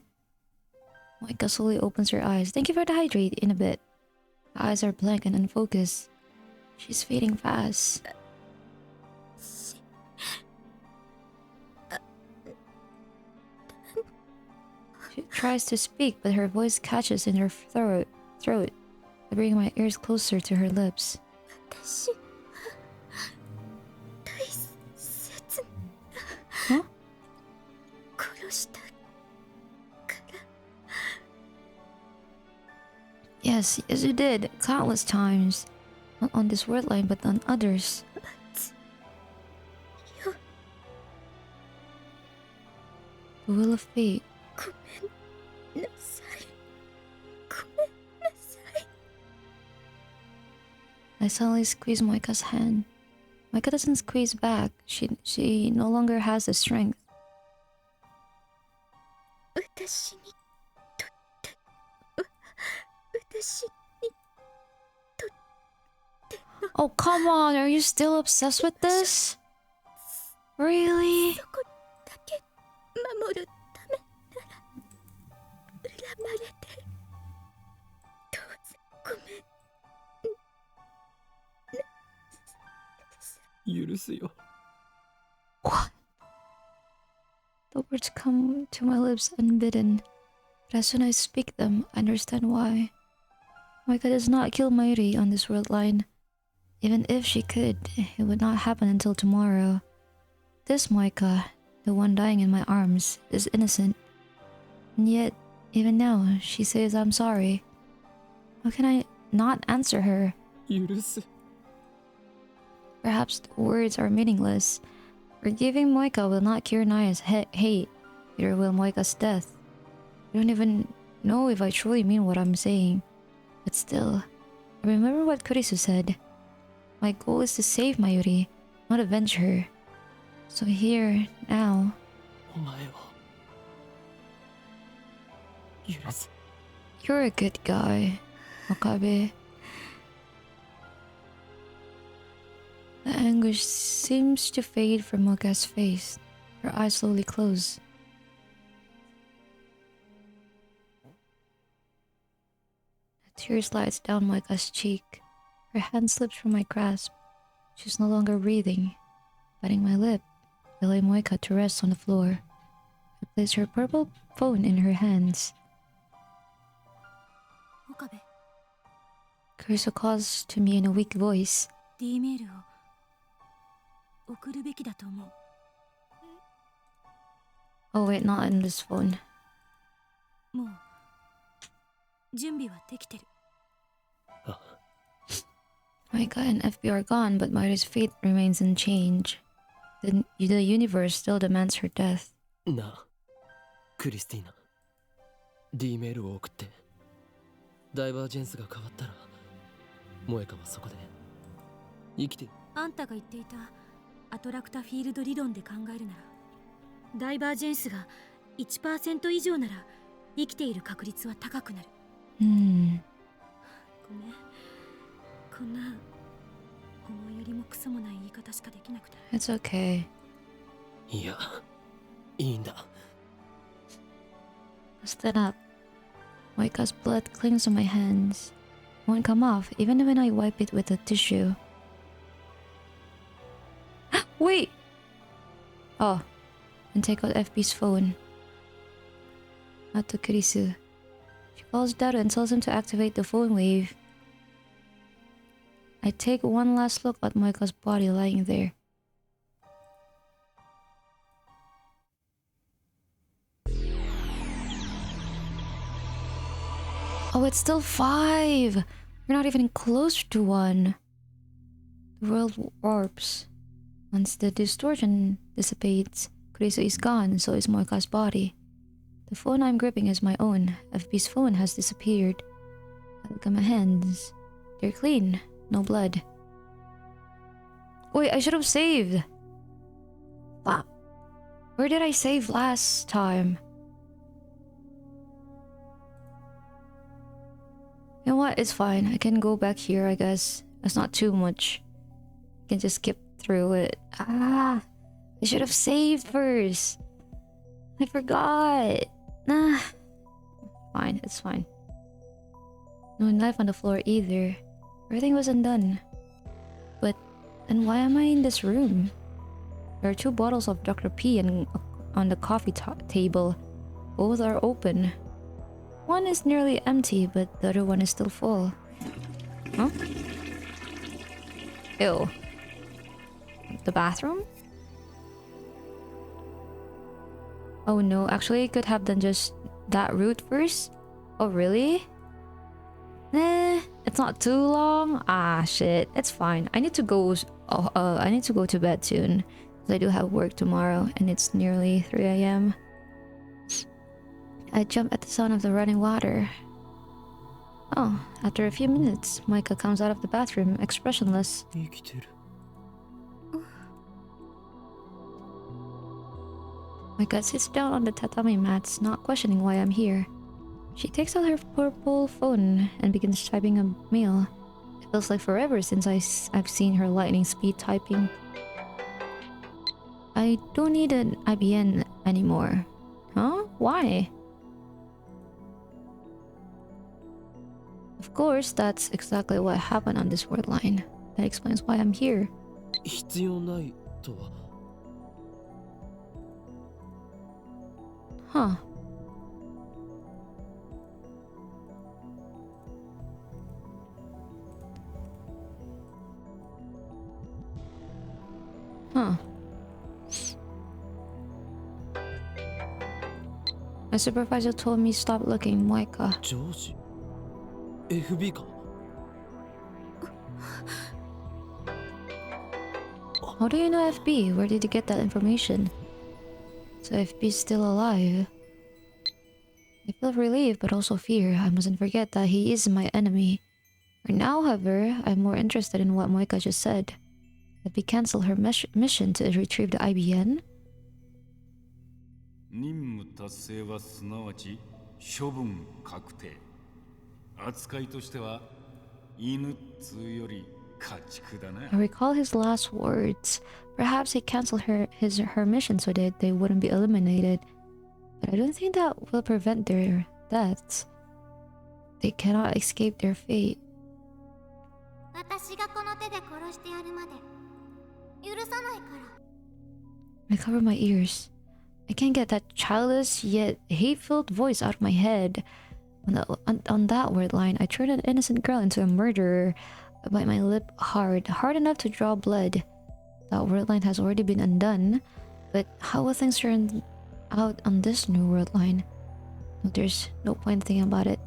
Moika slowly opens her eyes. Thank you for the hydrate in a bit. Her eyes are blank and unfocused. She's fading fast. She tries to speak, but her voice catches in her throat. I bring my ears closer to her lips. 私大切 Huh? 殺したから Yes, you did. Countless times. Not on this word line, but on others. よ The will of fate. ごめんなさいごめんなさい I suddenly squeeze Moika's hand. Moika doesn't squeeze back. She no longer has the strength. 私にとって私に Oh, come on. Are you still obsessed with this? Really? そこだけ守るためなら恨まれてどうぞごめん 許すよ。 What? The words come to my lips unbidden. But as soon as I speak them, I understand why. Moika does not kill Mayuri on this world line. Even if she could, it would not happen until tomorrow. This Moika, the one dying in my arms, is innocent. And yet, even now, she says I'm sorry. How can I not answer her? 許す。 Perhaps the words are meaningless. Forgiving Moika will not cure Naya's hate, neither will Moika's death. I don't even know if I truly mean what I'm saying. But still, I remember what Kurisu said. My goal is to save Mayuri, not avenge her. So here, now, お前を許す。 you're a good guy, Okabe. The anguish seems to fade from Moka's face. Her eyes slowly close. A tear slides down Moika's cheek. Her hand slips from my grasp. She's no longer breathing. Biting my lip, I lay Moika to rest on the floor. I place her purple phone in her hands. 岡部 Kurisu calls to me in a weak voice. D メールを送るべきだと思う Oh wait, not in this phone. もう準備はできてる Moika and FB are gone, but Mayuri's fate remains unchanged. The universe still demands her death. なあ、クリスティーナ。D メールを送って。ダイバージェンスが変わったら、萌香はそこで生きて。あんたが言っていたアトラクタフィールド理論で考えるなら、ダイバージェンスが 1% 以上なら生きている確率は高くなる。ごめん、こんな思いやりもクソもない言い方しかできなくて。 It's okay. いや、いいんだ。 Stood up. Moika's blood clings to my hands. Won't come off, even when I wipe it with a tissue. Wait! Oh, and take out FB's phone. Not to Kurisu. She calls Dado and tells him to activate the phone wave. I take one last look at Moika's body lying there. Oh, it's still 5! We're not even close to 1. The world warps. Once the distortion dissipates, Kurisu is gone, so is Moika's body. The phone I'm gripping is my own. FB's phone has disappeared. I look at my hands. They're clean. No blood. Wait, I should have saved! Wow. Where did I save last time? You know what? It's fine. I can go back here, I guess. That's not too much. I can just skip through it. Ah! I should have saved first. I forgot. Nah. Fine, it's fine. No knife on the floor either. Everything was undone. But then why am I in this room? There are 2 bottles of Dr. P on the coffee table. Both are open. One is nearly empty, but the other one is still full. Huh? Ew. The bathroom? Oh no, actually I could have done just that route first. Oh really? It's not too long. Ah shit, it's fine. I need to go to bed soon. Because I do have work tomorrow and it's nearly 3 a.m. I jump at the sound of the running water. Oh, after a few minutes, Moika comes out of the bathroom, expressionless. 生きてる。 Moika sits down on the tatami mats, not questioning why I'm here. She takes out her purple phone and begins typing a mail. It feels like forever since I've seen her lightning speed typing. I don't need an IBN anymore. Huh? Why? Of course, that's exactly what happened on this word line. That explains why I'm here. 必要ないとは。 Huh. Huh. My supervisor told me stop looking, Moika. 上司 FB か。 How do you know FB? Where did you get that information? So FB's still alive. I feel relief but also fear. I mustn't forget that he is my enemy. For now, however, I'm more interested in what Moika just said. FB canceled her mission to retrieve the IBN? 任務達成はすなわち処分確定。扱いとしては犬っつうより家畜だな。 I recall his last words. Perhaps he canceled her mission so that they wouldn't be eliminated. But I don't think that will prevent their deaths. They cannot escape their fate. 私がこの手で殺してやるまで許さないから。 I cover my ears. I can't get that childish yet hate-filled voice out of my head. On that word line, I turned an innocent girl into a murderer. I bite my lip hard enough to draw blood. That word line has already been undone, but how will things turn out on this new word line? There's no point thinking about it.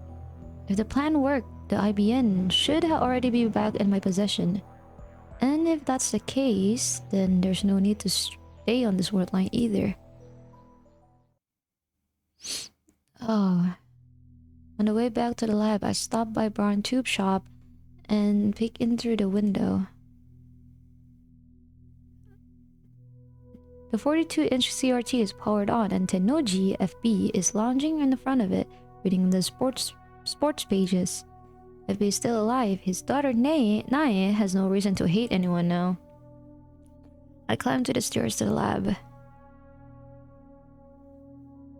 If the plan worked, the IBN should already be back in my possession. And if that's the case, then there's no need to stay on this word line either. Oh. On the way back to the lab, I stopped by Brown Tube Shop and peek in through the window. The 42-inch CRT is powered on, and Tennoji FB is lounging in the front of it, reading the sports pages. FB is still alive. His daughter Nae has no reason to hate anyone now. I climb to the stairs to the lab.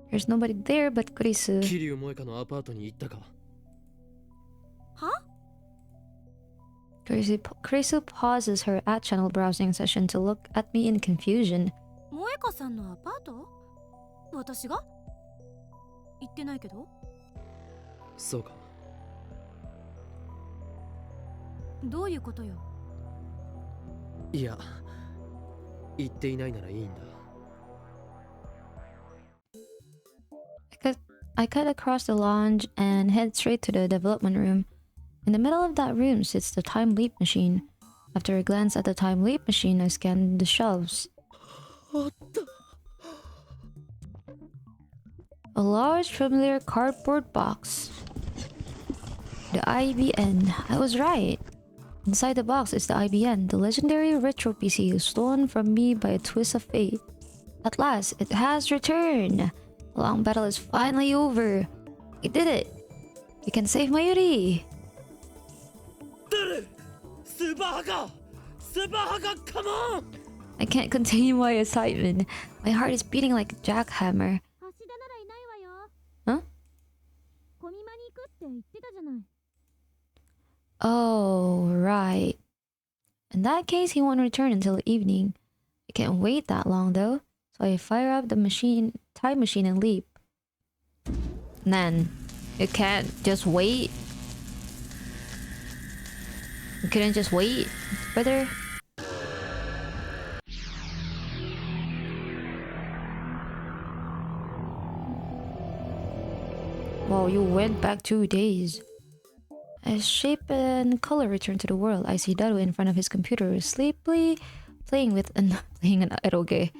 There's nobody there but Kurisu. 桐生萌香のアパートに行ったか？ Kurisu pauses her at-channel browsing session to look at me in confusion. 萌香さんのアパート？私が？行ってないけど。そうか。どういうことよ？いや、行っていないならいいんだ。I cut across the lounge and head straight to the development room. In the middle of that room sits the time leap machine. After a glance at the time leap machine, I scan the shelves. A large, familiar cardboard box. The IBN. I was right. Inside the box is the IBN, the legendary retro PC stolen from me by a twist of fate. At last, it has returned. The long battle is finally over. We did it. We can save Mayuri. Super Haka! Super Haka, come on! I can't contain my excitement. My heart is beating like a jackhammer. Huh? Oh, right. In that case, he won't return until the evening. I can't wait that long though, so I fire up the time machine and leap. Then, you can't just wait? You couldn't just wait, brother? Wow, you went back 2 days. As shape and color return to the world, I see Daru in front of his computer, sleepily playing an eroge.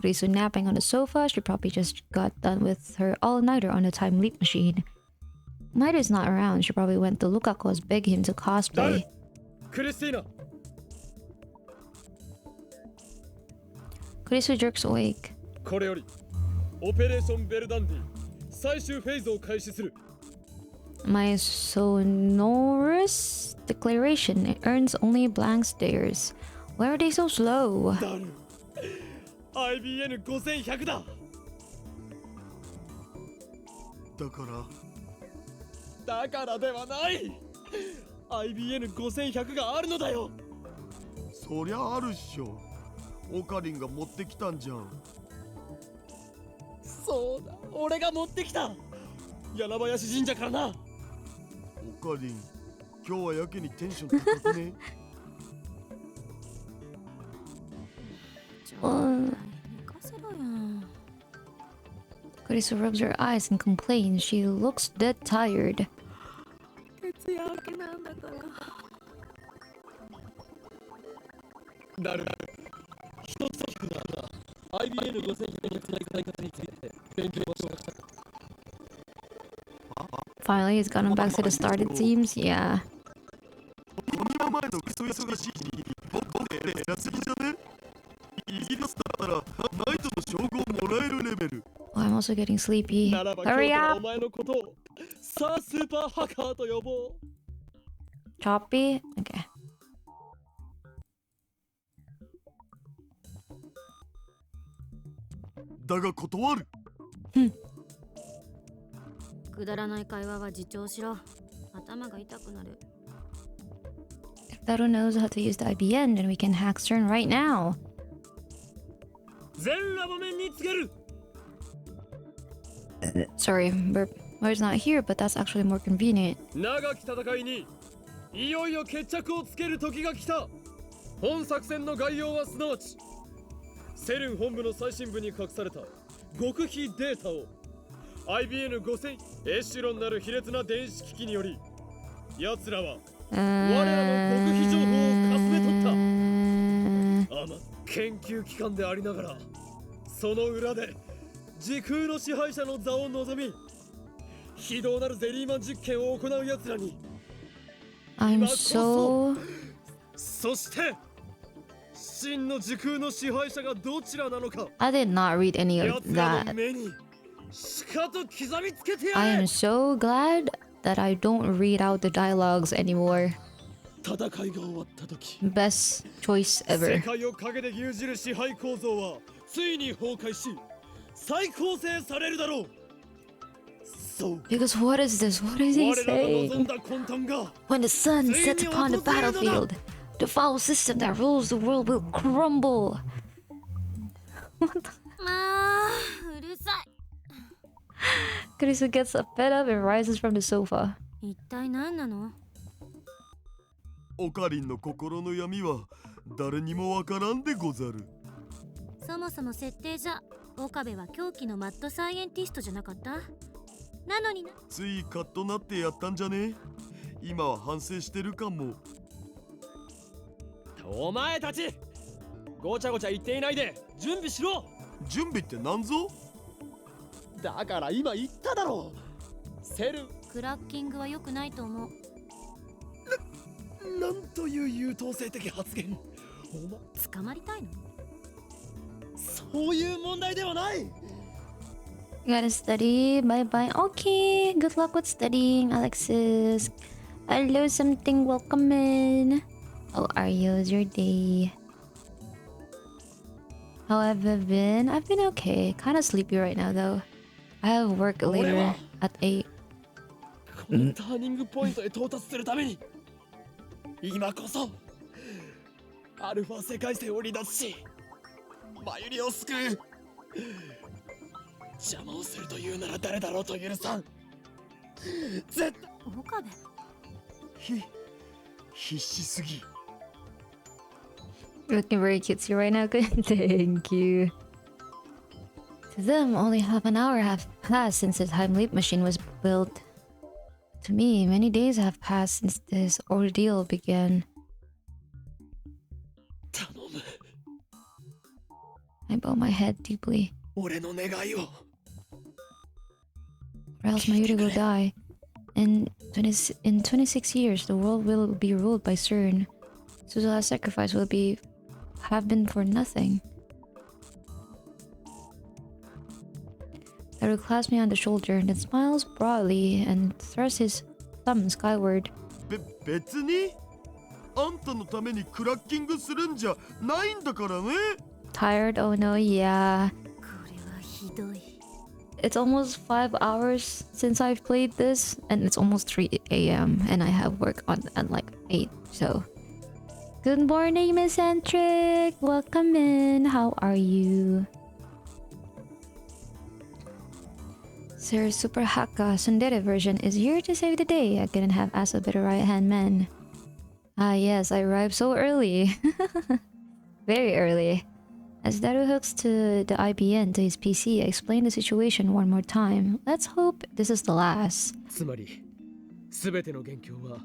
Risu napping on the sofa. She probably just got done with her all-nighter on the time leap machine. Maida is not around. She probably went to Lukaku's beg him to cosplay. Christina! Kurisu jerks awake. これよりオペレーションベルダンディ最終フェーズを開始する。 My sonorous declaration earns only blank stares. Why are they so slow? ダル IBN5100 だ。だからではない。IBN5100 があるのだよ。そりゃあるっしょ。オカリンが持ってきたんじゃん。そうだ、俺が持ってきた。柳林神社からな。オカリン、今日はやけにテンション高くね。Kurisu rubs her eyes and complains. She looks dead tired. 徹夜明けなんだから。だる。一つ聞くなら IBN5100 の使い方について勉強しました。 Finally, it's gotten back to the start, it seems. Yeah. この前のクソ忙しい日、僕で偉すぎじゃね？イギリスだったらナイトの称号もらえるレベル。Oh, I'm also getting sleepy. ならば Hurry 今日から up! お前のことをさあスーパーハッカーと呼ぼう。 Choppy? Okay. だが断る。くだらない会話は自重しろ。頭が痛くなる。If Daru knows how to use the IBN, then we can hack CERN right now. 全ラボ面につける。 Sorry, Where's not here, but that's actually more convenient. 長き戦いにいよいよ決着をつける時が来た。本作戦の概要はすなわちセルン本部の最新部に隠された極秘データを IBN5000 エシュロンなる卑劣な電子機器により奴らは我らの極秘情報をかすめ取った。研究機関でありながらその裏で時空の支配者の座を望み非道なるゼリーマン実験を行う奴らに I'm so そして真の時空の支配者がどちらなのか I did not read any of 奴らの that. 目にしかと刻みつけて I や am れ so glad that I don't read out the dialogues anymore. 戦いが終わった時 Best choice 世 ever. 界を陰で牛耳る支配構造はついに崩壊し再構成されるだろうそう Because what is this? What is he 我らが望ん saying? だ混沌が When the sun sets upon the battlefield, the foul system that rules the world will crumble. まあうるさい。 Chris gets fed up and rises from the sofa. 一体何なの？オカリンの心の闇は誰にもわからんでござる。そもそも設定じゃ岡部は狂気のマッドサイエンティストじゃなかった？なのにな。ついカッとなってやったんじゃね？今は反省してるかも。お前たちごちゃごちゃ言っていないで準備しろ。準備ってなんぞ？だから今言っただろう。セルクラッキングは良くないと思う。なんという優等生的発言。お前捕まりたいの？そういう問題ではない。 You gotta study. Bye bye. Okay. Good luck with studying, Alexis. Hello, something. Welcome in. How are you? How's your day? How have I been? I've been okay. Kind of sleepy right now, though. I have work later at 8. このターニングポイントへ到達するために今こそアルファ世界線を離脱しマユリを救う。邪魔をするというなら誰だろうと許さん。絶対岡部。必死すぎ。You're looking very cutesy right now. Good. Thank you. To them, only half an hour have passed since the time leap machine was built. To me, many days have passed since this ordeal began. 頼む。 I bow my head deeply, 俺の願いを。 or else Mayuri will die. In 26 years, the world will be ruled by CERN. Suzuha's sacrifice will have been for nothing. Daru clasps me on the shoulder, then smiles broadly and thrusts his thumb skyward. 別にあんたのためにクラッキングするんじゃないんだからね。 Tired? Oh no, yeah. これはひどい。 It's almost 5 hours since I've played this, and it's almost 3 a.m. and I have work on at like 8, so... Good morning, Miss Centric! Welcome in, how are you? Sir Super Hakka Sundere version is here to save the day. I couldn't have asked a better right-hand man. Ah yes, I arrived so early. Very early. As Daru hooks to the IBN to his PC, I explain the situation one more time. Let's hope this is the last. つまり全ての元凶は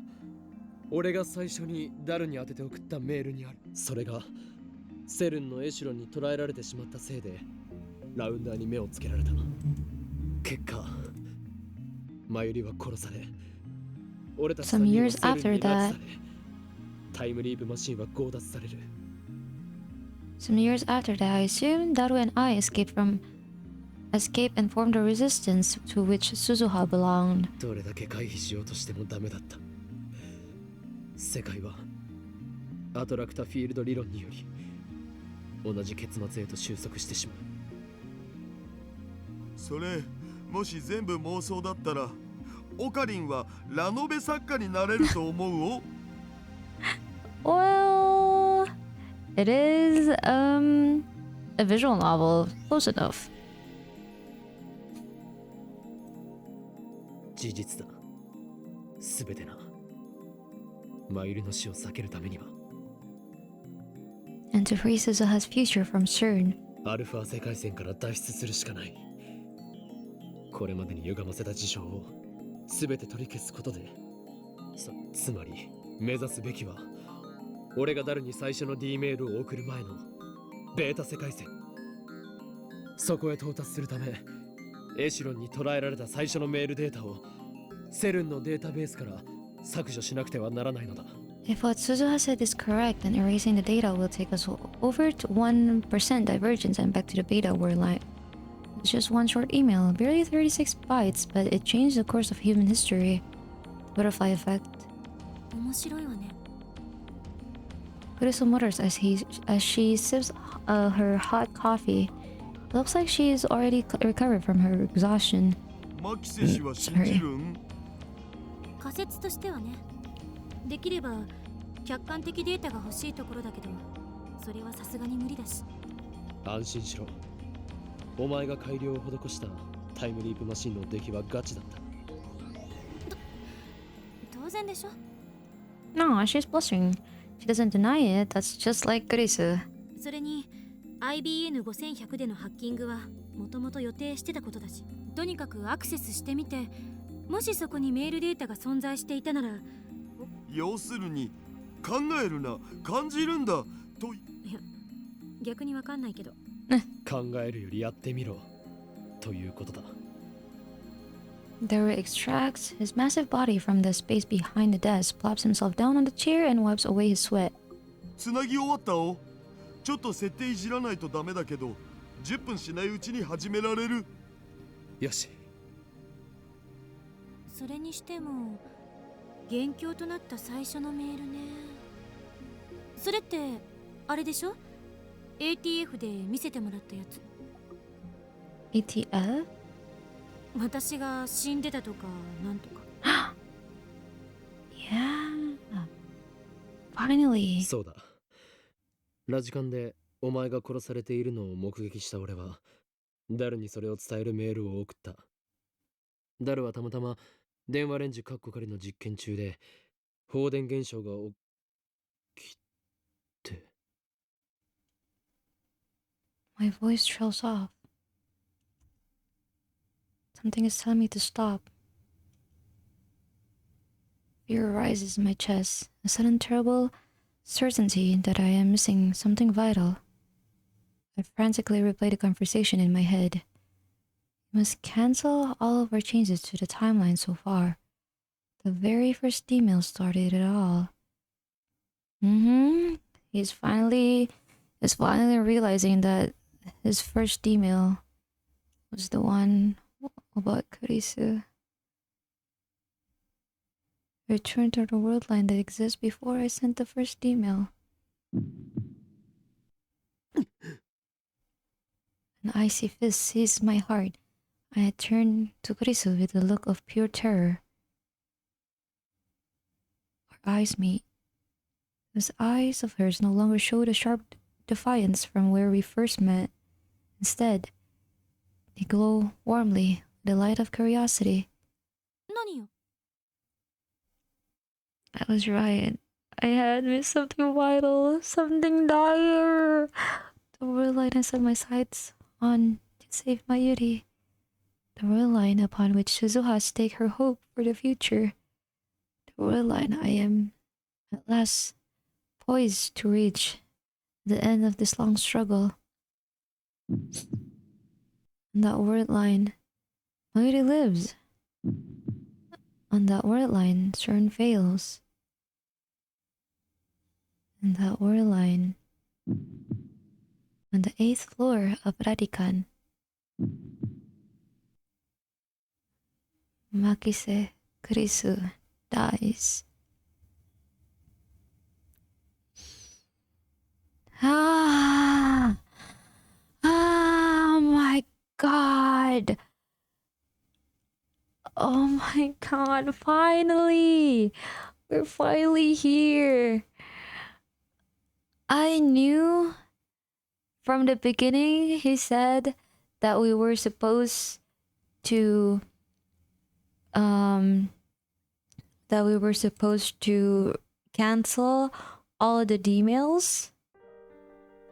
俺が最初にダルに当てて送ったメールにある。それがセルンのエシュロンに捕らえられてしまったせいでラウンダーに目をつけられた。結果マユリは殺され俺たち Some 3人は years セルン after に拉致 that, されタイムリープマシンは強奪される。 some years after that, I assume Daru and I escaped and formed a resistance to which Suzuha belonged. どれだけ回避しようとしてもダメだった。世界はアトラクタフィールド理論により同じ結末へと収束してしまう。それもし全部妄想だったらオカリンはラノベ作家になれると思うお。 Well, it is a visual novel, close enough. 事実だ。すべてな。マユリの死を避けるためには And to free Suzuha's future from CERN. アルファ世界線から脱出するしかない。これまでに歪ませた事象をすべて取り消すことで、つまり目指すべきは俺がダルに最初の D メールを送る前のベータ世界線。そこへ到達するためエシュロンに捉えられた最初のメールデータをセルンのデータベースから削除しなくてはならないのだ。 If what Suzuha said is correct, then erasing the data will take us over to 1% divergence and back to the beta word line. It's just one short email, barely 36 bytes, but it changed the course of human history. Butterfly effect. 面白いわね。 Kurisu mutters as she sips her hot coffee. It looks like she's already recovered from her exhaustion. マキセ氏は信じるん？仮説としてはね。できれば客観的データが欲しいところだけど、それはさすがに無理だし。安心しろ。お前が改良を施したタイムリープマシンの出来はガチだった。当然でしょ。 No, she's blushing. She doesn't deny it. That's just like Kurisu. それに IBN5100 でのハッキングはもともと予定してたことだし、とにかくアクセスしてみて、もしそこにメールデータが存在していたなら、要するに考えるな、感じるんだと。いや、逆にわかんないけど。考えるよりやってみろということだ。Daru extracts his massive body from the space behind the desk, plops himself down on the chair, and wipes away his sweat. つなぎ終わったお。ちょっと設定いじらないとダメだけど、10分しないうちに始められる。よし。それにしても元凶となった最初のメールね。それってあれでしょ？ ATF で見せてもらったやつ。 ATF? 私が死んでたとかなんとか。Yeah. Finally. そうだ。ラジカンでお前が殺されているのを目撃した俺は、ダルにそれを伝えるメールを送った。ダルはたまたま電話レンジカッコ仮の実験中で、放電現象が起きて。My voice trails off. Something is telling me to stop. Fear rises in my chest, a sudden terrible certainty that I am missing something vital. I frantically replay the conversation in my head. We must cancel all of our changes to the timeline so far. The very first email started it all. He's finally realizing that his first email was the one about Kurisu. Return to the world line that exists before I sent the first email. An icy fist seized my heart. I turned to Kurisu with a look of pure terror. Our eyes meet. Those eyes of hers no longer showed a sharp defiance from where we first met. Instead, they glow warmly with the light of curiosity. 何よ。 I was right. I had missed something vital, something dire. The world line I set my sights on to save my Yuri. The world line upon which Suzuha staked her hope for the future. The world line I am at last poised to reach the end of this long struggle. On that word line, my Yuri lives. On that word line, CERN fails. On that word line, on the 8th floor of Radikan, Makise Kurisu dies. Oh my god! Oh my god, finally! We're finally here! I knew from the beginning he said that we were supposed to cancel all the emails.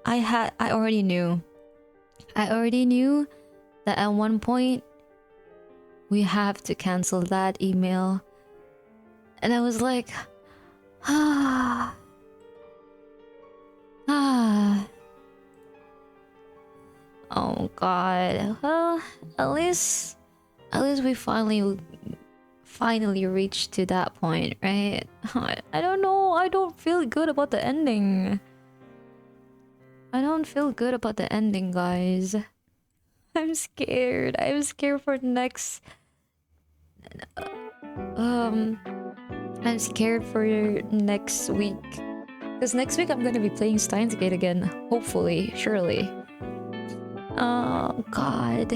I already knew. I already knew that at one point we have to cancel that email. And I was like, oh god. Well, at least we finally finally reached to that point, right? I don't know. I don't feel good about the ending. I don't feel good about the ending, guys. I'm scared. I'm scared for next. I'm scared for next week. Because next week I'm gonna be playing Steins Gate again. Hopefully, surely. Oh god.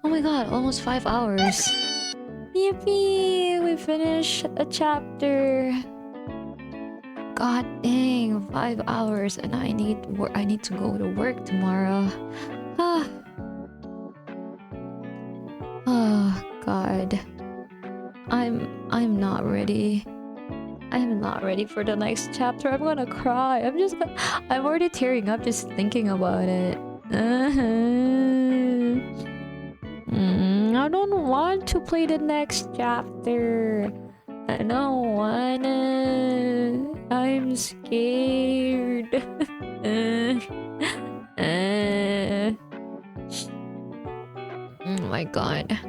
Oh my god, almost 5 hours. Yippee! We finished a chapter. God dang, 5 hours, and I need to go to work tomorrow. Ah. Oh god. I'm not ready. I'm not ready for the next chapter. I'm gonna cry. I'm already tearing up just thinking about it. I don't want to play the next chapter. I don't wanna. I'm scared. Oh my god.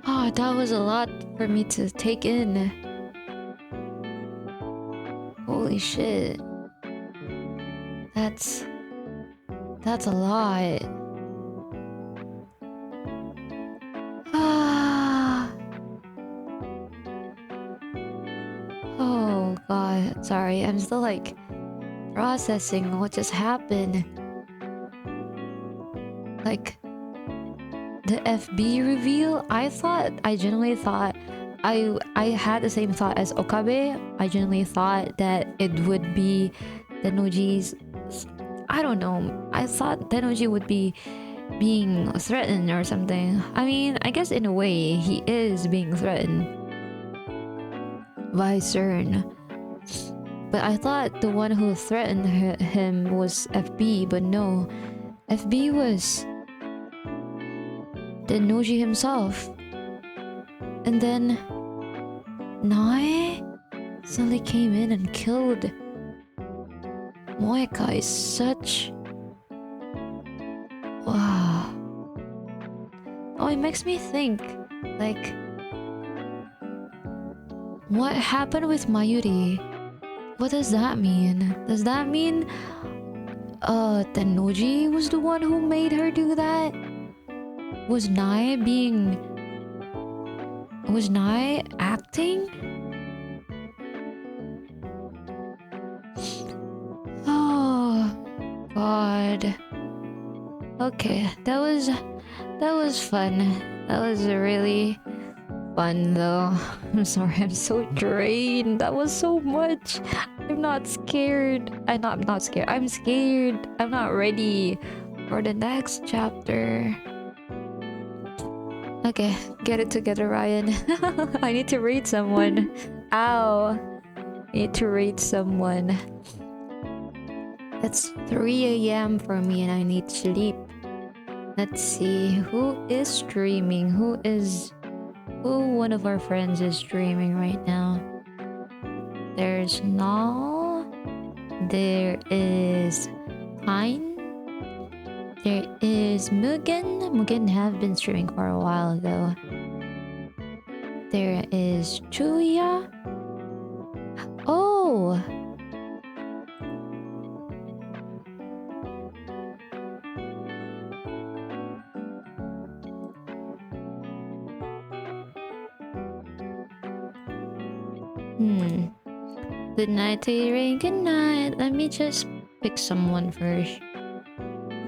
Oh, that was a lot for me to take in. Holy shit. That's a lot. Oh god, sorry. I'm still like processing what just happened. Like the FB reveal, I genuinely thought I had the same thought as Okabe. I genuinely thought that it would be Denoji's. I don't know. I thought Denoji would be being threatened or something. I mean, I guess in a way he is being threatened by CERN. But I thought the one who threatened him was FB, but no. FB was Denoji himself. And then Nae suddenly came in and killed Moeka. Is such... wow. Oh, it makes me think, like, what happened with Mayuri? What does that mean? Does that mean Denoji was the one who made her do that? Was Nae acting? Oh god. Okay, that was fun. That was really fun though. I'm sorry, I'm so drained. That was so much. I'm not scared. I'm not scared. I'm scared. I'm not ready for the next chapter. Okay, get it together, Ryan. I need to read someone. Ow. I need to read someone. It's 3 a.m. for me and I need sleep. Let's see, who is streaming? Who one of our friends is streaming right now? There's Null. There is Pine. There is Mugen. Mugen have been streaming for a while though. There is Chuya. Oh! Good night, Ray. Good night. Let me just pick someone first.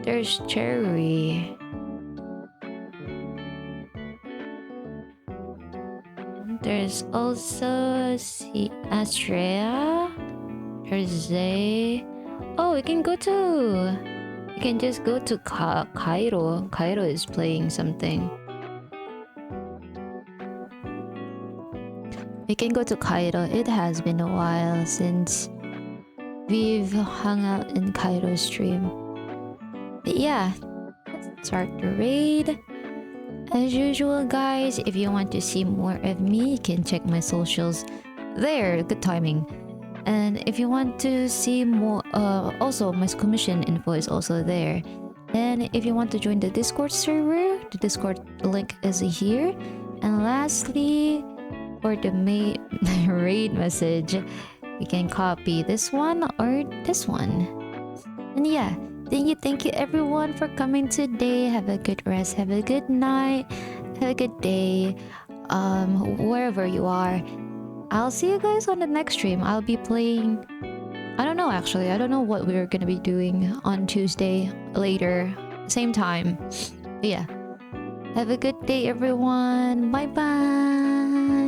There's Cherry. There's also Astrea. There's Zay. Oh, we can go to... We can just go to Cairo. Cairo is playing something. We can go to Cairo. It has been a while since we've hung out in Cairo stream. But yeah, let's start the raid. As usual, guys, if you want to see more of me, you can check my socials there. Good timing. And if you want to see more, also my commission info is also there. And if you want to join the Discord server, the Discord link is here. And lastly, for the raid message, you can copy this one or this one. And yeah, thank you everyone for coming today. Have a good rest, have a good night, have a good day, wherever you are. I'll see you guys on the next stream. I'll be playing, I don't know actually, I don't know what we're gonna be doing on Tuesday later, same time. But yeah, have a good day everyone. Bye bye.